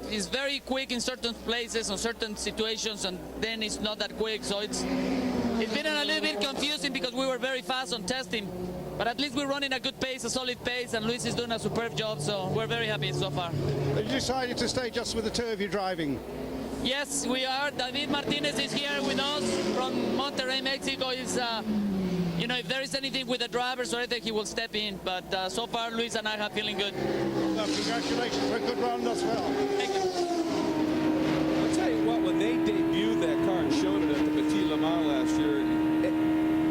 it's very quick in certain places, on certain situations, and then it's not that quick. So it's been a little bit confusing because we were very fast on testing. But at least we're running a good pace, a solid pace, and Luis is doing a superb job, so we're very happy so far. Have you decided to stay just with the 2 of you driving? Yes, we are. David Martinez is here with us from Monterrey, Mexico. He's, you know, if there is anything with the drivers or anything, he will step in. But so far, Luis and I are feeling good. Well, congratulations for a good run as well. Thank you. I'll tell you what, when they debuted that car and showed it at the Petit Le Mans last year,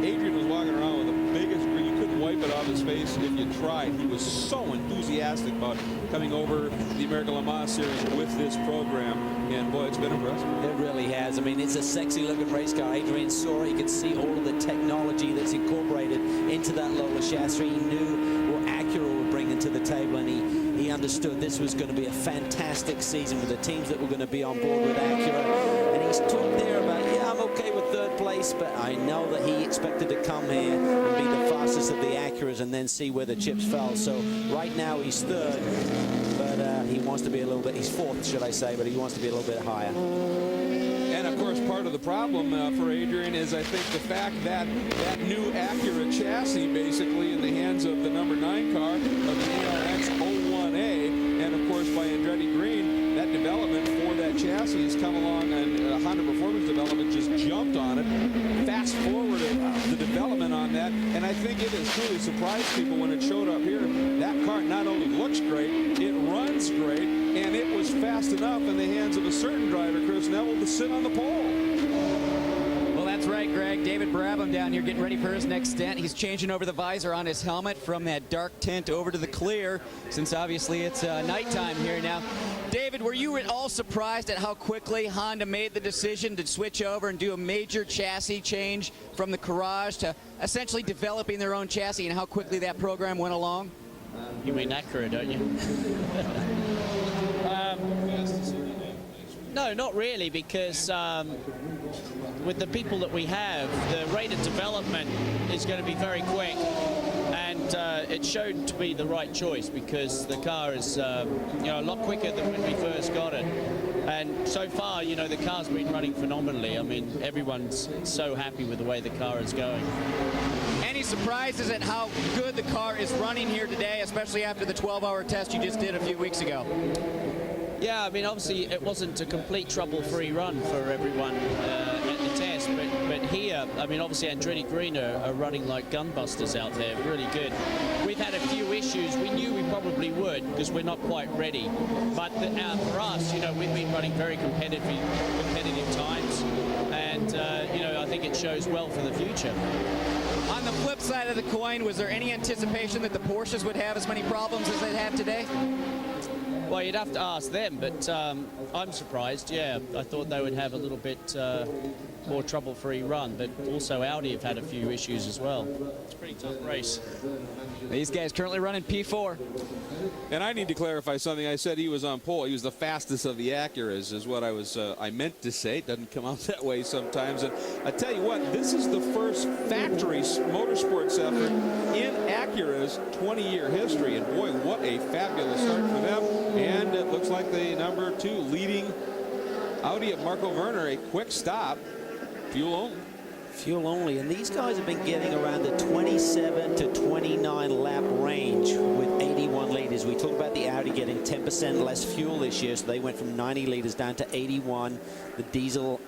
Adrian was walking around with the biggest grin. You couldn't wipe it off his face if you tried. He was so enthusiastic about coming over the American Le Mans Series with this program. And boy, it's been impressive. It really has. I mean, it's a sexy looking race car. Adrian saw it. You could see all of the technology that's incorporated into that Lola chassis. He knew what Acura would bring into the table, and he understood this was going to be a fantastic season with the teams that were going to be on board with Acura. And he's talked there about, yeah, I'm okay with 3rd place, but I know that he expected to come here and be the fastest of the Acuras and then see where the chips fell. So right now he's 3rd, but he wants to be a little bit, he's 4th, should I say, but he wants to be a little bit higher. And of course, part of the problem for Adrian is, I think, the fact that that new Acura chassis, basically in the hands of the #9 car of the ALMS LMP1 and of course by Andretti Green, that development for that chassis has come along, and Honda Performance Development just jumped on it, fast forwarded the development on that, and I think it has truly surprised people when it showed up here. That car not only looks great, it runs great, and it was fast enough in the hands of a certain driver, Chris Neville, to sit on the pole. Well, that's right, Greg. David Brabham down here getting ready for his next stint. He's changing over the visor on his helmet from that dark tint over to the clear, since obviously it's nighttime here now. David, were you at all surprised at how quickly Honda made the decision to switch over and do a major chassis change from the Courage to essentially developing their own chassis, and how quickly that program went along? You mean Acura, don't you? No, not really, because with the people that we have, the rate of development is going to be very quick, and it showed to be the right choice because the car is you know, a lot quicker than when we first got it. And so far, you know, the car's been running phenomenally. I mean, everyone's so happy with the way the car is going. Any surprises at how good the car is running here today, especially after the 12-hour test you just did a few weeks ago? Yeah, I mean, obviously it wasn't a complete trouble-free run for everyone at the test, but here, I mean, obviously Andretti Green are running like gunbusters out there, really good. We've had a few issues. We knew we probably would because we're not quite ready. But for us, you know, we've been running very competitive times, and you know, I think it shows well for the future. On the flip side of the coin, was there any anticipation that the Porsches would have as many problems as they have today? Well, you'd have to ask them, but I'm surprised. Yeah, I thought they would have a little bit more trouble-free run, but also Audi have had a few issues as well. It's a pretty tough race. These guys currently running P4. And I need to clarify something. I said he was on pole. He was the fastest of the Acuras is what I meant to say. It doesn't come out that way sometimes. And I tell you what, this is the first factory motorsports effort in Acura's 20-year history. And boy, what a fabulous start for them. And it looks like the number 2 leading Audi at Marco Werner, a quick stop, fuel only. Fuel only, and these guys have been getting around the 27 to 29 lap range with 81 liters. We talked about the Audi getting 10% less fuel this year, so they went from 90 liters down to 81. The diesel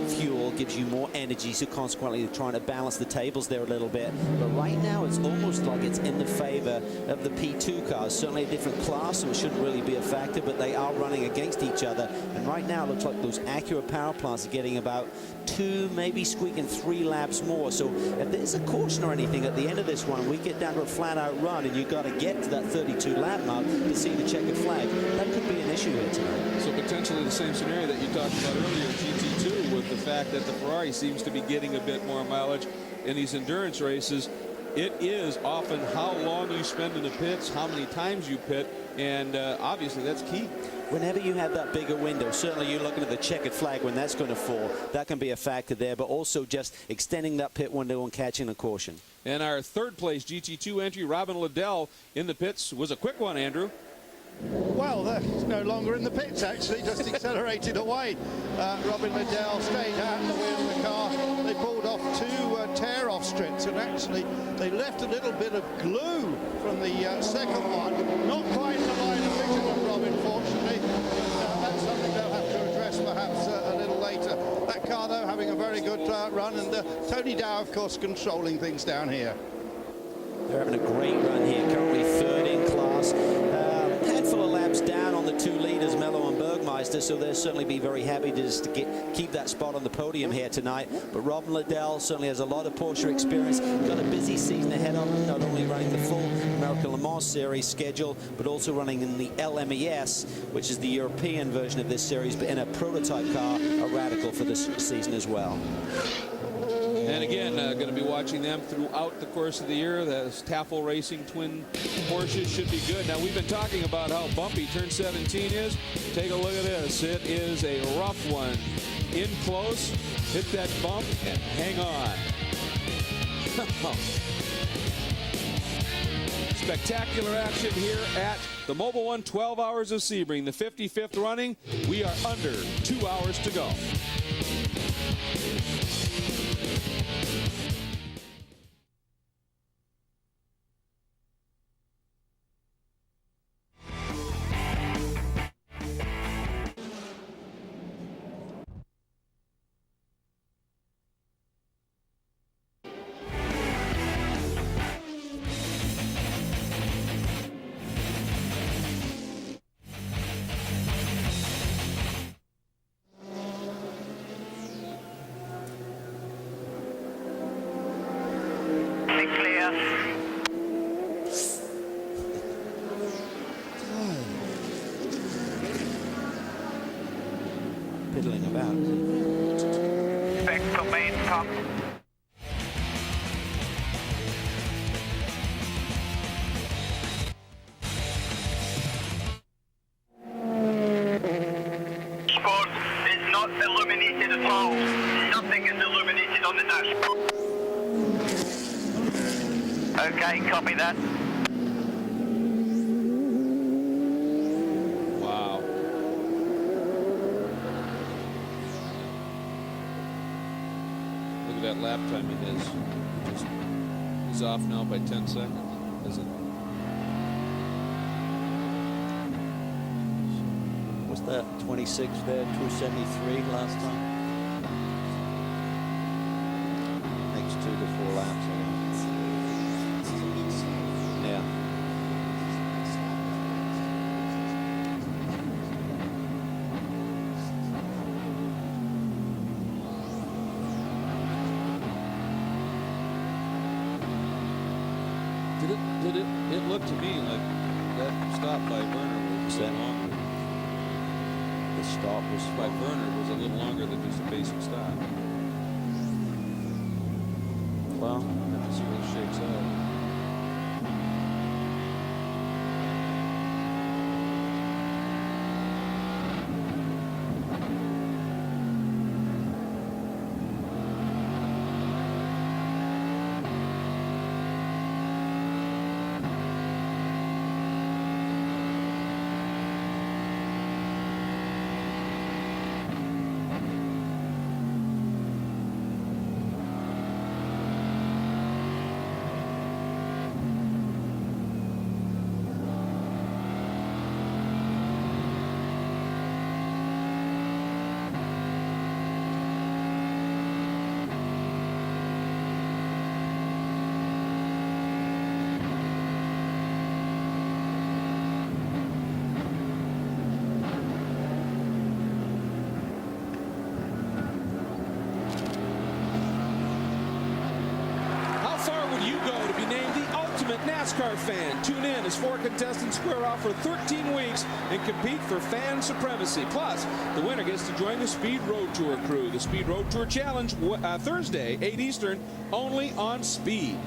fuel gives you more energy, so consequently they're trying to balance the tables there a little bit. But right now it's almost like it's in the favor of the P2 cars. Certainly a different class, so it shouldn't really be a factor, but they are running against each other. And right now it looks like those Acura power plants are getting about 2, maybe squeaking 3 laps more. So if there's a caution or anything at the end of this one, we get down to a flat-out run and you've got to get to that 32 lap mark to see the checkered flag. That could be an issue here tonight. So potentially the same scenario that you talked about earlier in GT2 with the fact that the Ferrari seems to be getting a bit more mileage in these endurance races. It is often how long you spend in the pits, how many times you pit, and obviously that's key. Whenever you have that bigger window, certainly you're looking at the checkered flag when that's going to fall. That can be a factor there, but also just extending that pit window and catching a caution. And our third place GT2 entry, Robin Liddell, in the pits, was a quick one, Andrew. Well, they're no longer in the pits, actually, just accelerated away. Robin Liddell stayed out in the wheel of the car. They pulled off 2 tear-off strips, and actually they left a little bit of glue from the second one. Not quite in the line of vision of Robin, fortunately. That's something they'll have to address perhaps a little later. That car, though, having a very good run, and Tony Dow, of course, controlling things down here. They're having a great run here, currently 3rd in class. Handful of laps down on the 2 leaders, Mello and Bergmeister, so they'll certainly be very happy to just keep that spot on the podium here tonight. But Robin Liddell certainly has a lot of Porsche experience, got a busy season ahead of him, not only running the full American Le Mans Series schedule, but also running in the LMES, which is the European version of this series, but in a prototype car, a Radical for this season as well. And again, going to be watching them throughout the course of the year. The Tafel Racing twin Porsches should be good. Now, we've been talking about how bumpy turn 17 is. Take a look at this. It is a rough one. In close, hit that bump, and hang on. Spectacular action here at the Mobile One 12 Hours of Sebring, the 55th running. We are under 2 hours to go. Piddling about. Back to main pump. Sport is not illuminated at all. Nothing is illuminated on the dashboard. Okay, copy that. Wow. Look at that lap time in his. He's off now by 10 seconds. Is it? What's that? 26 there, 273 last time. Next 2 to 4 laps. Yeah. It looked to me like that stop by Werner was a little longer. The stop was by Werner was a little longer than just a basic stop. Well, have to see what it shakes out. NASCAR fan. Tune in as 4 contestants square off for 13 weeks and compete for fan supremacy. Plus, the winner gets to join the Speed Road Tour crew. The Speed Road Tour Challenge Thursday, 8 Eastern, only on Speed.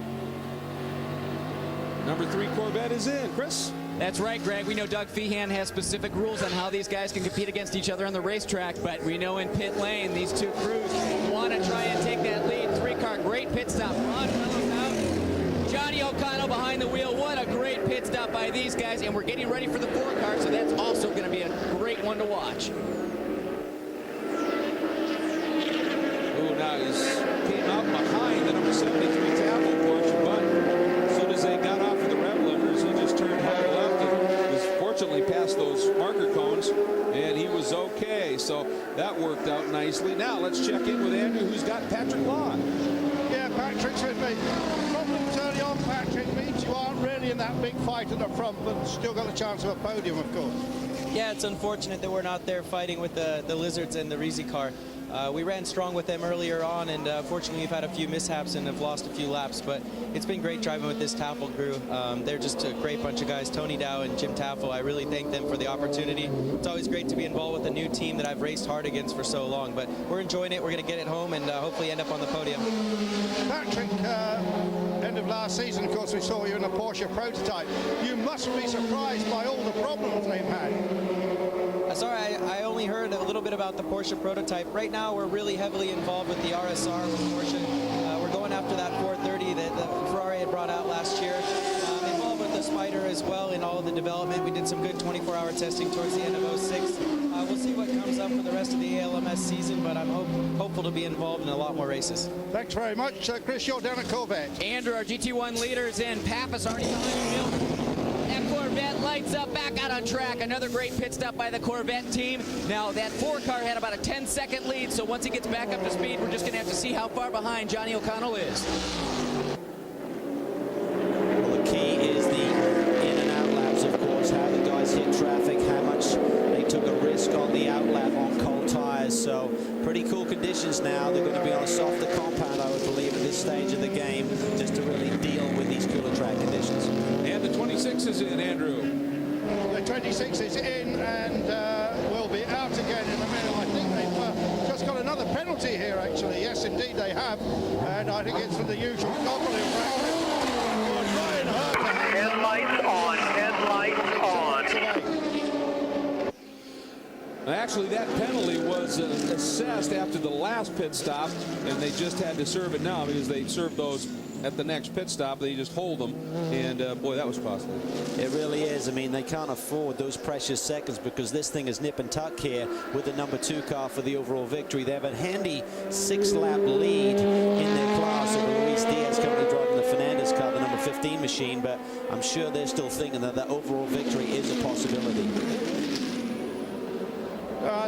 Number 3 Corvette is in. Chris? That's right, Greg. We know Doug Feehan has specific rules on how these guys can compete against each other on the racetrack, but we know in pit lane, these two crews want to try and take that lead. 3-car, great pit stop. Ron Fellows out. Johnny O'Connell behind the wheel. What a great pit stop by these guys, and we're getting ready for the 4-car, so that's also going to be a great one to watch. Oh, now he's came out behind the number 73 Tafel Porsche, but as soon as they got off of the rev limiters, he just turned hard left and was fortunately past those marker cones, and he was okay. So that worked out nicely. Now let's check in with Andrew, who's got Patrick Law. Yeah, Patrick's with me. Problems early on, Patrick, means you aren't really in that big fight at the front, but still got a chance of a podium, of course. Yeah, it's unfortunate that we're not there fighting with the Lizards and the Reezy car. We ran strong with them earlier on, and fortunately we've had a few mishaps and have lost a few laps, but it's been great driving with this Tafel crew. They're just a great bunch of guys. Tony Dow and Jim Tafel, I really thank them for the opportunity. It's always great to be involved with a new team that I've raced hard against for so long, but we're enjoying it. We're going to get it home and hopefully end up on the podium. Patrick, end of last season, of course, we saw you in a Porsche prototype. You must be surprised by all the problems they've had. Sorry, I only heard a little bit about the Porsche prototype. Right now, we're really heavily involved with the RSR with Porsche. We're going after that 430 that the Ferrari had brought out last year. Involved with the Spider as well in all of the development. We did some good 24-hour testing towards the end of 06. We'll see what comes up for the rest of the ALMS season, but I'm hopeful to be involved in a lot more races. Thanks very much. Chris, you're down at Corvette. Andrew, our GT1 leaders in. Pappas already behind the wheel. That Corvette lights up, back out on track. Another great pit stop by the Corvette team. Now, that 4-car had about a 10-second lead, so once he gets back up to speed, we're just going to have to see how far behind Johnny O'Connell is. Well, the key is the in and out laps, of course, how the guys hit traffic, how much they took a risk on the out lap on cold tires. So pretty cool conditions now. They're going to be on a softer compound, I would believe, at this stage of the game, just to really deal with these cooler track conditions. And the 26 is in, Andrew. The 26 is in and will be out again in a minute. I think they've just got another penalty here, actually. Yes, indeed they have. And I think it's for the usual goggle infraction. Headlights on, headlights on. Actually, that penalty was assessed after the last pit stop, and they just had to serve it now because they served those at the next pit stop. They just hold them, and boy, that was costly. It really is. I mean, they can't afford those precious seconds because this thing is nip and tuck here with the number 2 car for the overall victory. They have a handy 6-lap lead in their class over Luis Diaz, currently driving the Fernandez car, the number 15 machine, but I'm sure they're still thinking that that overall victory is a possibility.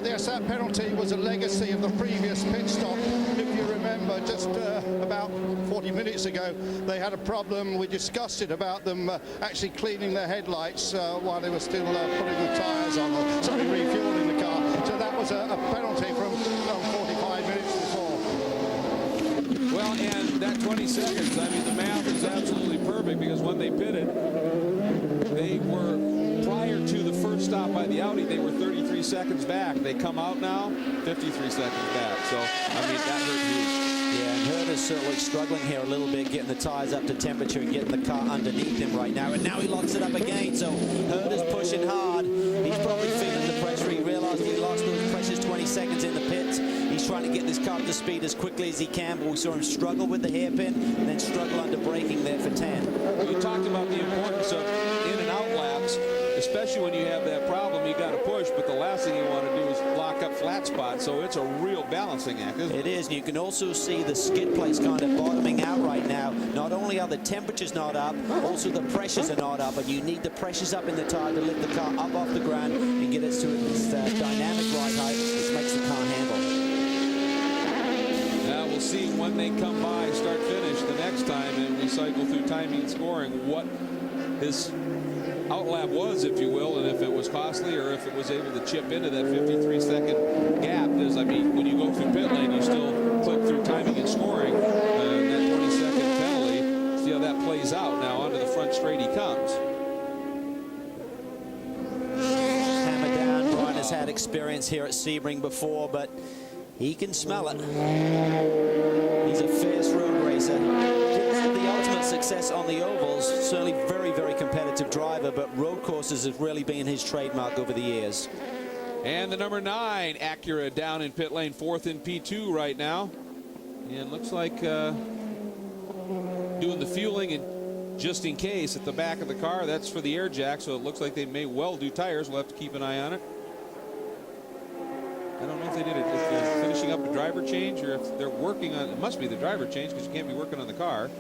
Yes, that penalty was a legacy of the previous pit stop. If you remember, just about 40 minutes ago, they had a problem. We discussed it about them actually cleaning their headlights while they were still putting the tyres on, sorry, refueling the car. So that was a penalty from 45 minutes before. Well, and that 20 seconds, I mean, the math is absolutely perfect because when they pitted, they were, prior to the first stop by the Audi, they were 33 seconds back. They come out now, 53 seconds back. So, I mean, that hurt huge. Yeah, and Herder's certainly struggling here a little bit, getting the tires up to temperature and getting the car underneath him right now. And now he locks it up again, so Herder's pushing hard. He's probably feeling the pressure. He realized he lost those precious 20 seconds in the pits. He's trying to get this car to speed as quickly as he can, but we saw him struggle with the hairpin and then struggle under braking there for 10. Well, you talked about the importance of in and out laps, especially when you have that problem. You got to push, but the last thing you want to do is lock up flat spots. So it's a real balancing act, isn't it? It is, and you can also see the skid plates kind of bottoming out right now. Not only are the temperatures not up, also the pressures are not up, and you need the pressures up in the tire to lift the car up off the ground and get it to its dynamic ride height, which makes the car handle. Now we'll see when they come by start-finish the next time, and we cycle through timing and scoring what his outlap was, if you will, and if it was costly or if it was able to chip into that 53-second gap. Because, I mean, when you go through pit lane, you still click through timing and scoring. That 20-second penalty, see how that plays out. Now onto the front straight he comes. Hammer down. Brian has had experience here at Sebring before, but he can smell it. He's a fierce road racer. Didn't have the ultimate success on the ovals. Certainly very, very competitive driver, but road courses has really been his trademark over the years. And the number 9 Acura down in pit lane, 4th in P2 right now. And looks like doing the fueling and just in case at the back of the car. That's for the air jack, so it looks like they may well do tires. We'll have to keep an eye on it. I don't know if they did it, if they're finishing up a driver change or if they're working on, it must be the driver change because you can't be working on the car.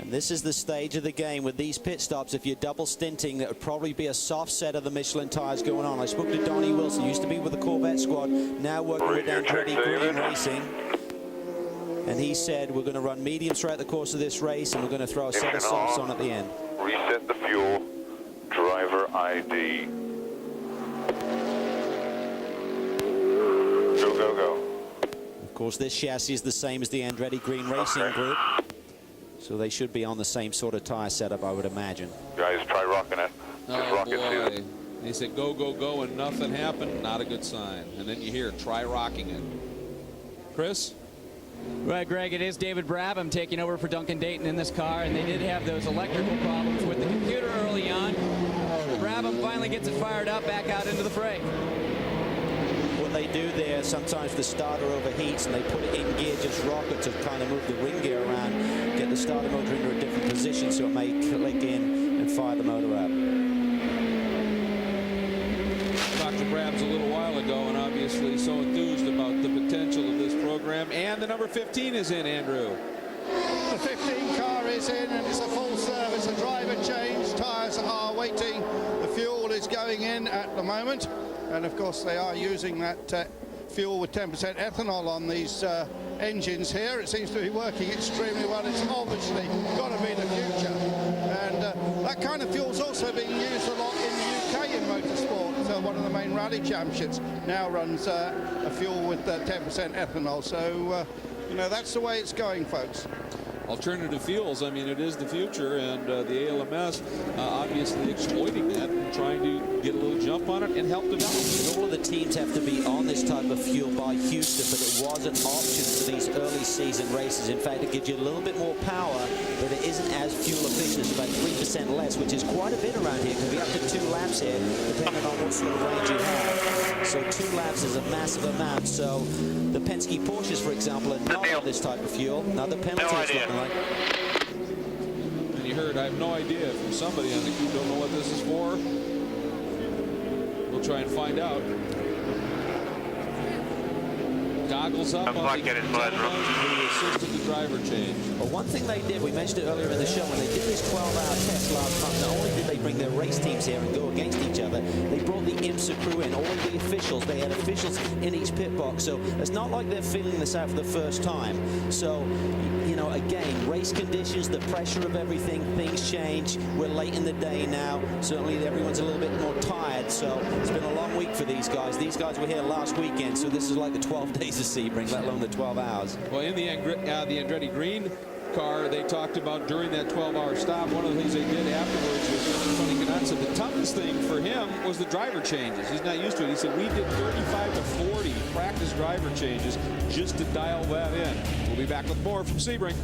And this is the stage of the game with these pit stops. If you're double stinting, that would probably be a soft set of the Michelin tires going on. I spoke to Donnie Wilson, used to be with the Corvette squad, now working with Andretti Green Racing. And he said, we're going to run mediums throughout the course of this race, and we're going to throw a set of softs on at the end. Reset the fuel. Driver ID. Go, go, go. Of course, this chassis is the same as the Andretti Green Racing group. So they should be on the same sort of tire setup, I would imagine. Guys, try rocking it. Just rock it, see it. They said go, go, go, and nothing happened. Not a good sign. And then you hear, try rocking it. Chris? Right, Greg, it is David Brabham taking over for Duncan Dayton in this car, and they did have those electrical problems with the computer early on. Brabham finally gets it fired up, back out into the fray. What they do there, sometimes the starter overheats and they put it in gear, just rock it to kind of move the ring gear around, get the starter motor into a different position so it may click in and fire the motor up. Dr. Brabs a little while ago, and obviously so enthused about the potential of this program. And the number 15 is in, Andrew. The 15 car is in, and it's a full service, a driver change. Tires are waiting. The fuel is going in at the moment. And of course they are using that fuel with 10% ethanol on these engines here. It seems to be working extremely well. It's obviously got to be the future. And that kind of fuel's also being used a lot in the UK in motorsport. So one of the main rally championships now runs a fuel with 10% ethanol. So, you know, that's the way it's going, folks. Alternative fuels, I mean, it is the future, and the ALMS obviously exploiting that and trying to get a little jump on it and help develop it. All of the teams have to be on this type of fuel by Houston, but it was an option for these early season races. In fact, it gives you a little bit more power, but it isn't as fuel efficient. It's about 3% less, which is quite a bit around here. It can be up to 2 laps here, depending on what sort of range you have. So 2 laps is a massive amount. So the Penske Porsches, for example, are not on this type of fuel. Another penalty. And you heard, I have no idea from somebody on the crew, don't know what this is for. We'll try and find out. Goggles up on the gentleman who assisted the driver change. Well, one thing they did, we mentioned it earlier in the show, when they did this 12-hour test last month, not only did they bring their race teams here and go against each other, they brought the IMSA crew in, all of the officials. They had officials in each pit box, so it's not like they're feeling this out for the first time. So, you know, know, again, race conditions, the pressure of everything, things change. We're late in the day now. Certainly everyone's a little bit more tired, so it's been a long week for these guys. These guys were here last weekend, so this is like the 12 days of Sebring, let alone the 12 hours. Well, in the Andretti Green car, they talked about during that 12-hour stop, one of the things they did afterwards was, Tony Kanaan said the toughest thing for him was the driver changes. He's not used to it. He said, we did 35 to 40 practice driver changes just to dial that in. We'll be back with more from Sebring.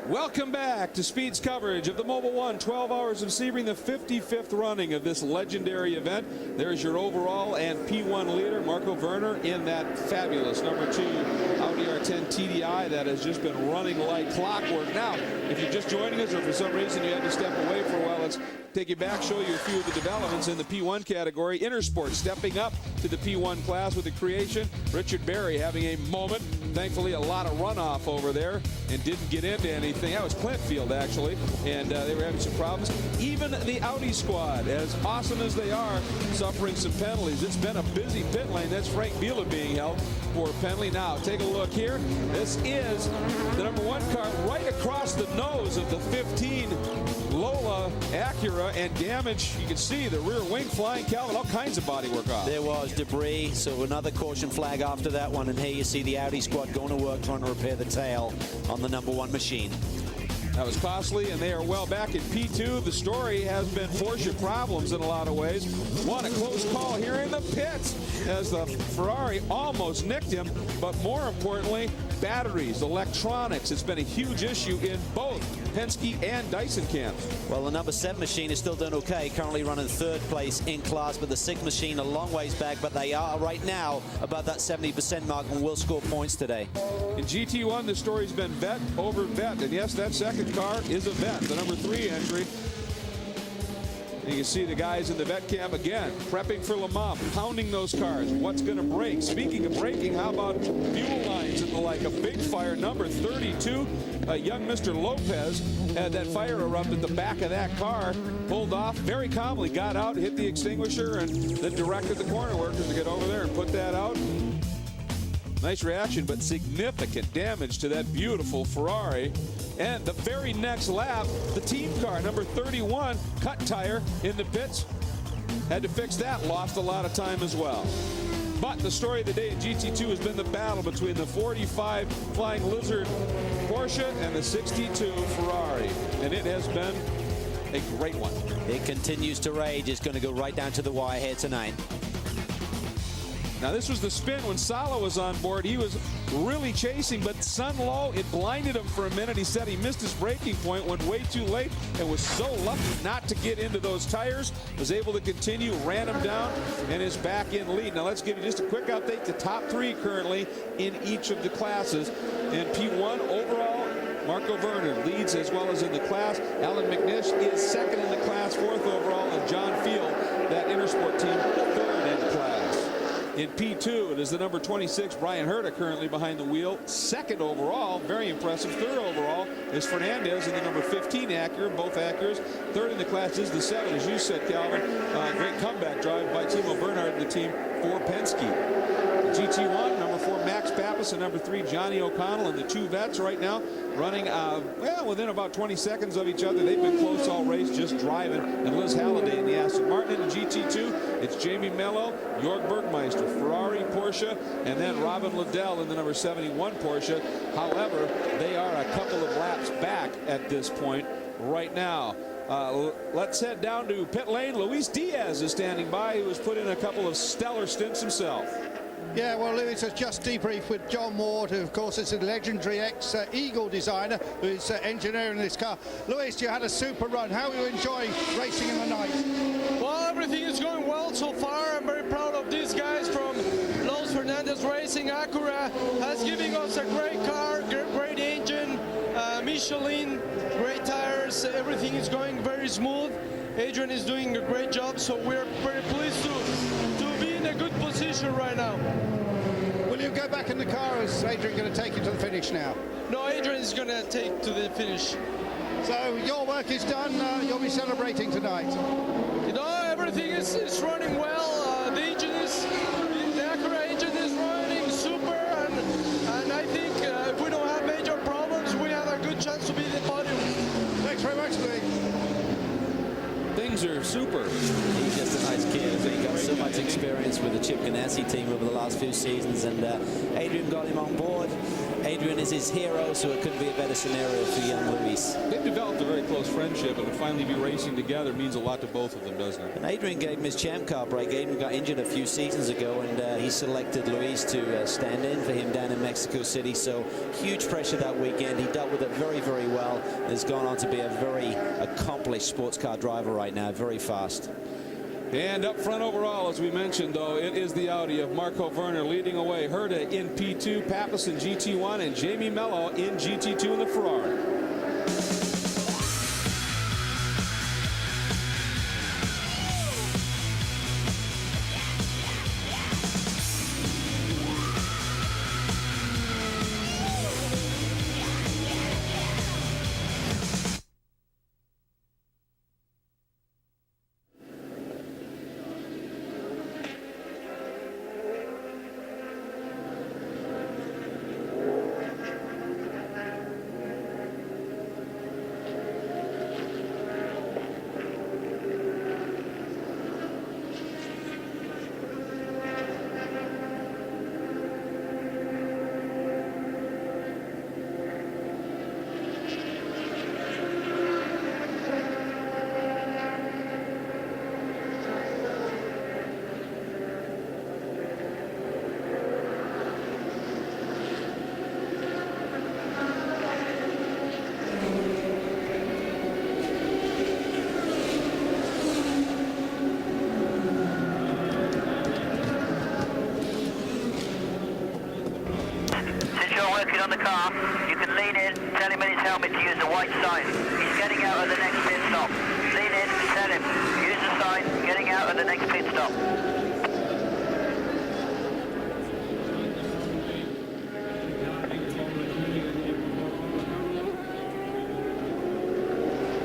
Welcome back to Speed's coverage of the Mobil 1 12 Hours of Sebring, the 55th running of this legendary event. There's your overall and P1 leader, Marco Werner, in that fabulous number 2 Audi R10 TDI that has just been running like clockwork. Now, if you're just joining us or for some reason you had to step away for a while, let's take you back, show you a few of the developments in the P1 category. Intersport stepping up to the P1 class with the creation. Richard Berry having a moment. Thankfully, a lot of runoff over there and didn't get into anything. That was Clint Field, actually, and they were having some problems. Even the Audi squad, as awesome as they are, suffering some penalties. It's been a busy pit lane. That's Frank Biela being held for a penalty. Now, take a look here. This is the number 1 car right across the nose of the 15 Lola Acura, and damage. You can see the rear wing flying, Calvin, all kinds of bodywork off. There was debris, so another caution flag after that one, and here you see the Audi squad going to work trying to repair the tail on the number 1 machine. That was costly, and they are well back in P2. The story has been Porsche problems in a lot of ways. Won a close call here in the pits as the Ferrari almost nicked him, but more importantly, batteries, electronics. It's been a huge issue in both Penske and Dyson camps. Well, the number 7 machine is still doing okay, currently running 3rd place in class, but the 6th machine a long ways back, but they are right now above that 70% mark and will score points today. In GT1, the story's been vet over vet, and yes, that second car is a vet, the number 3 entry. You can see the guys in the vet camp again, prepping for Le Mans, pounding those cars. What's going to break? Speaking of braking, how about fuel lines and the like? A big fire, number 32. Young Mr. Lopez had that fire erupt at the back of that car, pulled off very calmly, got out, hit the extinguisher, and then directed the corner workers to get over there and put that out. Nice reaction, but significant damage to that beautiful Ferrari. And the very next lap, the team car, number 31, cut tire in the pits. Had to fix that, lost a lot of time as well. But the story of the day in GT2 has been the battle between the 45 Flying Lizard Porsche and the 62 Ferrari. And it has been a great one. It continues to rage. It's going to go right down to the wire here tonight. Now, this was the spin when Salo was on board. He was really chasing, but sun low, it blinded him for a minute. He said he missed his braking point, went way too late, and was so lucky not to get into those tires. Was able to continue, ran him down, and is back in lead. Now, let's give you just a quick update. The top 3 currently in each of the classes. In P1, overall, Marco Werner leads as well as in the class. Alan McNish is 2nd in the class, 4th overall, and John Field, that Intersport team, 3rd in class. In P2, it is the number 26, Brian Herta, currently behind the wheel. 2nd overall, very impressive. 3rd overall is Fernandez in the number 15 Acura, both Acuras. 3rd in the class is the 7, as you said, Calvin. Great comeback drive by Timo Bernhard and the team for Penske. GT1, number 4, Max Pappas, and number 3, Johnny O'Connell, and the 2 vets right now running, well, within about 20 seconds of each other. They've been close all race, just driving. And Liz Halliday in the Aston Martin. In the GT2, it's Jamie Mello, Jörg Bergmeister, Ferrari, Porsche, and then Robin Liddell in the number 71 Porsche. However, they are a couple of laps back at this point right now. Let's head down to pit lane. Luis Diaz is standing by, who has put in a couple of stellar stints himself. Yeah, well, Lewis has just debriefed with John Ward, who, of course, is a legendary ex-Eagle designer who's engineering this car. Lewis, you had a super run. How are you enjoying racing in the night? Well, everything is going well so far. I'm very proud of these guys from Los Fernandez Racing. Acura has given us a great car, great engine, Michelin, great tires. Everything is going very smooth. Adrian is doing a great job, so we're very pleased to be in a good position right now. Will you go back in the car, or is Adrian going to take you to the finish now? No, Adrian is going to take to the finish. So your work is done. You'll be celebrating tonight. You know, everything is running well. The Acura engine is running super, and I think if we don't have major problems, we have a good chance to be in the podium. Thanks very much, Lee. Things are super. He's just a nice kid. He got so much experience with the Chip Ganassi team over the last few seasons, and Adrian got him on board. Adrian is his hero, so it couldn't be a better scenario for young Luis. They've developed a very close friendship, and to finally be racing together means a lot to both of them, doesn't it? And Adrian gave him his champ car break. Adrian got injured a few seasons ago, and he selected Luis to stand in for him down in Mexico City. So huge pressure that weekend. He dealt with it very, very well. Has gone on to be a very accomplished sports car driver right now, very fast. And up front overall, as we mentioned, though, it is the Audi of Marco Werner leading away. Herta in P2, Pappas in GT1, and Jamie Mello in GT2 in the Ferrari. the car. You can lean in, tell him in his helmet to use the white sign. He's getting out of the next pit stop. Lean in, tell him, use the sign, getting out of the next pit stop.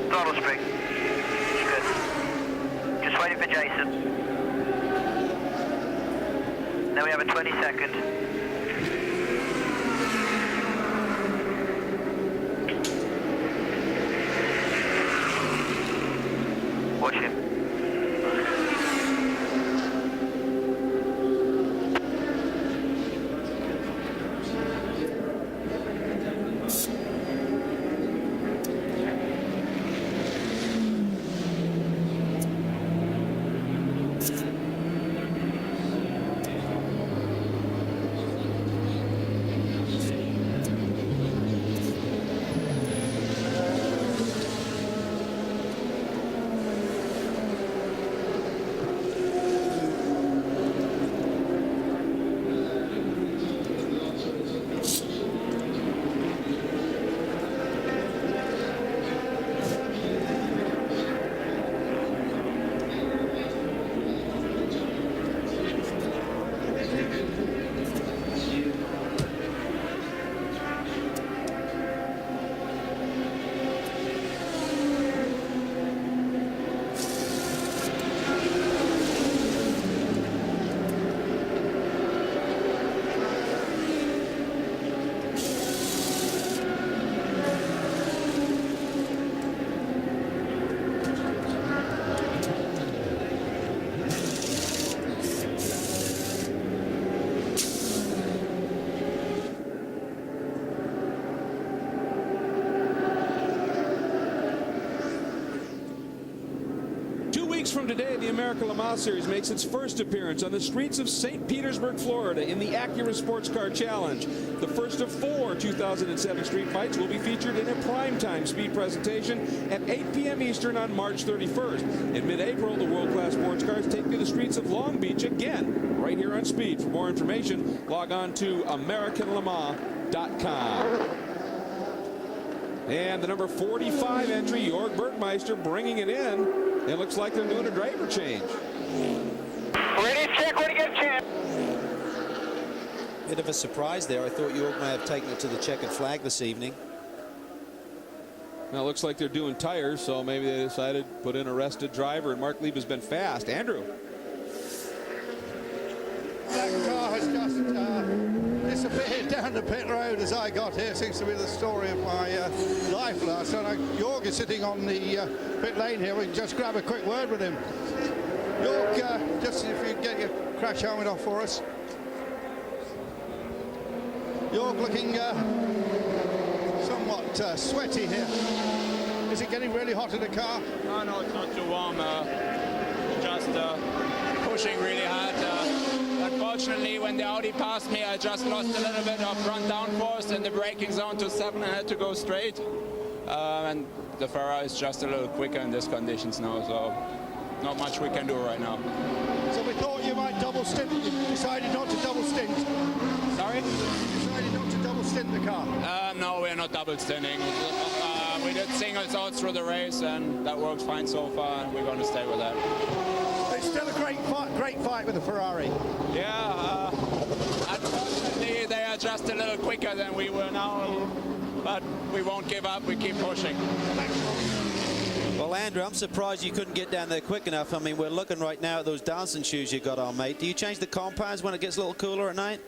Throttle spring. Good. Just waiting for Jason. Now we have a 20-second. Watch him. From today, the American Le Mans Series makes its first appearance on the streets of St. Petersburg, Florida in the Acura Sports Car Challenge. The first of 4 2007 street fights will be featured in a primetime speed presentation at 8 p.m. Eastern on March 31st. In mid-April, the world-class sports cars take to the streets of Long Beach again, right here on Speed. For more information, log on to AmericanLeMans.com. And the number 45 entry, Jörg Bergmeister, bringing it in. It looks like they're doing a driver change. Ready to check when you get a chance. Bit of a surprise there. I thought Jörg may have taken it to the checkered flag this evening. Now it looks like they're doing tires, so maybe they decided to put in a rested driver, and Mark Lieb has been fast. Andrew. That car has just disappeared down the pit road as I got here. Seems to be the story of my life last night. Jörg is sitting on the pit lane here. We can just grab a quick word with him. Jörg, just if you get your crash helmet off for us. Jörg looking somewhat sweaty here. Is it getting really hot in the car? No, it's not too warm. Just pushing really hard. Unfortunately, when the Audi passed me, I just lost a little bit of front downforce in the braking zone to 7. I had to go straight. And the Ferrari is just a little quicker in these conditions now, so not much we can do right now. So we thought you might double stint. You decided not to double stint. Sorry? You decided not to double stint the car. No, we're not double stinting. We did singles out through the race, and that works fine so far, and we're going to stay with that. It's still a great fight with the Ferrari. Yeah, unfortunately they are just a little quicker than we were now, but we won't give up, we keep pushing. Well, Andrew, I'm surprised you couldn't get down there quick enough. I mean, we're looking right now at those dancing shoes you got on, mate. Do you change the compounds when it gets a little cooler at night?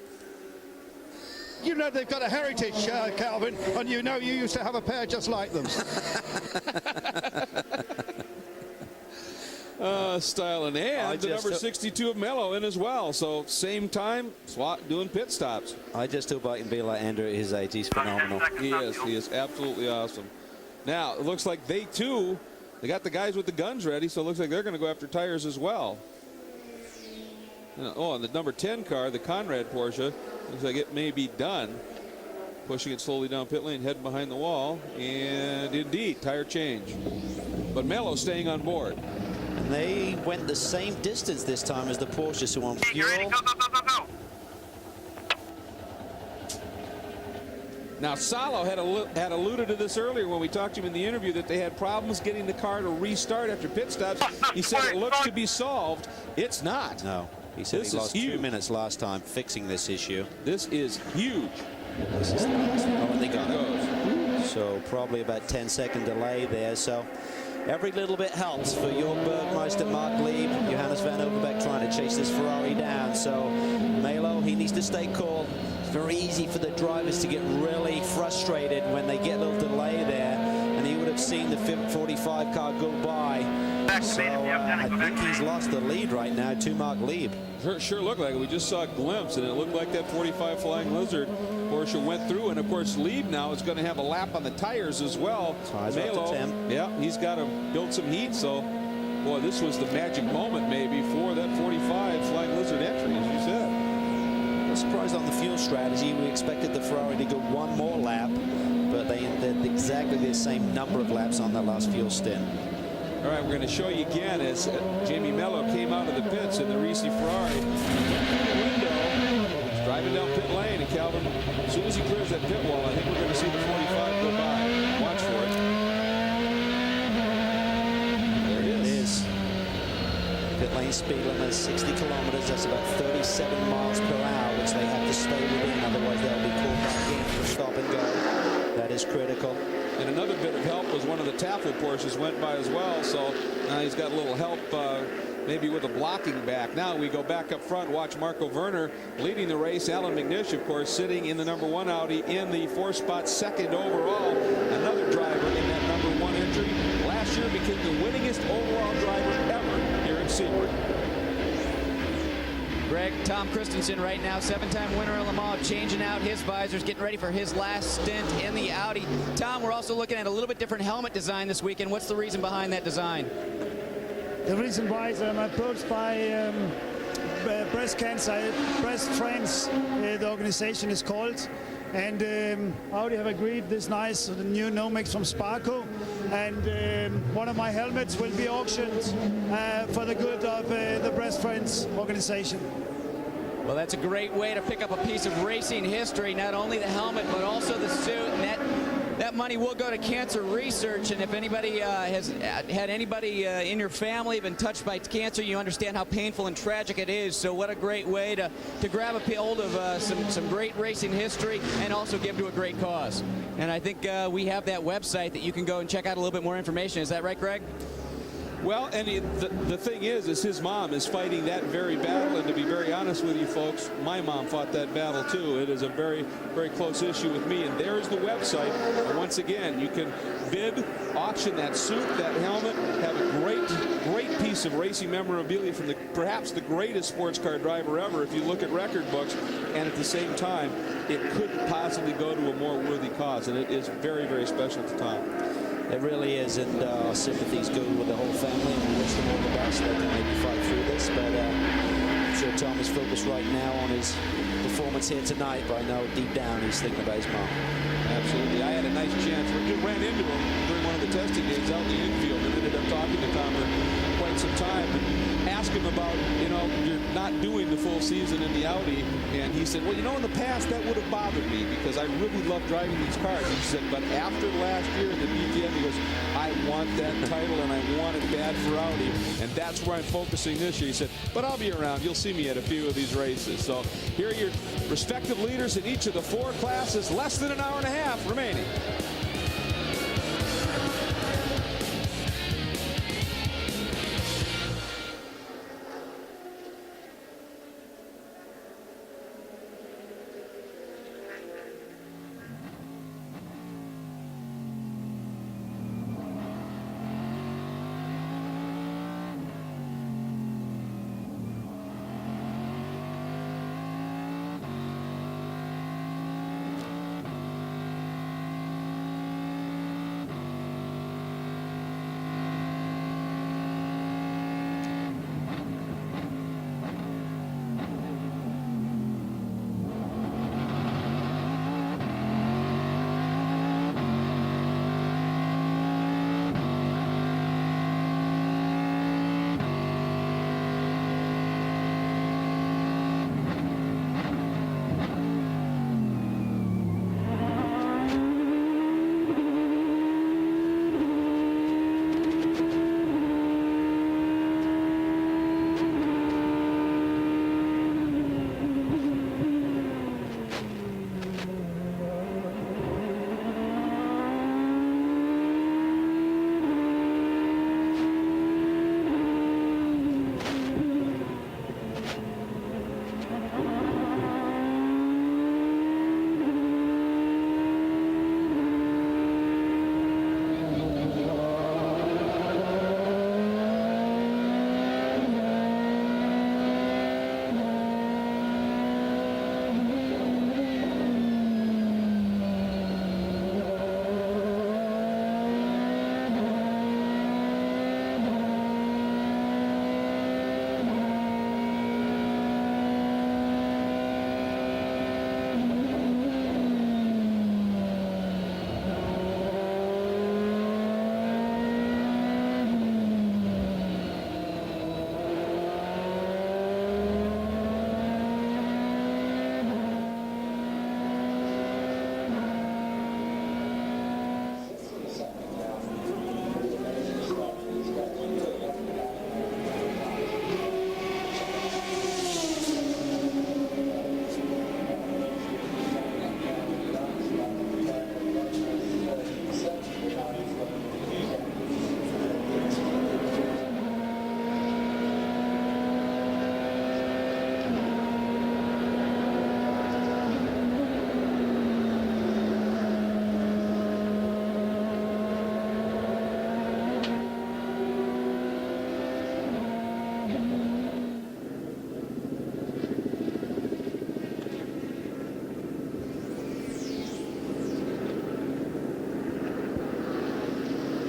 You know they've got a heritage, Calvin, and you know you used to have a pair just like them. Styling, and the number 62 of Mello in as well. So same time, Swat doing pit stops. I just hope I can be like Andrew at his age. He's phenomenal. He is absolutely awesome. Now, it looks like they got the guys with the guns ready, so it looks like they're going to go after tires as well. Oh, and the number 10 car, the Conrad Porsche, looks like it may be done. Pushing it slowly down pit lane, heading behind the wall, and indeed, tire change. But Mello staying on board. And they went the same distance this time as the Porsche, so on fuel. Now, Salo had alluded to this earlier when we talked to him in the interview, that they had problems getting the car to restart after pit stops. He said it looks to be solved. It's not. No. He said he lost 2 minutes last time fixing this issue. This is huge. This is the last one. They got it. So probably about 10-second delay there. So every little bit helps for your Bergmeister, Mark Lieb, Johannes Van Overbeek trying to chase this Ferrari down. So Melo, he needs to stay cool. It's very easy for the drivers to get really frustrated when they get a little delay there. And he would have seen the 45 car go by. So I think he's lost the lead right now to Mark Lieb. Sure looked like it. We just saw a glimpse, and it looked like that 45 Flying Lizard Porsche went through. And of course, Lieb now is going to have a lap on the tires as well. Melo, yeah, he's got to build some heat. So, boy, this was the magic moment maybe for that 45 Flying Lizard entry, as you said. I'm surprised on the fuel strategy. We expected the Ferrari to go one more lap, but they did exactly the same number of laps on the last fuel stint. All right, we're going to show you again as Jamie Mello came out of the pits in the Risi Ferrari. Window, he's driving down pit lane, and Calvin, as soon as he clears that pit wall, I think we're going to see the 45 go by. Watch for it. There it is. Pit lane speed limit is 60 kilometers. That's about 37 miles per hour, which they have to stay within. Otherwise, they'll be called back in for stop and go. That is critical. And another bit of help was one of the Tafel Porsches went by as well. So now he's got a little help maybe with a blocking back. Now we go back up front. Watch Marco Werner leading the race. Alan McNish, of course, sitting in the #1 Audi in the 4-spot second overall. Another driver in that #1 entry. Last year became the winningest overall driver ever here at Sebring. Greg, Tom Christensen right now, 7-time winner of Le Mans, changing out his visors, getting ready for his last stint in the Audi. Tom, we're also looking at a little bit different helmet design this weekend. What's the reason behind that design? The reason why is I'm approached by breast cancer, breast friends, the organization is called. And Audi have agreed this nice the new Nomex from Sparco, and one of my helmets will be auctioned for the good of the Breast Friends organization. Well, that's a great way to pick up a piece of racing history, not only the helmet, but also the suit. And that money will go to cancer research. And if anybody has had anybody in your family been touched by cancer, you understand how painful and tragic it is. So what a great way to grab a hold of some great racing history and also give to a great cause. And I think we have that website that you can go and check out a little bit more information. Is that right, Greg? Well, and the thing is his mom is fighting that very battle, and to be very honest with you folks, my mom fought that battle too. It is a very, very close issue with me, and there's the website. And once again, you can bid, auction that suit, that helmet, have a great piece of racing memorabilia from perhaps the greatest sports car driver ever if you look at record books, and at the same time, it could possibly go to a more worthy cause, and it is very, very special to Tom. It really is, and our sympathies go with the whole family, and we wish them all the best. They can maybe fight through this, but I'm sure Tom is focused right now on his performance here tonight, but I know deep down he's thinking about his mom. Absolutely. I had a nice chance. We ran into him during one of the testing days out in the infield and ended up talking to Tom for quite some time and asked him about, you're not doing the full season in the Audi. And he said, well, in the past that would have bothered me because I really love driving these cars. He said, but after last year in the DTM, he goes, I want that title and I want it bad for Audi. And that's where I'm focusing this year. He said, but I'll be around. You'll see me at a few of these races. So here are your respective leaders in each of the 4 classes. Less than an hour and a half remaining.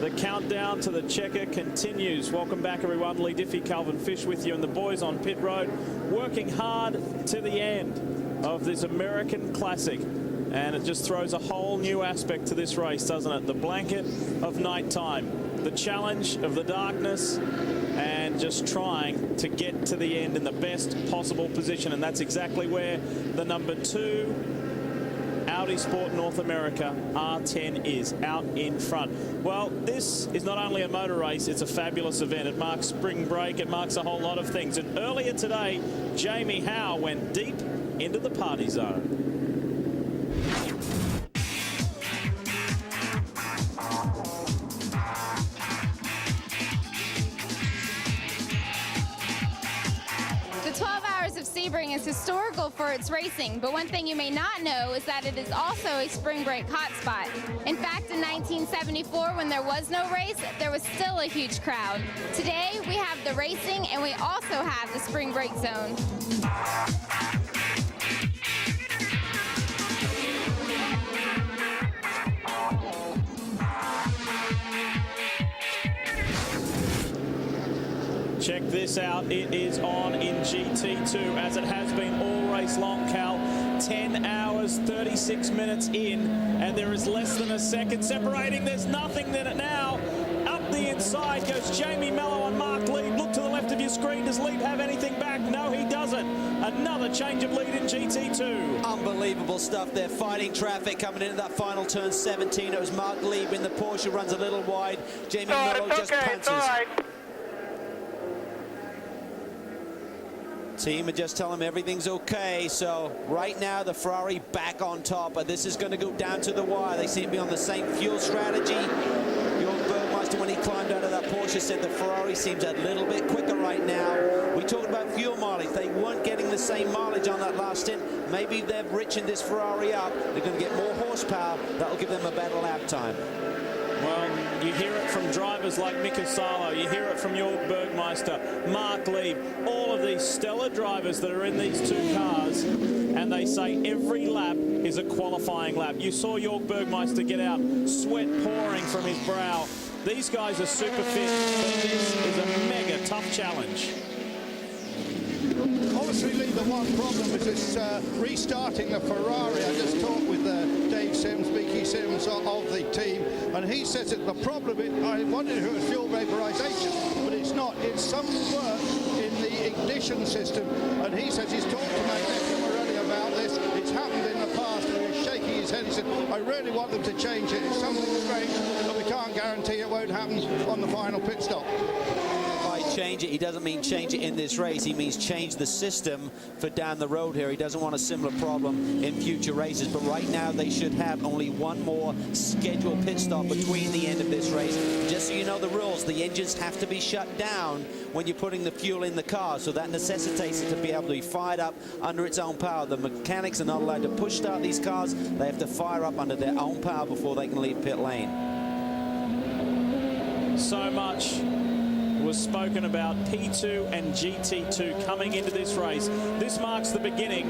The countdown to the checker continues. Welcome back, everyone. Lee Diffie, Calvin Fish with you, and the boys on pit road working hard to the end of this American Classic. And it just throws a whole new aspect to this race, doesn't it? The blanket of nighttime, the challenge of the darkness, and just trying to get to the end in the best possible position. And that's exactly where the number 2 Audi Sport North America R10 is, out in front. Well, this is not only a motor race, it's a fabulous event. It marks spring break, it marks a whole lot of things. And earlier today, Jamie Howe went deep into the party zone. Sebring is historical for its racing, but one thing you may not know is that it is also a spring break hotspot. In fact, in 1974, when there was no race, there was still a huge crowd. Today, we have the racing, and we also have the spring break zone. Check this out. It is on in GT2, as it has been all race long, Cal. 10 hours, 36 minutes in, and there is less than a second separating. There's nothing in it now. Up the inside goes Jamie Mello and Mark Lieb. Look to the left of your screen. Does Lieb have anything back? No, he doesn't. Another change of lead in GT2. Unbelievable stuff. They're fighting traffic coming into that final turn 17. It was Mark Lieb in the Porsche, runs a little wide. Jamie Mello just punches. Team are just telling him everything's okay. So right now the Ferrari back on top, but this is going to go down to the wire. They seem to be on the same fuel strategy. Your Burmeister, when he climbed out of that Porsche, said the Ferrari seems a little bit quicker right now. We talked about fuel mileage. They weren't getting the same mileage on that last stint. Maybe they've richened this Ferrari up. They're going to get more horsepower. That'll give them a better lap time. Well, you hear it from drivers like Mika Salo, you hear it from Jörg Bergmeister, Mark Lieb, all of these stellar drivers that are in these two cars, and they say every lap is a qualifying lap. You saw Jörg Bergmeister get out, sweat pouring from his brow. These guys are super fit, but this is a mega tough challenge. Obviously, Lee, the one problem is this restarting the Ferrari. I just talked with Dave Sims, Beaky Sims of the team, and he says that the problem is, I wondered if it was fuel vaporization, but it's not. It's some work in the ignition system, and he says he's talked to Magnetic already about this. It's happened in the past, and he's shaking his head. He said, I really want them to change it. It's something strange, but we can't guarantee it won't happen on the final pit stop. Change it. He doesn't mean change it in this race. He means change the system for down the road here. He doesn't want a similar problem in future races. But right now they should have only one more scheduled pit stop between the end of this race. Just so you know the rules, the engines have to be shut down when you're putting the fuel in the car. So that necessitates it to be able to be fired up under its own power. The mechanics are not allowed to push start these cars. They have to fire up under their own power before they can leave pit lane. So much was spoken about P2 and GT2 coming into this race. This marks the beginning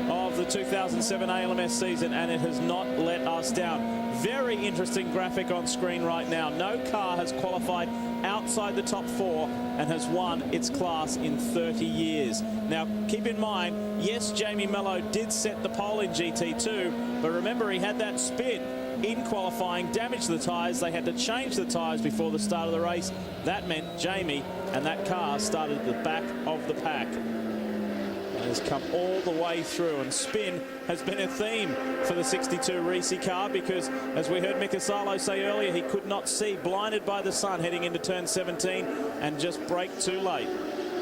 of the 2007 ALMS season, and it has not let us down. Very interesting graphic on screen right now. No car has qualified outside the top 4 and has won its class in 30 years. Now, keep in mind, yes, Jamie Mello did set the pole in GT2, but remember, he had that spin in qualifying, damaged the tyres. They had to change the tyres before the start of the race. That meant Jamie and that car started at the back of the pack. It has come all the way through, and spin has been a theme for the 62 Risi car, because as we heard Mika Salo say earlier, he could not see, blinded by the sun heading into turn 17, and just braked too late.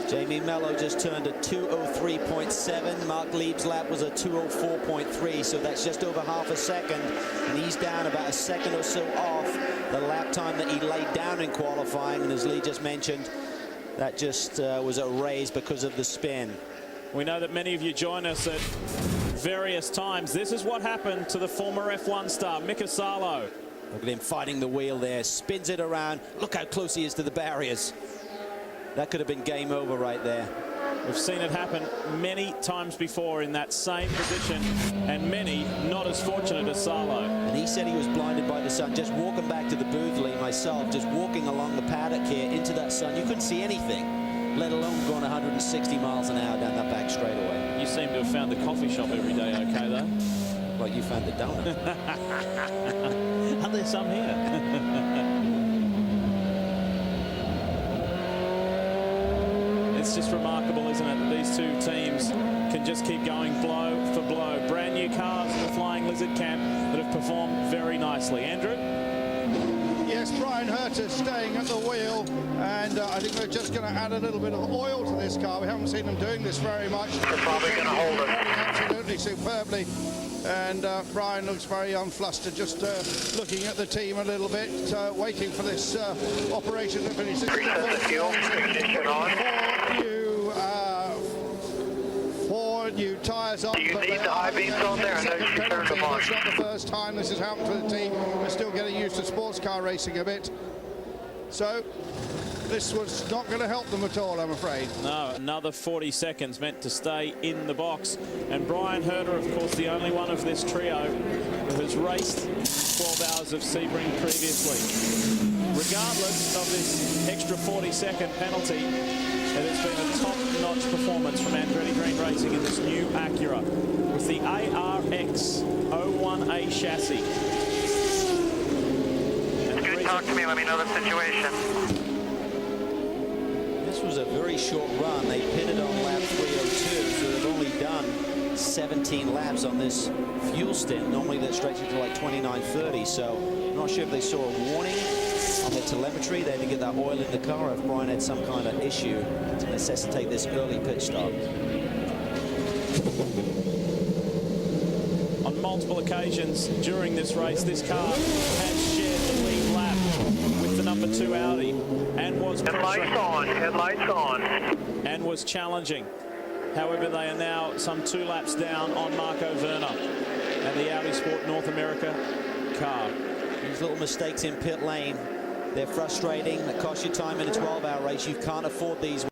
Jamie Mello just turned a 2:03.7. Mark Lieb's lap was a 2:04.3, so that's just over half a second, and he's down about a second or so off the lap time that he laid down in qualifying. And as Lee just mentioned, that just was a raise because of the spin. We know that many of you join us at various times. This is what happened to the former F1 star, Mika Salo. Look at him fighting the wheel there, spins it around. Look how close he is to the barriers. That could have been game over right there. We've seen it happen many times before in that same position, and many not as fortunate as Salo. And he said he was blinded by the sun. Just walking back to the booth, Lee, myself, just walking along the paddock here into that sun, you couldn't see anything, let alone going 160 miles an hour down that back straightaway. You seem to have found the coffee shop every day okay, though? Like you found the donut. Are there some here? It's just remarkable, isn't it, that these two teams can just keep going blow for blow. Brand new cars in the Flying Lizard camp that have performed very nicely. Andrew? Yes, Brian Herter staying at the wheel, and I think they're just going to add a little bit of oil to this car. We haven't seen them doing this very much. They're probably going to hold it. Absolutely superbly. And Brian looks very unflustered, just looking at the team a little bit, waiting for this operation to finish. Reset the fuel, ignition on. Four new tyres on. Do you need the high beams on there? I know you turned them on. It's not the first time this has happened for the team. They're still getting used to sports car racing a bit. So this was not going to help them at all, I'm afraid. No, another 40 seconds meant to stay in the box. And Brian Herter, of course, the only one of this trio who has raced 12 hours of Sebring previously. Regardless of this extra 40-second penalty, it has been a top-notch performance from Andretti Green Racing in this new Acura with the ARX 01A chassis. Good, talk to me, let me know the situation. This was a very short run. They pitted on lap 302, so they've only done 17 laps on this fuel stint. Normally that stretches to like 29-30, so I'm not sure if they saw a warning on their telemetry. They had to get that oil in the car if Brian had some kind of issue to necessitate this early pit stop. On multiple occasions during this race, this car has shared the lead lap with the number 2 Audi and was Headlights on. And was challenging. However, they are now some 2 laps down on Marco Werner and the Audi Sport North America car. These little mistakes in pit lane, they're frustrating. That cost you time in a 12-hour race. You can't afford these